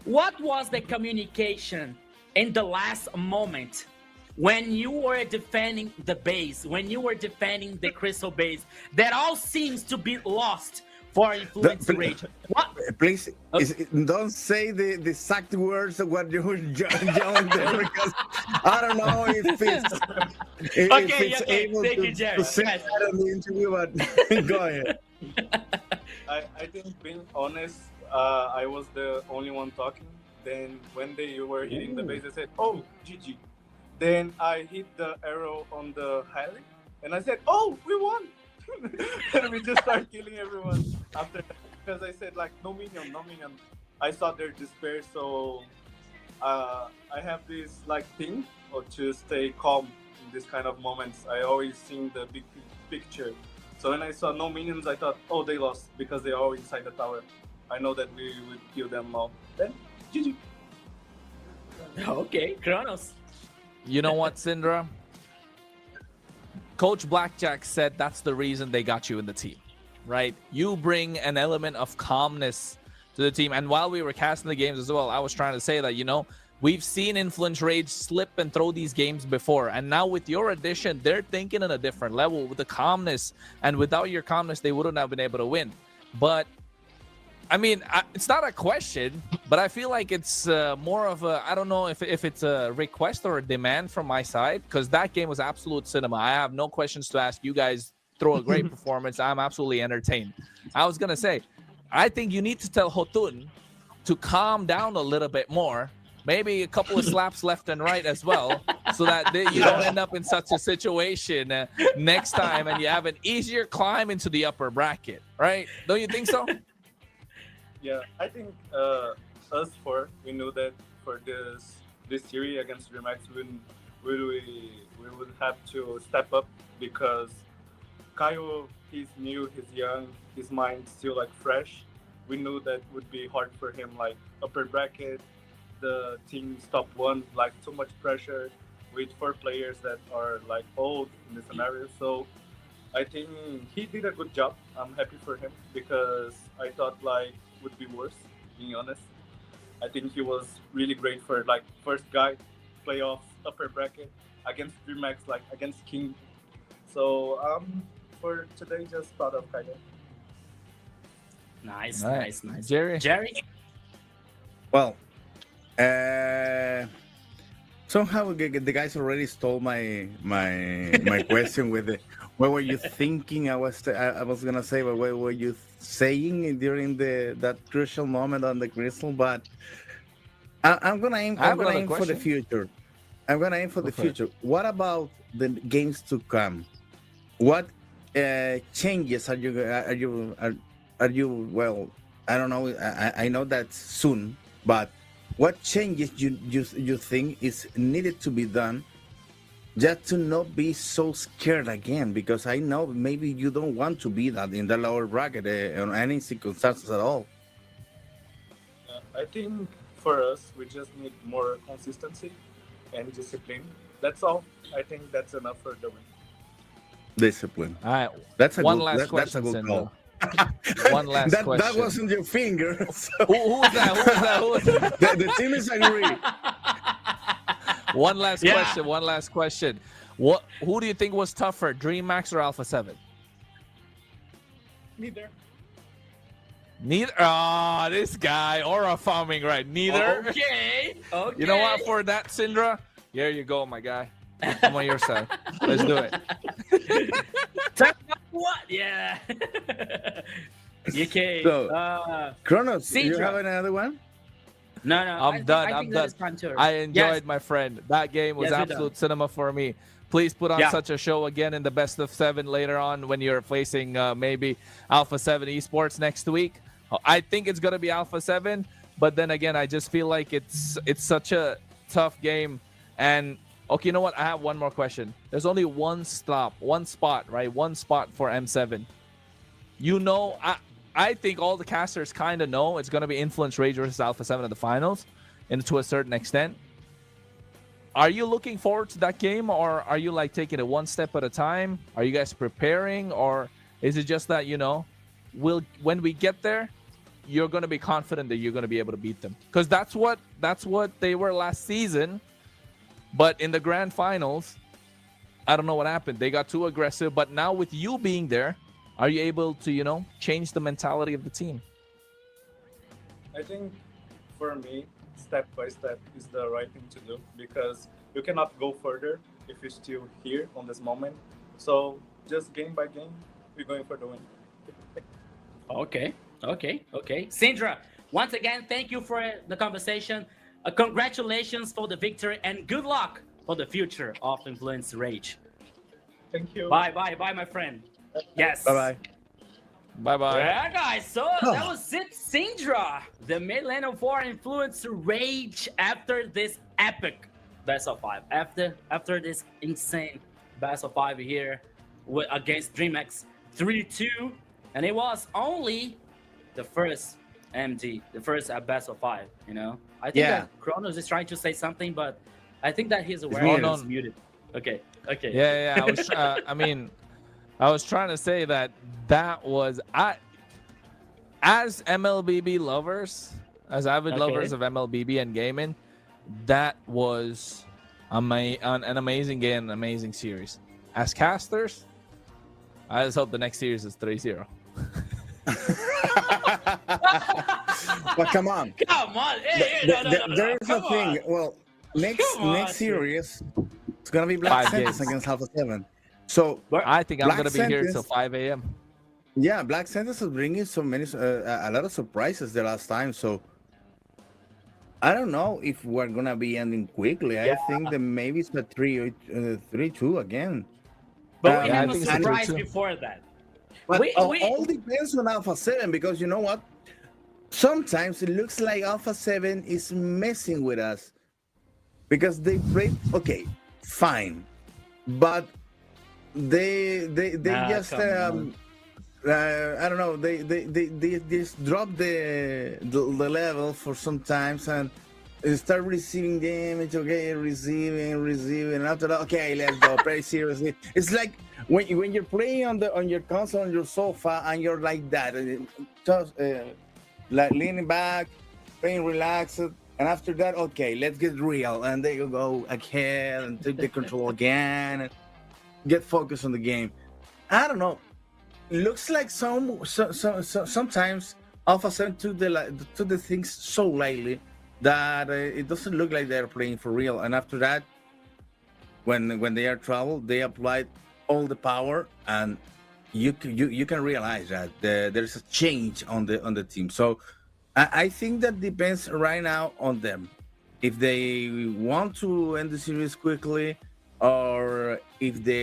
[SPEAKER 1] What was the communication in the last moment when you were defending the base, when you were defending the crystal base, that all seems to be lost for Influencer Rage? What?
[SPEAKER 2] Please,
[SPEAKER 1] Okay.
[SPEAKER 2] don't say the exact words of what you were yelling there because I don't know if it's,
[SPEAKER 1] Okay,
[SPEAKER 2] it's
[SPEAKER 1] okay.
[SPEAKER 2] able
[SPEAKER 1] Thank
[SPEAKER 2] to,
[SPEAKER 1] you, Jerry.
[SPEAKER 2] to say
[SPEAKER 1] Yes.
[SPEAKER 2] that in the interview, but go ahead.
[SPEAKER 8] I think being honest, I was the only one talking. Then when they were hitting the base, I said, "Oh, GG." Then I hit the arrow on the highlight, and I said, "Oh, we won!" And we just started killing everyone after that because I said like, "No minion, no minion." I saw their despair, so I have this like thing to stay calm in this kind of moments. I always think the big picture. So when I saw no minions, I thought, oh, they lost because they are all inside the tower. I know that we would kill them all. Then, GG.
[SPEAKER 1] Okay, Kronos.
[SPEAKER 3] You know what, Syndra? Coach Blackjack said that's the reason they got you in the team, right? You bring an element of calmness to the team. And while we were casting the games as well, I was trying to say that, we've seen Influence Rage slip and throw these games before. And now with your addition, they're thinking on a different level with the calmness. And without your calmness, they wouldn't have been able to win. But I mean, it's not a question, but I feel like it's more of a, I don't know if it's a request or a demand from my side, because that game was absolute cinema. I have no questions to ask. You guys throw a great performance. I'm absolutely entertained. I was going to say, I think you need to tell Hotun to calm down a little bit more. Maybe a couple of slaps left and right as well, so that you don't end up in such a situation next time and you have an easier climb into the upper bracket, right? Don't you think so?
[SPEAKER 8] Yeah, I think us four, we knew that for this series against Remax, we would have to step up because Kyle, he's new, he's young, his mind's still like fresh. We knew that would be hard for him, like upper bracket, the team's top 1, like too much pressure with 4 players that are like old in the scenario. So I think he did a good job. I'm happy for him because I thought like would be worse, being honest. I think he was really great for like first guy playoff upper bracket against DreamX, like against King. So for today, just proud of Kaido.
[SPEAKER 1] Nice,
[SPEAKER 3] All right.
[SPEAKER 1] nice, nice.
[SPEAKER 3] Jerry?
[SPEAKER 1] Jerry?
[SPEAKER 2] Well, somehow the guys already stole my question with the what were you thinking? I was gonna say, but what were you saying during that crucial moment on the crystal? But I'm gonna aim for the future. I'm gonna aim for the future. What about the games to come? What changes are you well? I don't know. I know that's soon, but what changes you think is needed to be done just to not be so scared again? Because I know maybe you don't want to be that in the lower bracket on any circumstances at all.
[SPEAKER 8] I think for us, we just need more consistency and discipline. That's all. I think that's enough for the win.
[SPEAKER 2] Discipline.
[SPEAKER 3] All right.
[SPEAKER 2] That's a
[SPEAKER 3] One
[SPEAKER 2] good.
[SPEAKER 3] last
[SPEAKER 2] That's a
[SPEAKER 3] question,
[SPEAKER 2] good
[SPEAKER 3] Sindra.
[SPEAKER 2] call.
[SPEAKER 3] One last
[SPEAKER 2] That
[SPEAKER 3] question.
[SPEAKER 2] wasn't your finger. So
[SPEAKER 3] Who's that? Who's that? Who's that?
[SPEAKER 2] the team is agree.
[SPEAKER 3] One last
[SPEAKER 1] Yeah.
[SPEAKER 3] question. One last question. Who do you think was tougher, Dream Max or Alpha 7?
[SPEAKER 8] Neither.
[SPEAKER 3] Neither. Oh, this guy. Aura farming, right? Neither.
[SPEAKER 1] Okay. Okay.
[SPEAKER 3] You know what? For that, Syndra, here you go, my guy. I'm on your side. Let's do it.
[SPEAKER 1] What? Yeah. UK.
[SPEAKER 2] So, Kronos, do you
[SPEAKER 1] Cedra.
[SPEAKER 2] have another one?
[SPEAKER 1] No.
[SPEAKER 3] I'm done. I'm done. I enjoyed, my friend. That game was
[SPEAKER 1] Yes, we're
[SPEAKER 3] absolute
[SPEAKER 1] done.
[SPEAKER 3] cinema for me. Please put on
[SPEAKER 1] Yeah.
[SPEAKER 3] such a show again in the best of 7 later on when you're facing maybe Alpha 7 Esports next week. I think it's gonna be Alpha 7, but then again, I just feel like it's such a tough game. And okay, you know what? I have one more question. There's only one spot, right? One spot for M7. You know, I think all the casters kind of know it's gonna be Influence Rage versus Alpha 7 in the finals, and to a certain extent. Are you looking forward to that game, or are you like taking it one step at a time? Are you guys preparing, or is it just that, you know, when we get there, you're going to be confident that you're going to be able to beat them? Because that's what they were last season. But in the grand finals, I don't know what happened. They got too aggressive. But now with you being there, are you able to, you know, change the mentality of the team?
[SPEAKER 8] I think for me, step by step is the right thing to do, because you cannot go further if you're still here on this moment. So just game by game, we're going for the win.
[SPEAKER 1] Okay. Syndra, once again, thank you for the conversation. Congratulations for the victory and good luck for the future of Influence Rage.
[SPEAKER 8] Thank you.
[SPEAKER 1] Bye, my friend. Yes.
[SPEAKER 2] Bye.
[SPEAKER 3] Bye-bye.
[SPEAKER 1] Yeah, guys. So that was it, Syndra, the mid laner for Influence Rage after this epic best of 5. After this insane best of 5 here against DreamX 3-2, and it was only the first MD, the first best of 5. You know, I think
[SPEAKER 2] Yeah.
[SPEAKER 1] that Kronos is trying to say something, but I think that he's aware
[SPEAKER 2] muted.
[SPEAKER 1] that he's muted. Okay.
[SPEAKER 3] Yeah. I was, I was trying to say that was as MLBB lovers, as avid lovers of MLBB and gaming, that was an amazing game, an amazing series. As casters, I just hope the next series is 3-0.
[SPEAKER 2] But come on.
[SPEAKER 1] Come on. Hey, no.
[SPEAKER 2] There's a
[SPEAKER 1] Come
[SPEAKER 2] thing.
[SPEAKER 1] on.
[SPEAKER 2] Well,
[SPEAKER 1] Come on.
[SPEAKER 2] next series, it's gonna be Black
[SPEAKER 3] 5
[SPEAKER 2] Santas
[SPEAKER 3] games.
[SPEAKER 2] against Alpha 7. So
[SPEAKER 3] I think I'm
[SPEAKER 2] Black
[SPEAKER 3] going to be here
[SPEAKER 2] Santas-
[SPEAKER 3] till 5 a.m.
[SPEAKER 2] yeah, Black Santas is bringing so many a lot of surprises the last time. So I don't know if we're gonna be ending quickly. I think that maybe it's a 3-2 again.
[SPEAKER 1] But we
[SPEAKER 3] Yeah, I
[SPEAKER 1] have a
[SPEAKER 3] think it's a
[SPEAKER 1] surprise
[SPEAKER 3] 3-2.
[SPEAKER 1] before that.
[SPEAKER 2] But
[SPEAKER 1] We-
[SPEAKER 2] all depends on Alpha 7, because you know what? Sometimes it looks like Alpha 7 is messing with us because they played okay, fine, but they just
[SPEAKER 1] come
[SPEAKER 2] I don't know, they just drop the level for some times and start receiving damage. Okay, receiving, and after that, okay, let's go play seriously. It's like when you're playing on your console on your sofa and you're like that, just like leaning back, playing relaxed, and after that, okay, let's get real, and then you go again and take the control again and get focused on the game. I don't know. Looks like sometimes Alpha 7 took the things so lightly that it doesn't look like they're playing for real. And after that, when they are troubled, they applied all the power, and you can realize that there's a change on the team. So I think that depends right now on them, if they want to end the series quickly, or if they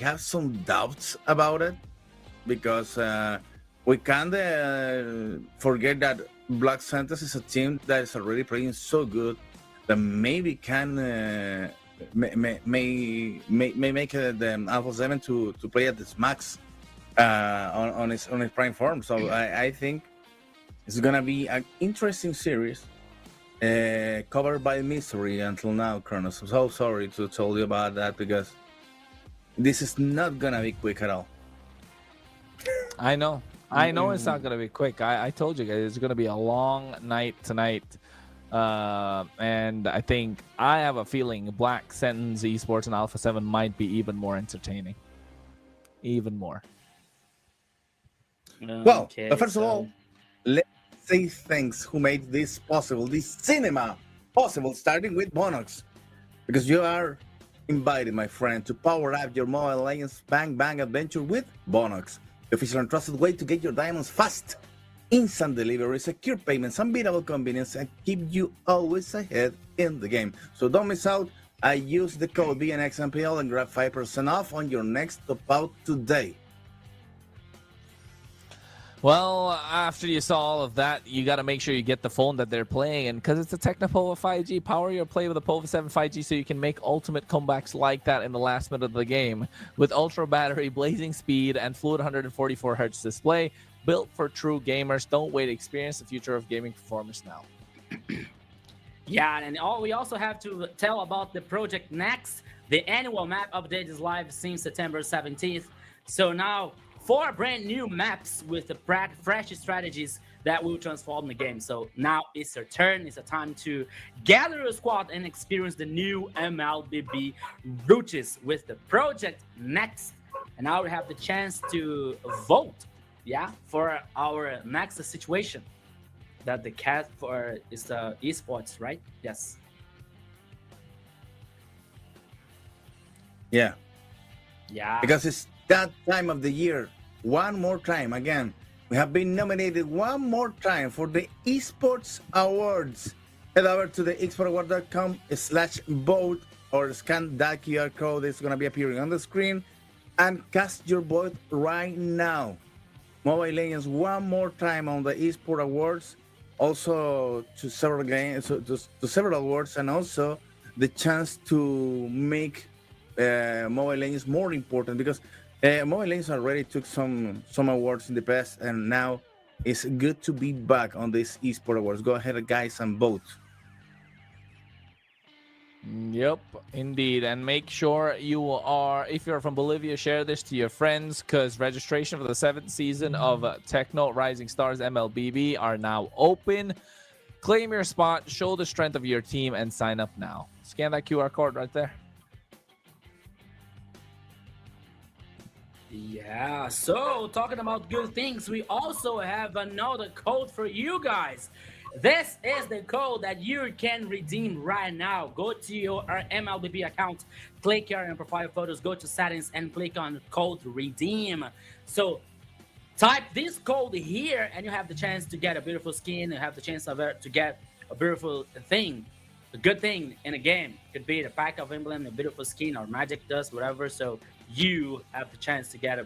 [SPEAKER 2] have some doubts about it, because we can't forget that Black Santas is a team that is already playing so good that maybe can may make the Alpha 7 to play at this max on his prime form. So I think it's gonna be an interesting series. Covered by mystery until now, Kronos. I'm so sorry to tell you about that, because This is not gonna be quick at all.
[SPEAKER 3] I know. I know it's not gonna be quick. I told you guys it's gonna be a long night tonight. And I think I have a feeling Black Sentence Esports and Alpha 7 might be even more entertaining. Even more.
[SPEAKER 2] Well,
[SPEAKER 1] Okay,
[SPEAKER 2] but first of
[SPEAKER 1] so-
[SPEAKER 2] all, let's say thanks who made this possible, this cinema possible, starting with Bonox. Because you are invited, my friend, to power up your Mobile Legends Bang Bang adventure with Bonox, the official and trusted way to get your diamonds fast. Instant delivery, secure payments, unbeatable convenience, and keep you always ahead in the game. So don't miss out. I use the code BNXMPL and grab 5% off on your next top out today.
[SPEAKER 3] Well, after you saw all of that, you got to make sure you get the phone that they're playing, and because it's a Technopova 5G, power your play with a Pova 7 5G so you can make ultimate comebacks like that in the last minute of the game with ultra battery, blazing speed, and fluid 144 Hz display. Built for true gamers. Don't wait. Experience the future of gaming performance now.
[SPEAKER 1] Yeah, and we also have to tell about the Project Next. The annual map update is live since September 17th. So now 4 brand new maps with the fresh strategies that will transform the game. So now it's your turn. It's a time to gather your squad and experience the new MLBB routes with the Project Next. And now we have the chance to vote, for our next situation. That the cat for is the esports, right? Yes.
[SPEAKER 2] Yeah.
[SPEAKER 1] Yeah.
[SPEAKER 2] Because it's that time of the year. One more time, again, we have been nominated one more time for the Esports Awards. Head over to the esportaward.com/vote or scan that QR code that's going to be appearing on the screen and cast your vote right now. Mobile Legends one more time on the Esports Awards, also to several games, to several awards, and also the chance to make Mobile Legends more important, because Mobile Legends already took some awards in the past, and now it's good to be back on this Esports Awards. Go ahead, guys, and vote.
[SPEAKER 3] Yep, indeed. And make sure you are, if you're from Bolivia, share this to your friends, because registration for the 7th season of Techno Rising Stars MLBB are now open. Claim your spot, show the strength of your team, and sign up now. Scan that QR code right there.
[SPEAKER 1] Yeah, so talking about good things, we also have another code for you guys. This is the code that you can redeem right now. Go to your MLBB account, click your profile photos, go to settings, and click on code redeem. So type this code here, and you have the chance to get a beautiful skin. You have the chance to get a beautiful thing, a good thing in a game. It could be the pack of emblem, a beautiful skin, or magic dust, whatever. So you have the chance to get a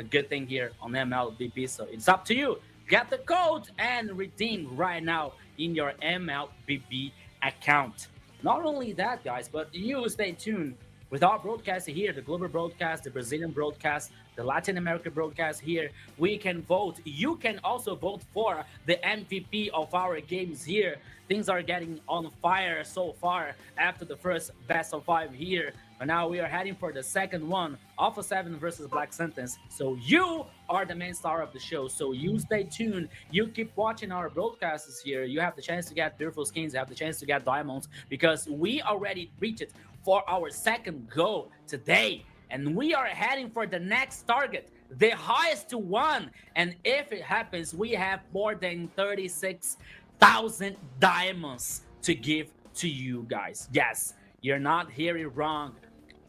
[SPEAKER 1] good thing here on MLBB. So it's up to you. Get the code and redeem right now in your MLBB account. Not only that, guys, but you stay tuned with our broadcast here, the global broadcast, the Brazilian broadcast, the Latin American broadcast here. We can vote. You can also vote for the MVP of our games here. Things are getting on fire so far after the first best of 5 here. But now we are heading for the second one, Alpha 7 versus Black Sentence. So you are the main star of the show. So you stay tuned. You keep watching our broadcasts here. You have the chance to get beautiful skins. You have the chance to get diamonds, because we already reached it for our second goal today. And we are heading for the next target, the highest one. And if it happens, we have more than 36,000 diamonds to give to you guys. Yes, you're not hearing wrong.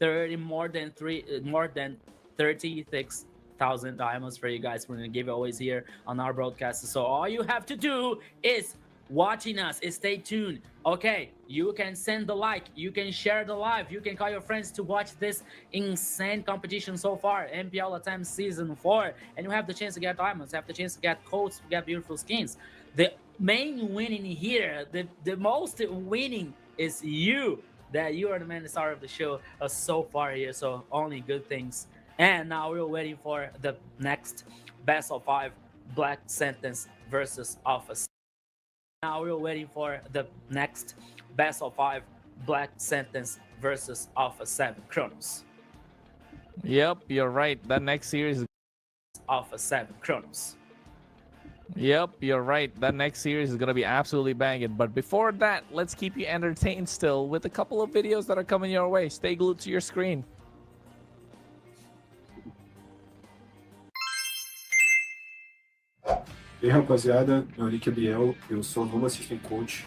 [SPEAKER 1] More than 36,000 diamonds for you guys. We're gonna give giveaways here on our broadcast. So all you have to do is watching us, is stay tuned. Okay, you can send the like, you can share the live, you can call your friends to watch this insane competition so far, MPL LATAM Season 4, and you have the chance to get diamonds, have the chance to get codes, to get beautiful skins. The main winning here, the most winning is you. That you are the main star of the show so far here, so only good things. And now we're waiting for the next best of 5, Black Sentence versus Alpha 7. Now we're waiting for the next best of 5, Black Sentence versus Alpha 7. Kronos.
[SPEAKER 3] Yep, you're right. That next series.
[SPEAKER 1] Alpha 7 Chronos.
[SPEAKER 3] Yep, you're right. That next series is gonna be absolutely banging. But before that, let's keep you entertained still with a couple of videos that are coming your way. Stay glued to your screen.
[SPEAKER 9] E aí, rapaziada, meu nick é Biel, eu sou novo assistant coach